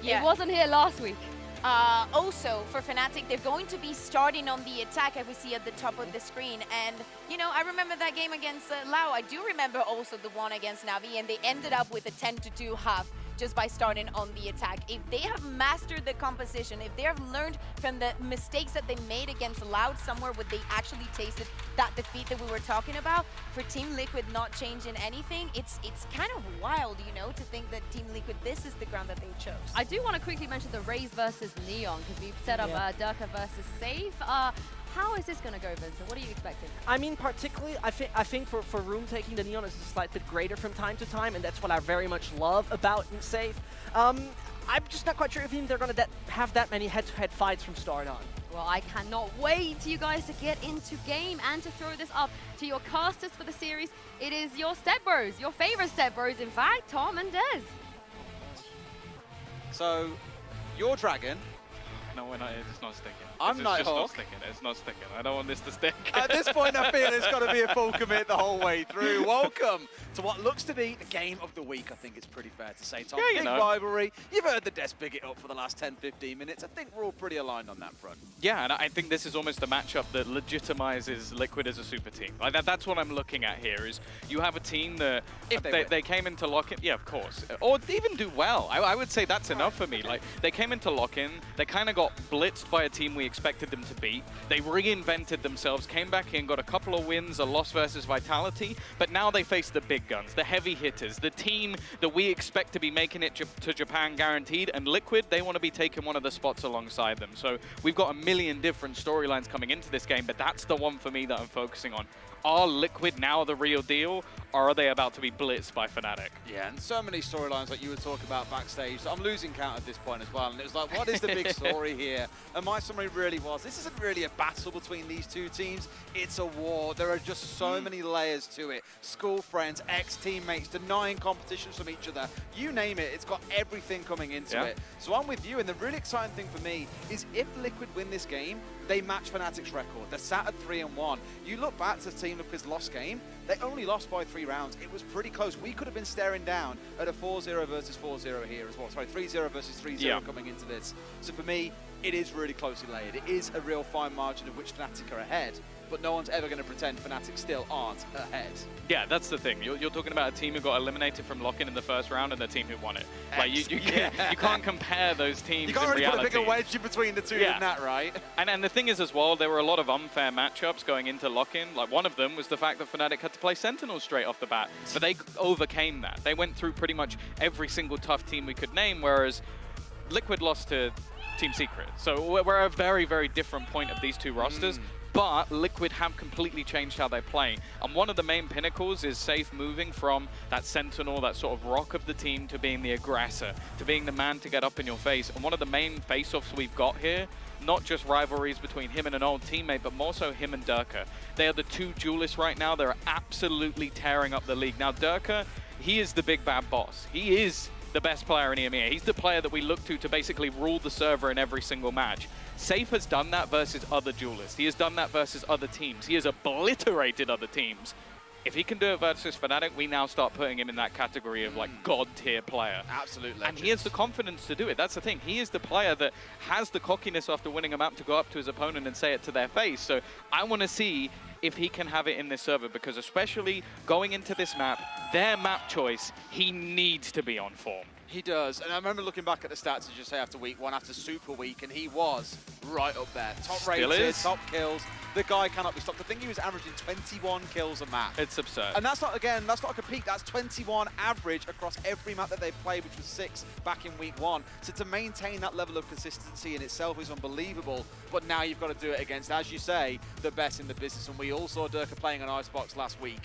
Yeah. It wasn't here last week. Also, for Fnatic, they're going to be starting on the attack, as we see at the top of the screen. And, you know, I remember that game against Lao. I do remember also the one against Navi, and they ended up with a 10-2 half just by starting on the attack. If they have mastered the composition, if they have learned from the mistakes that they made against Loud somewhere where they actually tasted that defeat that we were talking about, for Team Liquid not changing anything, it's kind of wild, you know, to think that Team Liquid, this is the ground that they chose. I do want to quickly mention the Raze versus Neon, because we've set up Durka versus Safe. How is this going to go, Vincent? What are you expecting? I mean, particularly, I think for room taking, the Neon is a slight bit greater from time to time, and that's what I very much love about Safe. I'm just not quite sure if even they're going to have that many head-to-head fights from start on. Well, I cannot wait for you guys to get into game and to throw this up to your casters for the series. It is your step bros, your favorite step bros, in fact, Tom and Dez. So, your dragon. No, we're not. It's not sticking. I'm Nighthawk. It's not sticking. I don't want this to stick. At this point, I feel it's got to be a full commit the whole way through. Welcome to what looks to be the game of the week, I think it's pretty fair to say, Tom. Yeah, Big rivalry. You've heard the Des big it up for the last 10-15 minutes. I think we're all pretty aligned on that front. Yeah, and I think this is almost a matchup that legitimizes Liquid as a super team. Like that's what I'm looking at here, is you have a team that if they came into lock-in, yeah, of course, or even do well. I would say that's enough for me. Like, they came into lock-in, they kind of got blitzed by a team we expected them to beat. They reinvented themselves, came back in, got a couple of wins, a loss versus Vitality, but now they face the big guns, the heavy hitters, the team that we expect to be making it to Japan guaranteed, and Liquid, they want to be taking one of the spots alongside them. So we've got a million different storylines coming into this game, but that's the one for me that I'm focusing on. are Liquid now the real deal, or are they about to be blitzed by Fnatic? Yeah, and so many storylines like you were talking about backstage. I'm losing count at this point as well, and it was like, what is the big story here? And my summary really was, this isn't really a battle between these two teams, it's a war. There are just so many layers to it. School friends, ex-teammates, denying competitions from each other. You name it, it's got everything coming into it. So I'm with you, and the really exciting thing for me is if Liquid win this game, they match Fnatic's record. They're sat at 3-1. You look back to Team Liquid's lost game, they only lost by 3 rounds. It was pretty close. We could have been staring down at a 4-0 versus 4-0 here as well. Sorry, 3-0 versus 3-0 coming into this. So for me, it is really closely layered. It is a real fine margin of which Fnatic are ahead, but no one's ever going to pretend Fnatic still aren't ahead. Yeah, that's the thing. You're talking about a team who got eliminated from Lock-In in the first round and the team who won it. Like you can't compare those teams. You can't really put a bigger wedge in between the two than that, right? And the thing is as well, there were a lot of unfair matchups going into Lock-In. Like one of them was the fact that Fnatic had to play Sentinel straight off the bat, but they overcame that. They went through pretty much every single tough team we could name, whereas Liquid lost to Team Secret. So we're at a very, very different point of these two rosters. But Liquid have completely changed how they play. And one of the main pinnacles is Safe moving from that sentinel, that sort of rock of the team, to being the aggressor, to being the man to get up in your face. And one of the main face-offs we've got here, not just rivalries between him and an old teammate, but more so him and Durka. They are the two duelists right now. They're absolutely tearing up the league. Now, Durka, he is the big bad boss. He is the best player in EMEA. He's the player that we look to basically rule the server in every single match. Safe has done that versus other duelists. He has done that versus other teams. He has obliterated other teams. If he can do it versus Fnatic, we now start putting him in that category of like god-tier player. Absolutely. And he has the confidence to do it. That's the thing. He is the player that has the cockiness after winning a map to go up to his opponent and say it to their face. So I want to see if he can have it in this server, because especially going into this map, their map choice, he needs to be on form. He does, and I remember looking back at the stats, as you say, after week 1, after Super Week, and he was right up there. Top rated, top kills. The guy cannot be stopped. I think he was averaging 21 kills a map. It's absurd. And that's not, again, that's not a peak. That's 21 average across every map that they've played, which was 6 back in week 1. So to maintain that level of consistency in itself is unbelievable. But now you've got to do it against, as you say, the best in the business. And we all saw Durka playing on Icebox last week.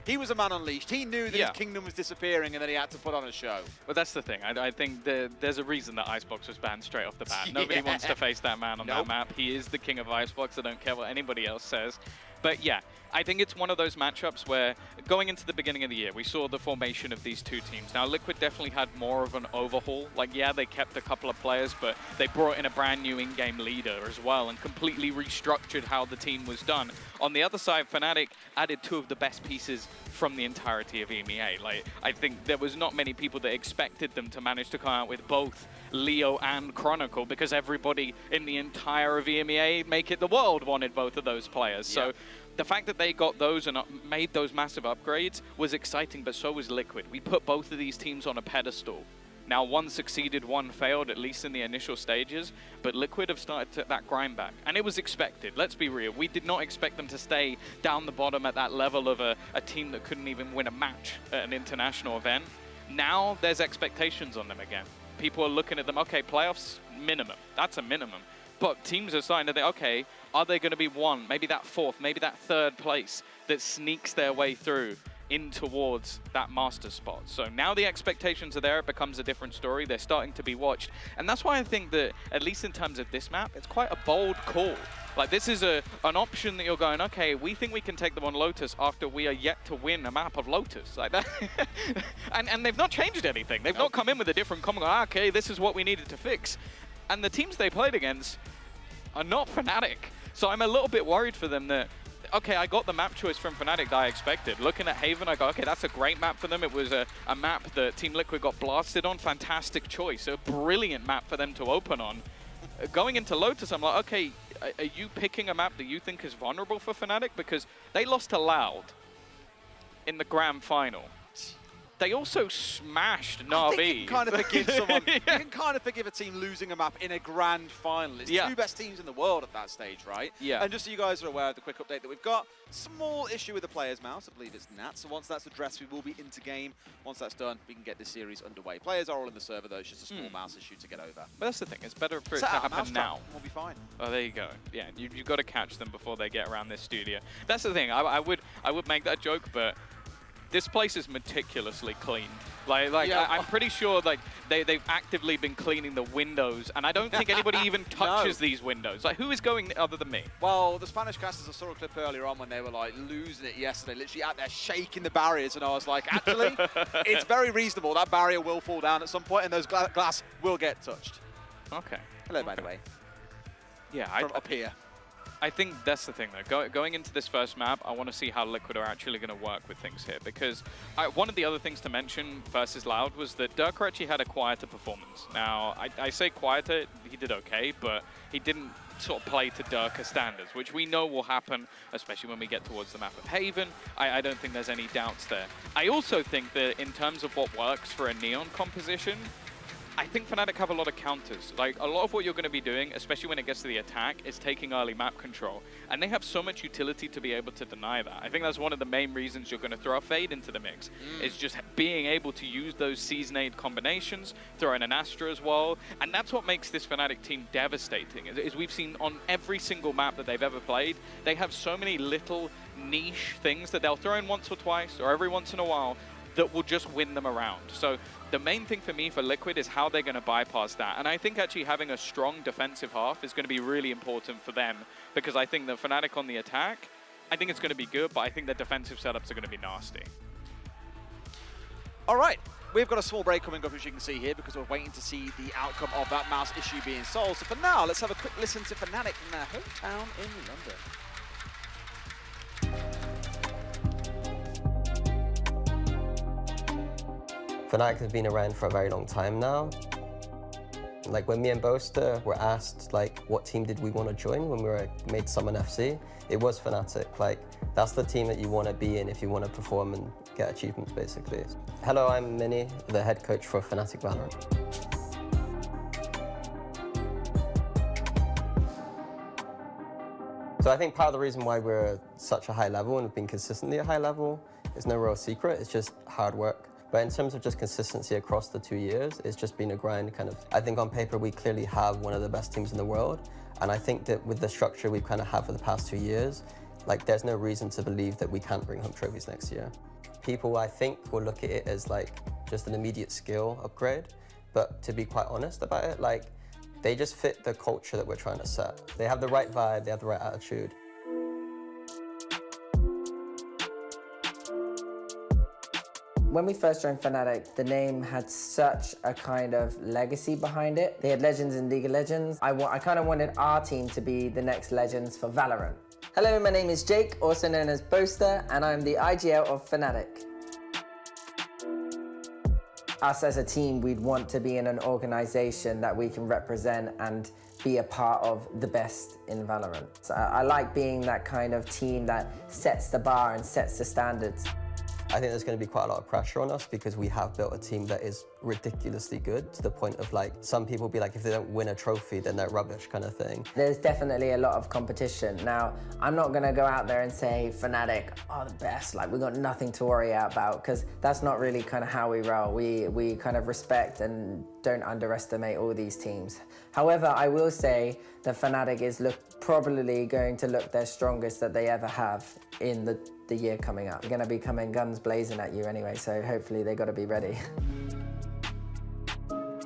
He was a man unleashed. He knew that his kingdom was disappearing and then he had to put on a show. But that's the thing. I think there's a reason that Icebox was banned straight off the bat. Nobody wants to face that man on that map. He is the king of Icebox. I don't care what anybody else says. But yeah, I think it's one of those matchups where going into the beginning of the year, we saw the formation of these two teams. Now, Liquid definitely had more of an overhaul. Like, yeah, they kept a couple of players, but they brought in a brand new in-game leader as well and completely restructured how the team was done. On the other side, Fnatic added 2 of the best pieces from the entirety of EMEA. Like, I think there was not many people that expected them to manage to come out with both Leo and Chronicle, because everybody in the entire of EMEA, make it the world, wanted both of those players. So the fact that they got those and made those massive upgrades was exciting, but so was Liquid. We put both of these teams on a pedestal. Now, one succeeded, one failed, at least in the initial stages, but Liquid have started that grind back. And it was expected, let's be real. We did not expect them to stay down the bottom at that level of a team that couldn't even win a match at an international event. Now, there's expectations on them again. People are looking at them, okay, playoffs, minimum. That's a minimum. But teams are starting to think, okay, are they going to be one, maybe that 4th, maybe that 3rd place that sneaks their way through in towards that master spot? So now the expectations are there, it becomes a different story. They're starting to be watched. And that's why I think that, at least in terms of this map, it's quite a bold call. Like, this is an option that you're going, okay, we think we can take them on Lotus after we are yet to win a map of Lotus. Like that. and they've not changed anything. They've not come in with a different comment, okay, this is what we needed to fix. And the teams they played against are not Fnatic. So I'm a little bit worried for them that, okay, I got the map choice from Fnatic that I expected. Looking at Haven, I go, okay, that's a great map for them. It was a map that Team Liquid got blasted on. Fantastic choice. A brilliant map for them to open on. Going into Lotus, I'm like, okay, are you picking a map that you think is vulnerable for Fnatic? Because they lost to Loud in the grand final. they also smashed I Na'Vi. think you can kind of forgive someone. You can kind of forgive a team losing a map in a grand final. It's two best teams in the world at that stage, right? Yeah. And just so you guys are aware of the quick update that we've got, small issue with the player's mouse. I believe it's Nat. So once that's addressed, we will be into game. Once that's done, we can get this series underway. Players are all in the server, though. It's just a small mouse issue to get over. But that's the thing. It's better for it to happen now. We'll be fine. Oh, there you go. Yeah, you've got to catch them before they get around this studio. That's the thing. I would make that joke, but this place is meticulously cleaned. I'm pretty sure they've actively been cleaning the windows, and I don't think anybody even touches these windows. Like, who is going other than me? Well, the Spanish casters, I saw a clip earlier on when they were like losing it yesterday, literally out there shaking the barriers, and I was like, actually, it's very reasonable. That barrier will fall down at some point, and those glass will get touched. Okay. Hello, by the way. Yeah, From up here. I think that's the thing, though. Going into this first map, I want to see how Liquid are actually going to work with things here, because one of the other things to mention versus Loud was that Durka actually had a quieter performance. Now, I say quieter, he did okay, but he didn't sort of play to Durka standards, which we know will happen, especially when we get towards the map of Haven. I don't think there's any doubts there. I also think that in terms of what works for a Neon composition, I think Fnatic have a lot of counters. Like, a lot of what you're going to be doing, especially when it gets to the attack, is taking early map control. And they have so much utility to be able to deny that. I think that's one of the main reasons you're going to throw a Fade into the mix. Is just being able to use those Seasonade combinations, throw in an Astra as well. And that's what makes this Fnatic team devastating. Is we've seen on every single map that they've ever played, they have so many little niche things that they'll throw in once or twice, or every once in a while, that will just win them around. So the main thing for me for Liquid is how they're going to bypass that. And I think actually having a strong defensive half is going to be really important for them, because I think the Fnatic on the attack, I think it's going to be good, but I think the defensive setups are going to be nasty. All right. We've got a small break coming up, as you can see here, because we're waiting to see the outcome of that mouse issue being solved. So for now, let's have a quick listen to Fnatic from their hometown in London. Fnatic has been around for a very long time now. Like, when me and Boaster were asked, like, what team did we want to join when we made Summon FC, it was Fnatic. Like, that's the team that you want to be in if you want to perform and get achievements, basically. Hello, I'm Minnie, the head coach for Fnatic VALORANT. So I think part of the reason why we're at such a high level and have been consistently at a high level is no real secret. It's just hard work. But in terms of just consistency across the 2 years, it's just been a grind kind of. I think on paper, we clearly have one of the best teams in the world. And I think that with the structure we've kind of had for the past 2 years, like, there's no reason to believe that we can't bring home trophies next year. People, I think, will look at it as like just an immediate skill upgrade. But to be quite honest about it, like, they just fit the culture that we're trying to set. They have the right vibe, they have the right attitude. When we first joined Fnatic, the name had such a kind of legacy behind it. They had legends in League of Legends. I kind of wanted our team to be the next legends for Valorant. Hello, my name is Jake, also known as Boaster, and I'm the IGL of Fnatic. Us as a team, we'd want to be in an organization that we can represent and be a part of the best in Valorant. So I like being that kind of team that sets the bar and sets the standards. I think there's going to be quite a lot of pressure on us because we have built a team that is ridiculously good, to the point of, like, some people be like, if they don't win a trophy, then they're rubbish kind of thing. There's definitely a lot of competition. Now, I'm not going to go out there and say Fnatic are the best, like, we've got nothing to worry about, because that's not really kind of how we roll. We kind of respect and don't underestimate all these teams. However, I will say that Fnatic is probably going to look their strongest that they ever have in the year coming up. They're going to be coming guns blazing at you anyway, so hopefully they got to be ready.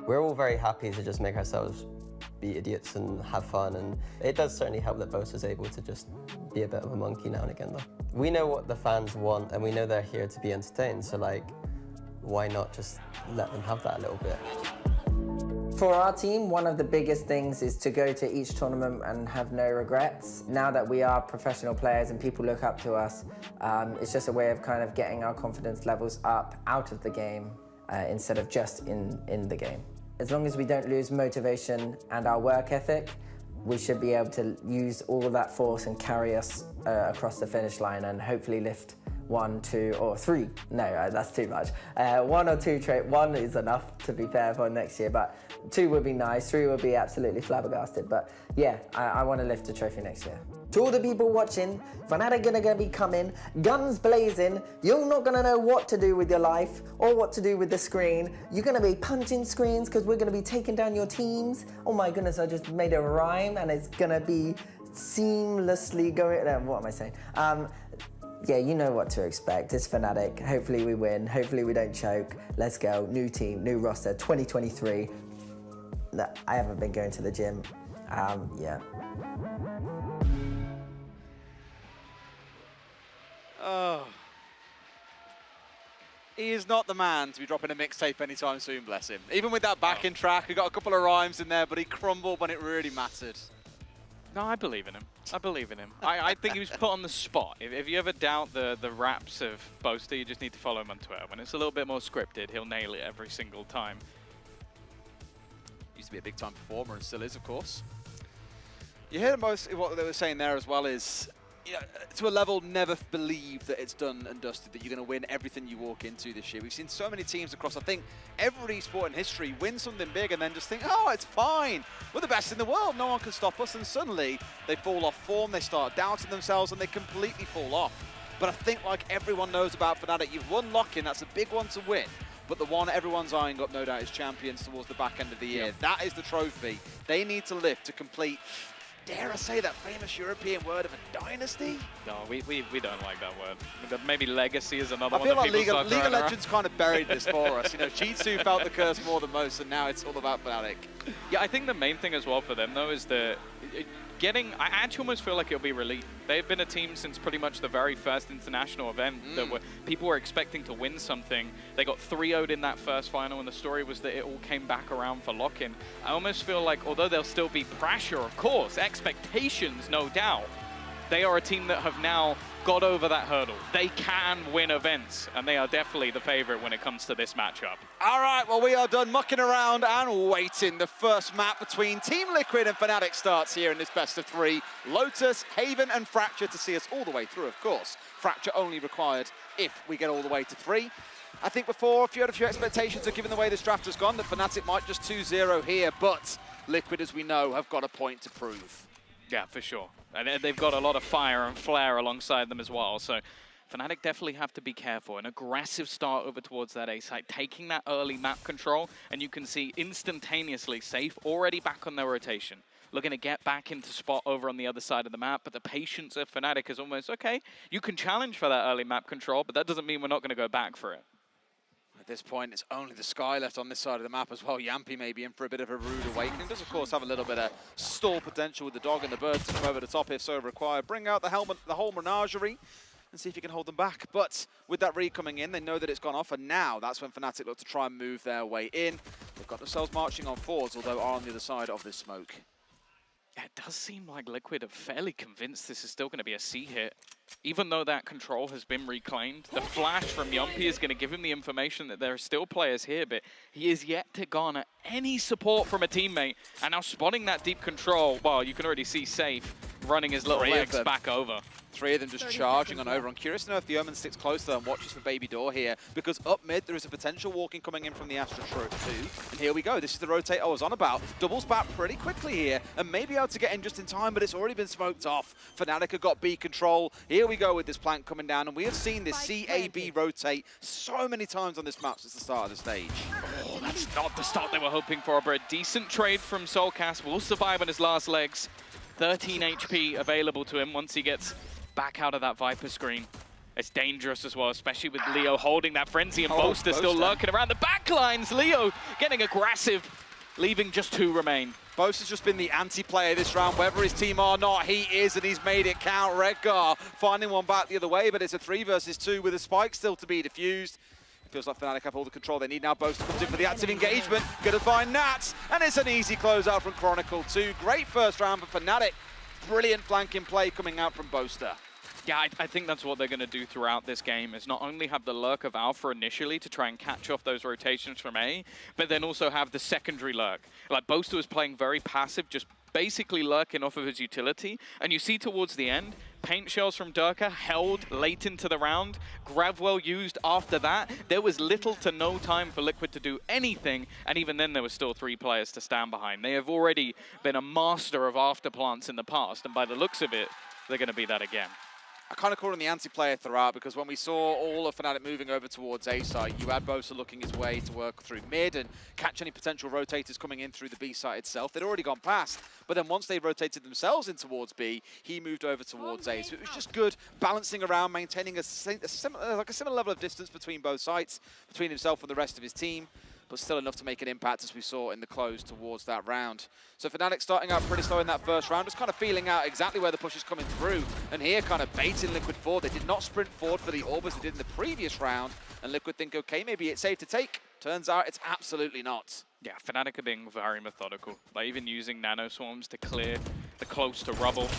We're all very happy to just make ourselves be idiots and have fun, and it does certainly help that Boaster's able to just be a bit of a monkey now and again, though. We know what the fans want, and we know they're here to be entertained, so, like, why not just let them have that a little bit? For our team, one of the biggest things is to go to each tournament and have no regrets. Now that we are professional players and people look up to us, it's just a way of kind of getting our confidence levels up out of the game instead of just in the game. As long as we don't lose motivation and our work ethic, we should be able to use all of that force and carry us across the finish line and hopefully lift 1, 2, or 3. No, that's too much. 1 or 2 trade. 1 is enough, to be fair, for next year, but 2 would be nice. 3 would be absolutely flabbergasted. But yeah, I want to lift a trophy next year. To all the people watching, Fnatic are gonna be coming, guns blazing. You're not gonna know what to do with your life or what to do with the screen. You're gonna be punching screens because we're gonna be taking down your teams. Oh my goodness, I just made a rhyme and it's gonna be seamlessly going. What am I saying? Yeah, you know what to expect. It's Fnatic. Hopefully we win. Hopefully we don't choke. Let's go. New team, new roster, 2023. I haven't been going to the gym. Yeah. Oh. He is not the man to be dropping a mixtape anytime soon, bless him. Even with that backing track, he got a couple of rhymes in there, but he crumbled when it really mattered. No, I believe in him. I believe in him. I think he was put on the spot. If you ever doubt the raps of Boaster, you just need to follow him on Twitter. When it's a little bit more scripted, he'll nail it every single time. Used to be a big-time performer and still is, of course. You hear most what they were saying there as well is, you know, to a level, never believe that it's done and dusted, that you're going to win everything you walk into this year. We've seen so many teams across, I think, every sport in history win something big and then just think, oh, it's fine. We're the best in the world. No one can stop us. And suddenly they fall off form. They start doubting themselves and they completely fall off. But I think, like everyone knows about Fnatic, you've won lock-in. That's a big one to win. But the one everyone's eyeing up, no doubt, is champions towards the back end of the year. Yep. That is the trophy they need to lift to complete, dare I say, that famous European word of a dynasty? No, we don't like that word. Maybe legacy is another one. I feel that like people League of Legends kind of buried this for us. You know, G2 felt the curse more than most, and now it's all about Fnatic. Yeah, I think the main thing as well for them, though, is the I actually almost feel like it'll be Relate. They've been a team since pretty much the very first international event that people were expecting to win something. They got 3-0'd in that first final, and the story was that it all came back around for lock-in. I almost feel like, although there'll still be pressure, of course, expectations, no doubt, they are a team that have now got over that hurdle. They can win events, and they are definitely the favorite when it comes to this matchup. All right, well, we are done mucking around and waiting. The first map between Team Liquid and Fnatic starts here in this best of 3. Lotus, Haven, and Fracture to see us all the way through, of course. Fracture only required if we get all the way to 3. I think before, if you had a few expectations of given the way this draft has gone, that Fnatic might just 2-0 here, but Liquid, as we know, have got a point to prove. Yeah, for sure. And they've got a lot of fire and flair alongside them as well. So Fnatic definitely have to be careful. An aggressive start over towards that A site, taking that early map control, and you can see instantaneously Safe already back on their rotation. Looking to get back into spot over on the other side of the map, but the patience of Fnatic is almost, okay, you can challenge for that early map control, but that doesn't mean we're not going to go back for it. At this point, it's only the Sky left on this side of the map as well. Yampi may be in for a bit of a rude awakening. Does, of course, have a little bit of stall potential with the dog and the bird to come over the top if so required. Bring out the whole menagerie and see if you can hold them back. But with that read coming in, they know that it's gone off, and now that's when Fnatic look to try and move their way in. They've got themselves marching on forwards, although are on the other side of this smoke. Yeah, it does seem like Liquid are fairly convinced this is still going to be a C hit. Even though that control has been reclaimed, the flash from Yumpy is going to give him the information that there are still players here, but he is yet to garner any support from a teammate. And now spotting that deep control, well, you can already see Safe running his little legs back over. 3 of them just charging on over. I'm curious to know if the Omen sticks close to them, watches for Baby Door here, because up mid there is a potential walking coming in from the Astra Troop too. And here we go. This is the rotate I was on about. Doubles back pretty quickly here, and maybe able to get in just in time, but it's already been smoked off. Fnatic have got B control. Here we go with this plank coming down, and we have seen this CAB rotate so many times on this map since the start of the stage. Oh, that's not the start they were hoping for, but a decent trade from Soulcast. Will survive on his last legs. 13 HP available to him once he gets back out of that Viper screen. It's dangerous as well, especially with Leo holding that frenzy and Boaster still lurking around the back lines. Leo getting aggressive, leaving just 2 remain. Boaster's just been the anti-player this round, whether his team or not, he is, and he's made it count. Redgar finding one back the other way, but it's a 3 versus 2 with a spike still to be defused. It feels like Fnatic have all the control they need now. Boaster comes in for the active engagement, gonna find Nats, and it's an easy closeout from Chronicle 2. Great first round for Fnatic. Brilliant flanking play coming out from Boaster. Yeah, I think that's what they're going to do throughout this game, is not only have the lurk of Alpha initially to try and catch off those rotations from A, but then also have the secondary lurk. Like, Boaster was playing very passive, just basically lurking off of his utility. And you see towards the end, paint shells from Durka held late into the round. Gravwell used after that. There was little to no time for Liquid to do anything, and even then there were still 3 players to stand behind. They have already been a master of afterplants in the past, and by the looks of it, they're going to be that again. I kind of called him the anti-player throughout, because when we saw all of Fnatic moving over towards A side, you had Boaster looking his way to work through mid and catch any potential rotators coming in through the B side itself. They'd already gone past, but then once they rotated themselves in towards B, he moved over towards A. So it was just good balancing around, maintaining a similar level of distance between both sides, between himself and the rest of his team, but still enough to make an impact, as we saw in the close towards that round. So Fnatic starting out pretty slow in that first round, just kind of feeling out exactly where the push is coming through, and here kind of baiting Liquid forward. They did not sprint forward for the orb as they did in the previous round, and Liquid think, okay, maybe it's safe to take. Turns out it's absolutely not. Yeah, Fnatic are being very methodical, by even using nano swarms to clear the close to rubble.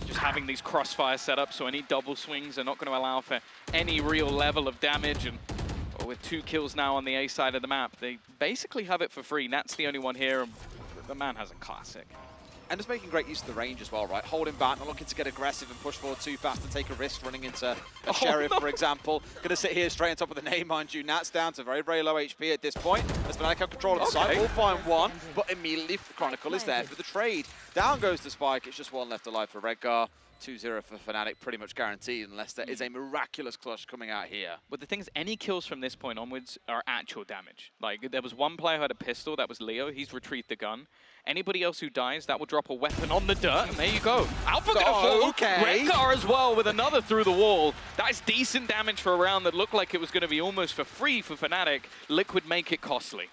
Just having these crossfire setups, so any double swings are not going to allow for any real level of damage. And with 2 kills now on the A side of the map, they basically have it for free. Nat's the only one here, and the man has a classic. And just making great use of the range as well, right? Holding back, not looking to get aggressive and push forward too fast and take a risk running into a Sheriff, for example. Going to sit here straight on top of the name, mind you. Nat's down to very, very low HP at this point. As Fnatic have control of the site, will find one, but immediately Chronicle is there for the trade. Down goes the Spike. It's just 1 left alive for Redgar. 2-0 for Fnatic, pretty much guaranteed, unless there is a miraculous clutch coming out here. But the thing is, any kills from this point onwards are actual damage. Like, there was 1 player who had a pistol, that was Leo. He's retrieved the gun. Anybody else who dies, that will drop a weapon on the dirt, and there you go. Alpha gonna fall. Okay. Redgar as well with another through the wall. That's decent damage for a round that looked like it was going to be almost for free for Fnatic. Liquid make it costly.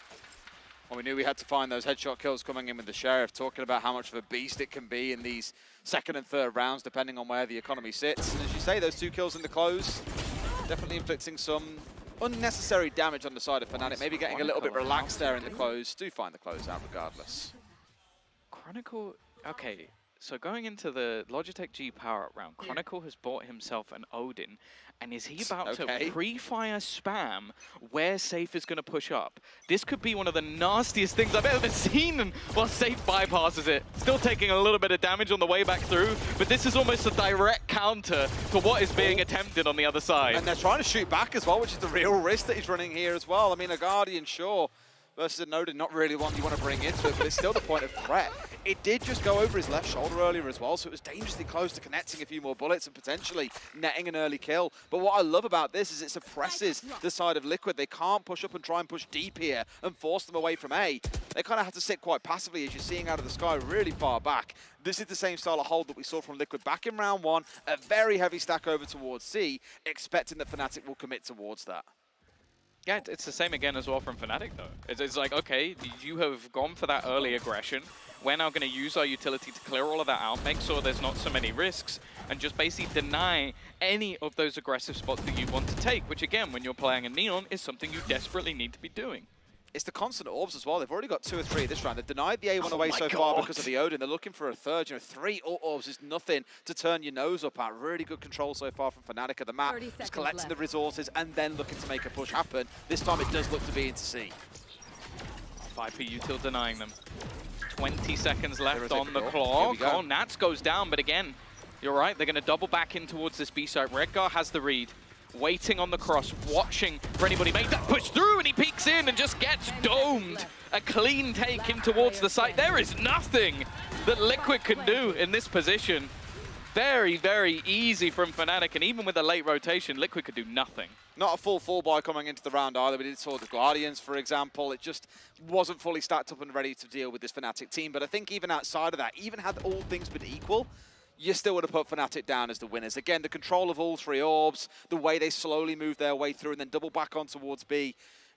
Well, we knew we had to find those headshot kills coming in with the Sheriff, talking about how much of a beast it can be in these 2nd and 3rd rounds, depending on where the economy sits. And as you say, those 2 kills in the close, definitely inflicting some unnecessary damage on the side of Fnatic, maybe getting a little bit relaxed there in the close. Do find the close out regardless. Chronicle, okay, so going into the Logitech G power-up round, Chronicle has bought himself an Odin, and is he about to pre-fire spam where Safe is going to push up? This could be one of the nastiest things I've ever seen, and while Safe bypasses it, still taking a little bit of damage on the way back through, but this is almost a direct counter to what is being attempted on the other side. And they're trying to shoot back as well, which is the real risk that he's running here as well. I mean, a Guardian, sure, versus a Nodin, not really one you want to bring into it, but it's still the point of threat. It did just go over his left shoulder earlier as well, so it was dangerously close to connecting a few more bullets and potentially netting an early kill. But what I love about this is it suppresses the side of Liquid. They can't push up and try and push deep here and force them away from A. They kind of have to sit quite passively, as you're seeing out of the sky really far back. This is the same style of hold that we saw from Liquid back in round 1, a very heavy stack over towards C, expecting that Fnatic will commit towards that. Yeah, it's the same again as well from Fnatic, though. It's like, okay, you have gone for that early aggression. We're now going to use our utility to clear all of that out, make sure there's not so many risks, and just basically deny any of those aggressive spots that you want to take, which again, when you're playing a Neon, is something you desperately need to be doing. It's the constant orbs as well. They've already got 2 or 3 this round. They've denied the A1 away so far because of the Odin. They're looking for a 3rd. You know, 3 orbs is nothing to turn your nose up at. Really good control so far from Fnatic of the map. Just collecting the resources and then looking to make a push happen. This time it does look to be into C. Viper util denying them. 20 seconds left on the clock. Oh, Nats goes down, but again, you're right. They're going to double back in towards this B site. Redgar has the read. Waiting on the cross, watching for anybody make that push through, and he peeks in and just gets domed. A clean take in towards the site. There is nothing that Liquid can do in this position. Very, very easy from Fnatic, and even with a late rotation, Liquid could do nothing. Not a full buy coming into the round either. We did saw the Guardians, for example. It just wasn't fully stacked up and ready to deal with this Fnatic team. But I think even outside of that, even had all things been equal, you still would have put Fnatic down as the winners. Again, the control of all 3 orbs, the way they slowly move their way through and then double back on towards B.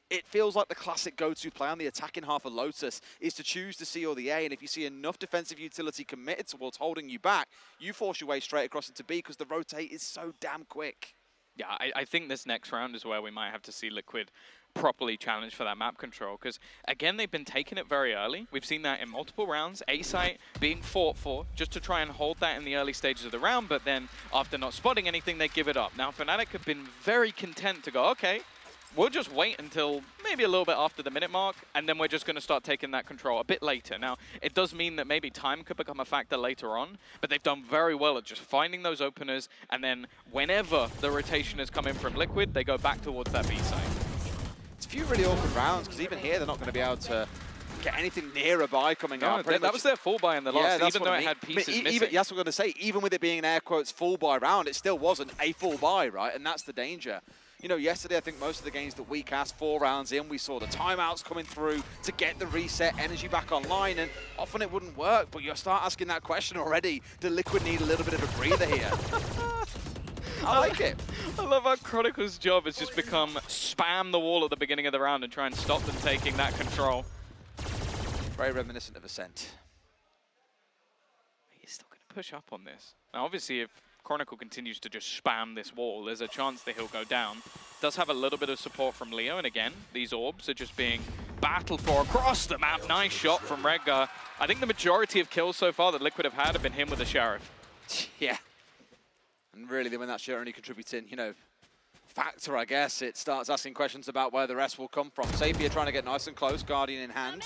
It feels like the classic go-to play on the attacking half of Lotus is to choose the C or the A, and if you see enough defensive utility committed towards holding you back, you force your way straight across into B because the rotate is so damn quick. Yeah, I think this next round is where we might have to see Liquid properly challenged for that map control, because again, they've been taking it very early. We've seen that in multiple rounds, A site being fought for just to try and hold that in the early stages of the round, but then after not spotting anything, they give it up. Now Fnatic have been very content to go, okay, we'll just wait until maybe a little bit after the minute mark, and then we're just going to start taking that control a bit later. Now, it does mean that maybe time could become a factor later on, but they've done very well at just finding those openers, and then whenever the rotation is coming from Liquid, they go back towards that B side. It's a few really awkward rounds, because even here, they're not going to be able to get anything near a buy coming out. That was their full buy in the last, even though it had pieces missing. That's what I'm going to say. Even with it being an air quotes full buy round, it still wasn't a full buy, right? And that's the danger. You know, yesterday, I think most of the games that we cast 4 rounds in, we saw the timeouts coming through to get the reset energy back online, and often it wouldn't work, but you start asking that question already. Do Liquid need a little bit of a breather here? I like it. I love how Chronicle's job has just become spam the wall at the beginning of the round and try and stop them taking that control. Very reminiscent of Ascent. He's still going to push up on this. Now, obviously, if Chronicle continues to just spam this wall, there's a chance that he'll go down. Does have a little bit of support from Leo, and again, these orbs are just being battled for across the map. Nice shot from Redgar. I think the majority of kills so far that Liquid have been him with the Sheriff. Yeah. And really, when that share only contributing, you know, factor, I guess, it starts asking questions about where the rest will come from. Sapia trying to get nice and close, Guardian in hand.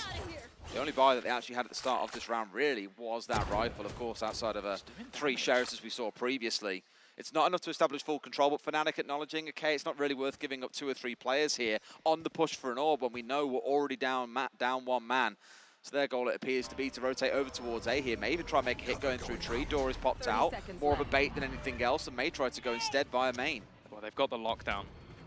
The only buy that they actually had at the start of this round really was that rifle, of course, outside of 3 sheriffs as we saw previously. It's not enough to establish full control, but Fnatic acknowledging, okay, it's not really worth giving up 2 or 3 players here on the push for an orb when we know we're already down 1 man. So their goal, it appears to be to rotate over towards A here. May even try and make a hit going through tree. Door is popped out. More of a bait than anything else, and may try to go instead via main. Well, they've got the lockdown.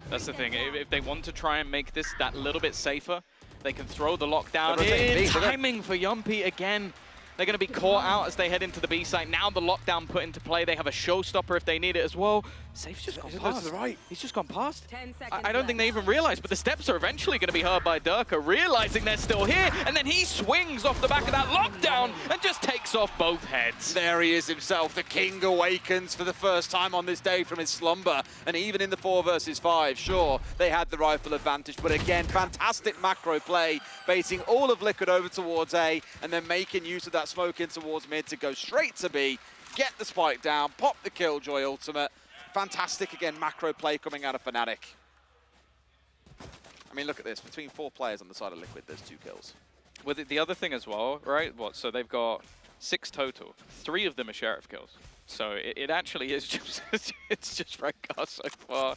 That's the thing. If they want to try and make this that little bit safer, they can throw the lockdown in. Timing for Yumpy again. They're going to be caught out as they head into the B site. Now the lockdown put into play. They have a showstopper if they need it as well. Safe's just gone past. To the right. He's just gone past. 10 seconds I don't think they even realize, but the steps are eventually going to be heard by Durka, realizing they're still here, and then he swings off the back of that lockdown and just takes off both heads. There he is himself. The king awakens for the first time on this day from his slumber. And even in the 4 versus 5, sure, they had the rifle advantage, but again, fantastic macro play, baiting all of Liquid over towards A, and then making use of that smoke in towards mid to go straight to B, get the spike down, pop the Killjoy ultimate. Fantastic, again, macro play coming out of Fnatic. I mean, look at this. Between 4 players on the side of Liquid, there's 2 kills. Well, the other thing as well, right? So they've got 6 total. 3 of them are Sheriff kills. So it actually is just, it's just Redgar so far.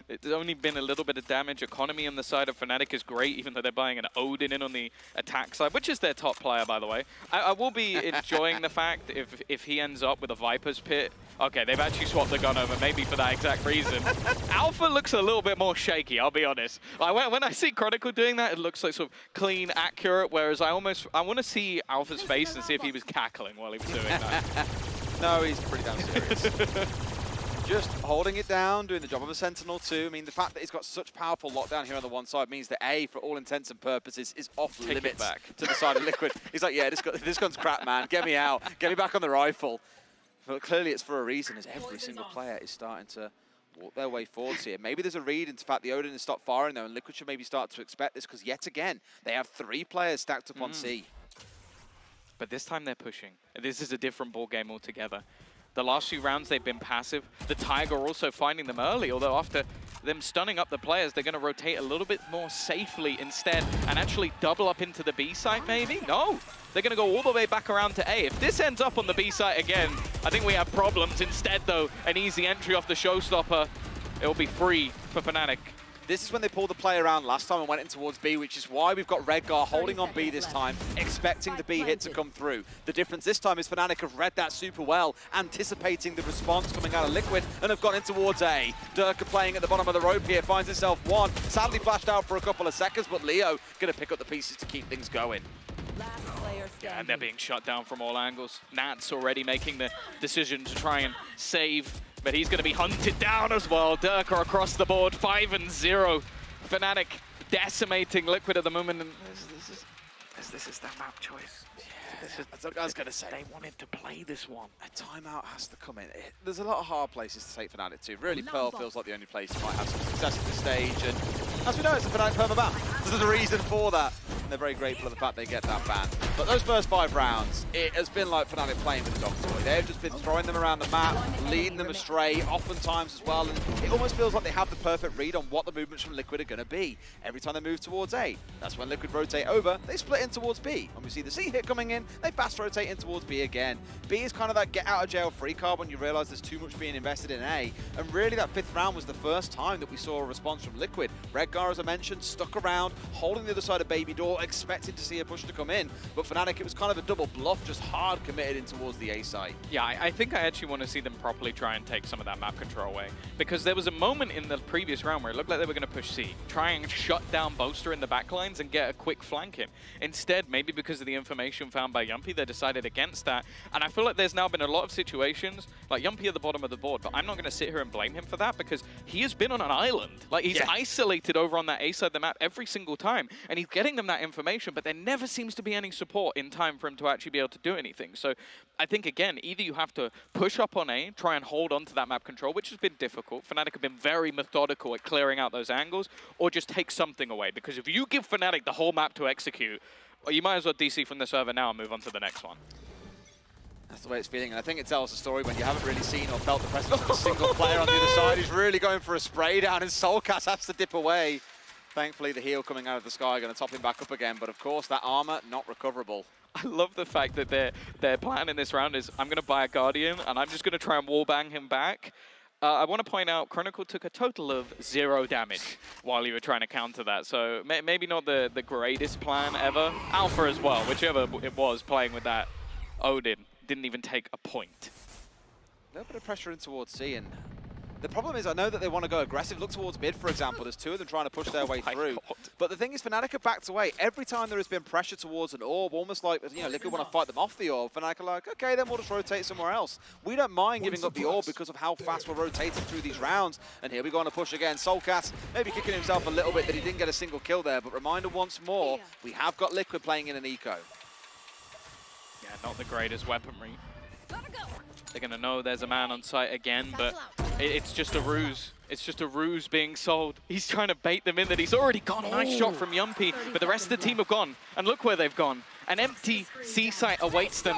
It's only been a little bit of damage. Economy on the side of Fnatic is great, even though they're buying an Odin in on the attack side, which is their top player, by the way. I will be enjoying the fact if he ends up with a Viper's Pit. Okay, they've actually swapped the gun over, maybe for that exact reason. Alpha looks a little bit more shaky, I'll be honest. Like, when I see Chronicle doing that, it looks like sort of clean, accurate, whereas I want to see Alpha's face and see if he was cackling while he was doing that. No, he's pretty damn serious. Just holding it down, doing the job of a Sentinel too. I mean, the fact that he's got such powerful lockdown here on the one side means that A, for all intents and purposes, is off limits to the side of Liquid. He's like, yeah, this gun's crap, man. Get me out. Get me back on the rifle. But clearly it's for a reason, as every single player is starting to walk their way forwards here. Maybe there's a read into the fact the Odin has stopped firing though, and Liquid should maybe start to expect this, because yet again, they have 3 players stacked up on C. But this time they're pushing. This is a different ball game altogether. The last few rounds they've been passive. The Tiger also finding them early, although after them stunning up the players, they're going to rotate a little bit more safely instead and actually double up into the B site maybe? No, they're going to go all the way back around to A. If this ends up on the B site again, I think we have problems. Instead though, an easy entry off the showstopper. It will be free for Fnatic. This is when they pulled the play around last time and went in towards B, which is why we've got Redgar holding on B this time, expecting the B hit to come through. The difference this time is Fnatic have read that super well, anticipating the response coming out of Liquid, and have gone in towards A. Durka playing at the bottom of the rope here, finds himself 1. Sadly flashed out for a couple of seconds, but Leo going to pick up the pieces to keep things going. Yeah, and they're being shut down from all angles. Nat's already making the decision to try and save, but he's going to be hunted down as well. Durka across the board, 5-0. Fnatic decimating Liquid at the moment, and this is their map choice. That's what I was going to say. They wanted to play this one. A timeout has to come in. There's a lot of hard places to take Fnatic to. Really, Pearl feels like the only place you might have some success at this stage, and as we know, it's a Fnatic permaban. There's a reason for that. And they're very grateful for the fact they get that ban. But those first 5 rounds, it has been like Fnatic playing with a dog toy. They've just been throwing them around the map, leading them astray, oftentimes as well. And it almost feels like they have the perfect read on what the movements from Liquid are going to be. Every time they move towards A, that's when Liquid rotate over, they split in towards B. When we see the C hit coming in, they fast rotate in towards B again. B is kind of that get out of jail free card when you realize there's too much being invested in A. And really that 5th round was the first time that we saw a response from Liquid. Redgar, as I mentioned, stuck around, holding the other side of Baby Door, expecting to see a push to come in. But Fnatic, it was kind of a double bluff, just hard committed in towards the A site. Yeah, I think I actually want to see them properly try and take some of that map control away. Because there was a moment in the previous round where it looked like they were going to push C, try and shut down Boaster in the backlines and get a quick flank in. Instead, maybe because of the information found by Yumpy, they decided against that. And I feel like there's now been a lot of situations, like Yumpy at the bottom of the board, but I'm not going to sit here and blame him for that because he has been on an island. Like, he's isolated over on that A side of the map every single time, and he's getting them that information, but there never seems to be any support in time for him to actually be able to do anything. So I think, again, either you have to push up on A, try and hold on to that map control, which has been difficult. Fnatic have been very methodical at clearing out those angles, or just take something away. Because if you give Fnatic the whole map to execute, well, you might as well DC from the server now and move on to the next one. That's the way it's feeling, and I think it tells the story when you haven't really seen or felt the presence of a single player on the other side who's really going for a spray down, and Soulcast has to dip away. Thankfully, the heal coming out of the sky going to top him back up again, but of course, that armor, not recoverable. I love the fact that their plan in this round is, I'm going to buy a Guardian, and I'm just going to try and wallbang him back. I want to point out, Chronicle took a total of 0 damage while you were trying to counter that, so maybe not the greatest plan ever. Alpha as well, whichever it was playing with that Odin, didn't even take a point. A little bit of pressure in towards C, and the problem is I know that they want to go aggressive. Look towards mid, for example. There's 2 of them trying to push their way through. But the thing is, Fnatic have backed away. Every time there has been pressure towards an orb, almost like, you know, Liquid want to fight them off the orb, Fnatic are like, okay, then we'll just rotate somewhere else. We don't mind giving up the orb because of how fast we're rotating through these rounds. And here we go on a push again. Soulcast maybe kicking himself a little bit that he didn't get a single kill there, but reminder once more, we have got Liquid playing in an eco. Yeah, not the greatest weaponry. They're going to know there's a man on site again, but it's just a ruse. It's just a ruse being sold. He's trying to bait them in that he's already gone. Nice shot from Yumpy, but the rest of the team have gone. And look where they've gone. An empty C site awaits them.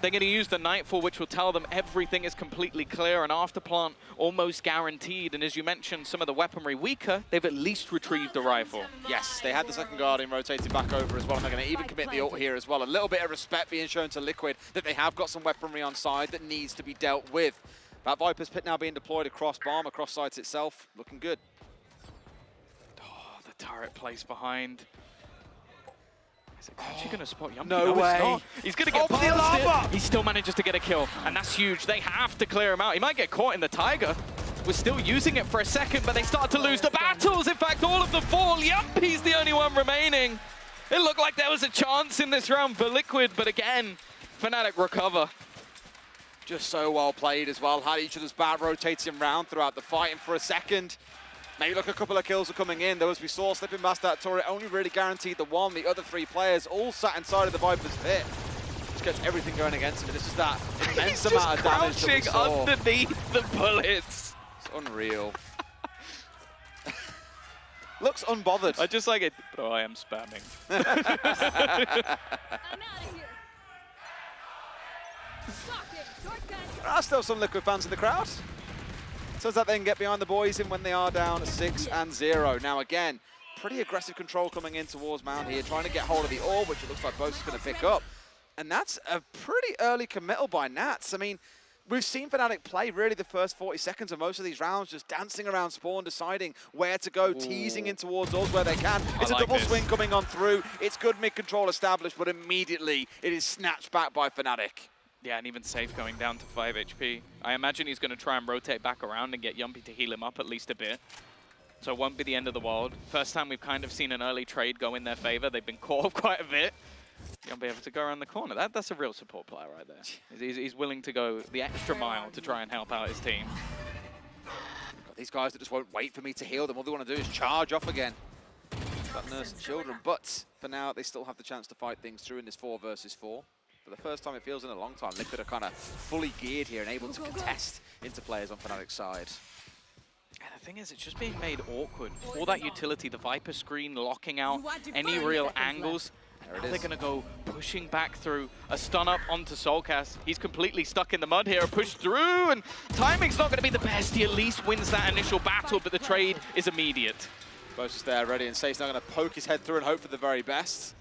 They're going to use the Nightfall, which will tell them everything is completely clear, and Afterplant almost guaranteed. And as you mentioned, some of the weaponry weaker, they've at least retrieved a rifle. Yes, they had the second Guardian rotated back over as well, and they're going to even commit the ult here as well. A little bit of respect being shown to Liquid that they have got some weaponry on side that needs to be dealt with. That Viper's Pit now being deployed across Bomb, across sites itself, looking good. Oh, the turret placed behind. Is it actually going to spot Yumpy? No way. He's going to get past it. He still manages to get a kill, and that's huge. They have to clear him out. He might get caught in the Tiger. We're still using it for a second, but they start to lose the battles. In fact, all of them fall. Yumpy's the only one remaining. It looked like there was a chance in this round for Liquid, but again, Fnatic recover. Just so well played as well. Had each other's back, rotating round throughout the fighting for a second. Maybe look, a couple of kills are coming in. Though as we saw, slipping past that turret only really guaranteed the one. The other 3 players all sat inside of the Viper's Pit. Just gets everything going against him. This is that immense amount of damage that we saw. Underneath the bullets. It's unreal. Looks unbothered. I just like it, but I am spamming. There are still some Liquid fans in the crowd. So that they can get behind the boys in when they are down 6-0. Now again, pretty aggressive control coming in towards Mount here, trying to get hold of the orb, which it looks like Boaster's going to pick up. And that's a pretty early committal by Nats. I mean, we've seen Fnatic play really the first 40 seconds of most of these rounds, just dancing around spawn, deciding where to go, teasing in towards us where they can. It's a double swing coming on through. It's good mid-control established, but immediately it is snatched back by Fnatic. Yeah, and even Safe going down to 5 HP. I imagine he's going to try and rotate back around and get Yumpy to heal him up at least a bit. So it won't be the end of the world. First time we've kind of seen an early trade go in their favor. They've been caught off quite a bit. Yumpy able to go around the corner. That's a real support player right there. He's willing to go the extra mile to try and help out his team. Got these guys that just won't wait for me to heal them. All they want to do is charge off again. That nurse and children. But for now, they still have the chance to fight things through in this 4 versus 4. For the first time it feels in a long time, Liquid are kind of fully geared here and able to contest into players on Fnatic's side. And the thing is, it's just being made awkward. All that utility, the Viper screen locking out any real angles. Now they're going to go pushing back through a stun up onto Soulcast. He's completely stuck in the mud here, pushed through, and timing's not going to be the best. He at least wins that initial battle, but the trade is immediate. Boaster's there ready, and Safe's now going to poke his head through and hope for the very best.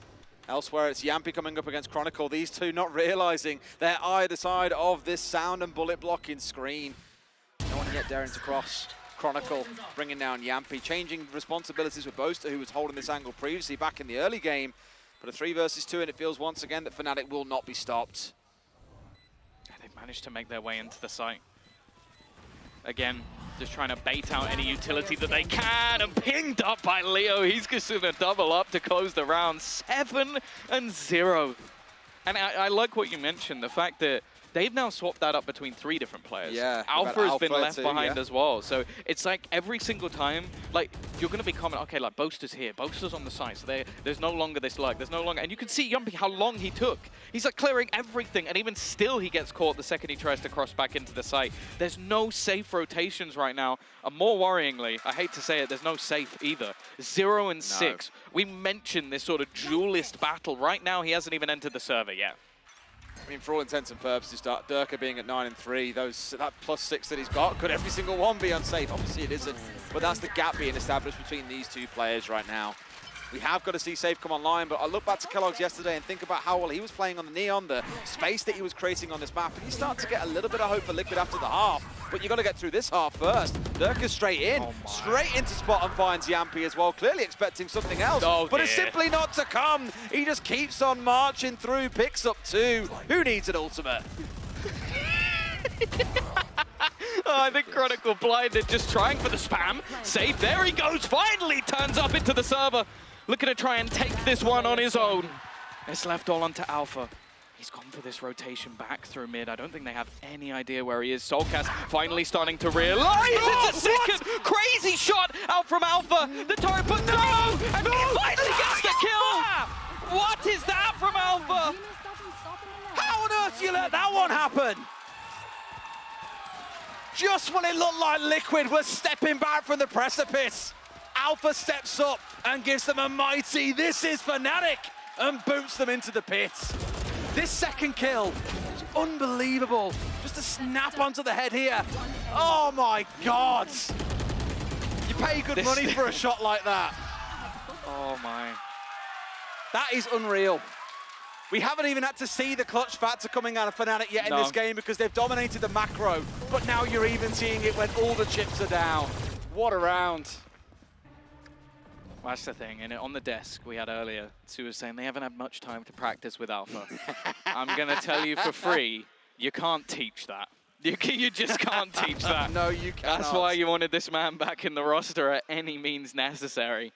Elsewhere, it's Yampy coming up against Chronicle. These two not realizing they're either side of this sound and bullet blocking screen. No one yet daring to cross. Chronicle bringing down Yampy, changing responsibilities with Boaster, who was holding this angle previously back in the early game. But a 3 versus 2, and it feels once again that Fnatic will not be stopped. They've managed to make their way into the site. Again, just trying to bait out any utility that they can, and pinged up by Leo. He's just going to double up to close the round. 7-0. And I like what you mentioned, the fact that they've now swapped that up between 3 different players. Yeah, Alpha has been left too, behind as well. So it's like every single time, like you're going to be commenting, okay, like Boaster's here, Boaster's on the side, so there's no longer this lag, there's no longer, and you can see Yumpy how long he took. He's like clearing everything, and even still he gets caught the second he tries to cross back into the site. There's no safe rotations right now, and more worryingly, I hate to say it, there's no safe either. 0 and 6. We mentioned this sort of duelist battle. Right now, he hasn't even entered the server yet. I mean, for all intents and purposes, Durka being at 9 and 3, that +6 that he's got, could every single one be unsafe? Obviously it isn't, but that's the gap being established between these two players right now. We have got to see Safe come online, but I look back to Kellogg's yesterday and think about how well he was playing on the Neon, the space that he was creating on this map, and you start to get a little bit of hope for Liquid after the half, but you've got to get through this half first. Durka straight in, straight into spot and finds Yampy as well, clearly expecting something else, but it's simply not to come. He just keeps on marching through, picks up 2. Who needs an ultimate? I think Chronicle blinded, just trying for the spam. Safe, there he goes, finally turns up into the server. Looking to try and take this one on his own. It's left all onto Alpha. He's gone for this rotation back through mid. I don't think they have any idea where he is. Soulcast finally starting to realize it's a second crazy shot out from Alpha. The turret, but no! And he finally gets the kill! What is that from Alpha? How on earth do you let that one happen? Just when it looked like Liquid was stepping back from the precipice, Alpha steps up and gives them a mighty "this is Fnatic" and boots them into the pits. This second kill is unbelievable. Just a snap onto the head here. Oh my God. You pay good money for a shot like that. Oh my. That is unreal. We haven't even had to see the clutch factor coming out of Fnatic yet in this game because they've dominated the macro, but now you're even seeing it when all the chips are down. What a round. Well, that's the thing, and on the desk we had earlier, Sue was saying they haven't had much time to practice with Alpha. I'm going to tell you for free, you can't teach that. You just can't teach that. No, you cannot. That's why you wanted this man back in the roster at any means necessary.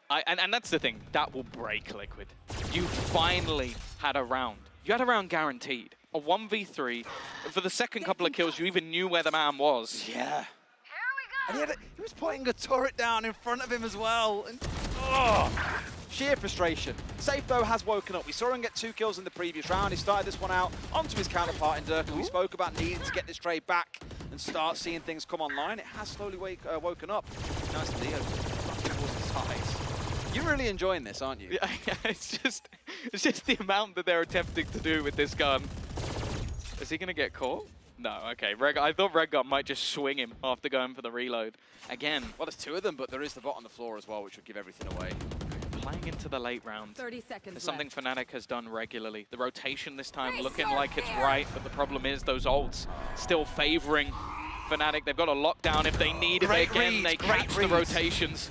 And that's the thing, that will break Liquid. You finally had a round. You had a round guaranteed. A 1v3. For the second couple of kills, you even knew where the man was. Yeah. And he was putting a turret down in front of him as well. And, oh, sheer frustration. Safe, though, has woken up. We saw him get 2 kills in the previous round. He started this one out onto his counterpart in Durka. We spoke about needing to get this trade back and start seeing things come online. It has slowly woken up. Nice to Leo. You're really enjoying this, aren't you? Yeah, it's just the amount that they're attempting to do with this gun. Is he going to get caught? No, okay. I thought Redgar might just swing him after going for the reload. Again. Well, there's 2 of them, but there is the bot on the floor as well, which would give everything away. Playing into the late round. 30 seconds It's something left. Fnatic has done regularly. The rotation this time looking like it's right, but the problem is those ults still favoring Fnatic. They've got a lockdown if they need it. Again, they catch the rotations.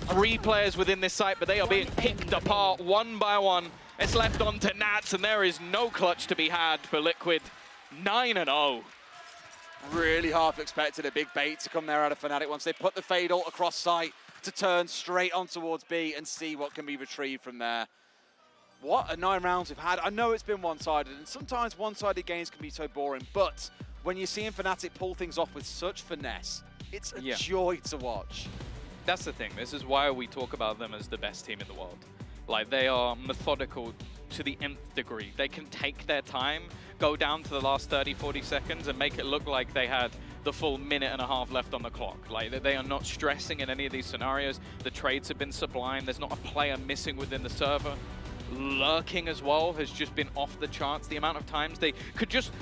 3 players within this site, but they are being picked apart one by one. It's left on to Nats, and there is no clutch to be had for Liquid. 9-0. Really half expected a big bait to come there out of Fnatic once they put the fade ult across site to turn straight on towards B and see what can be retrieved from there. What a 9 rounds we've had. I know it's been one-sided, and sometimes one-sided games can be so boring, but when you're seeing Fnatic pull things off with such finesse, it's a joy to watch. That's the thing. This is why we talk about them as the best team in the world. Like, they are methodical to the nth degree. They can take their time, go down to the last 30, 40 seconds and make it look like they had the full minute and a half left on the clock. Like, they are not stressing in any of these scenarios. The trades have been sublime. There's not a player missing within the server. lurking as well has just been off the charts. The amount of times they could just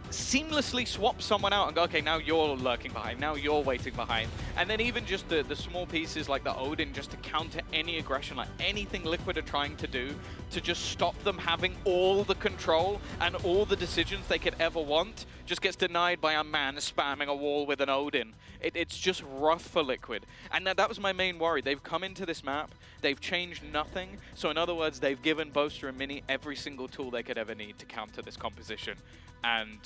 seamlessly swap someone out and go, okay, now you're lurking behind, now you're waiting behind. And then even just the small pieces like the Odin, just to counter any aggression, like anything Liquid are trying to do to just stop them having all the control and all the decisions they could ever want, just gets denied by a man spamming a wall with an Odin. It's just rough for Liquid. And that was my main worry. They've come into this map, they've changed nothing. So in other words, they've given Boaster and Mini every single tool they could ever need to counter this composition. And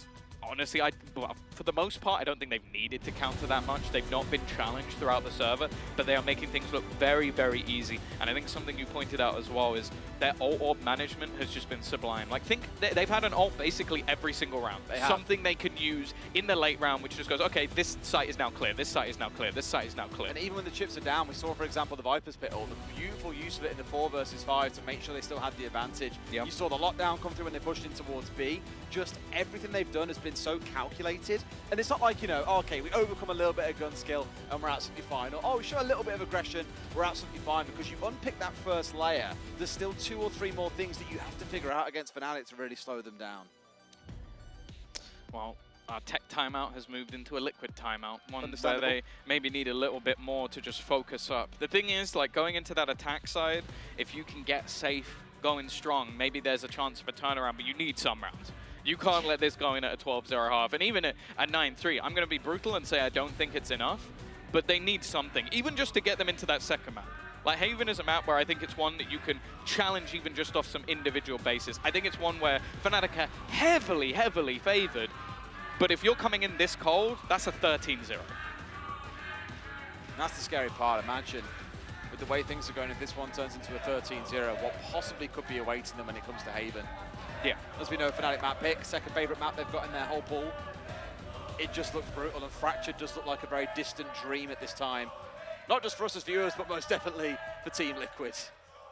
honestly, well, for the most part, I don't think they've needed to counter that much. They've not been challenged throughout the server, but they are making things look very, very easy. And I think something you pointed out as well is their ult orb management has just been sublime. Like, think they've had an ult basically every single round. Something they can use in the late round, which just goes, okay, this site is now clear, this site is now clear, this site is now clear. And even when the chips are down, we saw, for example, the Viper's Pit ult, the beautiful use of it in the 4 versus 5 to make sure they still had the advantage. Yep. You saw the lockdown come through when they pushed in towards B. Just everything they've done has been so calculated. And it's not like, you know, oh, okay, we overcome a little bit of gun skill and we're absolutely fine. Or, oh, we show a little bit of aggression, we're absolutely fine. Because you unpick that first layer, there's still 2 or 3 more things that you have to figure out against Fnatic to really slow them down. Well, our tech timeout has moved into a Liquid timeout, one where they maybe need a little bit more to just focus up. The thing is, like, going into that attack side, if you can get safe, going strong, maybe there's a chance of a turnaround, but you need some rounds. You can't let this go in at a 12-0 half, and even at 9-3. I'm going to be brutal and say I don't think it's enough, but they need something, even just to get them into that second map. Like, Haven is a map where I think it's one that you can challenge even just off some individual basis. I think it's one where Fnatic are heavily, heavily favored, but if you're coming in this cold, that's a 13-0. That's the scary part. Imagine, with the way things are going, if this one turns into a 13-0, what possibly could be awaiting them when it comes to Haven. Yeah. As we know, Fnatic map pick, second favorite map they've got in their whole pool. It just looks brutal, and Fractured does look like a very distant dream at this time. Not just for us as viewers, but most definitely for Team Liquid.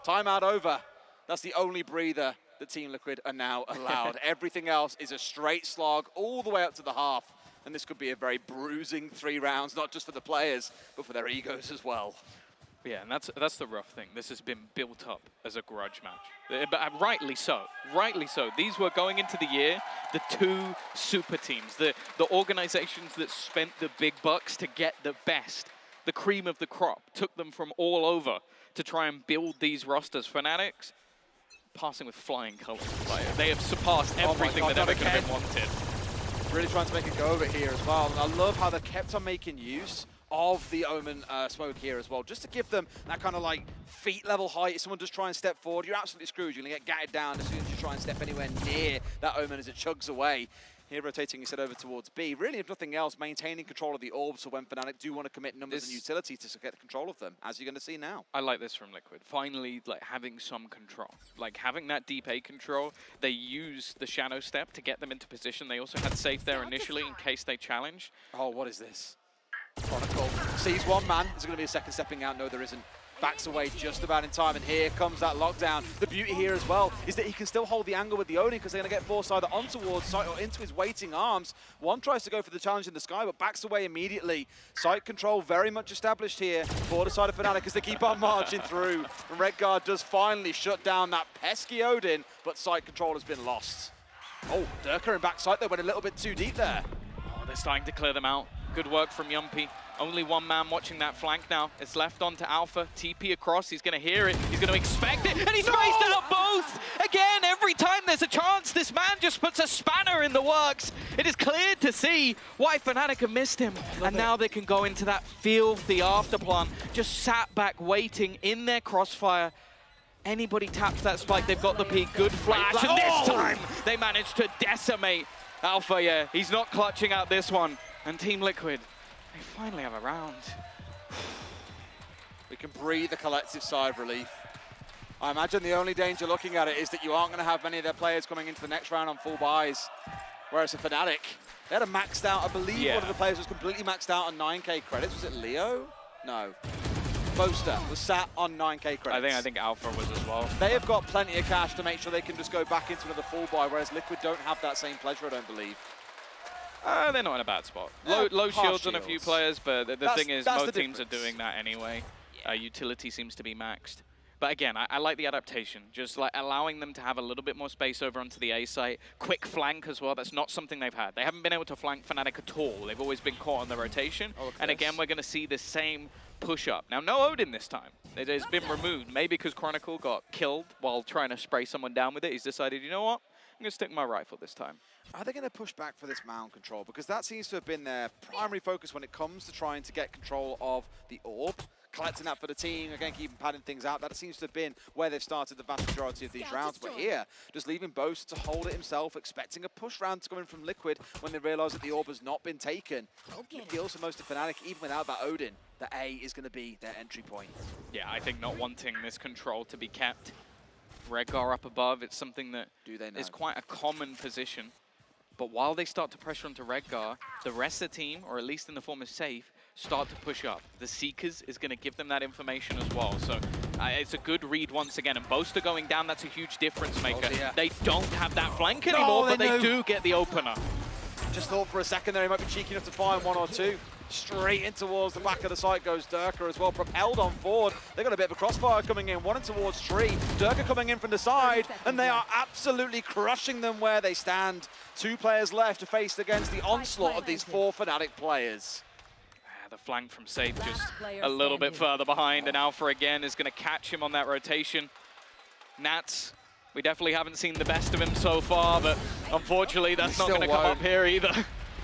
Timeout over. That's the only breather that Team Liquid are now allowed. Everything else is a straight slog all the way up to the half. And this could be a very bruising 3 rounds, not just for the players, but for their egos as well. Yeah, and that's the rough thing. This has been built up as a grudge match. But rightly so, rightly so. These were going into the year, the 2 super teams, the organizations that spent the big bucks to get the best, the cream of the crop, took them from all over to try and build these rosters. Fnatic's passing with flying colors. Like, they have surpassed everything that ever could have been wanted. Really trying to make a go of it here as well. And I love how they kept on making use of the Omen smoke here as well, just to give them that kind of like feet level height. If someone does try and step forward, you're absolutely screwed. You're gonna get gatted down as soon as you try and step anywhere near that Omen as it chugs away. Here rotating his head over towards B. Really, if nothing else, maintaining control of the orbs for when Fnatic do want to commit numbers and utility to get control of them, as you're going to see now. I like this from Liquid. Finally, like, having some control. Like, having that deep A control. They used the shadow step to get them into position. They also had safe there initially in case they challenged. Oh, what is this? Chronicle sees one man. There's going to be a second stepping out. No, there isn't. Backs away just about in time, and here comes that lockdown. The beauty here as well is that he can still hold the angle with the Odin, because they're going to get forced either on towards Sight or into his waiting arms. One tries to go for the challenge in the sky, but backs away immediately. Sight control very much established here for the side of Fnatic as they keep on marching through. And Redgar does finally shut down that pesky Odin, but Sight control has been lost. Oh, Durka in backside, they went a little bit too deep there. Oh, they're starting to clear them out. Good work from Yumpy. Only one man watching that flank now. It's left on to Alpha. TP across. He's going to hear it. He's going to expect it. And he's spaced out both! Again, every time there's a chance, this man just puts a spanner in the works. It is clear to see why Fnatic have missed him. And now they can go into that filthy afterplan. Just sat back waiting in their crossfire. Anybody taps that spike, they've got the peak. Good flash. And this time, they managed to decimate Alpha. Yeah, he's not clutching out this one. And Team Liquid, they finally have a round. We can breathe a collective sigh of relief. I imagine the only danger looking at it is that you aren't going to have many of their players coming into the next round on full buys. Whereas for Fnatic, they had a maxed out, I believe one of the players was completely maxed out on 9k credits. Was it Leo? No. Boaster was sat on 9k credits. I think Alpha was as well. They have got plenty of cash to make sure they can just go back into another full buy, whereas Liquid don't have that same pleasure, I don't believe. They're not in a bad spot. Low shields on a few players, but the thing is, most teams are doing that anyway. Utility seems to be maxed. But again, I like the adaptation, just like allowing them to have a little bit more space over onto the A site. Quick flank as well, that's not something they've had. They haven't been able to flank Fnatic at all. They've always been caught on the rotation. And again, we're going to see the same push up. Now, no Odin this time. It has been removed, maybe because Chronicle got killed while trying to spray someone down with it. He's decided, you know what? I'm going to stick my rifle this time. Are they going to push back for this mound control? Because that seems to have been their primary focus when it comes to trying to get control of the orb. Collecting that for the team, again, keeping padding things out. That seems to have been where they've started the vast majority of these rounds. But here, just leaving Boaster to hold it himself, expecting a push round to come in from Liquid when they realise that the orb has not been taken. It feels for most of Fnatic, even without that Odin, the A is going to be their entry point. Yeah, I think not wanting this control to be kept. Redgar up above, it's something that is quite a common position. But while they start to pressure onto Redgar, the rest of the team, or at least in the form of Safe, start to push up. The Seekers is going to give them that information as well. So it's a good read once again. And Boaster going down, that's a huge difference maker. They don't have that flank anymore, but they do get the opener. Just thought for a second there he might be cheeky enough to find one or two. Straight in towards the back of the site goes Durka as well, propelled on forward. They've got a bit of a crossfire coming in, one in towards Tree. Durka coming in from the side, and they are absolutely crushing them where they stand. 2 players left to face against the onslaught of these 4 Fnatic players. The flank from Safe just a little bit further behind, and Alpha again is going to catch him on that rotation. Nats, we definitely haven't seen the best of him so far, but unfortunately that's not going to come up here either.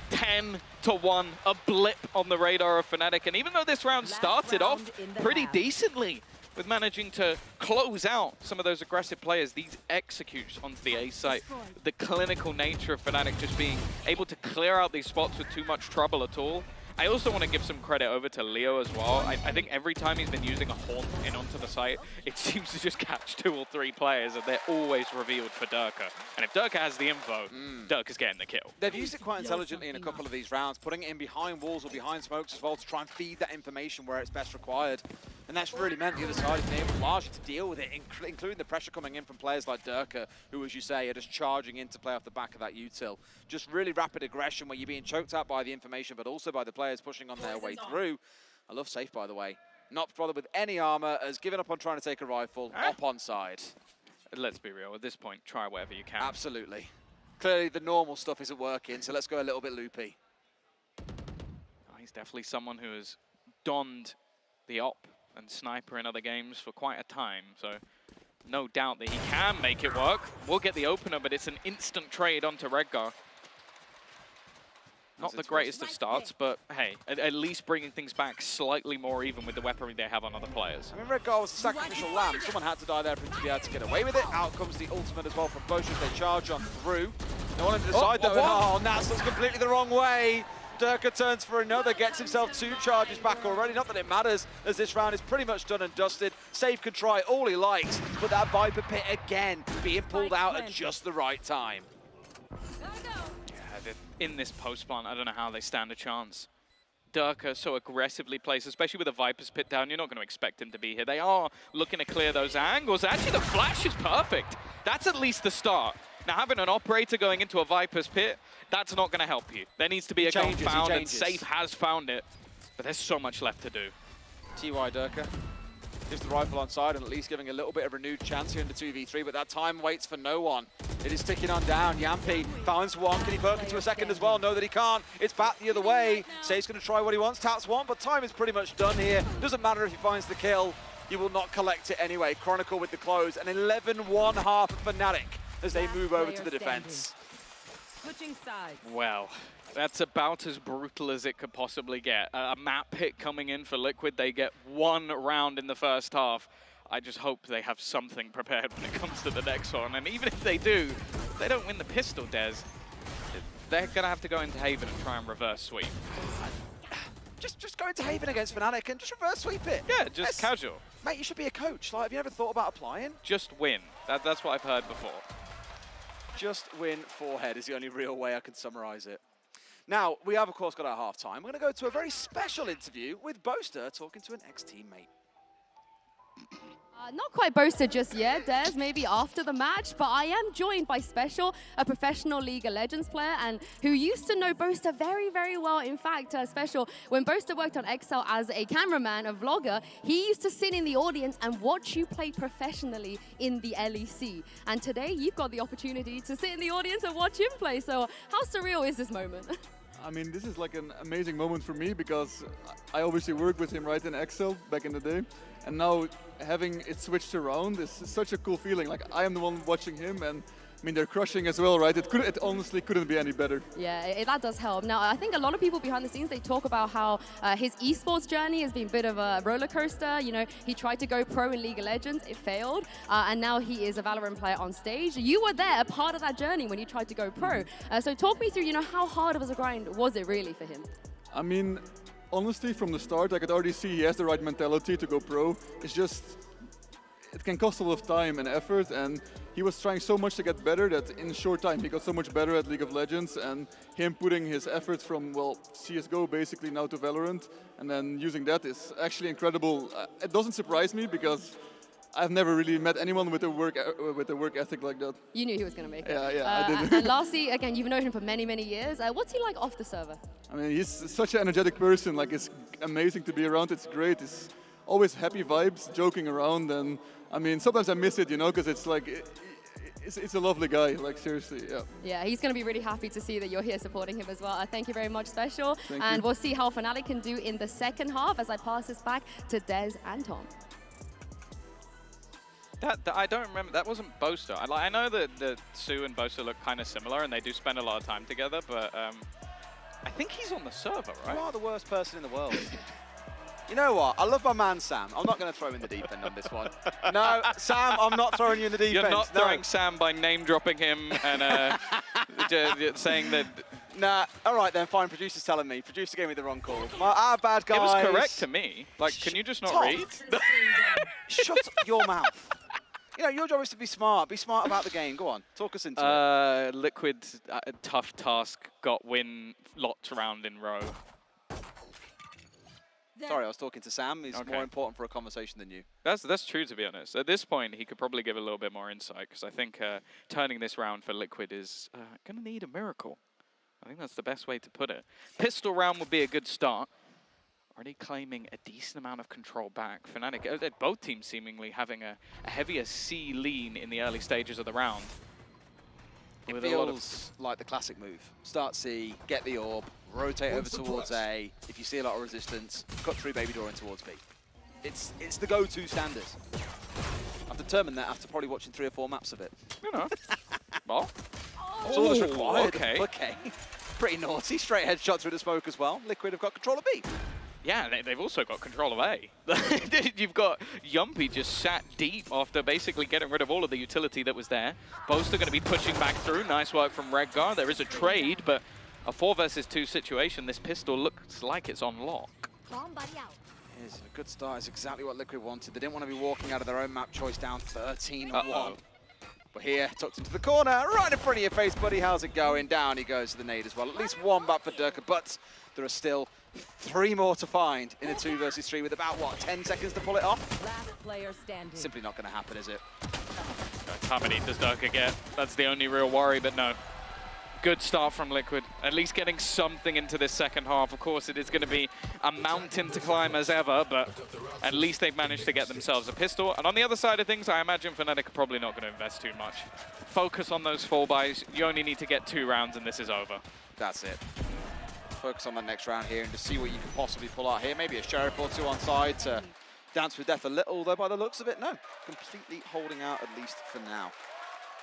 10-1, a blip on the radar of Fnatic, and even though this round started off pretty decently with managing to close out some of those aggressive players, these executes onto the A site, the clinical nature of Fnatic just being able to clear out these spots with too much trouble at all. I also want to give some credit over to Leo as well. I think every time he's been using a haunt in onto the site, it seems to just catch 2 or 3 players, and they're always revealed for Durka. And if Durka has the info, Durka's getting the kill. They've used it quite intelligently in a couple of these rounds, putting it in behind walls or behind smokes as well to try and feed that information where it's best required. And that's really meant the other side has been able largely to deal with it, including the pressure coming in from players like Durka, who, as you say, are just charging in to play off the back of that util. Just really rapid aggression where you're being choked out by the information, but also by the players pushing on their way through. I love Safe, by the way. Not bothered with any armor, has given up on trying to take a rifle, up on side. Let's be real, at this point, try whatever you can. Absolutely. Clearly the normal stuff isn't working, so let's go a little bit loopy. He's definitely someone who has donned the op and sniper in other games for quite a time, so no doubt that he can make it work. We'll get the opener, but it's an instant trade onto Redgar. Not the greatest of starts, but hey, at least bringing things back slightly more even with the weaponry they have on other players. I mean, Redgar was the sacrificial lamb. Someone had to die there for him to be able to get away with it. Out comes the ultimate as well from Boaster as they charge on through. No one on the side though. Oh, Nats looks completely the wrong way. Durka turns for another, gets himself 2 charges back already. Not that it matters, as this round is pretty much done and dusted. Safe can try all he likes, but that Viper Pit again being pulled out at just the right time. Yeah, in this post plant, I don't know how they stand a chance. Durka so aggressively placed, especially with a Viper's Pit down, you're not going to expect him to be here. They are looking to clear those angles. Actually, the flash is perfect. That's at least the start. Now, having an operator going into a Viper's Pit, that's not going to help you. There needs to be a gun found, and Safe has found it. But there's so much left to do. TY Durka gives the rifle on side and at least giving a little bit of renewed chance here in the 2v3, but that time waits for no one. It is ticking on down. Yampi finds one. Can he perk into a second as well? No, that he can't. It's back the other way. Safe's going to try what he wants. Taps one, but time is pretty much done here. Doesn't matter if he finds the kill. He will not collect it anyway. Chronicle with the close. An 11-1 half of Fnatic as they move over to the defense. Switching sides. Well, that's about as brutal as it could possibly get. A map hit coming in for Liquid. They get 1 round in the first half. I just hope they have something prepared when it comes to the next one. And even if they do, they don't win the pistol, Des. They're going to have to go into Haven and try and reverse sweep. Just go into Haven against Fnatic and just reverse sweep it. Yeah, just casual. Mate, you should be a coach. Like, have you ever thought about applying? Just win. That's what I've heard before. Just win forehead is the only real way I can summarize it. Now, we have, of course, got our half-time. We're going to go to a very special interview with Boaster talking to an ex-teammate. Not quite Boaster just yet, Des, maybe after the match, but I am joined by Special, a professional League of Legends player, and who used to know Boaster very, very well. In fact, Special, when Boaster worked on Excel as a cameraman, a vlogger, he used to sit in the audience and watch you play professionally in the LEC. And today, you've got the opportunity to sit in the audience and watch him play. So how surreal is this moment? I mean, this is like an amazing moment for me because I obviously worked with him right in Excel back in the day. And now having it switched around is such a cool feeling. Like, I am the one watching him, and I mean, they're crushing as well, right? It honestly couldn't be any better. Yeah, that does help. Now, I think a lot of people behind the scenes, they talk about how his esports journey has been a bit of a roller coaster. You know, he tried to go pro in League of Legends, it failed, and now he is a VALORANT player on stage. You were there, a part of that journey when you tried to go pro. So talk me through, you know, how hard of a grind was it really for him? I mean, honestly, from the start, I could already see he has the right mentality to go pro. It's just, it can cost a lot of time and effort, and he was trying so much to get better that in a short time he got so much better at League of Legends, and him putting his efforts from, well, CSGO basically now to VALORANT, and then using that is actually incredible. It doesn't surprise me because I've never really met anyone with a work ethic like that. You knew he was going to make it. Yeah, I did. And lastly, again, you've known him for many, many years. What's he like off the server? I mean, he's such an energetic person. Like, it's amazing to be around. It's great. It's always happy vibes, joking around, and I mean, sometimes I miss it, you know, because it's like, it's a lovely guy, like, seriously, yeah. Yeah, he's going to be really happy to see that you're here supporting him as well. Thank you very much, Special. Thank and you. We'll see how Fnatic can do in the second half as I pass this back to Des and Tom. That I don't remember. That wasn't Boaster. I know that Sue and Boaster look kind of similar, and they do spend a lot of time together. But I think he's on the server, right? You are the worst person in the world. You know what? I love my man Sam. I'm not going to throw him in the deep end on this one. No, Sam, I'm not throwing you in the deep end. You're not throwing Sam by name dropping him and saying that. Nah, all right then, fine. Producer's telling me. Producer gave me the wrong call. Our bad guys. It was correct to me. Like, can you just not read? Shut your mouth. You know, your job is to be smart. Be smart about the game. Go on, talk us into it. Liquid, tough task, got win lots round in row. Sorry, I was talking to Sam. He's more important for a conversation than you. That's true, to be honest. At this point, he could probably give a little bit more insight, because I think turning this round for Liquid is going to need a miracle. I think that's the best way to put it. Pistol round would be a good start. Already claiming a decent amount of control back. Fnatic, both teams seemingly having a heavier C lean in the early stages of the round. It feels like the classic move. Start C, get the orb, rotate over towards A. If you see a lot of resistance, cut through baby door in towards B. It's the go-to standard. I've determined that after probably watching 3 or 4 maps of it. You know. Well. That's all that's required. Okay. Pretty naughty. Straight headshot through the smoke as well. Liquid have got control of B. Yeah, they've also got control of A. You've got Yumpy just sat deep after basically getting rid of all of the utility that was there. Boaster going to be pushing back through. Nice work from Redgar. There is a trade, but a 4 versus 2 situation. This pistol looks like it's on lock. It's a good start. It's exactly what Liquid wanted. They didn't want to be walking out of their own map choice down 13-1. But here, tucked into the corner, right in front of your face, buddy. How's it going? Down he goes to the nade as well. At least 1 back for Durka, but there are still 3 more to find in a 2 versus 3 with about, what, 10 seconds to pull it off? Last player standing. Simply not going to happen, is it? How many does Durka get? That's the only real worry, but no. Good start from Liquid. At least getting something into this second half. Of course, it is going to be a mountain to climb as ever, but at least they've managed to get themselves a pistol. And on the other side of things, I imagine Fnatic are probably not going to invest too much. Focus on those 4 buys. You only need to get 2 rounds and this is over. That's it. Focus on the next round here and just see what you can possibly pull out here. Maybe a Sheriff or 2 on side to dance with death a little, although by the looks of it, no. Completely holding out, at least for now.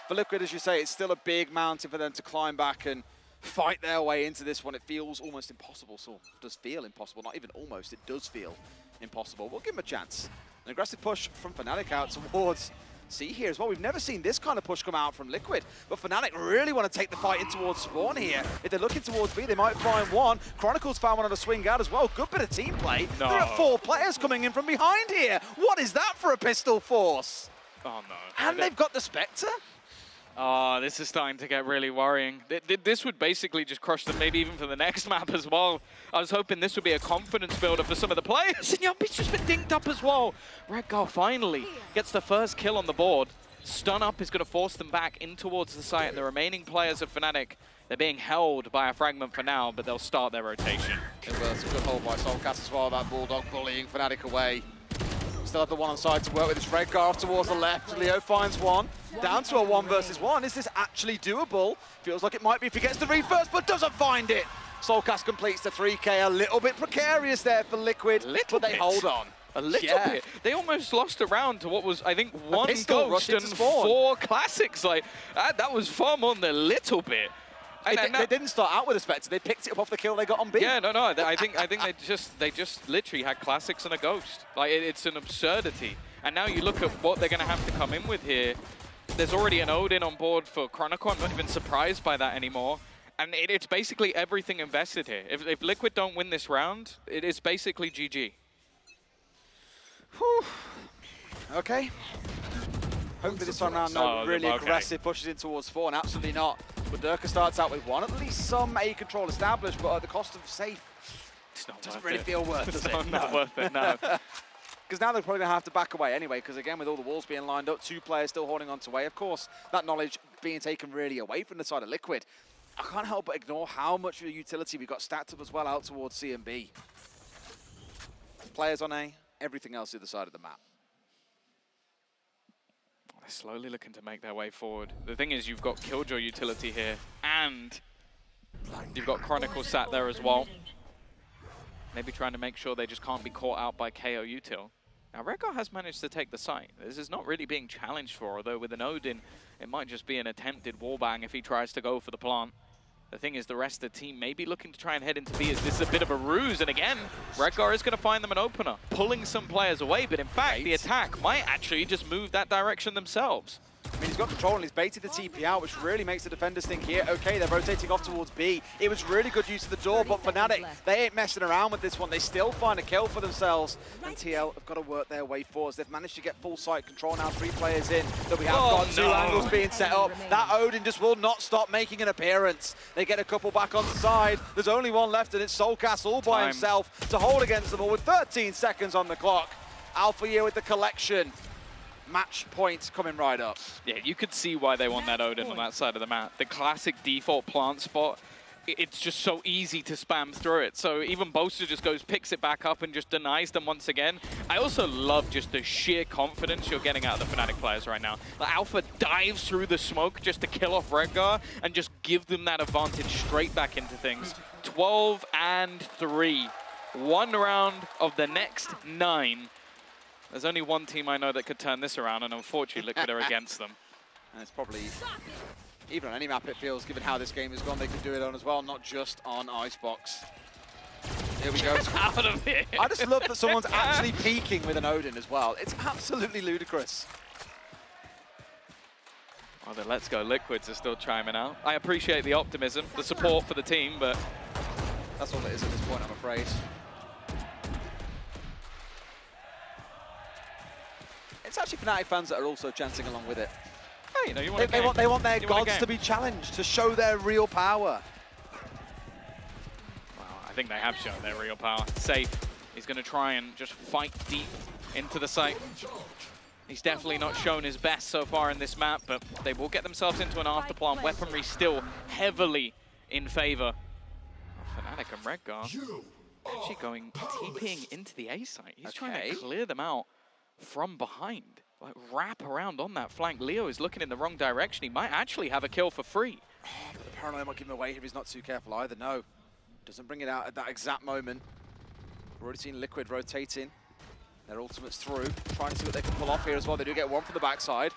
For Liquid, as you say, it's still a big mountain for them to climb back and fight their way into this one. It feels almost impossible. So it does feel impossible. Not even almost, it does feel impossible. We'll give them a chance. An aggressive push from Fnatic out towards C here as well. We've never seen this kind of push come out from Liquid, but Fnatic really want to take the fight in towards spawn here. If they're looking towards B, they might find one. Chronicles found one on a swing out as well. Good bit of team play. No. There are 4 players coming in from behind here. What is that for a pistol force? Oh, no. And they've got the Spectre. Oh, this is starting to get really worrying. This would basically just crush them, maybe even for the next map as well. I was hoping this would be a confidence builder for some of the players, and Yumpy's just been dinked up as well. Redgar finally gets the first kill on the board. Stun up is going to force them back in towards the site, and the remaining players of Fnatic, they're being held by a fragment for now, but they'll start their rotation. It's a good hold by Soulcast as well, that Bulldog bullying Fnatic away. Still have the one on side to work with. It's Redgar off towards the left. Leo finds one. Down to a 1 versus 1. Is this actually doable? Feels like it might be if he gets the read first, but doesn't find it. Soulcast completes the 3K. A little bit precarious there for Liquid, but they hold on. A little bit. They almost lost a round to what was, I think, 1 Ghost and 4 4 Classics. Like, that was far more than a little bit. They didn't start out with a Spectre. They picked it up off the kill they got on B. Yeah, no. I think they just literally had Classics and a Ghost. Like, it's an absurdity. And now you look at what they're going to have to come in with here. There's already an Odin on board for Chronicle. I'm not even surprised by that anymore. And it's basically everything invested here. If Liquid don't win this round, it is basically GG. Whew. Okay. Hopefully this time around, no, really aggressive, pushes in towards 4, and absolutely not. But Durka starts out with 1, at least some A control established, but at the cost of safe. It's not doesn't really feel worth it, does it? Not worth it, no. Because now they're probably going to have to back away anyway, because again, with all the walls being lined up, 2 players still holding on to way. Of course, that knowledge being taken really away from the side of Liquid. I can't help but ignore how much of a utility we got stacked up as well out towards C and B. Players on A, everything else the other side of the map. They're slowly looking to make their way forward. The thing is, you've got Killjoy utility here, and you've got Chronicle sat there as well. Maybe trying to make sure they just can't be caught out by KO util. Now, Redgar has managed to take the site. This is not really being challenged for, although with an Odin, it might just be an attempted wallbang if he tries to go for the plant. The thing is, the rest of the team may be looking to try and head into B as this is a bit of a ruse. And again, Redgar is going to find them an opener, pulling some players away. But in fact, the attack might actually just move that direction themselves. I mean, he's got control and he's baited the TP out, which really makes the defenders think here, okay, they're rotating off towards B. It was really good use of the door, but Fnatic, they ain't messing around with this one. They still find a kill for themselves. And TL have got to work their way forwards. They've managed to get full site control now, 3 players in. But we have got 2 angles being set up. That Odin just will not stop making an appearance. They get a couple back on the side. There's only 1 left, and it's Soulcast all by himself to hold against them all with 13 seconds on the clock. Alpha Year with the collection. Match point coming right up. Yeah, you could see why they want that Odin on that side of the map. The classic default plant spot, it's just so easy to spam through it. So even Boaster just goes, picks it back up and just denies them once again. I also love just the sheer confidence you're getting out of the Fnatic players right now. Like, Alpha dives through the smoke just to kill off Redgar and just give them that advantage straight back into things. 12 and 3. 1 round of the next 9. There's only 1 team I know that could turn this around, and unfortunately Liquid are against them. And it's probably, even on any map it feels, given how this game has gone, they could do it on as well, not just on Icebox. Here we go. Out of here. I just love that someone's actually peeking with an Odin as well. It's absolutely ludicrous. Well, the Let's Go Liquids are still chiming out. I appreciate the optimism, the support for the team, but that's all it is at this point, I'm afraid. It's actually Fnatic fans that are also chanting along with it. Hey, you know, you want they want their gods to be challenged, to show their real power. Well, I think they have shown their real power. Safe. He's going to try and just fight deep into the site. He's definitely not shown his best so far in this map, but they will get themselves into an afterplant. Weaponry still heavily in favor of Fnatic and Redgar. Actually going, TPing into the A site. He's trying to clear them out from behind, like wrap around on that flank. Leo is looking in the wrong direction. He might actually have a kill for free. But the paranoia might give him away if he's not too careful either. No, doesn't bring it out at that exact moment. We've already seen Liquid rotating their ultimates through, trying to see what they can pull off here as well. They do get 1 from the backside.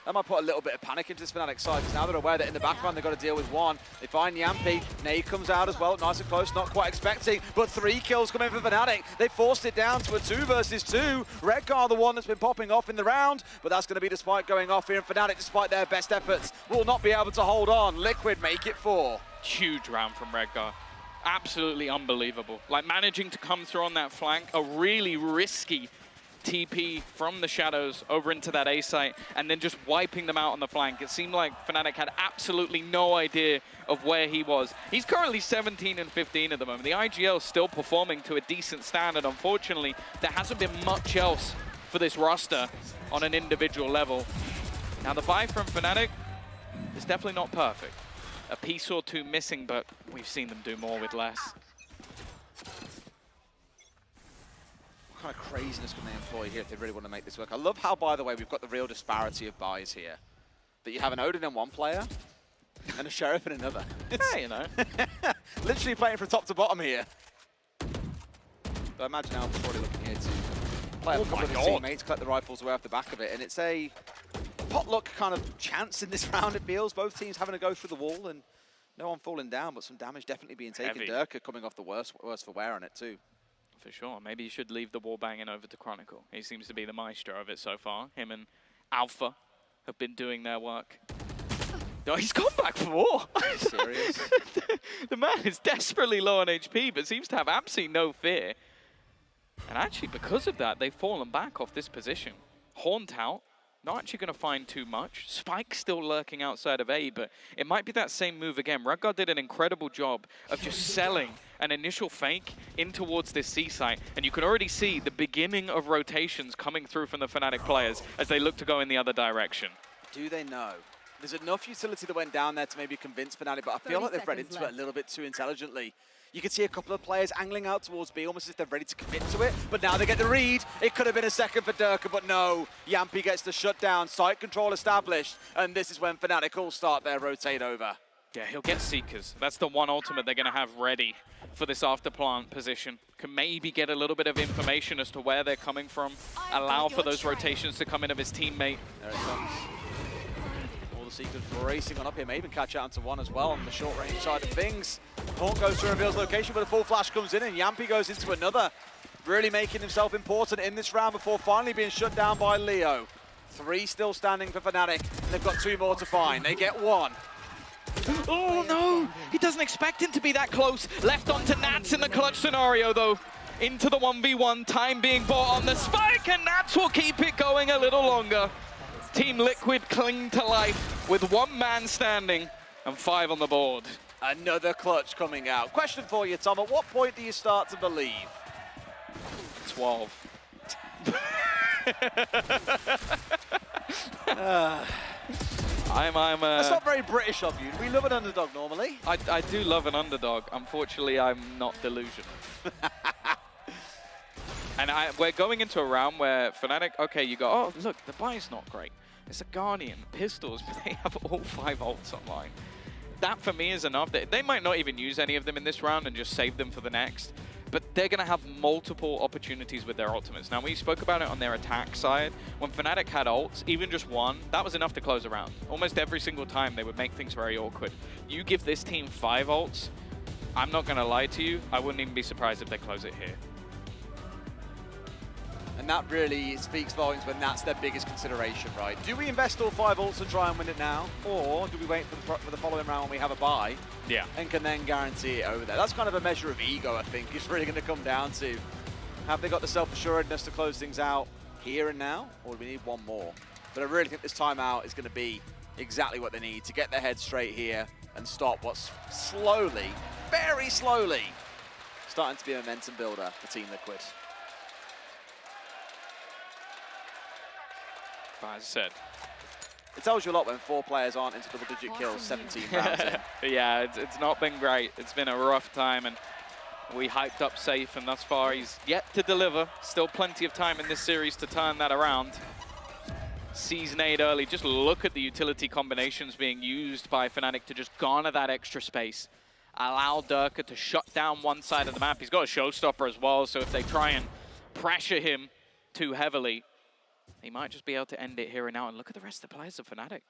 That might put a little bit of panic into this Fnatic side, because now they're aware that in the background they've got to deal with 1. They find Yampy. Nade comes out as well, nice and close, not quite expecting, but 3 kills coming from Fnatic. They forced it down to a 2 versus 2. Redgar, the one that's been popping off in the round, but that's going to be despite going off here, and Fnatic, despite their best efforts, will not be able to hold on. Liquid make it 4. Huge round from Redgar. Absolutely unbelievable. Like, managing to come through on that flank, a really risky TP from the shadows over into that A site and then just wiping them out on the flank. It seemed like Fnatic had absolutely no idea of where he was. He's currently 17 and 15 at the moment. The IGL is still performing to a decent standard. Unfortunately, there hasn't been much else for this roster on an individual level. Now the buy from Fnatic is definitely not perfect. A piece or two missing, but we've seen them do more with less. What kind of craziness can they employ here if they really want to make this work? I love how, by the way, we've got the real disparity of buys here. That you have an Odin in one player and a Sheriff in another. Yeah, you know. Literally playing from top to bottom here. So I imagine Alpha's probably looking here to play a couple of his teammates, collect the rifles away off the back of it, and it's a potluck kind of chance in this round, it feels. Both teams having to go through the wall and no one falling down, but some damage definitely being taken. Durka coming off the worst for wear on it too. For sure. Maybe you should leave the wall banging over to Chronicle. He seems to be the maestro of it so far. Him and Alpha have been doing their work. Oh, he's gone back for more. Serious? The man is desperately low on HP, but seems to have absolutely no fear. And actually, because of that, they've fallen back off this position. Haunt out. Not actually going to find too much. Spike's still lurking outside of A, but it might be that same move again. Redgar did an incredible job of just selling an initial fake in towards this C site, and you can already see the beginning of rotations coming through from the Fnatic players as they look to go in the other direction. Do they know? There's enough utility that went down there to maybe convince Fnatic, but I feel like they've read into it a little bit too intelligently. You can see a couple of players angling out towards B, almost as if they're ready to commit to it. But now they get the read. It could have been a second for Durka, but no. Yampi gets the shutdown, site control established, and this is when Fnatic all start their rotate over. Yeah, he'll get Seekers. That's the one ultimate they're going to have ready for this after plant position. Can maybe get a little bit of information as to where they're coming from. Allow for those rotations to come in of his teammate. There it comes. Seekers racing on up here, may even catch out onto one as well on the short range side of things. Haunt goes to reveal's location, but a full flash comes in and Yampi goes into another. Really making himself important in this round before finally being shut down by Leo. 3 still standing for Fnatic, and they've got 2 more to find. They get 1. Oh no! He doesn't expect him to be that close. Left onto Nats in the clutch scenario though. Into the 1v1, time being bought on the spike, and Nats will keep it going a little longer. Team Liquid cling to life with 1 man standing and 5 on the board. Another clutch coming out. Question for you, Tom. At what point do you start to believe? 12. That's not very British of you. We love an underdog normally. I do love an underdog. Unfortunately, I'm not delusional. And we're going into a round where Fnatic, okay, you go, oh, look, the buy's not great. It's a Guardian, pistols, but they have all 5 ults online. That, for me, is enough. They might not even use any of them in this round and just save them for the next, but they're going to have multiple opportunities with their ultimates. Now, we spoke about it on their attack side. When Fnatic had ults, even just one, that was enough to close a round. Almost every single time, they would make things very awkward. You give this team 5 ults, I'm not going to lie to you, I wouldn't even be surprised if they close it here. And that really speaks volumes when that's their biggest consideration, right? Do we invest all 5 ults and try and win it now? Or do we wait for the following round when we have a bye? Yeah. And can then guarantee it over there? That's kind of a measure of ego, I think, it's really going to come down to. Have they got the self-assuredness to close things out here and now? Or do we need one more? But I really think this timeout is going to be exactly what they need to get their heads straight here and stop what's slowly, very slowly, starting to be a momentum builder for Team Liquid. But as I said, it tells you a lot when 4 players aren't into double-digit kills 17 rounds in. Yeah, it's not been great. It's been a rough time, and we hyped up Safe, and thus far he's yet to deliver. Still plenty of time in this series to turn that around. Sees nade early. Just look at the utility combinations being used by Fnatic to just garner that extra space. Allow Durka to shut down one side of the map. He's got a showstopper as well, so if they try and pressure him too heavily, he might just be able to end it here and now. And look at the rest of the players of Fnatic.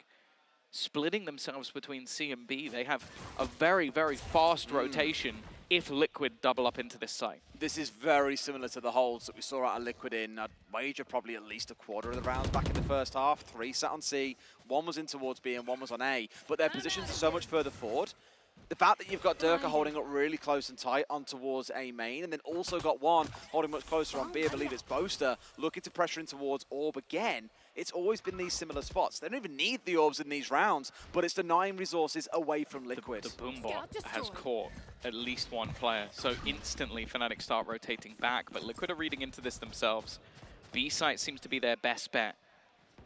Splitting themselves between C and B. They have a very, very fast rotation if Liquid double up into this site. This is very similar to the holds that we saw out of Liquid in, I'd wager, probably at least a quarter of the rounds back in the first half. 3 sat on C, 1 was in towards B and 1 was on A. But their positions are so much further forward. The fact that you've got Durka holding up really close and tight on towards A main, and then also got one holding much closer on B, I believe it's Boaster, looking to pressure in towards Orb again. It's always been these similar spots. They don't even need the Orbs in these rounds, but it's denying resources away from Liquid. The Boombot has caught at least one player, so instantly Fnatic start rotating back, but Liquid are reading into this themselves. B site seems to be their best bet.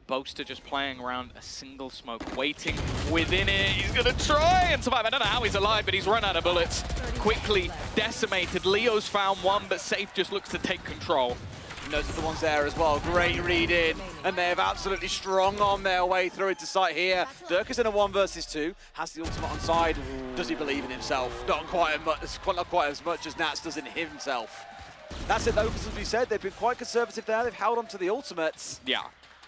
Boaster just playing around a single smoke, waiting within it. He's gonna try and survive. I don't know how he's alive, but he's run out of bullets. Quickly decimated. Leo's found one, but Safe just looks to take control. And those are the ones there as well. Great read in, and they have absolutely strung on their way through into sight here. Durka's in a 1 versus 2, has the ultimate on side. Does he believe in himself? Not quite as much as Nats does in himself. That's it though, because as we said, they've been quite conservative there. They've held on to the ultimates. Yeah.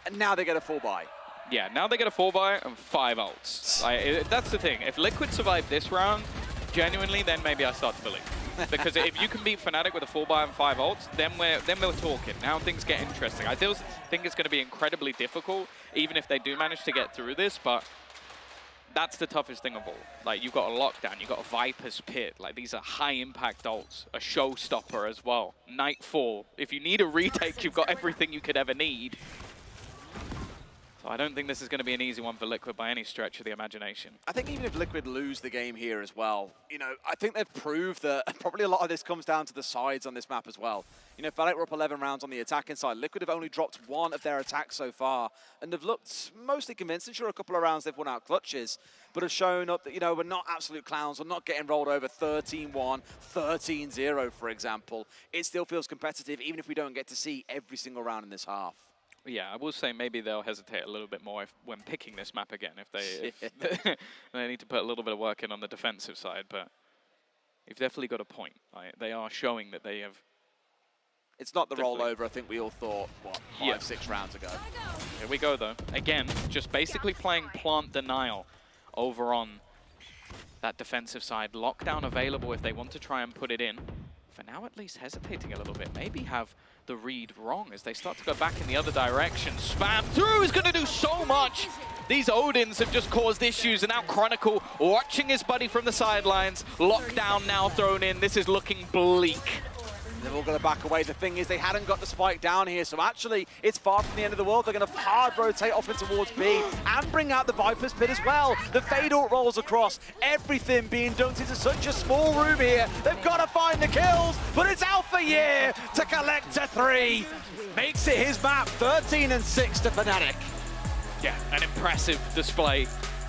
And now they get a 4-buy. Yeah, now they get a 4-buy and 5 ults. That's the thing. If Liquid survive this round, genuinely, then maybe I start to believe. Because if you can beat Fnatic with a 4-buy and 5 ults, then we're talking. Now things get interesting. I still think it's going to be incredibly difficult, even if they do manage to get through this, but that's the toughest thing of all. Like, you've got a lockdown, you've got a Viper's Pit. Like, these are high-impact ults. A showstopper as well. Nightfall. If you need a retake, you've got everything you could ever need. So I don't think this is going to be an easy one for Liquid by any stretch of the imagination. I think even if Liquid lose the game here as well, you know, I think they've proved that probably a lot of this comes down to the sides on this map as well. You know, Fnatic were up 11 rounds on the attacking side. Liquid have only dropped 1 of their attacks so far, and have looked mostly convincing. Sure, a couple of rounds they've won out clutches, but have shown up that, you know, we're not absolute clowns. We're not getting rolled over 13-1, 13-0, for example. It still feels competitive, even if we don't get to see every single round in this half. Yeah, I will say maybe they'll hesitate a little bit more when picking this map again. If they need to put a little bit of work in on the defensive side, but you've definitely got a point. They are showing that they have. It's not the rollover I think we all thought, what, 5-6 rounds ago. Here we go, though. Again, just basically playing plant denial over on that defensive side. Lockdown available if they want to try and put it in. For now, at least hesitating a little bit. Maybe have the read wrong as they start to go back in the other direction. Spam through is going to do so much. These Odins have just caused issues, and now Chronicle watching his buddy from the sidelines. Lockdown now thrown in. This is looking bleak. They're all going to back away. The thing is, they hadn't got the spike down here, so actually, it's far from the end of the world. They're going to hard rotate off and towards B and bring out the Viper's Pit as well. The Fade ult rolls across. Everything being dunked into such a small room here. They've got to find the kills, but it's Alpha Year to collect a 3. Makes it his map, 13-6 to Fnatic. Yeah, an impressive display.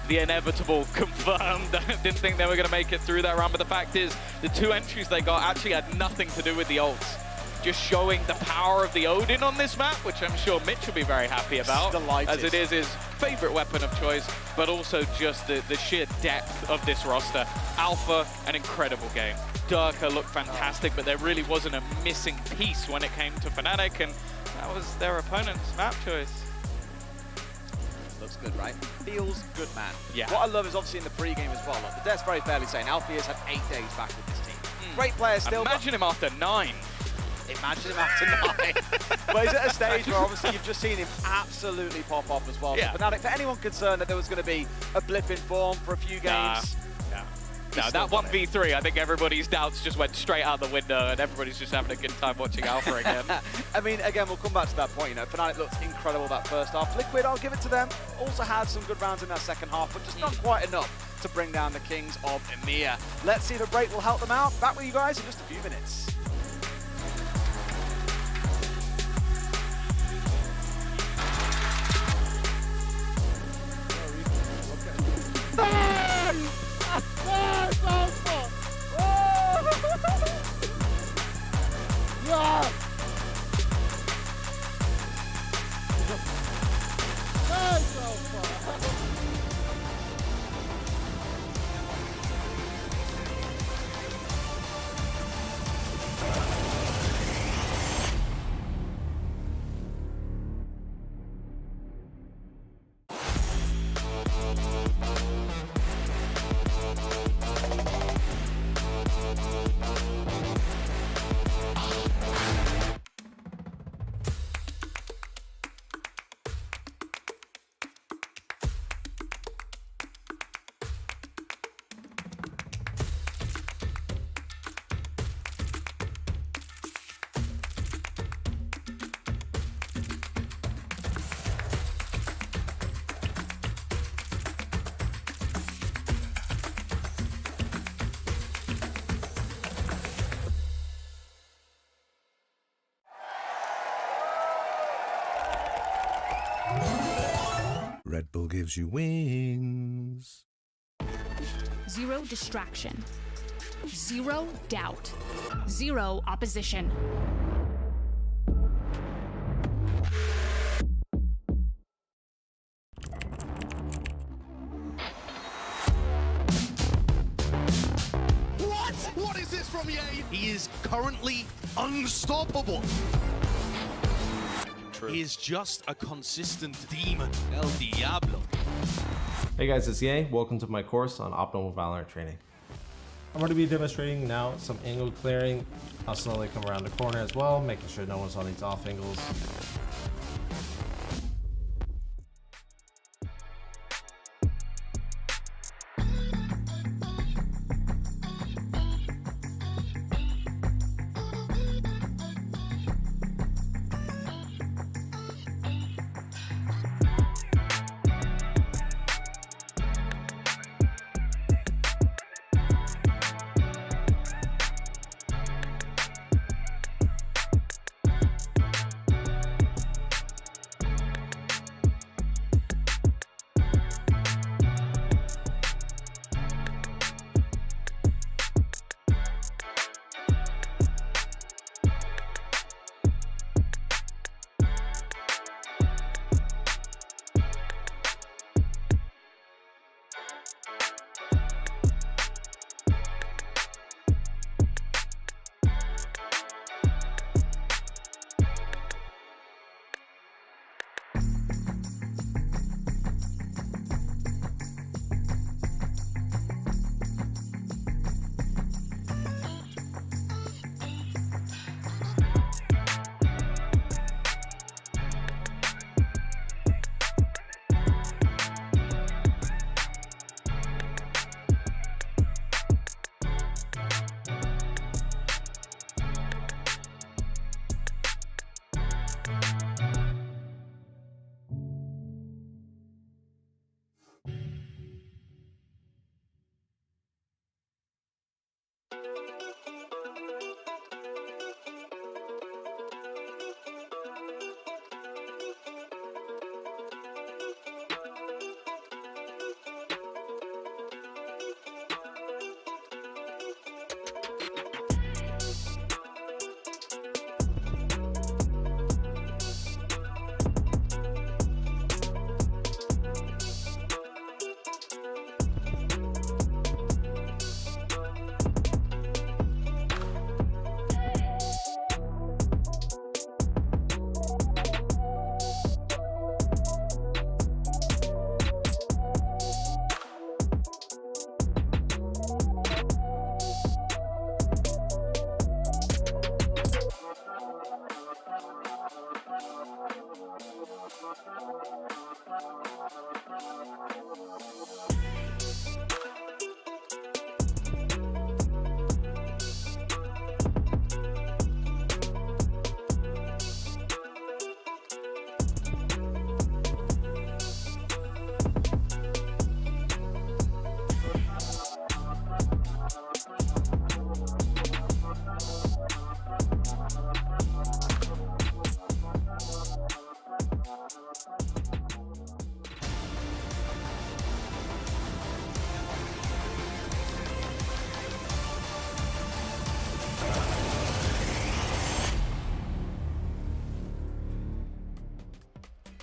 The inevitable confirmed. Didn't think they were going to make it through that round, but the fact is, the 2 entries they got actually had nothing to do with the ults. Just showing the power of the Odin on this map, which I'm sure Mitch will be very happy about, as it is his favorite weapon of choice, but also just the sheer depth of this roster. Alpha, an incredible game. Durka looked fantastic, but there really wasn't a missing piece when it came to Fnatic, and that was their opponent's map choice. Looks good, right? Feels good, man. Yeah. What I love is obviously in the pre-game as well. Look, the devs very fairly saying Alpheus had 8 days back with this team. Great player still. Imagine him after 9. Imagine him after 9. But he's at a stage where obviously you've just seen him absolutely pop off as well. Yeah. So Fnatic, for anyone concerned that there was going to be a blip in form for a few games. No, that 1v3, I think everybody's doubts just went straight out the window and everybody's just having a good time watching Alpha again. I mean, again, we'll come back to that point. You know, Fnatic looked incredible that first half. Liquid, I'll give it to them. Also had some good rounds in that second half, but just not quite enough to bring down the Kings of EMEA. Let's see if a break will help them out. Back with you guys in just a few minutes. Red Bull gives you wings. Zero distraction. Zero doubt. Zero opposition. What is this from EA? He is currently unstoppable. He is just a consistent demon. El Diablo. Hey guys, it's EA. Welcome to my course on optimal VALORANT training. I'm going to be demonstrating now some angle clearing. I'll slowly come around the corner as well, making sure no one's on these off angles.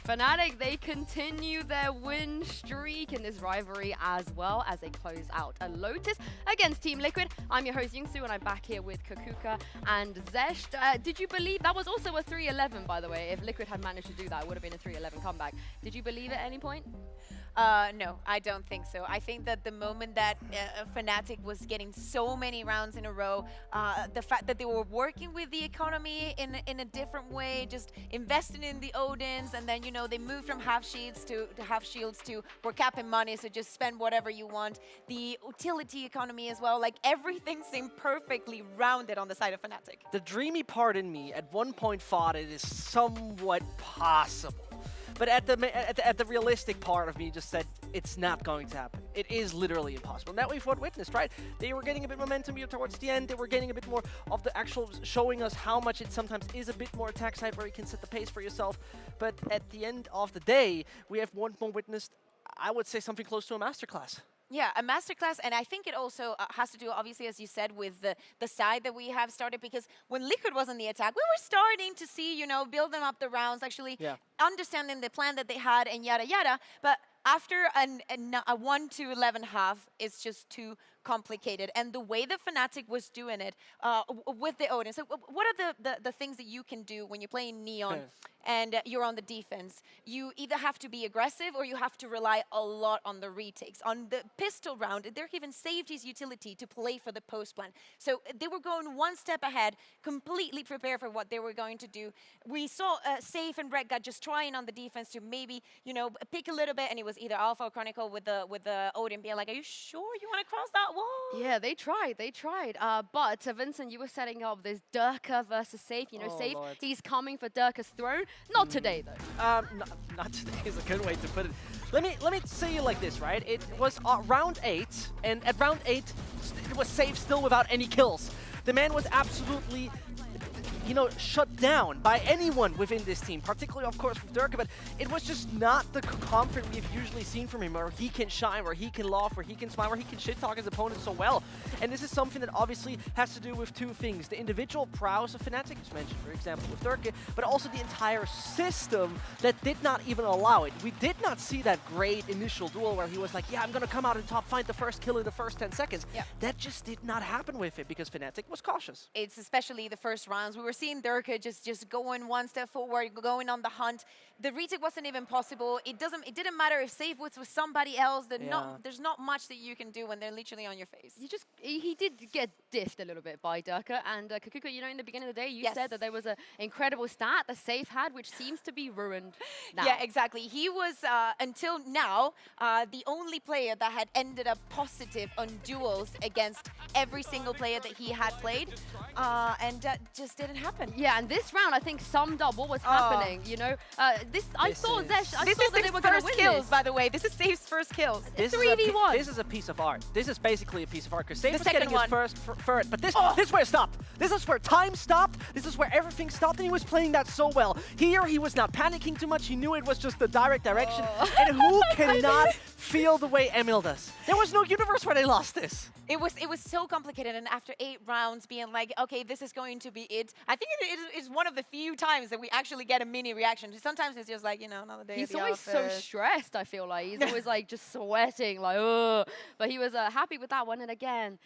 Fnatic, they continue their win streak in this rivalry as well as they close out a Lotus against Team Liquid. I'm your host Yingsu and I'm back here with Cougar and Zesht. Did you believe, that was also a 3-11 by the way, if Liquid had managed to do that it would have been a 3-11 comeback. Did you believe at any point? No, I don't think so. I think that the moment that Fnatic was getting so many rounds in a row, the fact that they were working with the economy in a different way, just investing in the Odins, and then, you know, they moved from half shields to we're capping money, so just spend whatever you want. The utility economy as well, like everything seemed perfectly rounded on the side of Fnatic. The dreamy part in me at one point thought it is somewhat possible. But at the realistic part of me just said, it's not going to happen. It is literally impossible. And that we've witnessed, right? They were getting a bit momentum here towards the end. They were getting a bit more of the actual showing us how much it sometimes is a bit more attack side where you can set the pace for yourself. But at the end of the day, we have once more witnessed, I would say, something close to a masterclass. Yeah, a masterclass, and I think it also has to do, obviously, as you said, with the side that we have started, because when Liquid was in the attack, we were starting to see, you know, build them up the rounds, actually understanding the plan that they had and yada yada, but after a 1 to 11 half, it's just too complicated. And the way that Fnatic was doing it with the Odin. So what are the things that you can do when you're playing Neon and you're on the defense? You either have to be aggressive or you have to rely a lot on the retakes. On the pistol round, they're even saved his utility to play for the post plan. So they were going one step ahead, completely prepared for what they were going to do. We saw Safe and Redgar just trying on the defense to maybe, you know, pick a little bit, and it was either Alpha or Chronicle with the Odin being like, are you sure you want to cross that wall? Yeah, they tried. But Vincent, you were setting up this Durka versus Safe. You know, Safe, Lord. he's coming for Durka's throne. Not today, though. Not today is a good way to put it. Let me say it like this, right? It was round 8, and at round 8, it was Safe still without any kills. The man was absolutely, you know, shut down by anyone within this team, particularly, of course, with Durka, but it was just not the confidence we've usually seen from him, where he can shine, where he can loft, where he can smile, where he can shit-talk his opponent so well. And this is something that obviously has to do with two things. The individual prowess of Fnatic, as mentioned, for example, with Durka, but also the entire system that did not even allow it. We did not see that great initial duel where he was like, yeah, I'm going to come out and top find the first kill in the first 10 seconds. Yeah. That just did not happen with it because Fnatic was cautious. It's especially the first rounds. We were seeing Durka just going one step forward, going on the hunt. The retake wasn't even possible. It didn't matter if Safe was with somebody else. There's not much that you can do when they're literally on your face. He did get diffed a little bit by Durka, and Kukuka, you know, in the beginning of the day, you said that there was an incredible stat that Safe had, which seems to be ruined now. Yeah, exactly. He was, until now, the only player that had ended up positive on duels against every single player that he had played, and that just didn't happen. Yeah, and this round, I think, summed up what was happening, you know. I thought that they were going to win kills, this. by the way. This is Safe's first kills. This 3v1. This is a piece of art. This is basically a piece of art because Safe The was second getting one. his first first, but this is where it stopped. This is where time stopped. This is where everything stopped, and he was playing that so well. Here, he was not panicking too much. He knew it was just the direct direction. And who cannot feel the way Emil does? There was no universe where they lost this. It was so complicated, and after 8 rounds being like, okay, this is going to be it. I think it is one of the few times that we actually get a mini reaction. Sometimes it's just like, you know, another day He's at the always so office. stressed, I feel like. He's always like just sweating, like, ugh. But he was happy with that one. And again,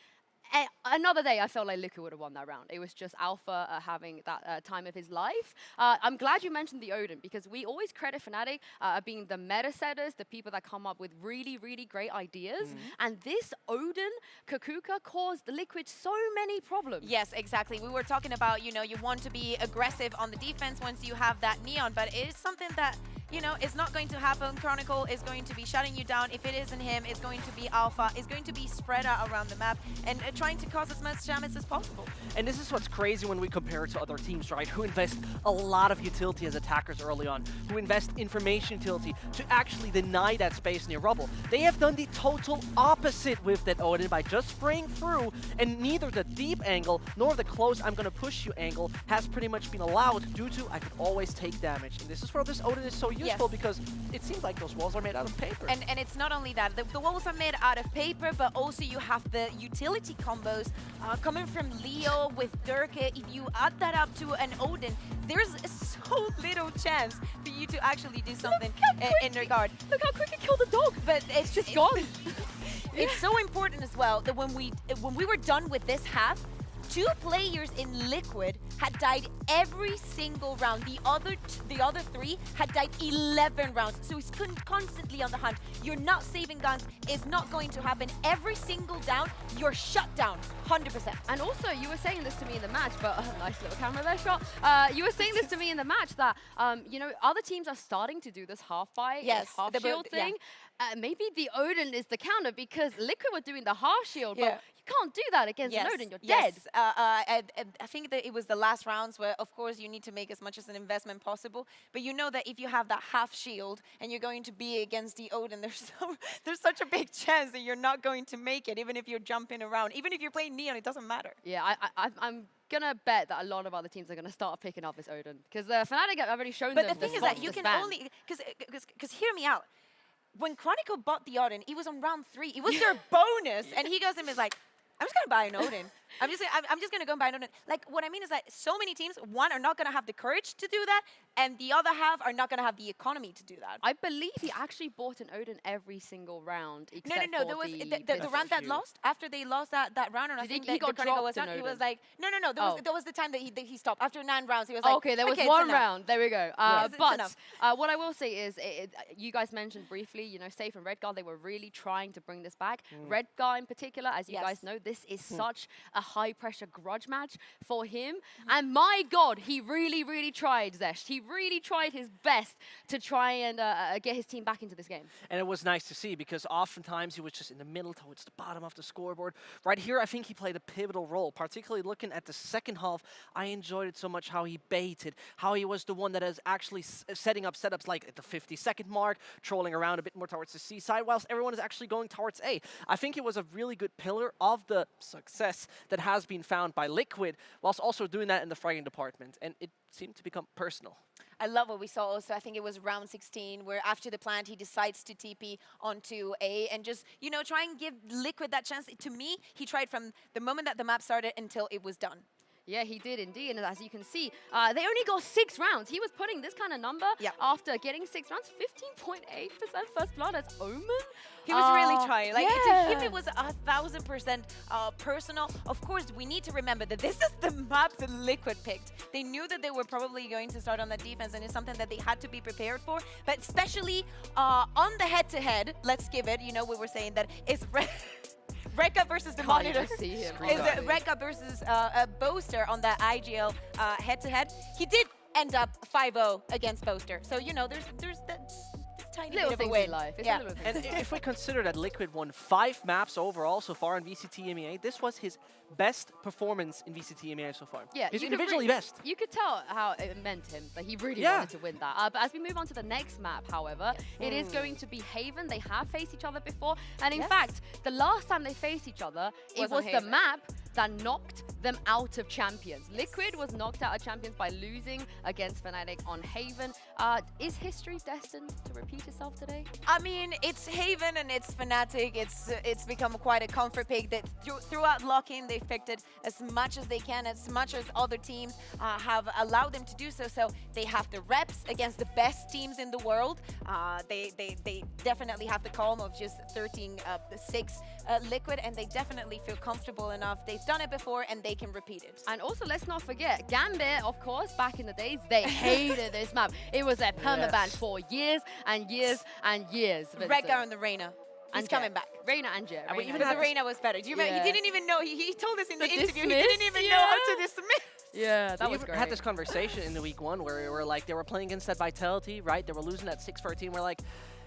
another day, I felt like Liquid would have won that round. It was just Alpha having that time of his life. I'm glad you mentioned the Odin, because we always credit Fnatic being the meta setters, the people that come up with really, really great ideas. And this Odin, Kukuka, caused Liquid so many problems. Yes, exactly. We were talking about, you know, you want to be aggressive on the defense once you have that Neon, but it is something that, you know, it's not going to happen. Chronicle is going to be shutting you down. If it isn't him, it's going to be Alpha. It's going to be spread out around the map and trying to cause as much damage as possible. And this is what's crazy when we compare it to other teams, right? Who invest a lot of utility as attackers early on, who invest information utility to actually deny that space near rubble. They have done the total opposite with that Odin by just spraying through, and neither the deep angle nor the close I'm gonna push you angle has pretty much been allowed due to I could always take damage. And this is where this Odin is so useful because it seems like those walls are made out of paper. And it's not only that, the walls are made out of paper, but also you have the utility combos coming from Leo with Durka. If you add that up to an Odin, there's so little chance for you to actually do something in regard. Look how quick it killed the dog. But it's just gone. It's so important as well that when we were done with this half, 2 players in Liquid had died every single round. The other 3 had died 11 rounds. So he's constantly on the hunt. You're not saving guns. It's not going to happen. Every single down, you're shut down, 100%. And also, you were saying this to me in the match, but nice little camera there shot. You were saying this to me in the match that, you know, other teams are starting to do this half buy, half shield thing. Maybe the Odin is the counter because Liquid were doing the half shield, but you can't do that against an Odin, you're dead. I think that it was the last rounds where, of course, you need to make as much as an investment possible. But you know that if you have that half shield and you're going to be against the Odin, there's such a big chance that you're not going to make it, even if you're jumping around. Even if you're playing Neon, it doesn't matter. Yeah, I'm gonna bet that a lot of other teams are gonna start picking up this Odin because Fnatic have already shown them. But the thing is that you can only because hear me out. When Chronicle bought the Odin, it was on round 3. It was their bonus, and he goes and is like, I'm just gonna buy an Odin. I'm just gonna go and buy an Odin. Like, what I mean is that so many teams, one, are not gonna have the courage to do that, and the other half are not gonna have the economy to do that. I believe he actually bought an Odin every single round. No. There was the round that lost after they lost that round, and I think he got Chronicle was dropped done. He was like, no. There was the time that he stopped after 9 rounds. He was like, like, okay, there was one round. There we go. But what I will say is, you guys mentioned briefly, you know, Safe and Redgar, they were really trying to bring this back. Redgar in particular, as you guys know, this is such a high-pressure grudge match for him. And my God, he really, really tried, Zesht. He really tried his best to try and get his team back into this game. And it was nice to see because oftentimes he was just in the middle towards the bottom of the scoreboard. Right here, I think he played a pivotal role, particularly looking at the second half. I enjoyed it so much how he baited, how he was the one that is actually setting up setups like at the 50-second mark, trolling around a bit more towards the C side, whilst everyone is actually going towards A. I think it was a really good pillar of the success that has been found by Liquid, whilst also doing that in the fragging department, and it seemed to become personal. I love what we saw also. I think it was round 16 where after the plant he decides to TP onto A and just, you know, try and give Liquid that chance. To me, he tried from the moment that the map started until it was done. Yeah, he did indeed, and as you can see, they only got 6 rounds. He was putting this kind of number after getting 6 rounds, 15.8% first blood as Omen. He was really trying. Like, to him, it was 1,000% personal. Of course, we need to remember that this is the map that Liquid picked. They knew that they were probably going to start on that defense, and it's something that they had to be prepared for. But especially on the head-to-head, let's give it, you know, we were saying that it's Redgar versus the Monitor. Is Redgar versus Boaster on that IGL head-to-head. He did end up 5-0 against Boaster. So, you know, there's that tiny little bit of a things win. in life. And if we consider that Liquid won 5 maps overall so far in VCT EMEA, this was his best performance in VCT EMEA so far. Yeah, he's individually best. You could tell how it meant him, but he really wanted to win that. But as we move on to the next map, however, it is going to be Haven. They have faced each other before, and in fact, the last time they faced each other, it was the map that knocked them out of Champions. Liquid was knocked out of Champions by losing against Fnatic on Haven. Is history destined to repeat itself today? I mean, it's Haven and it's Fnatic. It's become quite a comfort pick that throughout lock-in, they've picked it as much as they can, as much as other teams have allowed them to do so. So they have the reps against the best teams in the world. They definitely have the calm of just 13-6 Liquid, and they definitely feel comfortable enough. They've done it before and they can repeat it. And also, let's not forget, Gambit, of course, back in the days, they hated this map. It was a permaban for years and years and years. Redgar and the Reyna. He's coming back. Reyna and Jet. But the Reyna was better. Do you remember? He didn't even know. He told us in the interview he didn't even know how to dismiss. Yeah, that was we great. had this conversation in the week 1 where we were like, they were playing against that Vitality, right? They were losing at 6-13. We're like,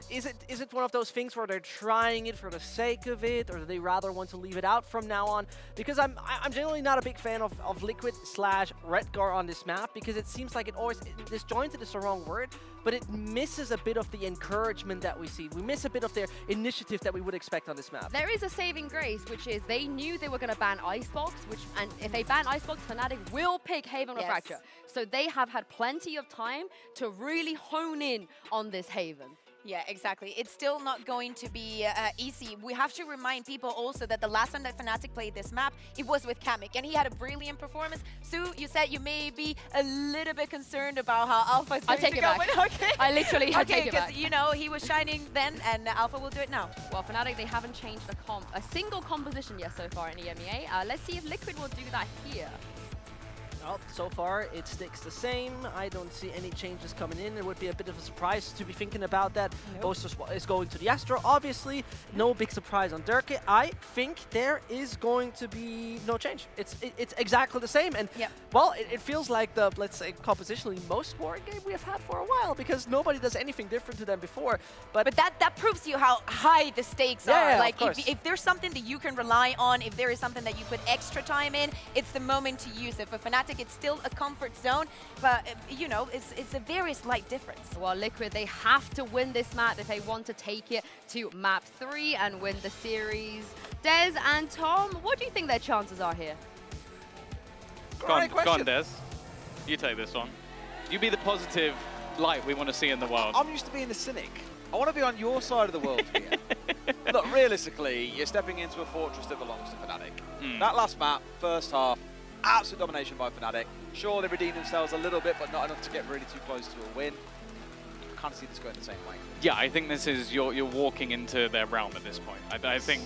is it one of those things where they're trying it for the sake of it, or do they rather want to leave it out from now on? Because I'm generally not a big fan of Liquid / Redgar on this map, because it seems like it always, disjointed is the wrong word, but it misses a bit of the encouragement that we see. We miss a bit of their initiative that we would expect on this map. There is a saving grace, which is they knew they were going to ban Icebox, and if they ban Icebox, Fnatic will pick Haven or Fracture. So they have had plenty of time to really hone in on this Haven. Yeah, exactly. It's still not going to be easy. We have to remind people also that the last time that Fnatic played this map, it was with Kamik, and he had a brilliant performance. Sue, you said you may be a little bit concerned about how Alpha is going to go. Okay. I literally take it back. Because, you know, he was shining then, and Alpha will do it now. Well, Fnatic, they haven't changed a single composition yet so far in EMEA. Let's see if Liquid will do that here. Well, so far it sticks the same. I don't see any changes coming in. It would be a bit of a surprise to be thinking about that. Boaster is going to the Astro. Obviously, no big surprise on Durkee. I think there is going to be no change. It's exactly the same. And well, it feels like the, let's say, compositionally most boring game we have had for a while, because nobody does anything different to them before. But that proves to you how high the stakes are. Yeah, like if there's something that you can rely on, if there is something that you put extra time in, it's the moment to use it. For Fnatic, it's still a comfort zone, but you know, it's a very slight difference. Well, Liquid, they have to win this map if they want to take it to map 3 and win the series. Des and Tom, what do you think their chances are here? Go on, Des. You take this one. You be the positive light we want to see in the world. I'm used to being the cynic. I want to be on your side of the world here. Look, realistically, you're stepping into a fortress that belongs to Fnatic. That last map, first half, absolute domination by Fnatic. Sure, they redeemed themselves a little bit, but not enough to get really too close to a win. I can't see this going the same way. Yeah, I think this is, you're walking into their realm at this point. I think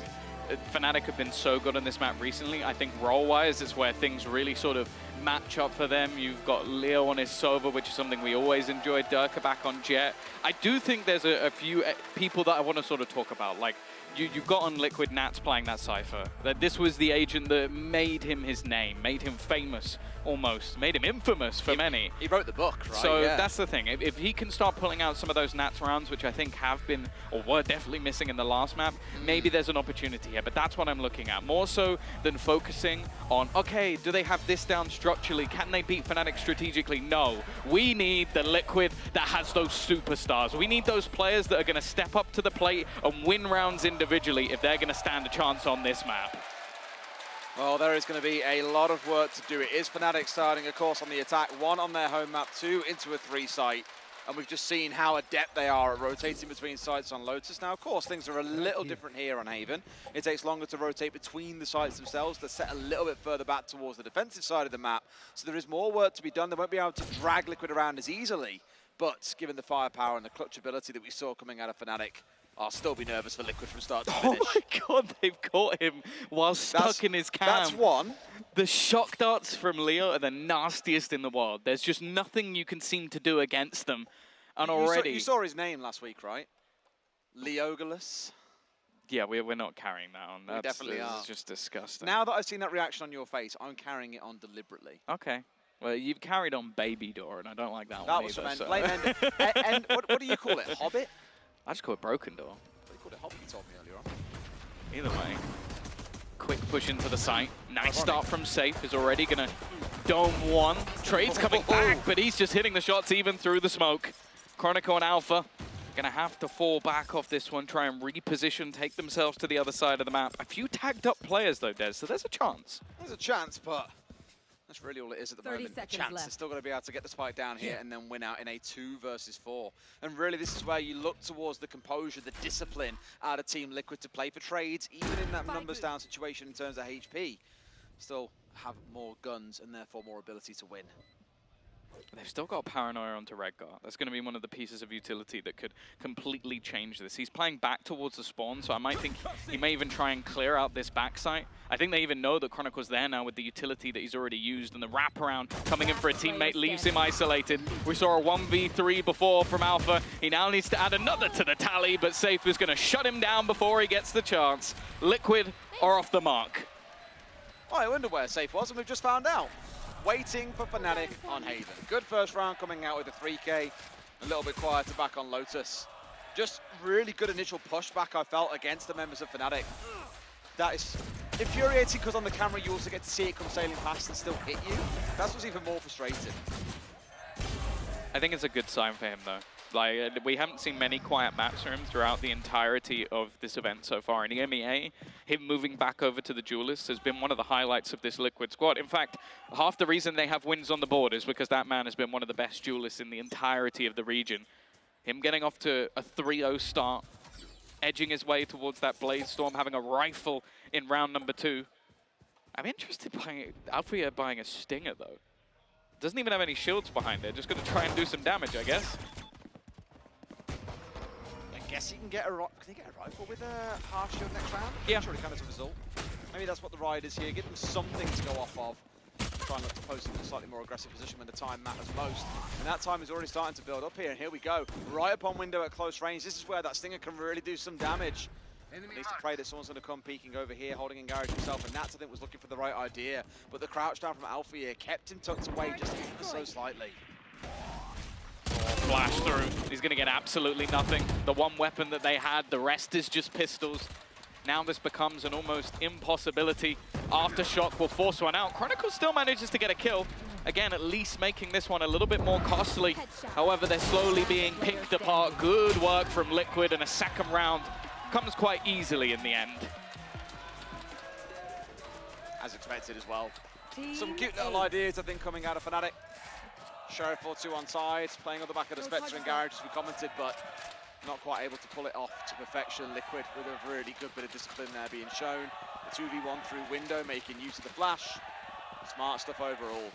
Fnatic have been so good on this map recently. I think role-wise, it's where things really sort of match up for them. You've got Leo on his Sova, which is something we always enjoyed. Durkee back on Jet. I do think there's a few people that I want to sort of talk about. Like, you've got on Liquid Nats playing that Cypher. That this was the agent that made him his name, made him famous almost, made him infamous for many. He wrote the book, right? So that's the thing. If he can start pulling out some of those Nats rounds, which I think have been or were definitely missing in the last map, maybe there's an opportunity here. But that's what I'm looking at. More so than focusing on, okay, do they have this down structurally? Can they beat Fnatic strategically? No. We need the Liquid that has those superstars. We need those players that are going to step up to the plate and win rounds individually if they're going to stand a chance on this map. Well, there is going to be a lot of work to do. It is Fnatic starting, of course, on the attack. 1 on their home map, 2 into a 3 site. And we've just seen how adept they are at rotating between sites on Lotus. Now, of course, things are a little different here on Haven. It takes longer to rotate between the sites themselves. They're set a little bit further back towards the defensive side of the map. So there is more work to be done. They won't be able to drag Liquid around as easily. But given the firepower and the clutch ability that we saw coming out of Fnatic, I'll still be nervous for Liquid from start to finish. Oh my god, they've caught him while stuck in his cam. That's one. The shock darts from Leo are the nastiest in the world. There's just nothing you can seem to do against them. And already... You saw his name last week, right? Leogolas. Yeah, we're not carrying that on. We definitely are. It's just disgusting. Now that I've seen that reaction on your face, I'm carrying it on deliberately. Okay. Well, you've carried on Baby Door, and I don't like that one That was either, from Blame and what do you call it? Hobbit? I just call it Broken Door. They called it Hobbit, you told me earlier on. Either way. Quick push into the site. Nice start from Safe. Is already going to dome 1. Trade's coming back, but he's just hitting the shots even through the smoke. Chronicle and Alpha going to have to fall back off this one, try and reposition, take themselves to the other side of the map. A few tagged up players though, Des, so there's a chance. There's a chance, but that's really all it is at the moment. 30 seconds Chance. left. They're still going to be able to get the spike down here and then win out in a 2 versus 4. And really, this is where you look towards the composure, the discipline out of Team Liquid to play for trades, even in that numbers down situation in terms of HP. Still have more guns and therefore more ability to win. They've still got Paranoia onto Redgar. That's going to be one of the pieces of utility that could completely change this. He's playing back towards the spawn, so I might think he may even try and clear out this backside. I think they even know that Chronicle's there now with the utility that he's already used, and the wraparound coming in for a teammate leaves him isolated. We saw a 1v3 before from Alpha. He now needs to add another to the tally, but Safe is going to shut him down before he gets the chance. Liquid are off the mark. Oh, I wonder where Safe was, and we've just found out. Waiting for Fnatic on Haven. Good first round coming out with a 3K. A little bit quieter back on Lotus. Just really good initial pushback I felt against the members of Fnatic. That is infuriating because on the camera you also get to see it come sailing past and still hit you. That's what's even more frustrating. I think it's a good sign for him though. Like, we haven't seen many quiet maps from him throughout the entirety of this event so far. In EMEA, him moving back over to the Duelists has been one of the highlights of this Liquid squad. In fact, half the reason they have wins on the board is because that man has been one of the best Duelists in the entirety of the region. Him getting off to a 3-0 start, edging his way towards that Blaze Storm, having a rifle in round number 2. I'm interested by Alfia buying a Stinger though. Doesn't even have any shields behind it, just gonna try and do some damage, I guess. I guess he can get a rifle with a half shield next round? Yeah. I'm sure he can as a result. Maybe that's what the ride is here. Give them something to go off of. try and look to post in a slightly more aggressive position when the time matters most. And that time is already starting to build up here, and here we go. Right upon window at close range. This is where that Stinger can really do some damage. Needs to pray that someone's going to come peeking over here, holding in Garage himself, and Nats, I think, was looking for the right idea. But the crouch down from Alpha here kept him tucked away just ever so slightly. Flash through. He's going to get absolutely nothing. The one weapon that they had, the rest is just pistols. Now this becomes an almost impossibility. Aftershock will force one out. Chronicle still manages to get a kill. Again, at least making this one a little bit more costly. However, they're slowly being picked apart. Good work from Liquid, and a second round comes quite easily in the end. As expected as well. Some cute little ideas, I think, coming out of Fnatic. Sheriff or two on side, playing on the back of the Spectre and Garage, as we commented, but not quite able to pull it off to perfection. Liquid with a really good bit of discipline there being shown. The 2v1 through window, making use of the flash. Smart stuff overall.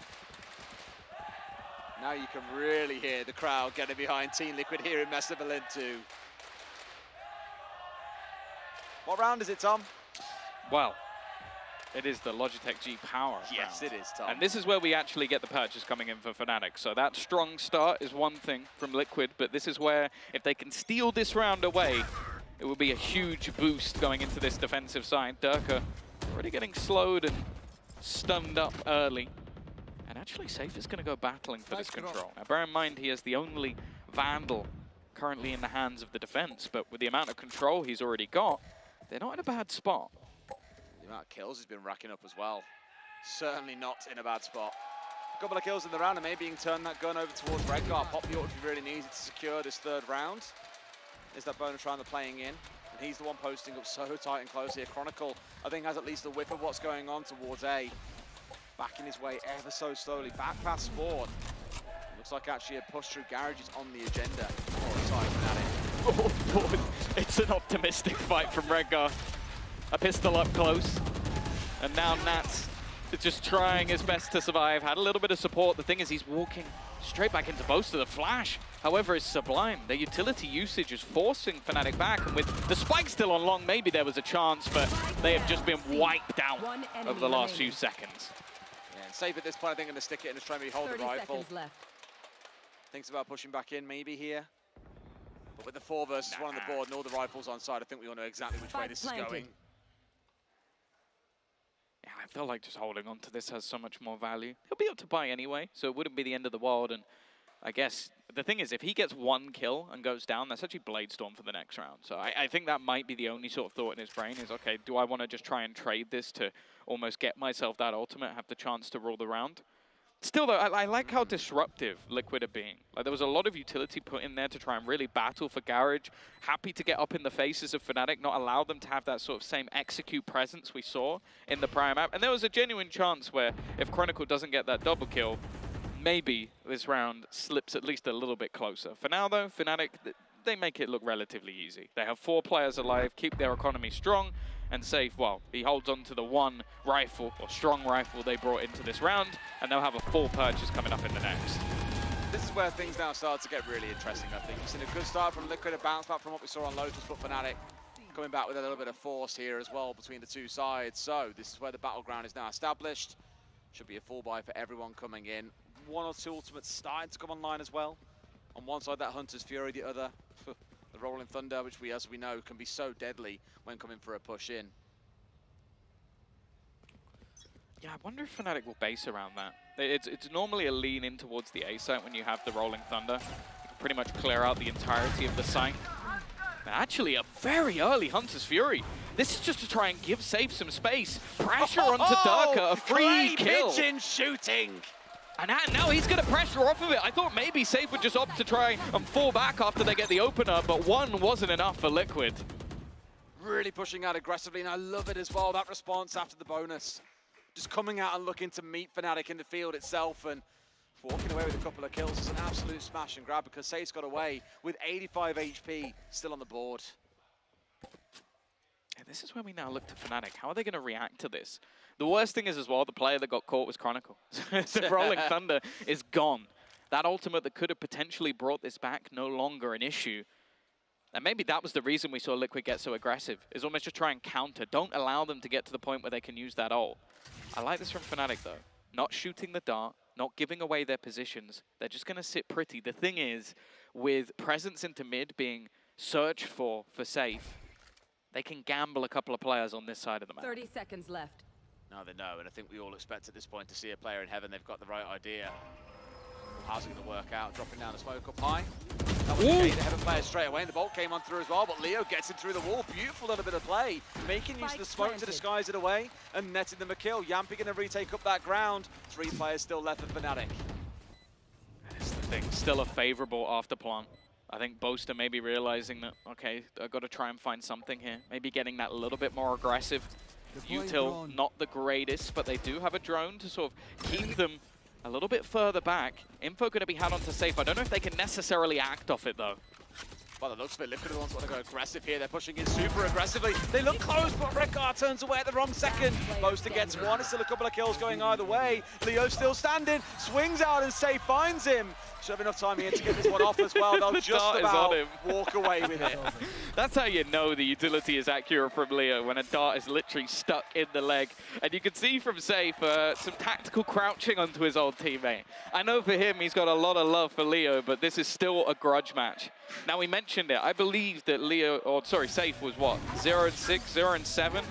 Now you can really hear the crowd getting behind Team Liquid here in Messe Berlin too. What round is it, Tom? Well, it is the Logitech G Power Yes, round. it is, Tom. And this is where we actually get the purchase coming in for Fnatic. So that strong start is one thing from Liquid, but this is where, if they can steal this round away, it will be a huge boost going into this defensive side. Durka already getting slowed and stunned up early. And actually, Safe is going to go battling for this control. Now, bear in mind, he is the only Vandal currently in the hands of the defense, but with the amount of control he's already got, they're not in a bad spot. The amount of kills he's been racking up as well. Certainly not in a bad spot. A couple of kills in the round, and maybe he can turn that gun over towards Redgar. Pop the ult if he really needs it to secure this third round. Is that bonus round they're playing in? And he's the one posting up so tight and close here. Chronicle, I think, has at least a whiff of what's going on towards A. Backing his way ever so slowly back past Spawn. Looks like actually a push through Garage is on the agenda for the side of Fnatic. Oh boy, it's an optimistic fight from Redgar. A pistol up close, and now Nats is just trying his best to survive. Had a little bit of support. The thing is, he's walking straight back into Boaster. The flash, however, is sublime. The utility usage is forcing Fnatic back, and with the spike still on long, maybe there was a chance, but they have just been wiped out over the last few seconds. Yeah, and Safe at this point, I think, going to stick it and just try and hold the rifle. Thinks about pushing back in maybe here. But with the 4 versus 1 on the board and all the rifles on side, I think we all know exactly which way this is going. Yeah, I feel like just holding on to this has so much more value. He'll be able to buy anyway, so it wouldn't be the end of the world. And I guess the thing is, if he gets 1 kill and goes down, that's actually Bladestorm for the next round. So I think that might be the only sort of thought in his brain is, okay, do I want to just try and trade this to almost get myself that ultimate, have the chance to rule the round? Still, though, I like how disruptive Liquid are being. Like, there was a lot of utility put in there to try and really battle for Garage. Happy to get up in the faces of Fnatic, not allow them to have that sort of same execute presence we saw in the prior map. And there was a genuine chance where if Chronicle doesn't get that double kill, maybe this round slips at least a little bit closer. For now, though, Fnatic, they make it look relatively easy. They have 4 players alive, keep their economy strong, and Safe, well, he holds on to the 1 rifle, or strong rifle they brought into this round, and they'll have a full purchase coming up in the next. This is where things now start to get really interesting, I think. We've seen a good start from Liquid, a bounce back from what we saw on Lotus, but Fnatic coming back with a little bit of force here as well between the 2 sides. So this is where the battleground is now established. Should be a full buy for everyone coming in. 1 or 2 ultimates starting to come online as well. On one side, that Hunter's Fury, the other, the Rolling Thunder, which we, as we know, can be so deadly when coming for a push in. Yeah, I wonder if Fnatic will base around that. It's normally a lean in towards the A site when you have the Rolling Thunder. You can pretty much clear out the entirety of the site. But actually, a very early Hunter's Fury. This is just to try and give Safe some space. Pressure onto Durka, a free kill. Pigeon shooting! And now he's going to pressure off of it. I thought maybe Safe would just opt to try and fall back after they get the opener, but 1 wasn't enough for Liquid. Really pushing out aggressively, and I love it as well, that response after the bonus. Just coming out and looking to meet Fnatic in the field itself, and walking away with a couple of kills is an absolute smash and grab because Safe's got away with 85 HP still on the board. Yeah, this is where we now look to Fnatic. How are they going to react to this? The worst thing is as well, the player that got caught was Chronicle. The Rolling Thunder is gone. That ultimate that could have potentially brought this back, no longer an issue. And maybe that was the reason we saw Liquid get so aggressive, is almost just try and counter. Don't allow them to get to the point where they can use that ult. I like this from Fnatic though. not shooting the dart, not giving away their positions. They're just going to sit pretty. The thing is, with presence into mid being searched for safe, they can gamble a couple of players on this side of the map. 30 seconds left. Now they know, and I think we all expect at this point to see a player in heaven. They've got the right idea. How's it going to work out? Dropping down the smoke up high. That was the heaven player straight away, and the bolt came on through as well, but Leo gets it through the wall. Beautiful little bit of play. Making use of the smoke to disguise it away, and netting them a kill. Yampi going to retake up that ground. 3 players still left for Fnatic. That's the thing, still a favorable after plant. I think Boaster may be realizing that, okay, I've got to try and find something here. Maybe getting that a little bit more aggressive. Util, not the greatest, but they do have a drone to sort of keep them a little bit further back. Info going to be had onto safe. I don't know if they can necessarily act off it, though. By the looks of it, Liquid are the ones who want to go aggressive here. They're pushing in super aggressively. They look close, but Redgar turns away at the wrong second. Boaster gets one. It's still a couple of kills going either way. Leo still standing, swings out and safe finds him. Should have enough time here to get this one off as well. They'll just about walk away with it. That's how you know the utility is accurate from Leo, when a dart is literally stuck in the leg. And you can see from Safe some tactical crouching onto his old teammate. I know for him, he's got a lot of love for Leo, but this is still a grudge match. Now, we mentioned it. I believe that Safe was what? 0-6, 0-7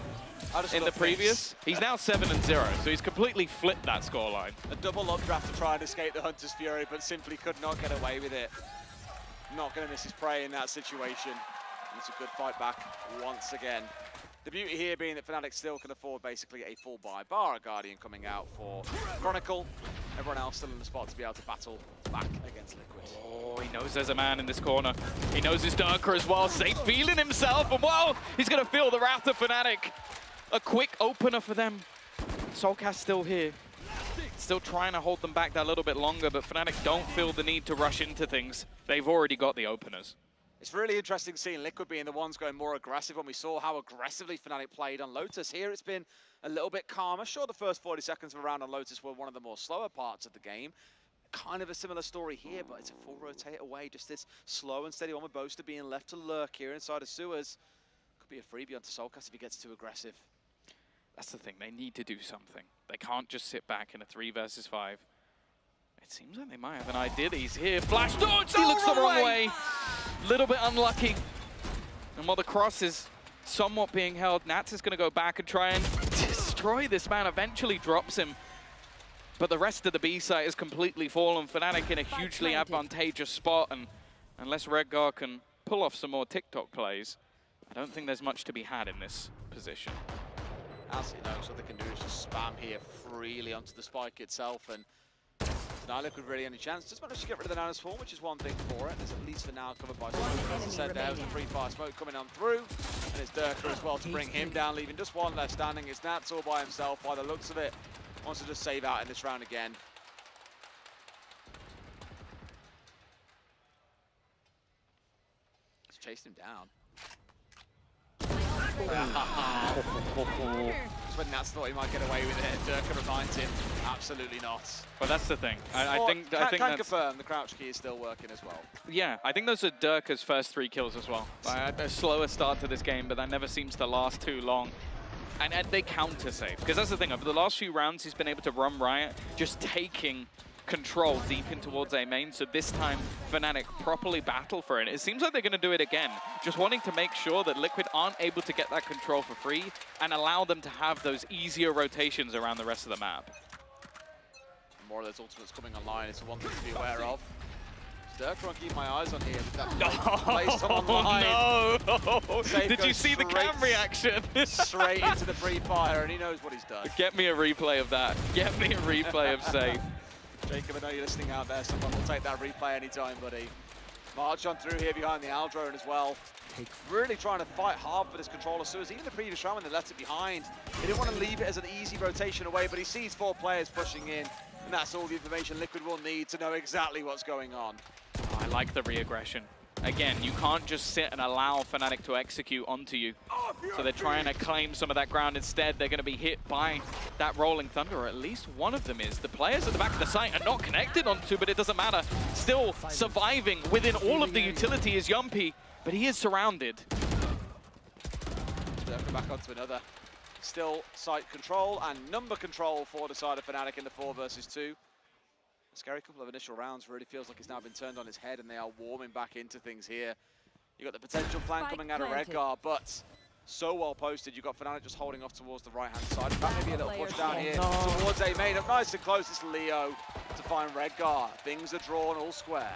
in the previous. He's now 7-0, so he's completely flipped that scoreline. A double updraft to try and escape the Hunter's Fury, but simply could not get away with it. Not going to miss his prey in that situation. It's a good fight back once again. The beauty here being that Fnatic still can afford basically a full buy, bar a Guardian coming out for Chronicle. Everyone else still in the spot to be able to battle back against Liquid. Oh, he knows there's a man in this corner. He knows his Durker as well. Safe feeling himself, and well, he's going to feel the wrath of Fnatic. A quick opener for them. Soulcast still here. Still trying to hold them back that little bit longer, but Fnatic don't feel the need to rush into things. They've already got the openers. It's really interesting seeing Liquid being the ones going more aggressive when we saw how aggressively Fnatic played on Lotus. Here it's been a little bit calmer. Sure, the first 40 seconds of a round on Lotus were one of the more slower parts of the game. Kind of a similar story here, but it's a full rotate away. Just this slow and steady on with Boaster being left to lurk here inside of sewers. Could be a freebie onto Soulcast if he gets too aggressive. That's the thing, they need to do something. They can't just sit back in a 3 versus 5. It seems like they might have an idea that he's here. Flash dodge! He looks the wrong way. Little bit unlucky. And while the cross is somewhat being held, Nats is going to go back and try and destroy this man. Eventually drops him. But the rest of the B site is completely fallen. Fnatic in a hugely advantageous spot. And unless Redgar can pull off some more TikTok plays, I don't think there's much to be had in this position. As he knows, what they can do is just spam here freely onto the spike itself, and deny Liquid really any chance. Just managed to get rid of the Nana's form, which is one thing for it. There's at least for now covered by smoke. As I said, there was the free fire smoke coming on through, and it's Durker as well to bring him down, leaving just one left standing. It's Nats all by himself by the looks of it. Wants to just save out in this round again. He's chased him down. Just when Nats thought he might get away with it, Durker reminds him, absolutely not. But that's the thing. I think can that's... confirm the crouch key is still working as well. Yeah, I think those are Durker's first 3 kills as well. A slower start to this game, but that never seems to last too long. And they counter-save, because that's the thing. Over the last few rounds, he's been able to run riot, just taking control deep in towards A main, so this time Fnatic properly battle for it. It seems like they're going to do it again, just wanting to make sure that Liquid aren't able to get that control for free and allow them to have those easier rotations around the rest of the map. More of those ultimates coming online is the one thing to be aware of. Durker, I'm keeping my eyes on here. That placed online. No! Did you see the cam reaction? Straight into the free fire, and he knows what he's done. Get me a replay of that. Get me a replay of Safe. Jacob, I know you're listening out there. Someone will take that replay anytime, buddy. March on through here behind the Al drone as well. Really trying to fight hard for this control of sewers. Even the previous round when they left it behind, they didn't want to leave it as an easy rotation away, but he sees 4 players pushing in, and that's all the information Liquid will need to know exactly what's going on. Oh, I like the re-aggression. Again, you can't just sit and allow Fnatic to execute onto you. So they're trying to claim some of that ground. Instead, they're going to be hit by that Rolling Thunder, or at least one of them is. The players at the back of the site are not connected onto, but it doesn't matter. Still surviving within all of the utility is Yumpy, but he is surrounded. Durker back onto another. Still site control and number control for the side of Fnatic in the 4 versus 2. A scary couple of initial rounds. Really feels like it's now been turned on its head and they are warming back into things here. You got the potential plan coming out of Redgar, but so well posted. You've got Fnatic just holding off towards the right-hand side. In fact, maybe a little push down here towards A main. Up nice and close. It's Leo to find Redgar. Things are drawn all square.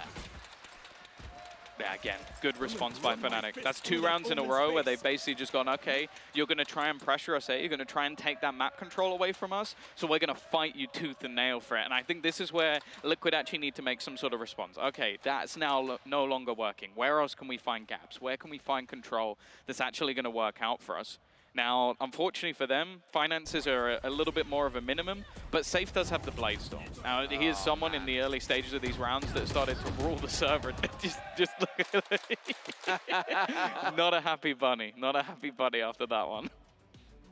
Yeah, again, good response by Fnatic. That's 2 rounds in a row where they've basically just gone, okay, you're going to try and pressure us, you're going to try and take that map control away from us, so we're going to fight you tooth and nail for it. And I think this is where Liquid actually need to make some sort of response. Okay, that's now no longer working. Where else can we find gaps? Where can we find control that's actually going to work out for us? Now, unfortunately for them, finances are a little bit more of a minimum, but Safe does have the Blade Storm. Now, he is someone in the early stages of these rounds that started to rule the server. just look at it. Not a happy bunny. Not a happy bunny after that one.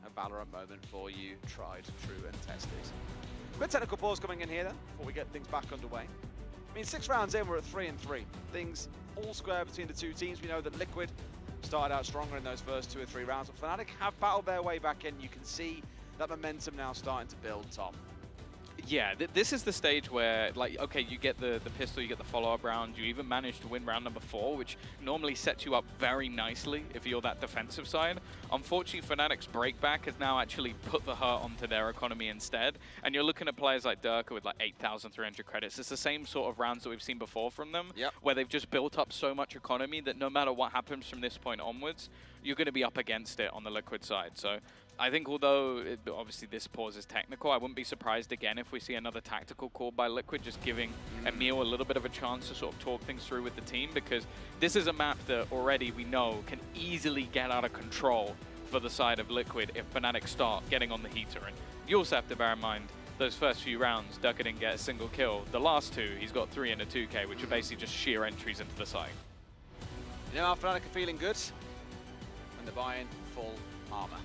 A Valorant moment for you, tried, true, and tested. Quick technical pause coming in here then, before we get things back underway. I mean, 6 rounds in, we're at 3-3. Things all square between the two teams. We know that Liquid started out stronger in those first 2 or 3 rounds, but Fnatic have battled their way back in. You can see that momentum now starting to build, Tom. Yeah, this is the stage where, like, okay, you get the pistol, you get the follow-up round, you even manage to win round number 4, which normally sets you up very nicely if you're that defensive side. Unfortunately, Fnatic's breakback has now actually put the hurt onto their economy instead, and you're looking at players like Durka with like 8,300 credits. It's the same sort of rounds that we've seen before from them, where they've just built up so much economy that no matter what happens from this point onwards, you're going to be up against it on the Liquid side. So I think although obviously this pause is technical, I wouldn't be surprised again if we see another tactical call by Liquid, just giving Emil a little bit of a chance to sort of talk things through with the team, because this is a map that already we know can easily get out of control for the side of Liquid if Fnatic start getting on the heater. And you also have to bear in mind those first few rounds, Durka didn't get a single kill. The last 2, he's got 3 and a 2K, which are basically just sheer entries into the site. You know how Fnatic are feeling good? When they're buying full armor.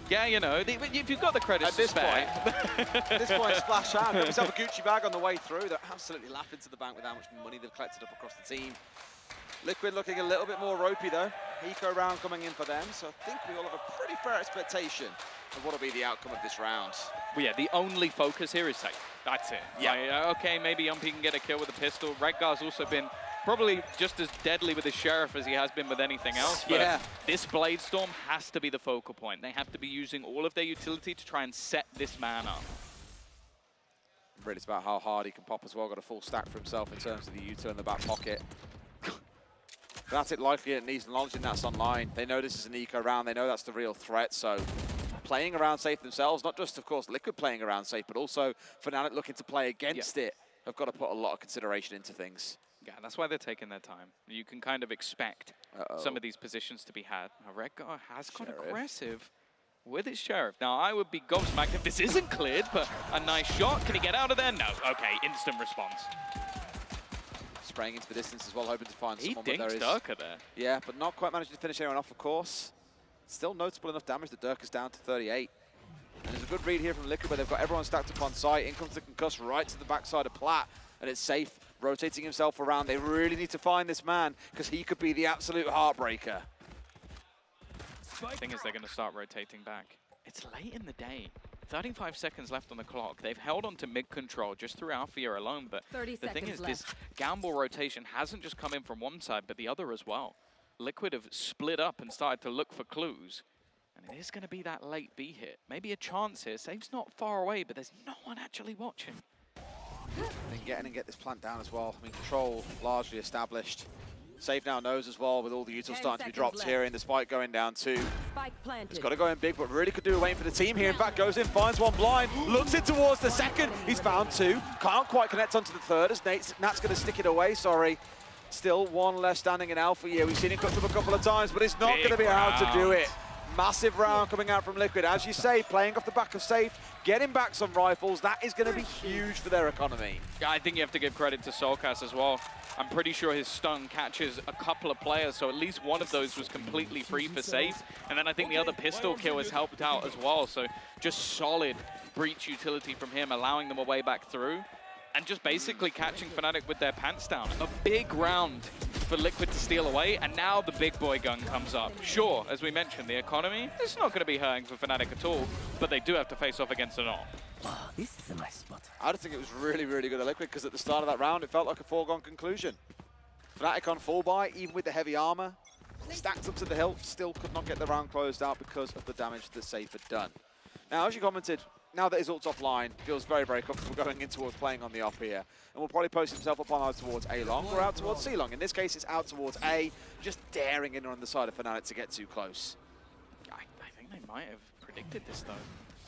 Yeah, you know, if you've got the credits at this to spare. point, at this point, splash out. Got himself a Gucci bag on the way through. They're absolutely laughing to the bank with how much money they've collected up across the team. Liquid looking a little bit more ropey though. Eco round coming in for them, so I think we all have a pretty fair expectation of what will be the outcome of this round. Well, yeah, the only focus here is safe. That's it. Yeah. Like, okay, maybe Yumpy can get a kill with a pistol. Redgar's also been probably just as deadly with his Sheriff as he has been with anything else. But this Blade Storm has to be the focal point. They have to be using all of their utility to try and set this man up. Really, it's about how hard he can pop as well. Got a full stack for himself in terms of the util in the back pocket. Fnatic likely it needs acknowledging that's online. They know this is an eco round. They know that's the real threat. So playing around safe themselves, not just, of course, Liquid playing around safe, but also Fnatic looking to play against it, have got to put a lot of consideration into things. Yeah, that's why they're taking their time. You can kind of expect some of these positions to be had. Now, Redgar has got aggressive with his Sheriff. Now, I would be gobsmacked if this isn't cleared, but a nice shot. Can he get out of there? No. Okay, instant response. Spraying into the distance as well, hoping to find someone. He dinked Durka there. Yeah, but not quite managing to finish anyone off, of course. Still noticeable enough damage that Durka's down to 38. And there's a good read here from Liquid, where they've got everyone stacked up on site. In comes the concuss right to the backside of Plat, and it's safe. Rotating himself around. They really need to find this man, because he could be the absolute heartbreaker. The thing is, they're going to start rotating back. It's late in the day. 35 seconds left on the clock. They've held on to mid-control just through Althea alone, but the thing is, this gamble rotation hasn't just come in from one side, but the other as well. Liquid have split up and started to look for clues. And it is going to be that late B hit. Maybe a chance here. Safe's not far away, but there's no one actually watching. They can get in and get this plant down as well. I mean, control largely established. Save now knows as well, with all the utils starting to be dropped here, and the spike going down too. It's got to go in big, but really could do a waiting for the team here. In fact, goes in, finds one blind, looks in towards the second. He's found 2. Can't quite connect onto the third, as Nat's going to stick it away, sorry. Still one less standing in Alpha here. We've seen him cut up a couple of times, but it's not going to be how to do it. Massive round coming out from Liquid. As you say, playing off the back of Safe, getting back some rifles, that is going to be huge for their economy. Yeah, I think you have to give credit to Soulcast as well. I'm pretty sure his stun catches a couple of players, so at least one of those was completely free for Safe. And then I think the other pistol kill has helped out as well. So just solid breach utility from him, allowing them a way back through. And just basically catching Fnatic with their pants down. A big round for Liquid to steal away, and now the big boy gun comes up. Sure, as we mentioned, the economy, it's not going to be hurting for Fnatic at all, but they do have to face off against an AWP. Oh, this is a nice spot. I just think it was really, really good at Liquid, because at the start of that round, it felt like a foregone conclusion. Fnatic on full buy, even with the heavy armor, stacked up to the hilt, still could not get the round closed out because of the damage that Safe had done. Now, as you commented, now that his ult's offline, feels very, very comfortable going in towards playing on the off here. And will probably post himself up on out towards A long or out towards C long. In this case, it's out towards A, just daring in on the side of Fnatic to get too close. I think they might have predicted this, though.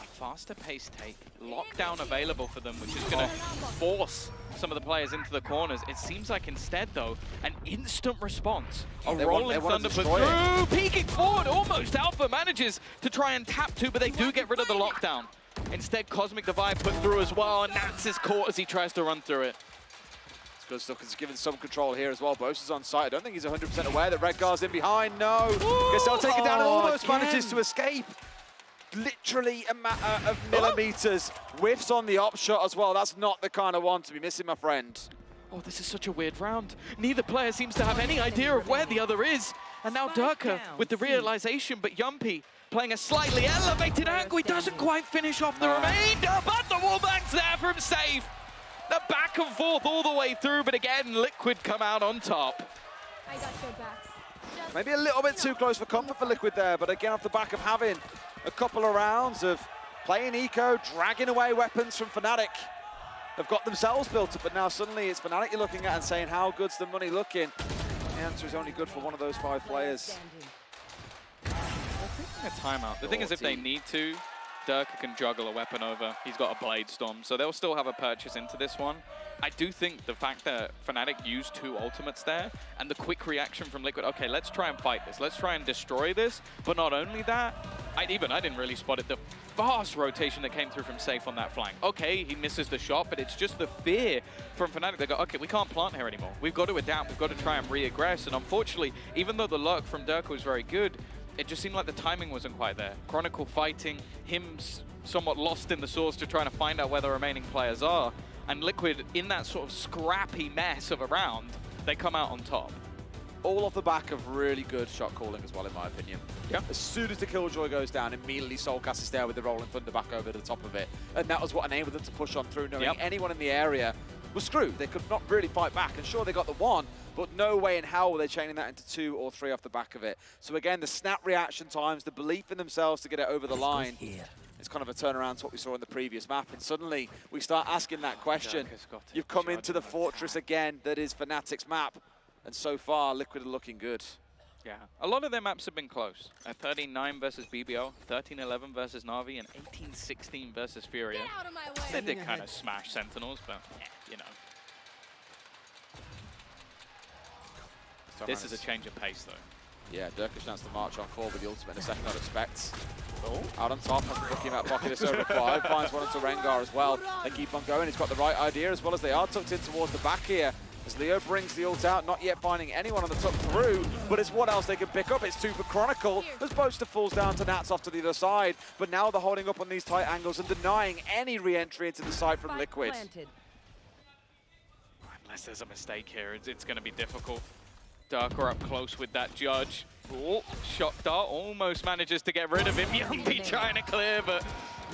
A faster pace take, lockdown available for them, which is going to force some of the players into the corners. It seems like instead, though, an instant response. A rolling thunder put through, peeking forward, almost. Alpha manages to try and tap two, but they do get rid of the lockdown. Instead, Cosmic Divide put through as well, and Nats is caught as he tries to run through it. It's good stuff, because it's given some control here as well. Boaster's on site. I don't think he's 100% aware that Redgar's in behind. No! Guess they'll take it down and almost manages to escape. Literally a matter of millimeters. Whiffs on the op shot as well. That's not the kind of one to be missing, my friend. Oh, this is such a weird round. Neither player seems to have any idea of where the other is. And now Durka with the realization, but Yumpy playing a slightly elevated angle. He doesn't quite finish off the remainder, but the wallbang's there from Safe. The back and forth all the way through, but again, Liquid come out on top. I got your backs. Maybe a little bit too close for comfort for Liquid there, but again, off the back of having a couple of rounds of playing eco, dragging away weapons from Fnatic. They've got themselves built up, but now suddenly it's Fnatic you're looking at and saying, how good's the money looking? The answer is only good for one of those 5 players. A timeout. The thing is, if they need to, Durka can juggle a weapon over. He's got a Blade Storm, so they'll still have a purchase into this one. I do think the fact that Fnatic used 2 ultimates there, and the quick reaction from Liquid, okay, let's try and fight this. Let's try and destroy this. But not only that, I didn't really spot it, the fast rotation that came through from Safe on that flank. Okay, he misses the shot, but it's just the fear from Fnatic. They go, okay, we can't plant here anymore. We've got to adapt. We've got to try and re-aggress. And unfortunately, even though the luck from Durka was very good, it just seemed like the timing wasn't quite there. Chronicle fighting, him somewhat lost in the source to trying to find out where the remaining players are. And Liquid, in that sort of scrappy mess of a round, they come out on top. All off the back of really good shot calling as well, in my opinion. Yeah. As soon as the Killjoy goes down, immediately Soulcast is there with the Rolling Thunder back over the top of it. And that was what enabled them to push on through, knowing anyone in the area was screwed. They could not really fight back. And sure, they got the 1, but no way in hell were they chaining that into 2 or 3 off the back of it. So again, the snap reaction times, the belief in themselves to get it over the line. It's kind of a turnaround to what we saw in the previous map. And suddenly, we start asking that question. You've come into the fortress again that is Fnatic's map. And so far, Liquid are looking good. Yeah, a lot of their maps have been close. 13-9 versus BBL, 13-11 versus Na'Vi, and 18-16 versus Furia. They did kind of smash Sentinels, but you know. This is a change of pace, though. Yeah, Durka's chance to march on forward with the ultimate in a second, I'd expect. Out on top, looking at pocket is over 5, finds one into Rengar as well. They keep on going, he's got the right idea as well as they are tucked in towards the back here. As Leo brings the ult out, not yet finding anyone on the tuck through, but it's what else they can pick up. It's 2 for Chronicle, as Boaster falls down to Nats off to the other side. But now they're holding up on these tight angles and denying any re-entry into the site from Liquid. Unless there's a mistake here, it's going to be difficult. Durka up close with that Judge. Oh, shot dart almost manages to get rid of him. Yumpy trying to clear, but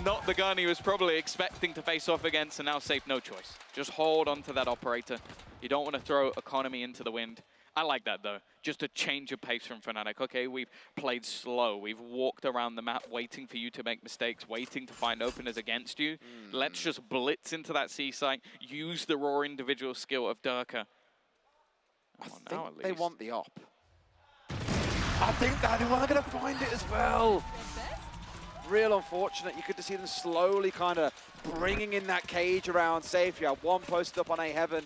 not the gun he was probably expecting to face off against, and now Safe no choice. Just hold on to that operator. You don't want to throw economy into the wind. I like that, though. Just a change of pace from Fnatic. Okay, we've played slow. We've walked around the map waiting for you to make mistakes, waiting to find openers against you. Let's just blitz into that C site, use the raw individual skill of Durka. I think they want the op. I think that they are going to find it as well. Real unfortunate. You could see them slowly kind of bringing in that cage around Safe. You have 1 posted up on A Heaven,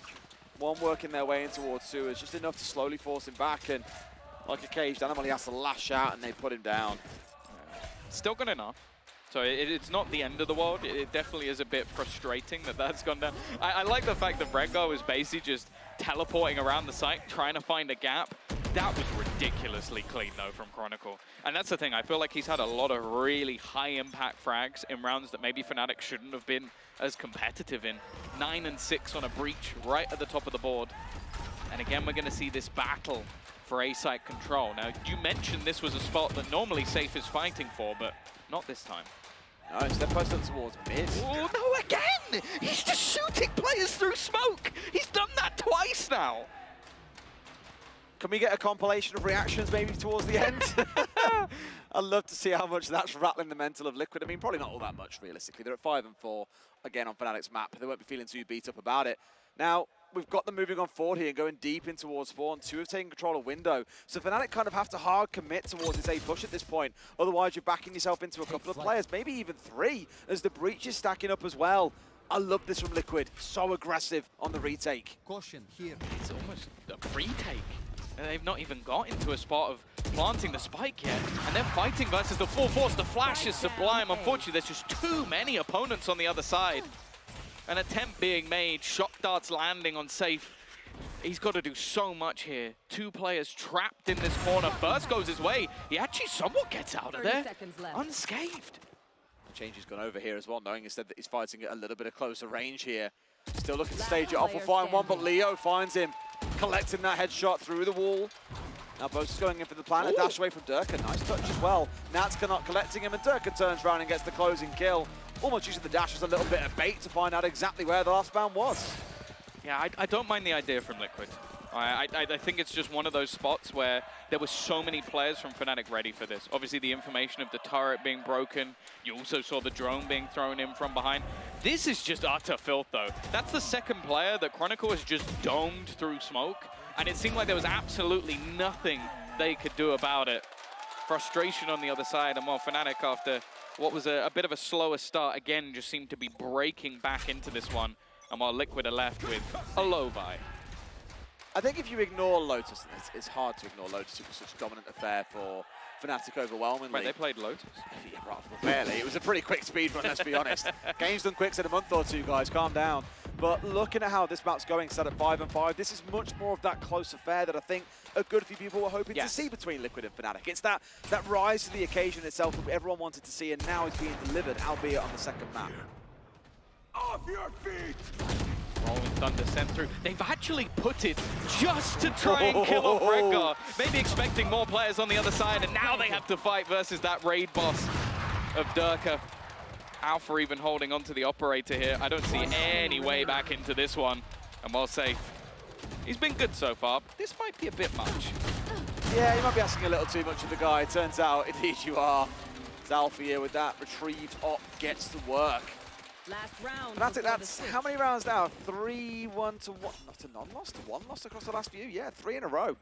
1 working their way in towards sewers. Just enough to slowly force him back. And like a caged animal, he has to lash out and they put him down. Still good enough. So it's not the end of the world. It definitely is a bit frustrating that that's gone down. I like the fact that Redgar was basically just teleporting around the site, trying to find a gap. That was ridiculously clean, though, from Chronicle. And that's the thing. I feel like he's had a lot of really high-impact frags in rounds that maybe Fnatic shouldn't have been as competitive in. 9 and 6 on a breach right at the top of the board. And again, we're going to see this battle for A-site control. Now, you mentioned this was a spot that normally Safe is fighting for, but not this time. No, instead posted towards mid. Oh, no, again! He's just shooting players through smoke! He's done that twice now! Can we get a compilation of reactions maybe towards the end? I'd love to see how much that's rattling the mental of Liquid. I mean, probably not all that much, realistically. They're at 5 and 4, again, on Fnatic's map. They won't be feeling too beat up about it. Now, we've got them moving on forward here and going deep in towards spawn. 2 have taken control of window. So Fnatic kind of have to hard commit towards this A push at this point. Otherwise, you're backing yourself into a couple of players, maybe even 3, as the breach is stacking up as well. I love this from Liquid. So aggressive on the retake. Caution here. It's almost a retake. And they've not even got into a spot of planting the spike yet. And they're fighting versus the full force. The flash is sublime. Unfortunately, there's just too many opponents on the other side. An attempt being made, shock darts landing on Safe. He's got to do so much here. 2 players trapped in this corner. First goes his way. He actually somewhat gets out of there unscathed. Change has gone over here as well, knowing instead that he's fighting at a little bit of closer range here. Still looking to stage it off. We'll find one, but Leo finds him, collecting that headshot through the wall. Now Boaster's going in for the plan, a dash away from Durka. Nice touch as well. Natska not collecting him, and Durka turns around and gets the closing kill. Almost using the dash as a little bit of bait to find out exactly where the last man was. Yeah, I don't mind the idea from Liquid. I think it's just one of those spots where there were so many players from Fnatic ready for this. Obviously, the information of the turret being broken. You also saw the drone being thrown in from behind. This is just utter filth, though. That's the second player that Chronicle has just domed through smoke, and it seemed like there was absolutely nothing they could do about it. Frustration on the other side, and while Fnatic, after what was a bit of a slower start, again, just seemed to be breaking back into this one, and while Liquid are left with a low buy. I think if you ignore Lotus, it's hard to ignore Lotus. It was such a dominant affair for Fnatic overwhelmingly. Wait, they played Lotus? Yeah, well, barely. It was a pretty quick speed run, let's be honest. Game's done quick in a month or 2, guys. Calm down. But looking at how this map's going, set at 5 and 5, this is much more of that close affair that I think a good few people were hoping to see between Liquid and Fnatic. It's that rise to the occasion itself that everyone wanted to see, and now is being delivered, albeit on the second map. Off your feet! Rolling Thunder sent through. They've actually put it just to try and kill off Redgar. Maybe expecting more players on the other side, and now they have to fight versus that raid boss of Durka. Alpha even holding onto the operator here. I don't see any way back into this one. And while Safe, he's been good so far, but this might be a bit much. Yeah, you might be asking a little too much of the guy. Turns out, indeed you are. It's Alpha here with that retrieved op gets to work. Last round. Fnatic, that's how many rounds now? 3-1 to 1. Not a non-loss, to 1 loss across the last few. Yeah, 3 in a row.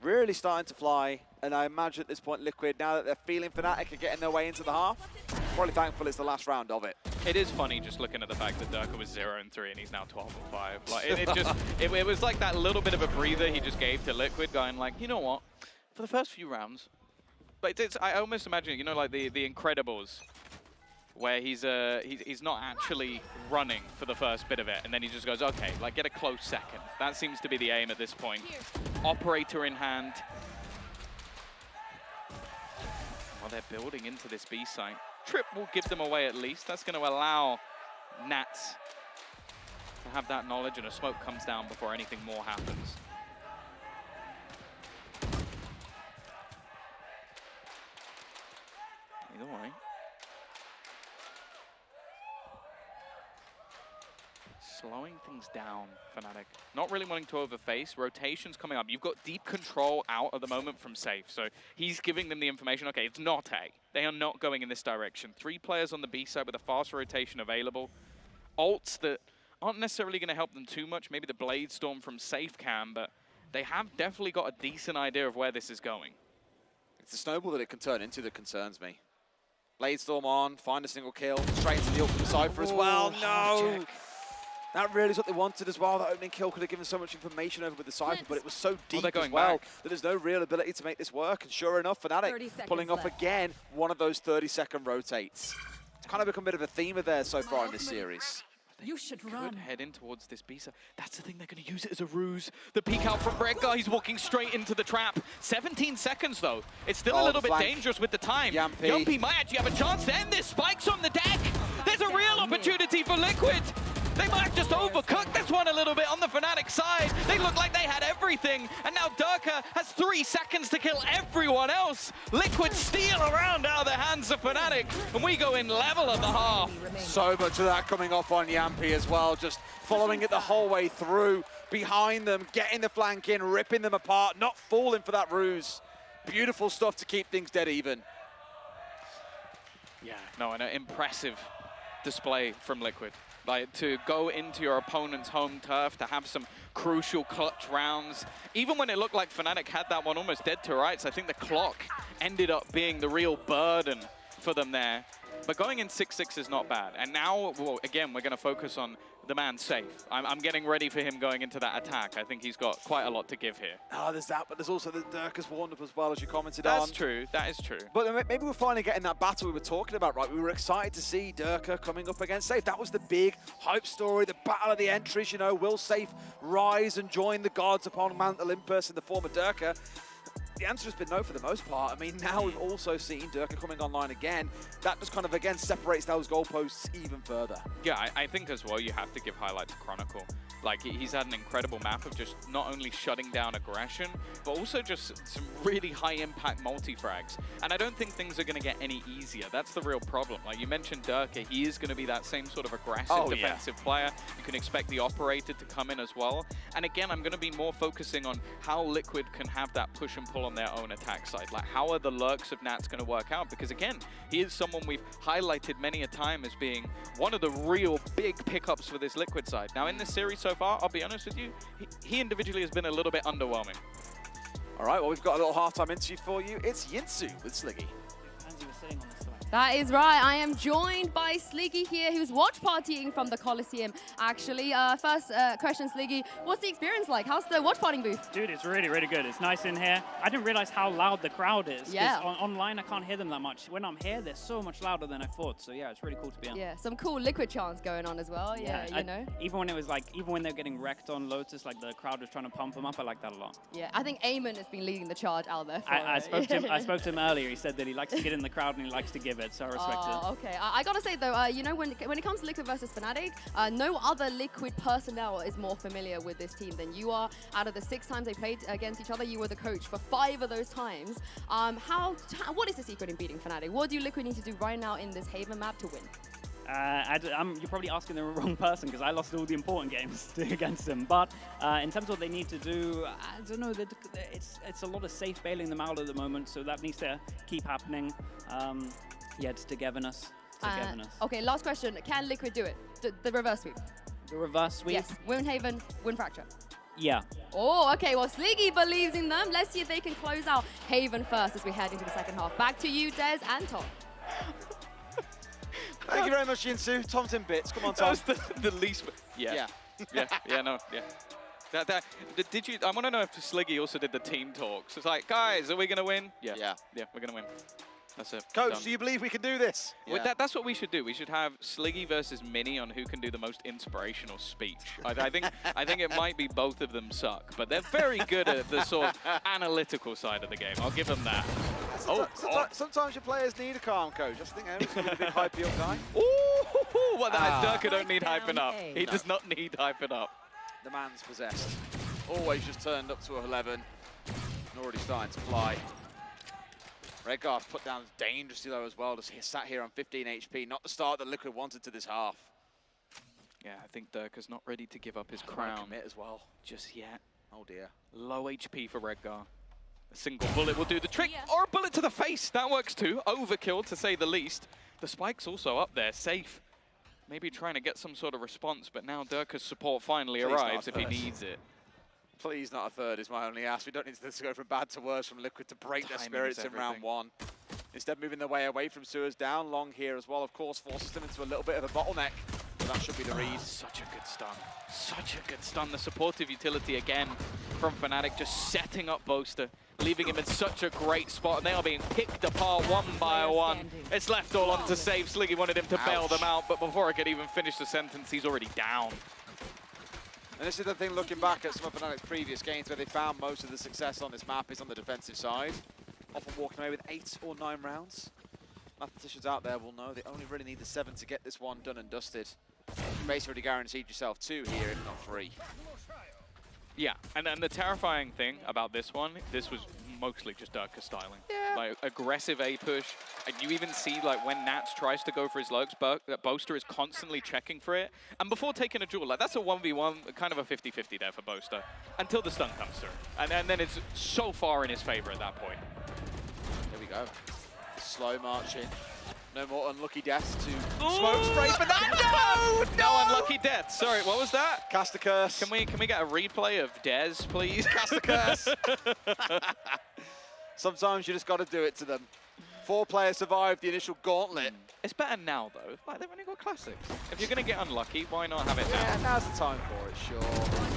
Really starting to fly. And I imagine at this point, Liquid, now that they're feeling Fnatic and getting their way into the half, probably thankful it's the last round of it. It is funny just looking at the fact that Durka was 0 and 3 and he's now 12 and 5. Like it was like that little bit of a breather he just gave to Liquid, going like, you know what? For the first few rounds, but I almost imagine it, you know, like the Incredibles, where he's not actually running for the first bit of it, and then he just goes, okay, like get a close second. That seems to be the aim at this point. Operator in hand. While they're building into this B site, Trip will give them away at least. That's going to allow Nats to have that knowledge, and a smoke comes down before anything more happens. Either way. Slowing things down, Fnatic. Not really wanting to overface. Rotations coming up. You've got deep control out at the moment from Safe. So he's giving them the information. Okay, it's not A. They are not going in this direction. 3 players on the B side with a fast rotation available. Ults that aren't necessarily going to help them too much. Maybe the Blade Storm from Safe can, but they have definitely got a decent idea of where this is going. It's the snowball that it can turn into that concerns me. Blade Storm on, find a single kill, straight into the ult from the Cypher as well. No! That really is what they wanted as well. That opening kill could have given so much information over with the Cypher, but it was so deep as well that there's no real ability to make this work. And sure enough, Fnatic pulling off again one of those 30-second rotates. It's kind of become a bit of a theme of theirs so far in this series. You should run. Head in towards this B side. That's the thing, they're going to use it as a ruse. The peek out from Redgar, he's walking straight into the trap. 17 seconds though. It's still a little bit dangerous with the time. Yumpy might actually have a chance to end this. Spikes on the deck. There's a real opportunity for Liquid. They might have just overcooked this one a little bit on the Fnatic side. They look like they had everything, and now Durka has 3 seconds to kill everyone else. Liquid steal around out of the hands of Fnatic, and we go in level at the half. So much of that coming off on Yampi as well, just following it the whole way through, behind them, getting the flank in, ripping them apart, not falling for that ruse. Beautiful stuff to keep things dead even. Yeah, no, an impressive display from Liquid. Like, to go into your opponent's home turf, to have some crucial clutch rounds. Even when it looked like Fnatic had that one almost dead to rights, I think the clock ended up being the real burden for them there. But going in 6-6 is not bad. And now, well, again, we're going to focus on the man safe. I'm getting ready for him going into that attack. I think he's got quite a lot to give here. Oh, there's that, but there's also the Durka's warmed up as well, as you commented on. That's true, that is true. But maybe we're finally getting that battle we were talking about, right? We were excited to see Durka coming up against Safe. That was the big hype story, the battle of the entries, you know, will Safe rise and join the gods upon Mount Olympus in the form of Durka? The answer has been no for the most part. I mean, now we've also seen Durka coming online again. That just kind of, again, separates those goalposts even further. Yeah, I think as well you have to give highlight to Chronicle. Like, he's had an incredible map of just not only shutting down aggression, but also just some really high-impact multi-frags. And I don't think things are going to get any easier. That's the real problem. Like, you mentioned Durka, he is going to be that same sort of aggressive defensive player. You can expect the Operator to come in as well. And again, I'm going to be more focusing on how Liquid can have that push and pull on their own attack side. Like, how are the lurks of Nats going to work out? Because again, he is someone we've highlighted many a time as being one of the real big pickups for this Liquid side. Now, in this series so far, I'll be honest with you, he individually has been a little bit underwhelming. All right, well, we've got a little halftime interview for you. It's Yinsu with Sliggy. That is right. I am joined by Sliggy here, who's watch partying from the Coliseum, actually. First question, Sliggy, what's the experience like? How's the watch partying booth? Dude, it's really, really good. It's nice in here. I didn't realize how loud the crowd is. Yeah. Online, I can't hear them that much. When I'm here, they're so much louder than I thought. So yeah, it's really cool to be on. Yeah, some cool Liquid chants going on as well. Yeah, you know. Even when it was like, even when they're getting wrecked on Lotus, like the crowd was trying to pump them up. I like that a lot. Yeah, I think Eamon has been leading the charge out there. I spoke to him earlier. He said that he likes to get in the crowd and he likes to give it. So I respect it. Okay, I gotta say though, you know, when it comes to Liquid versus Fnatic, no other Liquid personnel is more familiar with this team than you are. Out of the 6 times they played against each other, you were the coach for 5 of those times. What is the secret in beating Fnatic? What do Liquid need to do right now in this Haven map to win? You're probably asking the wrong person because I lost all the important games against them. But in terms of what they need to do, I don't know. It's a lot of safe bailing them out at the moment, so that needs to keep happening. Yeah, it's togetherness. Okay, last question. Can Liquid do it? The reverse sweep. The reverse sweep? Yes. Win Haven, win Fracture. Yeah. Oh, okay. Well, Sliggy believes in them. Let's see if they can close out Haven first as we head into the second half. Back to you, Des and Tom. Thank you very much, Yinsu. Tom's in bits. Come on, Tom. That was the least... Yeah. Did you... I want to know if Sliggy also did the team talks. It's like, guys, are we going to win? Yeah, we're going to win. That's it. Coach, do you believe we can do this? Well, that's what we should do. We should have Sliggy versus Mini on who can do the most inspirational speech. I think it might be both of them suck, but they're very good at the sort of analytical side of the game. I'll give them that. Sometimes your players need a calm coach. I think Emerson a big hype up guy. Ooh, well, Durka don't need hyping up. He does not need hyping up. The man's possessed. Always just turned up to 11 and already starting to fly. Redgar's put down dangerously though as well, just sat here on 15 HP, not the start that Liquid wanted to this half. Yeah, I think Durka's not ready to give up his crown. Commit as well. Just yet. Oh dear. Low HP for Redgar. A single bullet will do the trick, or a bullet to the face, that works too. Overkill to say the least. The spike's also up there, safe. Maybe trying to get some sort of response, but now Durka's support finally arrives if he needs it. Please not a third is my only ask. We don't need this to go from bad to worse from Liquid to break their spirits in round 1. Instead, moving their way away from sewers down long here as well, of course, forces them into a little bit of a bottleneck. But that should be the read. Such a good stun. Such a good stun. The supportive utility again from Fnatic, just setting up Boaster, leaving him in such a great spot. And they are being picked apart one by one. It's left all on to save. Sliggy wanted him to bail them out, but before I could even finish the sentence, he's already down. And this is the thing, looking back at some of Fnatic's previous games where they found most of the success on this map is on the defensive side. Often walking away with 8 or 9 rounds. Mathematicians out there will know they only really need the 7 to get this one done and dusted. basically guaranteed yourself 2 here, if not 3. Yeah, and the terrifying thing about this one, this was mostly just Durka styling. Yeah. Like, aggressive A push. And you even see, like, when Nats tries to go for his lugs, Boaster is constantly checking for it. And before taking a duel, like, that's a 1v1, kind of a 50-50 there for Boaster, until the stun comes through. And then it's so far in his favor at that point. There we go. Slow marching. No more unlucky deaths to smoke spray for that. No unlucky deaths. Sorry, what was that? Cast a curse. Can we get a replay of Dez, please? Cast a curse. Sometimes you just got to do it to them. 4 players survived the initial gauntlet. It's better now, though. Like, they've only got classics. If you're going to get unlucky, why not have it now? Yeah, now's the time for it, sure.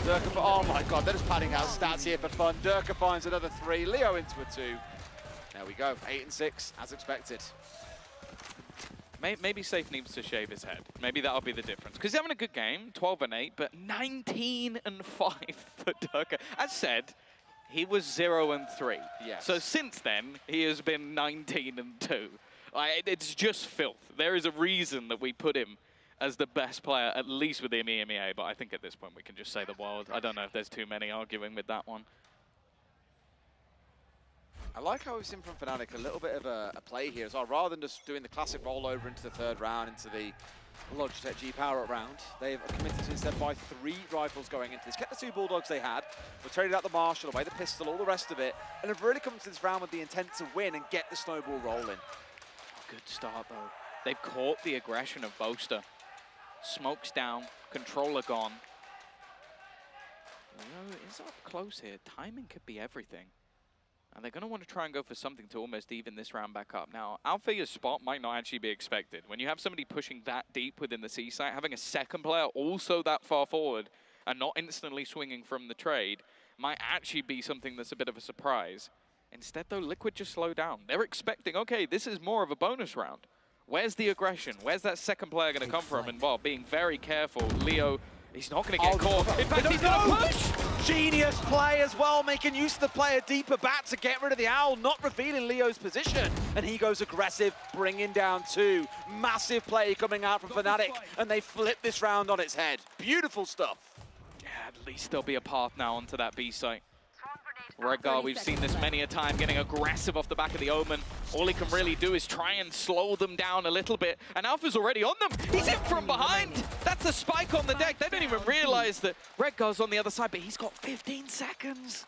Durka, oh my god, they're just padding out stats here for fun. Durka finds another 3, Leo into a 2. There we go, 8 and 6, as expected. Maybe Safe needs to shave his head. Maybe that'll be the difference. Because he's having a good game, 12 and 8, but 19 and 5 for Durka. As said, he was 0 and 3. Yes. So since then, he has been 19 and 2. It's just filth. There is a reason that we put him as the best player, at least with the EMEA, but I think at this point we can just say the world. I don't know if there's too many arguing with that one. I like how we've seen from Fnatic a little bit of a play here as well. Rather than just doing the classic rollover into the 3rd round, into the Logitech G-Power round, they've committed to instead buy 3 rifles going into this. Kept the 2 Bulldogs they had, but traded out the Marshall, away the pistol, all the rest of it, and have really come to this round with the intent to win and get the snowball rolling. Good start, though. They've caught the aggression of Boaster. Smokes down, controller gone. Leo is up close here. Timing could be everything. And they're going to want to try and go for something to almost even this round back up. Now, Althea's spot might not actually be expected. When you have somebody pushing that deep within the C site, having a second player also that far forward and not instantly swinging from the trade might actually be something that's a bit of a surprise. Instead, though, Liquid just slow down. They're expecting, okay, this is more of a bonus round. Where's the aggression? Where's that second player going to come from? And while being very careful, Leo, he's not going to get caught. In fact, he's going to push! Genius play as well, making use of the player deeper back to get rid of the Owl, not revealing Leo's position. And he goes aggressive, bringing down 2. Massive play coming out from Fnatic, and they flip this round on its head. Beautiful stuff. Yeah, at least there'll be a path now onto that B site. Redgar, we've seen this many a time, getting aggressive off the back of the Omen. All he can really do is try and slow them down a little bit. And Alpha's already on them. He's in from behind. That's a spike on the deck. They don't even realize that Redgar's on the other side, but he's got 15 seconds.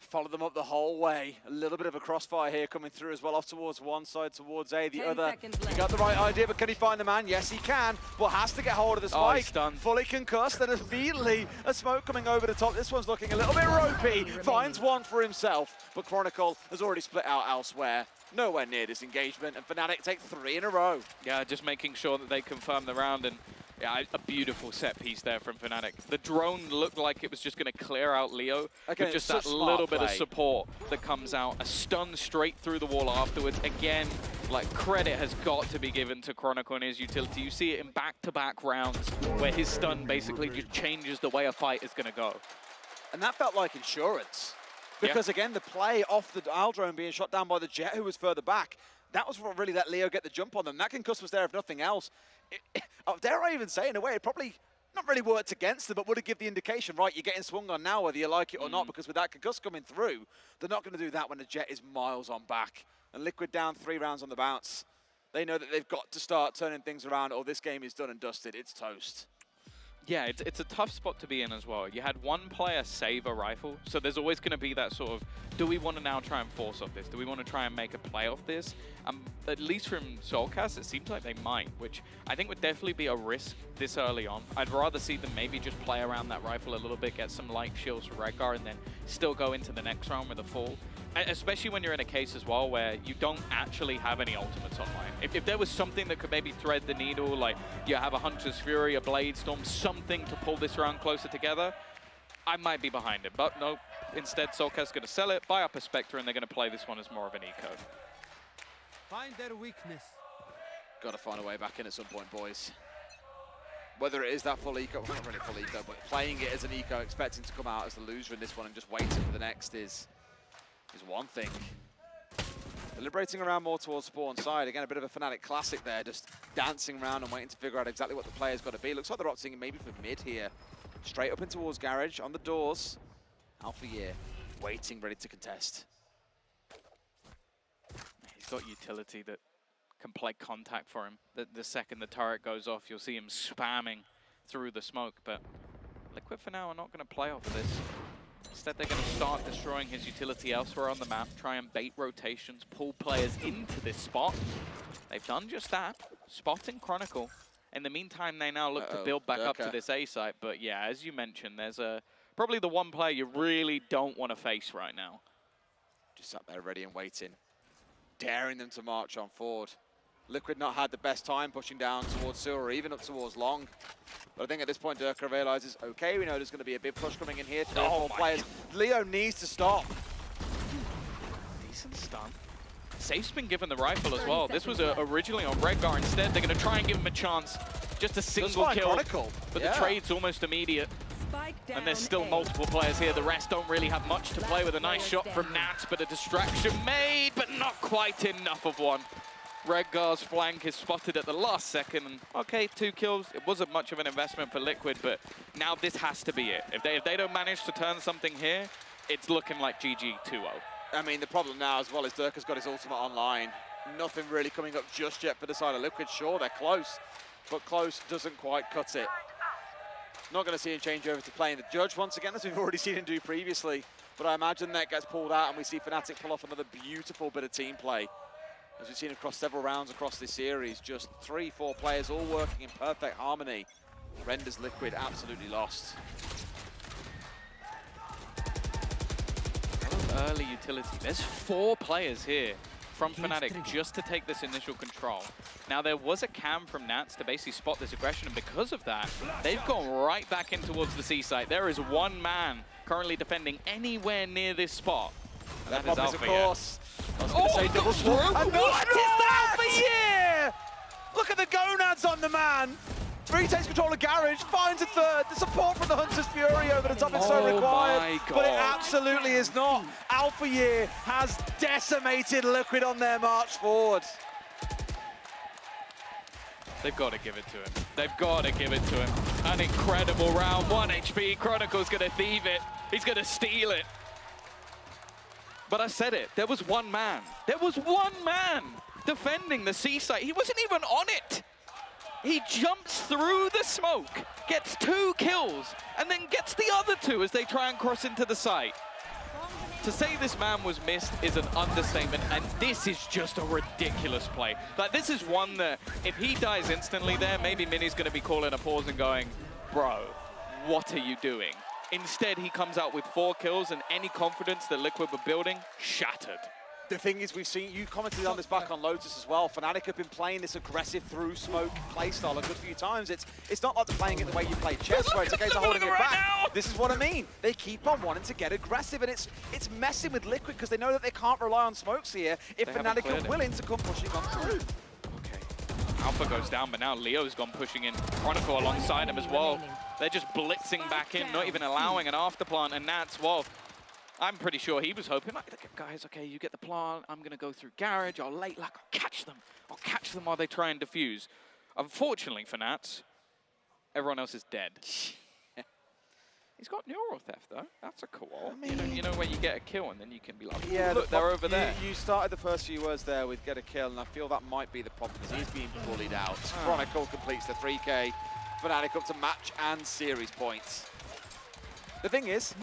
Follow them up the whole way. A little bit of a crossfire here coming through as well, off towards one side, towards A, the other. He got the right idea, but can he find the man? Yes, he can, but has to get hold of the spike. He's done. Fully concussed, and immediately a smoke coming over the top. This one's looking a little bit ropey. Finds one for himself, but Chronicle has already split out elsewhere. Nowhere near this engagement, and Fnatic take 3 in a row. Yeah, just making sure that they confirm the round, and yeah, a beautiful set piece there from Fnatic. The drone looked like it was just going to clear out Leo with just that little bit of support that comes out. A stun straight through the wall afterwards. Again, like, credit has got to be given to Chronicle and his utility. You see it in back-to-back rounds where his stun basically just changes the way a fight is going to go. And that felt like insurance. Because again, the play off the Owl drone being shot down by the Jet, who was further back, that was what really let Leo get the jump on them. That concuss was there if nothing else. Dare I even say, in a way, it probably not really worked against them, but would have given the indication, right, you're getting swung on now, whether you like it or not, because with that concuss coming through, they're not going to do that when the Jet is miles on back. And Liquid down 3 rounds on the bounce. They know that they've got to start turning things around, or this game is done and dusted. It's toast. Yeah, it's a tough spot to be in as well. You had one player save a rifle, so there's always going to be that sort of, do we want to now try and force off this? Do we want to try and make a play off this? At least from Soulcast, it seems like they might, which I think would definitely be a risk this early on. I'd rather see them maybe just play around that rifle a little bit, get some light shields for Redgar, and then still go into the next round with a full. Especially when you're in a case as well where you don't actually have any ultimates online. If there was something that could maybe thread the needle, like you have a Hunter's Fury, a Blade Storm, something to pull this round closer together, I might be behind it. But no, instead Soulcast's going to sell it, buy up a Spectre, and they're going to play this one as more of an eco. Find their weakness. Got to find a way back in at some point, boys. Whether it is that full eco, well, not really full eco, but playing it as an eco, expecting to come out as the loser in this one and just waiting for the next is one thing. deliberating around more towards spawn side. Again, a bit of a Fnatic classic there, just dancing around and waiting to figure out exactly what the player's got to be. Looks like they're opting maybe for mid here. Straight up in towards Garage, on the doors. Alpha Year, waiting, ready to contest. He's got utility that can play contact for him. The second the turret goes off, you'll see him spamming through the smoke, but Liquid for now are not going to play off of this. Instead, they're going to start destroying his utility elsewhere on the map, try and bait rotations, pull players into this spot. They've done just that, spotting Chronicle. In the meantime, they now look to build back up to this A site, but yeah, as you mentioned, there's probably the one player you really don't want to face right now. Just sat there ready and waiting, daring them to march on forward. Liquid not had the best time pushing down towards Sewer or even up towards Long. But I think at this point, Durka realizes, okay, we know there's going to be a big push coming in here. 3 or 4 players. Leo needs to stop. Decent stun. Safe's been given the rifle as well. This was originally on Redgar. Instead, they're going to try and give him a chance. Just a single kill. Chronicle. But the trade's almost immediate. And there's still multiple players here. The rest don't really have much to play with. A nice shot from Nats, but a distraction made, but not quite enough of one. Redgar's flank is spotted at the last second. And okay, 2 kills. It wasn't much of an investment for Liquid, but now this has to be it. If they don't manage to turn something here, it's looking like GG 2-0. I mean, the problem now as well is Durka's got his ultimate online. Nothing really coming up just yet for the side of Liquid. Sure, they're close, but close doesn't quite cut it. Not going to see him change over to playing the Judge once again, as we've already seen him do previously. But I imagine that gets pulled out and we see Fnatic pull off another beautiful bit of team play. As we've seen across several rounds across this series, just 3-4 players all working in perfect harmony. Renders Liquid absolutely lost. Early utility. There's 4 players here from Fnatic just to take this initial control. Now, there was a cam from Nats to basically spot this aggression, and because of that, they've gone right back in towards the C site. There is 1 man currently defending anywhere near this spot. And that is Alpha, of course. I was going to say double stroke. What is that for year? Look at the gonads on the man. 3 takes control of Garage, finds a 3rd. The support from the Hunter's Fury over the top is so required. But it absolutely is not. Alpha Year has decimated Liquid on their march forward. They've got to give it to him. They've got to give it to him. An incredible round. 1 HP. Chronicle's going to thieve it. He's going to steal it. But I said it. There was 1 man. There was 1 man defending the C site. He wasn't even on it. He jumps through the smoke, gets 2 kills, and then gets the other 2 as they try and cross into the site. To say this man was missed is an understatement, and this is just a ridiculous play. Like, this is one that, if he dies instantly there, maybe Mini's going to be calling a pause and going, bro, what are you doing? Instead, he comes out with 4 kills, and any confidence that Liquid were building, shattered. The thing is, we've seen, you commented on this back on Lotus as well, Fnatic have been playing this aggressive through smoke playstyle a good few times. It's not like they're playing it the way you play chess, where it's a case of holding it back. Now. This is what I mean. They keep on wanting to get aggressive, and it's messing with Liquid because they know that they can't rely on smokes here if Fnatic are willing to come pushing on through. Alpha goes down, but now Leo's gone pushing in. Chronicle alongside him as well. They're just blitzing back in, not even allowing an afterplant, and Nats, well, I'm pretty sure he was hoping, like, guys, okay, you get the plant, I'm going to go through Garage, I'll late luck, I'll catch them while they try and defuse. Unfortunately for Nats, everyone else is dead. He's got neural theft, though. That's a cool. I mean, you know where you get a kill and then you can be like, yeah, look, they're over there. You started the first few words there with get a kill, and I feel that might be the problem because he's being bullied out. Chronicle completes the 3K. Fnatic up to match and series points. The thing is,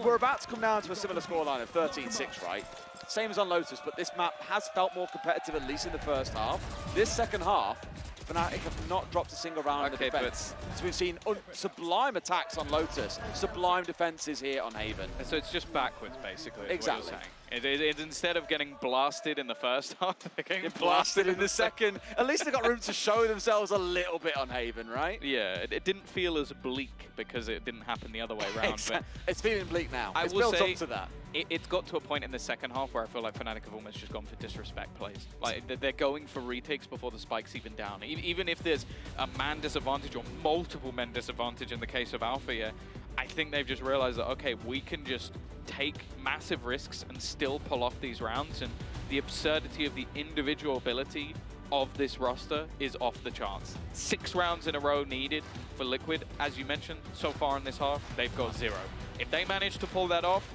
we're about to come down to a similar scoreline of 13-6, right? Same as on Lotus, but this map has felt more competitive, at least in the first half. This second half, Fnatic have not dropped a single round in the defense. So we've seen sublime attacks on Lotus, sublime defenses here on Haven. So it's just backwards, basically. Exactly. It's instead of getting blasted in the first half, they're getting blasted in the second. At least they've got room to show themselves a little bit on Haven, right? Yeah, it didn't feel as bleak because it didn't happen the other way around. But it's feeling bleak now. I it's will built say up to that. It's got to a point in the second half where I feel like Fnatic have almost just gone for disrespect plays. Like, they're going for retakes before the spike's even down. Even if there's a man disadvantage or multiple men disadvantage in the case of Alpha, yeah, I think they've just realized that, okay, we can just take massive risks and still pull off these rounds. And the absurdity of the individual ability of this roster is off the charts. 6 rounds in a row needed for Liquid. As you mentioned, so far in this half, they've got 0. If they manage to pull that off,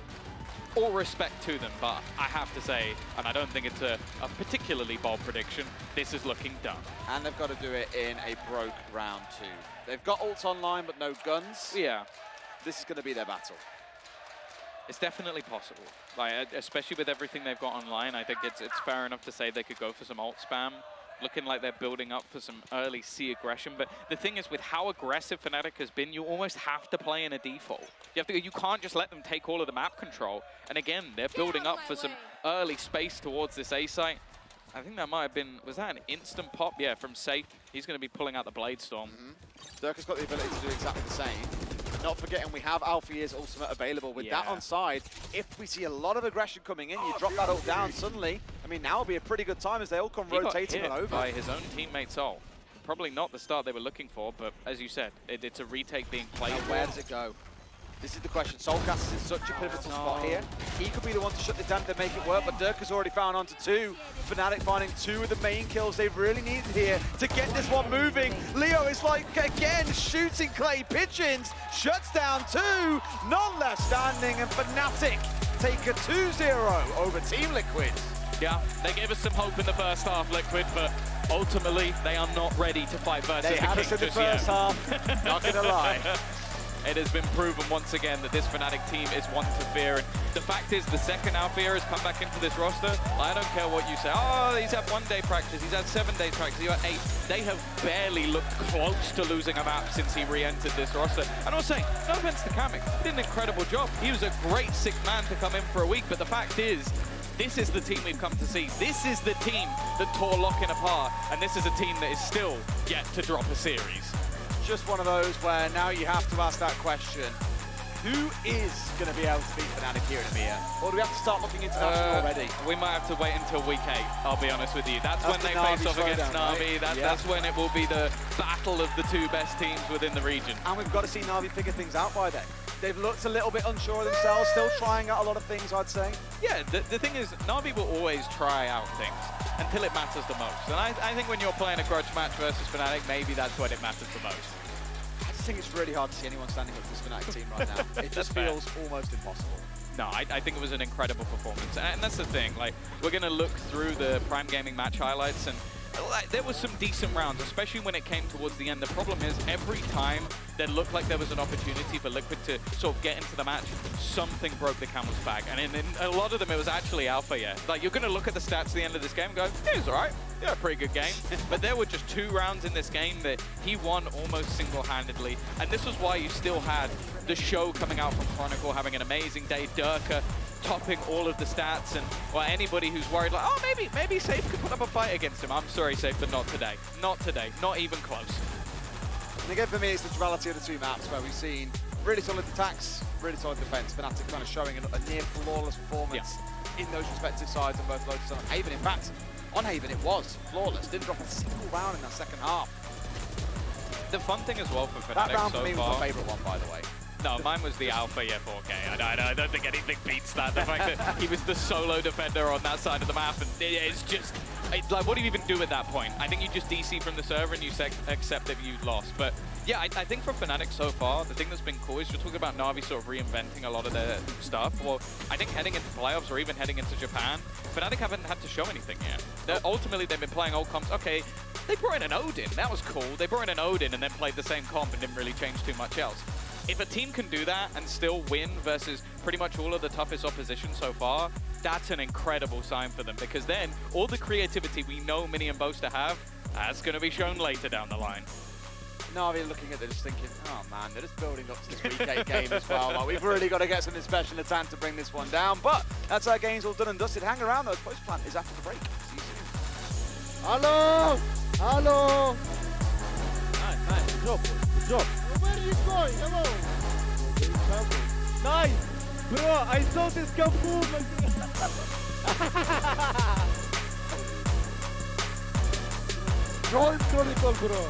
all respect to them, but I have to say, and I don't think it's a particularly bold prediction, this is looking done. And they've got to do it in a broke round 2. They've got ults online, but no guns. Yeah. This is going to be their battle. It's definitely possible, like, especially with everything they've got online. I think it's fair enough to say they could go for some ult spam, looking like they're building up for some early C aggression. But the thing is, with how aggressive Fnatic has been, you almost have to play in a default. You can't just let them take all of the map control. And again, they're building up for some early space towards this A site. I think that might have been, was that an instant pop? Yeah, from Safe. He's going to be pulling out the Blade Storm. Dirk has got the ability to do exactly the same. Not forgetting we have Alfea's ultimate available. With that on side, if we see a lot of aggression coming in, you drop that ult down suddenly. I mean, now will be a pretty good time as they all come rotating He got it hit over. by his own teammate's ult. Probably not the start they were looking for, but as you said, it's a retake being played. Now, where does it go? This is the question. Soulcast is in such a pivotal spot here. He could be the one to shut this down to make it work, but Dirk has already found onto 2. Fnatic finding 2 of the main kills they really needed here to get this one moving. Leo is like, again, shooting clay pigeons, shuts down 2, none left standing, and Fnatic take a 2-0 over Team Liquid. Yeah, they gave us some hope in the first half, Liquid, but ultimately they are not ready to fight versus They the had King us in the just first yet. half, not gonna lie. It has been proven once again that this Fnatic team is one to fear. And the fact is, the second Alfea has come back into this roster. I don't care what you say. Oh, he's had 1 day practice. He's had 7 days practice. He's had 8. They have barely looked close to losing a map since he re-entered this roster. And I'll say, no offense to Kamek, he did an incredible job. He was a great 6th man to come in for a week. But the fact is, this is the team we've come to see. This is the team that tore Lock-in apart. And this is a team that is still yet to drop a series. Just one of those where now you have to ask that question. Who is going to be able to beat Fnatic here in EMEA? Or do we have to start looking international already? We might have to wait until week 8, I'll be honest with you. That's when they face off against Na'Vi. Right? That's when it will be the battle of the 2 best teams within the region. And we've got to see Na'Vi figure things out by then. They've looked a little bit unsure of themselves, still trying out a lot of things, I'd say. Yeah, the thing is, Na'Vi will always try out things until it matters the most. And I think when you're playing a grudge match versus Fnatic, maybe that's when it matters the most. I just think it's really hard to see anyone standing up to this Fnatic team right now. It just feels almost impossible. No, I think it was an incredible performance. And that's the thing, like, we're going to look through the Prime Gaming match highlights, and like, there was some decent rounds, especially when it came towards the end. The problem is, every time there looked like there was an opportunity for Liquid to sort of get into the match, something broke the camel's back. And in a lot of them, it was actually Alpha, yeah. Like, you're going to look at the stats at the end of this game and go, yeah, it was all right. Yeah, a pretty good game. But there were just 2 rounds in this game that he won almost single-handedly. And this was why you still had the show coming out from Chronicle having an amazing day. Durka topping all of the stats, and well, anybody who's worried like, oh, maybe Safe could put up a fight against him. I'm sorry, Safe, but not today. Not today. Not even close. And again, for me, it's the duality of the 2 maps where we've seen really solid attacks, really solid defense. Fnatic kind of showing a near flawless performance in those respective sides on both Lotus and Haven. In fact, on Haven it was flawless. Didn't drop a single round in that second half. The fun thing as well for Fnatic that round so for me far, was my favourite one, by the way. No, mine was the Alpha, yeah, 4K. I don't think anything beats that. The fact that he was the solo defender on that side of the map, and it's just, like, what do you even do at that point? I think you just DC from the server and you accept that you lost. But yeah, I think for Fnatic so far, the thing that's been cool is you're talking about Na'Vi sort of reinventing a lot of their stuff. Well, I think heading into playoffs or even heading into Japan, Fnatic haven't had to show anything yet. Ultimately, they've been playing old comps. Okay, they brought in an Odin. That was cool. They brought in an Odin and then played the same comp and didn't really change too much else. If a team can do that and still win versus pretty much all of the toughest opposition so far, that's an incredible sign for them, because then all the creativity we know Mini and Boaster have, that's going to be shown later down the line. Na'Vi looking at this thinking, oh man, they're just building up to this week 8 game as well. Like, we've really got to get something special in the tank to bring this one down. But that's our games all done and dusted. Hang around though, post plan is after the break. See you soon. Hello! Hello! Nice, good job, boys. Good job. Where are you going? Hello! Nice! Bro, I saw this come move. Join Chronicle, bro.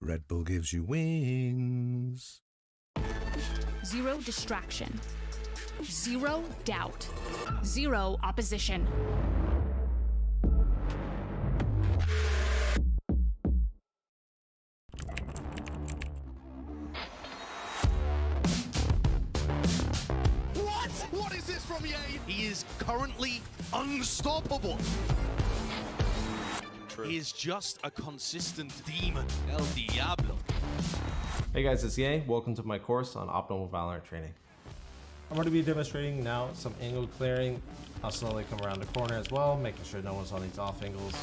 Red Bull gives you wings. Zero distraction. Zero doubt. Zero opposition. What is this from EA? He is currently unstoppable. He is just a consistent demon. El Diablo. Hey guys, it's EA. Welcome to my course on optimal VALORANT training. I'm going to be demonstrating now some angle clearing. I'll slowly come around the corner as well, making sure no one's on these off angles.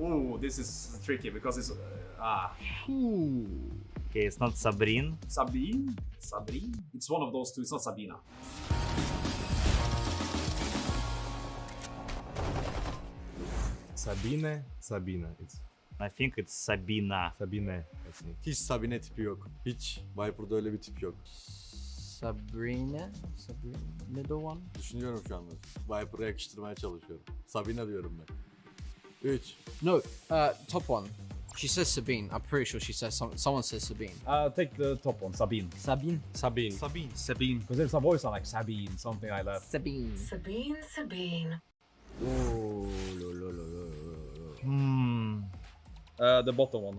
Oh, this is tricky because it's Okay, it's not Sabrine. Sabine? Sabrine? It's one of those two. It's not Sabina. Sabina. I think it's Sabina. Hiç Sabine tipi yok. Hiç. Viper'da öyle bir tip yok. Sabrina the one? Düşünüyorum şu anda. Viper'a yakıştırmaya çalışıyorum. Sabine diyorum ben. 3. No, top one. She says Sabine. I'm pretty sure she says someone says Sabine. Take the top one, Sabine. Sabine. Because there's a voice like Sabine, something like that. Sabine. Oh, The bottom one,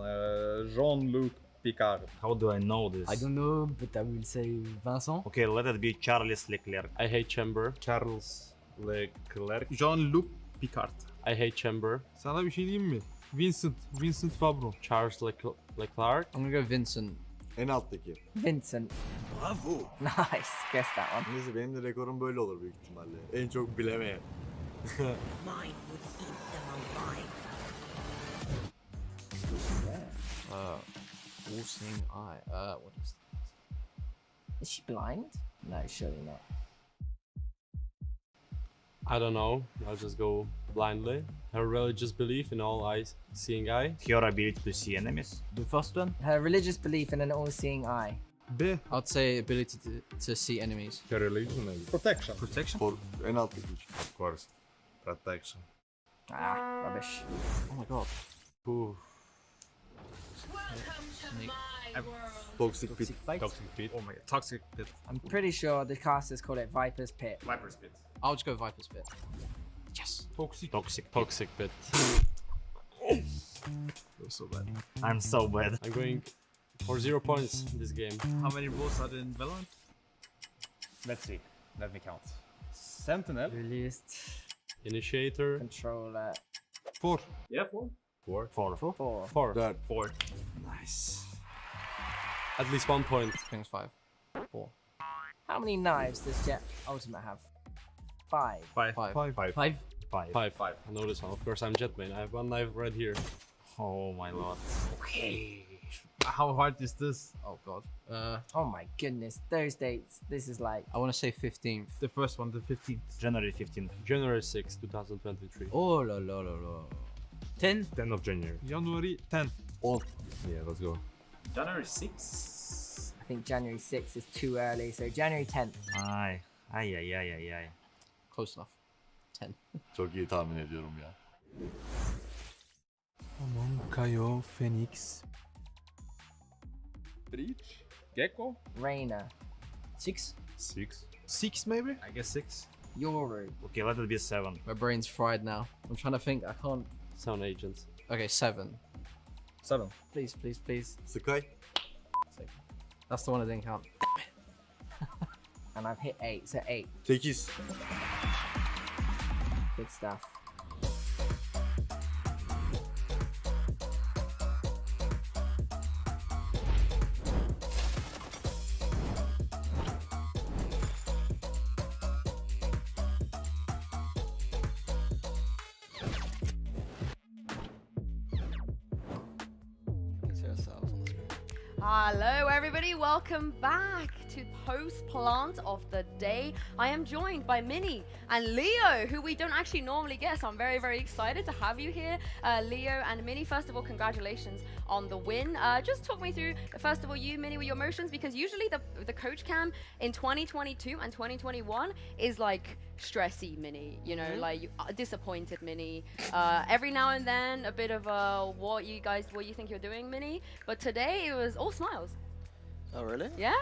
Jean-Luc Picard. How do I know this? I don't know, but I will say Vincent. Okay, let it be Charles Leclerc. I hate Chamber. Charles Leclerc. Jean-Luc Picard. I hate Chamber. Sana bir şey diyeyim mi? Vincent Fabro. Charles Leclerc. I'm gonna go Vincent. En alttaki. Vincent. Bravo. Nice. Guess that one. Neyse benim de rekorum böyle olur büyük ihtimalle. En çok bilemeyen. Mine would eat them alive. All-seeing eye. What is that? Is she blind? No, surely not. I don't know. I'll just go blindly. Her religious belief in all seeing eye. Her ability to see enemies. The first one? Her religious belief in an all-seeing eye. B. I'd say ability to see enemies. Her religion maybe. Protection. Protection? For en alttaki üç. Of course. Protection. Ah, rubbish. Oh my god. Ooh. Toxic pit. Toxic pit. Oh my god, toxic pit. I'm pretty sure the casters call it Viper's Pit. Viper's pit. I'll just go Viper's Pit. Yes. Toxic pit. You're so bad. I'm so bad. I'm going for 0 points in this game. How many roles are there in VALORANT? Let's see. Let me count. Sentinel. Released. Initiator. Controller. 4. Yeah, 4. 4. Nice. At least 1 point. I think it's 5. 4. How many knives does Jet Ultimate have? 5. 5. I know this one. Of course, I'm Jet main. I have 1 knife right here. Oh my lord. Okay. How hard is this? Oh god. Oh my goodness. Those dates. This is like. I want to say 15th. The first one, the 15th. January 15th. January 6, 2023. Oh la la la la. 10? 10 of January. January 10th. Oh. Yeah, let's go. January 6th. I think January 6th is too early, so January 10th. Ay. Close enough. 10. Çok iyi tahmin ediyorum ya. Amon, Kayo, Phoenix. Breach. Gecko. Reyna. 6? 6 maybe? I guess 6. Yoru. Okay, let it be 7. My brain's fried now. I'm trying to think. I can't. Sound agents. Okay, 7. 7. Please, please, please. Sky. That's the one I didn't count. And I've hit 8, so 8. 8. Good stuff. Hello everybody, welcome back to Post Plant of the Day. I am joined by Minnie and Leo, who we don't actually normally get, so I'm very, very excited to have you here. Leo and Minnie, first of all, congratulations on the win. Just talk me through, first of all, you, Minnie, with your emotions, because usually the coach cam in 2022 and 2021 is like stressy, Minnie, you know, like disappointed, Minnie. Every now and then, a bit of what you think you're doing, Minnie. But today it was all smiles. Oh really? Yeah.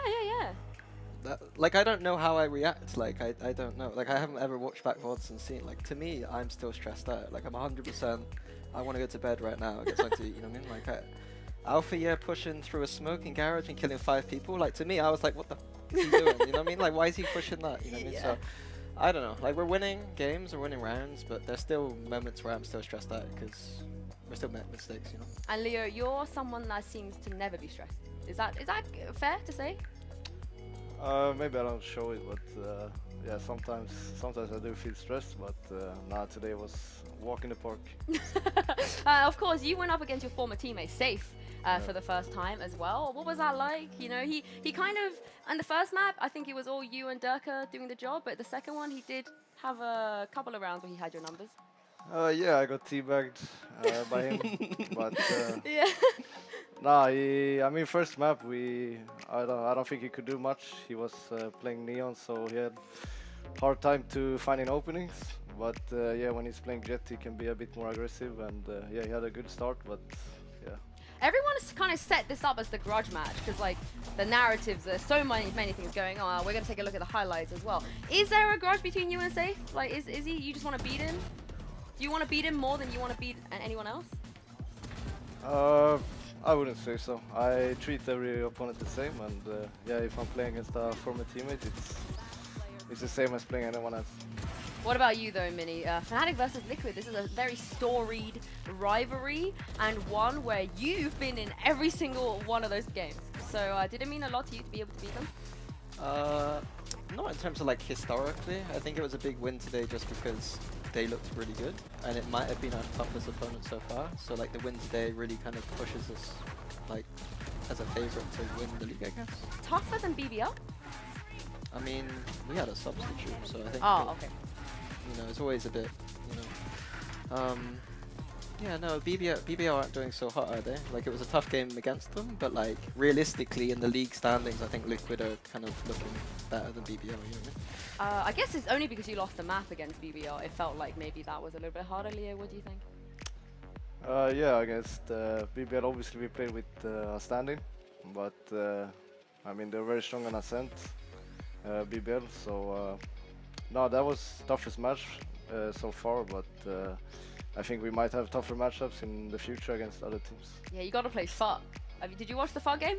Like I don't know how I react. Like I don't know. Like I haven't ever watched back VODs and seen. Like to me, I'm still stressed out. Like I'm 100%. I want to go to bed right now. Get something to eat. You know what I mean? Like Alpha Year pushing through a smoking garage and killing 5 people. Like to me, I was like, what the f is he doing? You know what I mean? Like why is he pushing that? You know what I mean? So I don't know. Like we're winning games, we're winning rounds, but there's still moments where I'm still stressed out because we're still making mistakes. You know. And Leo, you're someone that seems to never be stressed. Is that fair to say? Maybe I don't show it, but yeah, sometimes I do feel stressed, but nah, today was a walk in the park. Of course, you went up against your former teammate, Safe, for the first time as well. What was that like? You know, he kind of, on the first map, I think it was all you and Durka doing the job, but the second one, he did have a couple of rounds where he had your numbers. Yeah, I got teabagged by him, but yeah. Nah, I mean, first map I don't think he could do much. He was playing Neon, so he had hard time to finding openings. But yeah, when he's playing Jet, he can be a bit more aggressive, and yeah, he had a good start, but yeah. Everyone has kind of set this up as the grudge match because, like, the narratives, there's so many things going on. We're going to take a look at the highlights as well. Is there a grudge between you and Safe? Like, is he? You just want to beat him? Do you want to beat him more than you want to beat anyone else? I wouldn't say so. I treat every opponent the same, and yeah, if I'm playing against a former teammate, it's the same as playing anyone else. What about you though, Mini? Fnatic versus Liquid, this is a very storied rivalry and one where you've been in every single one of those games. So did it mean a lot to you to be able to beat them? Not in terms of like historically. I think it was a big win today just because they looked really good and it might have been our toughest opponent so far. So like the win today really kind of pushes us like as a favorite to win the league, I guess. Tougher than BBL? I mean, we had a substitute, so I think okay. You know, it's always a bit, you know. Yeah, no, BBL aren't doing so hot, are they? Like, it was a tough game against them, but like, realistically, in the league standings, I think Liquid are kind of looking better than BBL, you know what I mean? I guess it's only because you lost the map against BBL. It felt like maybe that was a little bit harder, Leo. What do you think? Yeah, against BBL, obviously we played with standing, but I mean, they're very strong on Ascent, BBL, so no, that was toughest match so far, but I think we might have tougher matchups in the future against other teams. Yeah, you got to play FUT. Did you watch the FUT game?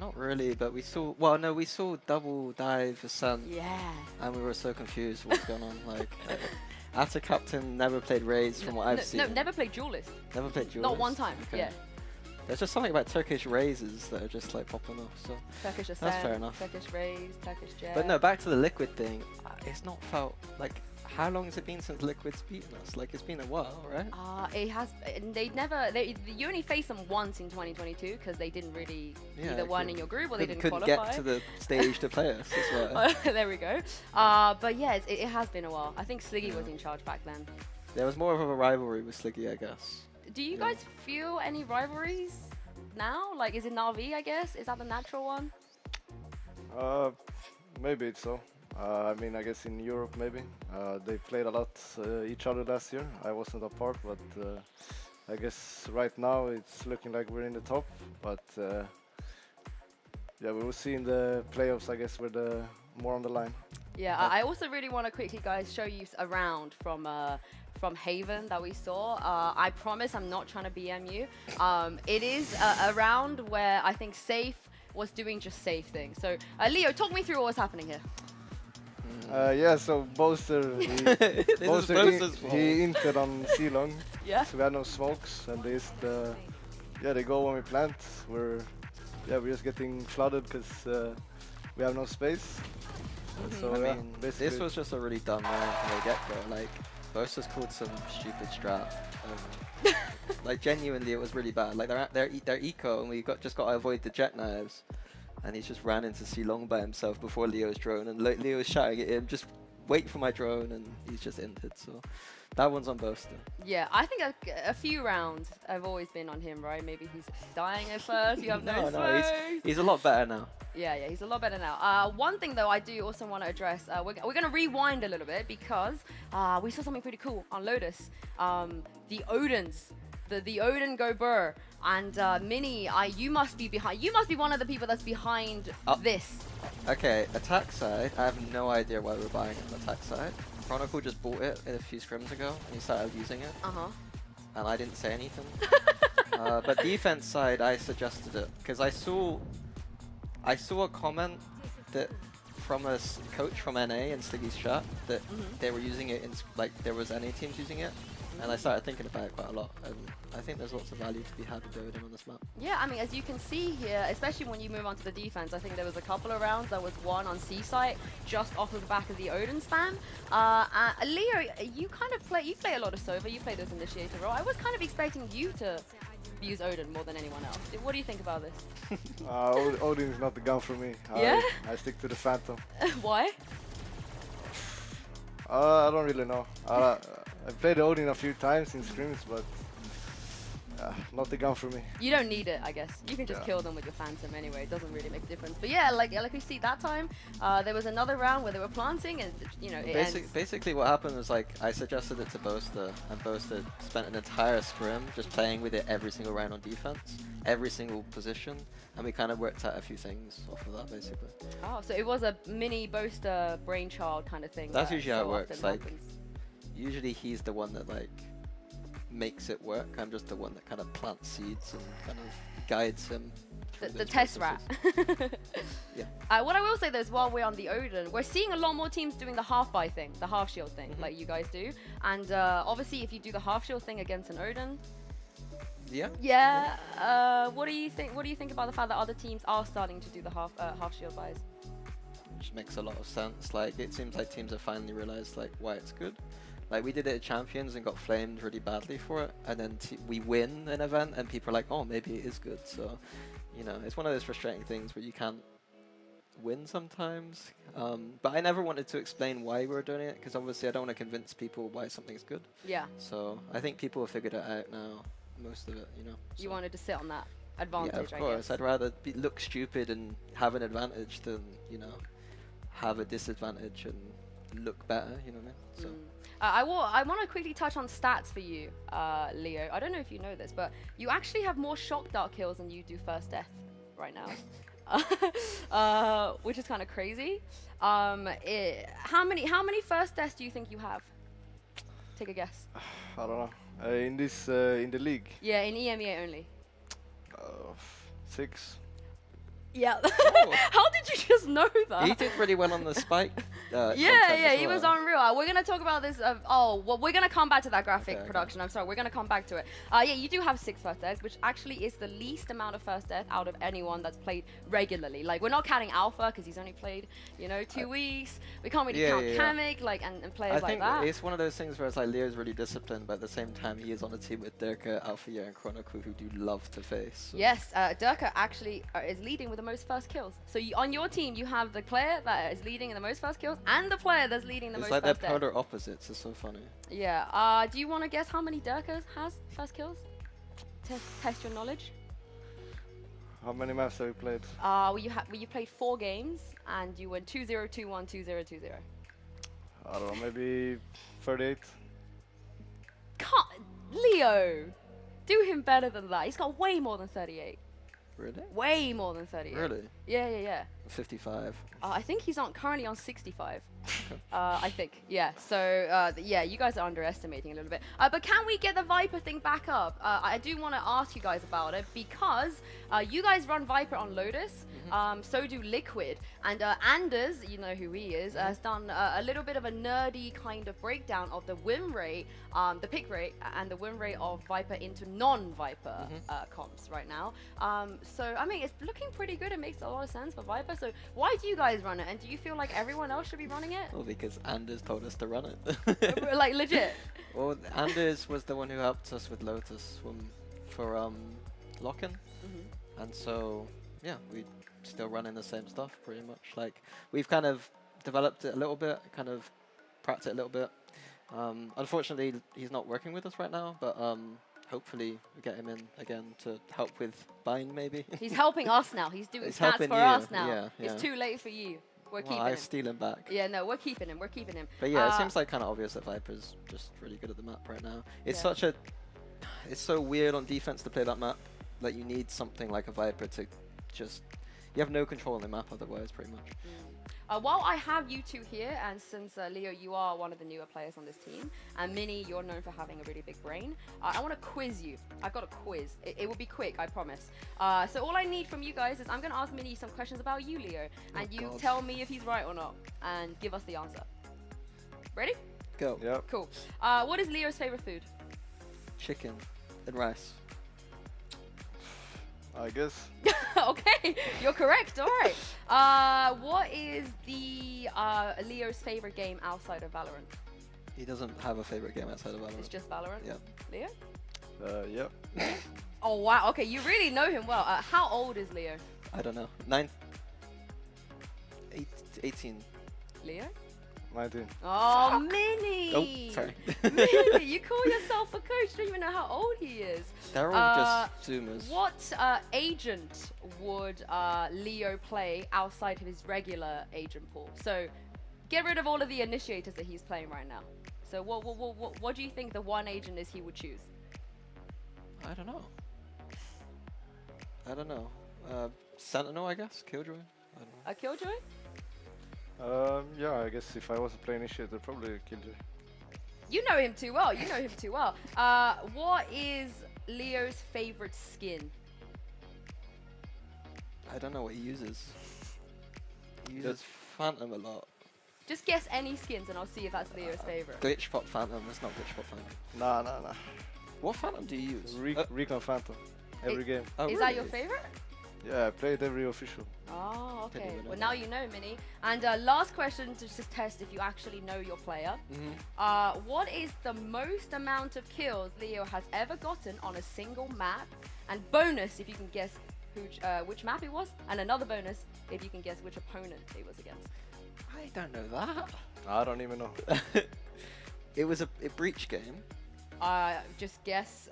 Not really, but we saw, well, no, we saw double dive Ascent. Yeah. And we were so confused what's going on. Like, Atta Captain never played Raids from what I've seen. No, never played Duelist. Never played Duelist? Not one time, okay. yeah. There's just something about Turkish Raises that are just like popping off, so Turkish Ascent, that's fair enough. Turkish Raise, Turkish Jet. But no, back to the Liquid thing, it's not felt like, how long has it been since Liquid's beaten us? Like, it's been a while, right? It has. You only faced them once in 2022 because they didn't really either won in your group or they didn't qualify. Couldn't get to the stage to play us as well. There we go. But yeah, it has been a while. I think Sliggy was in charge back then. There was more of a rivalry with Sliggy, I guess. Do you guys feel any rivalries now? Like, is it Na'Vi, I guess? Is that the natural one? Maybe it's so. I mean, I guess in Europe maybe. They played a lot each other last year. I wasn't a part, but I guess right now it's looking like we're in the top. But yeah, we will see in the playoffs, I guess, with more on the line. Yeah, I also really want to quickly, guys, show you a round from Haven that we saw. I promise I'm not trying to BM you. It is a round where I think Safe was doing just Safe things. So, Leo, talk me through what was happening here. Yeah, so Boaster, he inted on C-Long. Yeah. So we had no smokes, and they just, they go when we plant. We're just getting flooded because we have no space. So I mean, this was just a really dumb round from the get-go. Like, Boaster's called some stupid strat. Like, genuinely, it was really bad. Like, they're eco, and we just got to avoid the jet knives. And he's just ran into C-Long by himself before Leo's drone, and Leo's shouting at him, just wait for my drone, and he's just entered, so that one's on Boaster. Yeah, I think a few rounds have always been on him, right? Maybe he's dying at first, you have no smokes. He's a lot better now. Yeah, he's a lot better now. One thing, though, I do also want to address, we're going to rewind a little bit because we saw something pretty cool on Lotus. The Odins. The Odin go Burr and Mini, you must be behind. You must be one of the people that's behind this. Okay, attack side. I have no idea why we're buying it on attack side. Chronicle just bought it a few scrims ago and he started using it. And I didn't say anything. But defense side, I suggested it because I saw a comment that from a coach from NA in Sliggy's chat that they were using it in like there was NA teams using it. And I started thinking about it quite a lot, and I think there's lots of value to be had with Odin on this map. Yeah, I mean, as you can see here, especially when you move on to the defense, I think there was a couple of rounds. There was one on C site, just off of the back of the Odin spam. Leo, you play a lot of Sova, you play this Initiator role. I was kind of expecting you to use Odin more than anyone else. What do you think about this? Odin is not the gun for me. Yeah? I stick to the Phantom. Why? I don't really know. I've played Odin a few times in scrims, but not the gun for me. You don't need it, I guess. You can just kill them with your Phantom anyway. It doesn't really make a difference. But yeah, like we see that time, there was another round where they were planting, and Basically, what happened was like I suggested it to Boaster, and Boaster spent an entire scrim just playing with it every single round on defense, every single position, and we kind of worked out a few things off of that, basically. Oh, so it was a mini Boaster brainchild kind of thing. That's usually how it works. Like, usually he's the one that like makes it work. I'm just the one that kind of plants seeds and kind of guides him. The test rat. Yeah. What I will say though is while we're on the Odin, we're seeing a lot more teams doing the half buy thing, the half shield thing, like you guys do. And obviously if you do the half shield thing against an Odin, what do you think? What do you think about the fact that other teams are starting to do the half shield buys? Which makes a lot of sense. Like it seems like teams have finally realized like why it's good. Like we did it at Champions and got flamed really badly for it, and then we win an event and people are like, oh, maybe it is good. So, you know, it's one of those frustrating things where you can't win sometimes. But I never wanted to explain why we were doing it, because obviously I don't want to convince people why something's good. Yeah. So I think people have figured it out now, most of it, you know. You wanted to sit on that advantage, yeah, of course. I'd rather look stupid and have an advantage than, you know, have a disadvantage and look better, you know what I mean? So. I want to quickly touch on stats for you, Leo. I don't know if you know this, but you actually have more shock dart kills than you do first death right now, which is kind of crazy. How many first deaths do you think you have? Take a guess. I don't know. In this in the league. Yeah, in EMEA only. 6. Yeah. How did you just know that? He did really well on the spike. Yeah, he was unreal. We're gonna talk about this. We're gonna come back to that graphic production. I'm sorry, we're gonna come back to it. Yeah, you do have 6 first deaths, which actually is the least amount of first death out of anyone that's played regularly. Like we're not counting Alpha because he's only played, 2 weeks. We can't really count Kamek, like and players like that. I think it's one of those things where it's like Leo's really disciplined, but at the same time he is on a team with Durka, Alpha, and Chronicle, who do love to face. So. Yes, Durka actually is leading with the most first kills. So on your team, you have the player that is leading in the most first kills, and the player that's leading the most first deaths. It's like they're polar opposites. It's so funny. Yeah. Do you want to guess how many Durka has first kills? Test your knowledge. How many maps have you played? You played 4 games, and you went 2-0, 2-1, 2-0, 2-0. I don't know, maybe 38. Leo, do him better than that. He's got way more than 38. Really? Way more than 38. Really? Yeah. 55. I think he's currently on 65. I think, yeah. So, yeah, you guys are underestimating a little bit. But can we get the Viper thing back up? I do want to ask you guys about it because you guys run Viper on Lotus. So do Liquid. And Anders, you know who he is, has done a little bit of a nerdy kind of breakdown of the win rate, the pick rate, and the win rate of Viper into non-Viper comps right now. So, I mean, it's looking pretty good. It makes a lot of sense for Viper. So, why do you guys run it? And do you feel like everyone else should be running it? Well, because Anders told us to run it. Like, legit? Well, Anders was the one who helped us with Lotus for lock-in. And so, yeah, we still running the same stuff pretty much. Like we've kind of developed it a little bit, kind of practiced it a little bit. Unfortunately, he's not working with us right now, but hopefully we get him in again to help with bind maybe. He's helping us now. He's doing stats for us now. Yeah. It's too late for you. We're keeping him. I steal him back. Yeah, no, we're keeping him. We're keeping him. But yeah, it seems like kind of obvious that Viper's just really good at the map right now. It's it's so weird on defense to play that map. Like you need something like a Viper to just. You have no control on the map otherwise, pretty much. While I have you two here, and since Leo, you are one of the newer players on this team, and Minnie, you're known for having a really big brain, I want to quiz you. I've got a quiz. It will be quick, I promise. So all I need from you guys is I'm going to ask Minnie some questions about you, Leo, and you tell me if he's right or not, and give us the answer. Ready? Go. Yep. Cool. What is Leo's favorite food? Chicken and rice. I guess. Okay, you're correct. All right. What is the Leo's favorite game outside of Valorant? He doesn't have a favorite game outside of Valorant. It's just Valorant? Yeah. Leo? Yep. Oh, wow. Okay, you really know him well. How old is Leo? I don't know. 18. Leo? 19. Oh, Minnie! Oh, sorry. Minnie, you call yourself a coach. You don't even know how old he is. They're all just Zoomers. What agent would Leo play outside of his regular agent pool? So get rid of all of the initiators that he's playing right now. So what do you think the one agent is he would choose? I don't know. Sentinel, I guess. Killjoy. I don't know. Killjoy? Yeah, I guess if I was to play Initiator, probably Killjoy. You know him too well. You know him too well. What is Leo's favorite skin? I don't know what he uses. He uses Phantom a lot. Just guess any skins and I'll see if that's Leo's favorite. Glitch Pop Phantom. It's not Glitch Pop Phantom. Nah. What Phantom do you use? Recon Phantom. Every game. Oh, is that your favorite? Yeah, I played every official. Oh, okay. Well, now you know, Mini. And last question to just test if you actually know your player. What is the most amount of kills Leo has ever gotten on a single map? And bonus if you can guess which map it was. And another bonus if you can guess which opponent it was against. I don't know that. I don't even know. It was a Breach game. Just guess.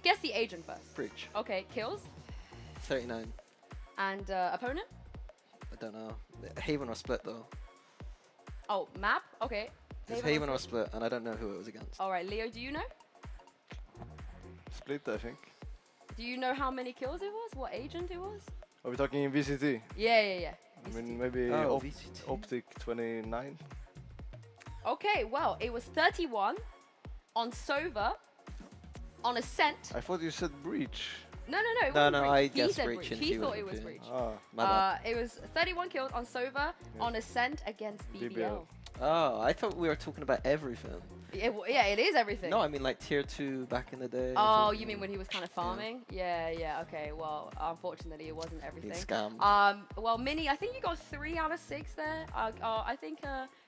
Guess the agent first. Breach. Okay, kills. 39. And opponent? I don't know. Haven or Split though. Oh, map? Okay. It's Haven or Split, and I don't know who it was against. Alright, Leo, do you know? Split, I think. Do you know how many kills it was? What agent it was? Are we talking in VCT? Yeah. I mean, maybe Optic 29. Okay, well, it was 31 on Sova, on Ascent. I thought you said Breach. No, it No, wasn't no, Breach. I He guessed said Breach. He thought it was Breach. My bad. It was 31 kills on Sova, on Ascent against BBL. Oh, I thought we were talking about everything. Yeah, it is everything. No, I mean like tier 2 back in the day. Oh, you mean when he was kind of farming? Yeah, okay. Well, unfortunately, it wasn't everything. He's scammed. Well, Mini, I think you got 3 out of 6 there. I think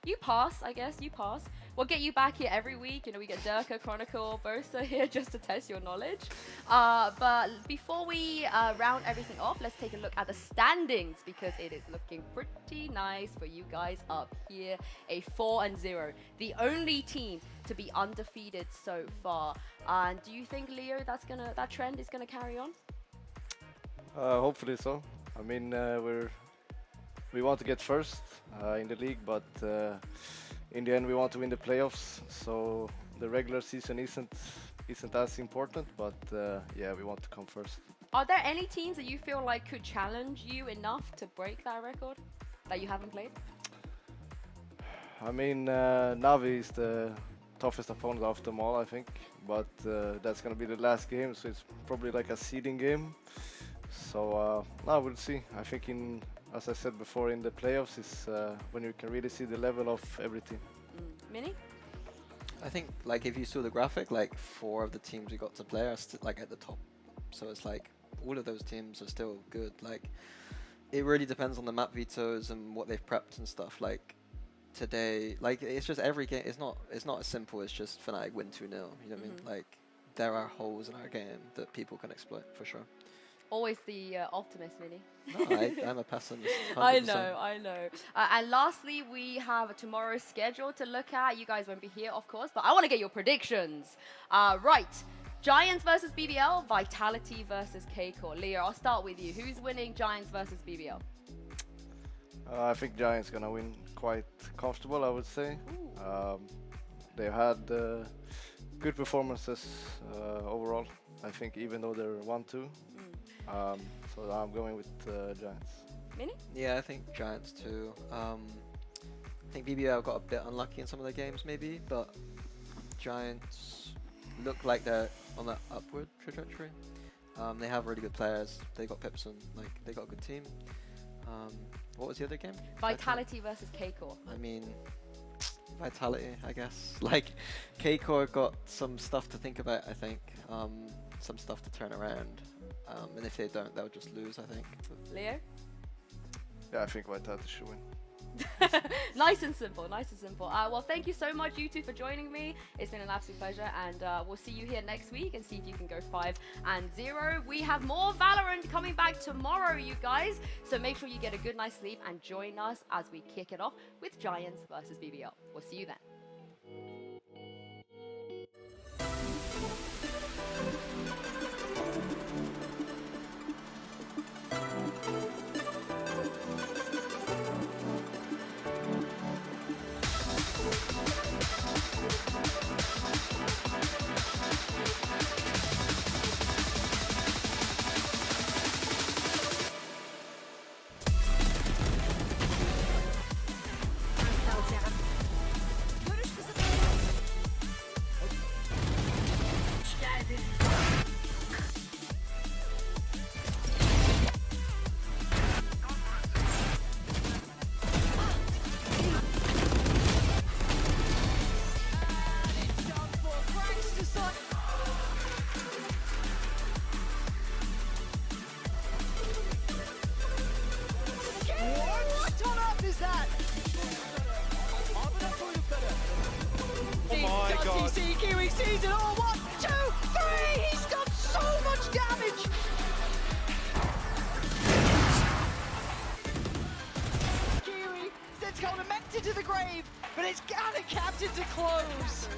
you pass, I guess. You pass. We'll get you back here every week. You know, we get Durka, Chronicle, Boaster here just to test your knowledge. But before we round everything off, let's take a look at the standings because it is looking pretty nice for you guys up here. A 4-0. The only team to be undefeated so far. And do you think, Leo, that trend is gonna carry on? Hopefully so. I mean, we want to get first in the league, but in the end we want to win the playoffs. So the regular season isn't as important, but yeah, we want to come first. Are there any teams that you feel like could challenge you enough to break that record that you haven't played? I mean, Navi is the toughest opponent of them all, I think. But that's going to be the last game, so it's probably like a seeding game. So now we'll see. I think as I said before, in the playoffs is when you can really see the level of every team. Mini? I think like if you saw the graphic, like 4 of the teams we got to play are like at the top. So it's like all of those teams are still good. Like it really depends on the map vetoes and what they've prepped and stuff. Like today, like it's just every game. It's not as simple as just Fnatic win 2-0. You know what I mean? Like there are holes in our game that people can exploit for sure. Always the optimist, Mini. No, I'm a pessimist. 100%. I know. And lastly, we have tomorrow's schedule to look at. You guys won't be here, of course, but I want to get your predictions. Right. Giants versus BBL, Vitality versus K-Core. Leo, I'll start with you. Who's winning Giants versus BBL? I think Giants gonna win quite comfortable, I would say. They've had good performances overall. I think even though they're 1-2. So I'm going with Giants. Mini? Yeah, I think Giants too. I think BBL got a bit unlucky in some of their games maybe, but Giants look like they're on that upward trajectory. They have really good players. They got Pipson, like they got a good team. What was the other game? Vitality versus K-Core. I mean, Vitality, I guess. Like K-Core got some stuff to think about, I think. Some stuff to turn around. And if they don't, they'll just lose, I think. Leo? Yeah, I think Vitality should win. Nice and simple, nice and simple. Well, thank you so much, you two, for joining me. It's been an absolute pleasure, and we'll see you here next week and see if you can go 5-0. We have more VALORANT coming back tomorrow, you guys. So make sure you get a good night's sleep and join us as we kick it off with Giants versus BBL. We'll see you then. but it's got a captain to close.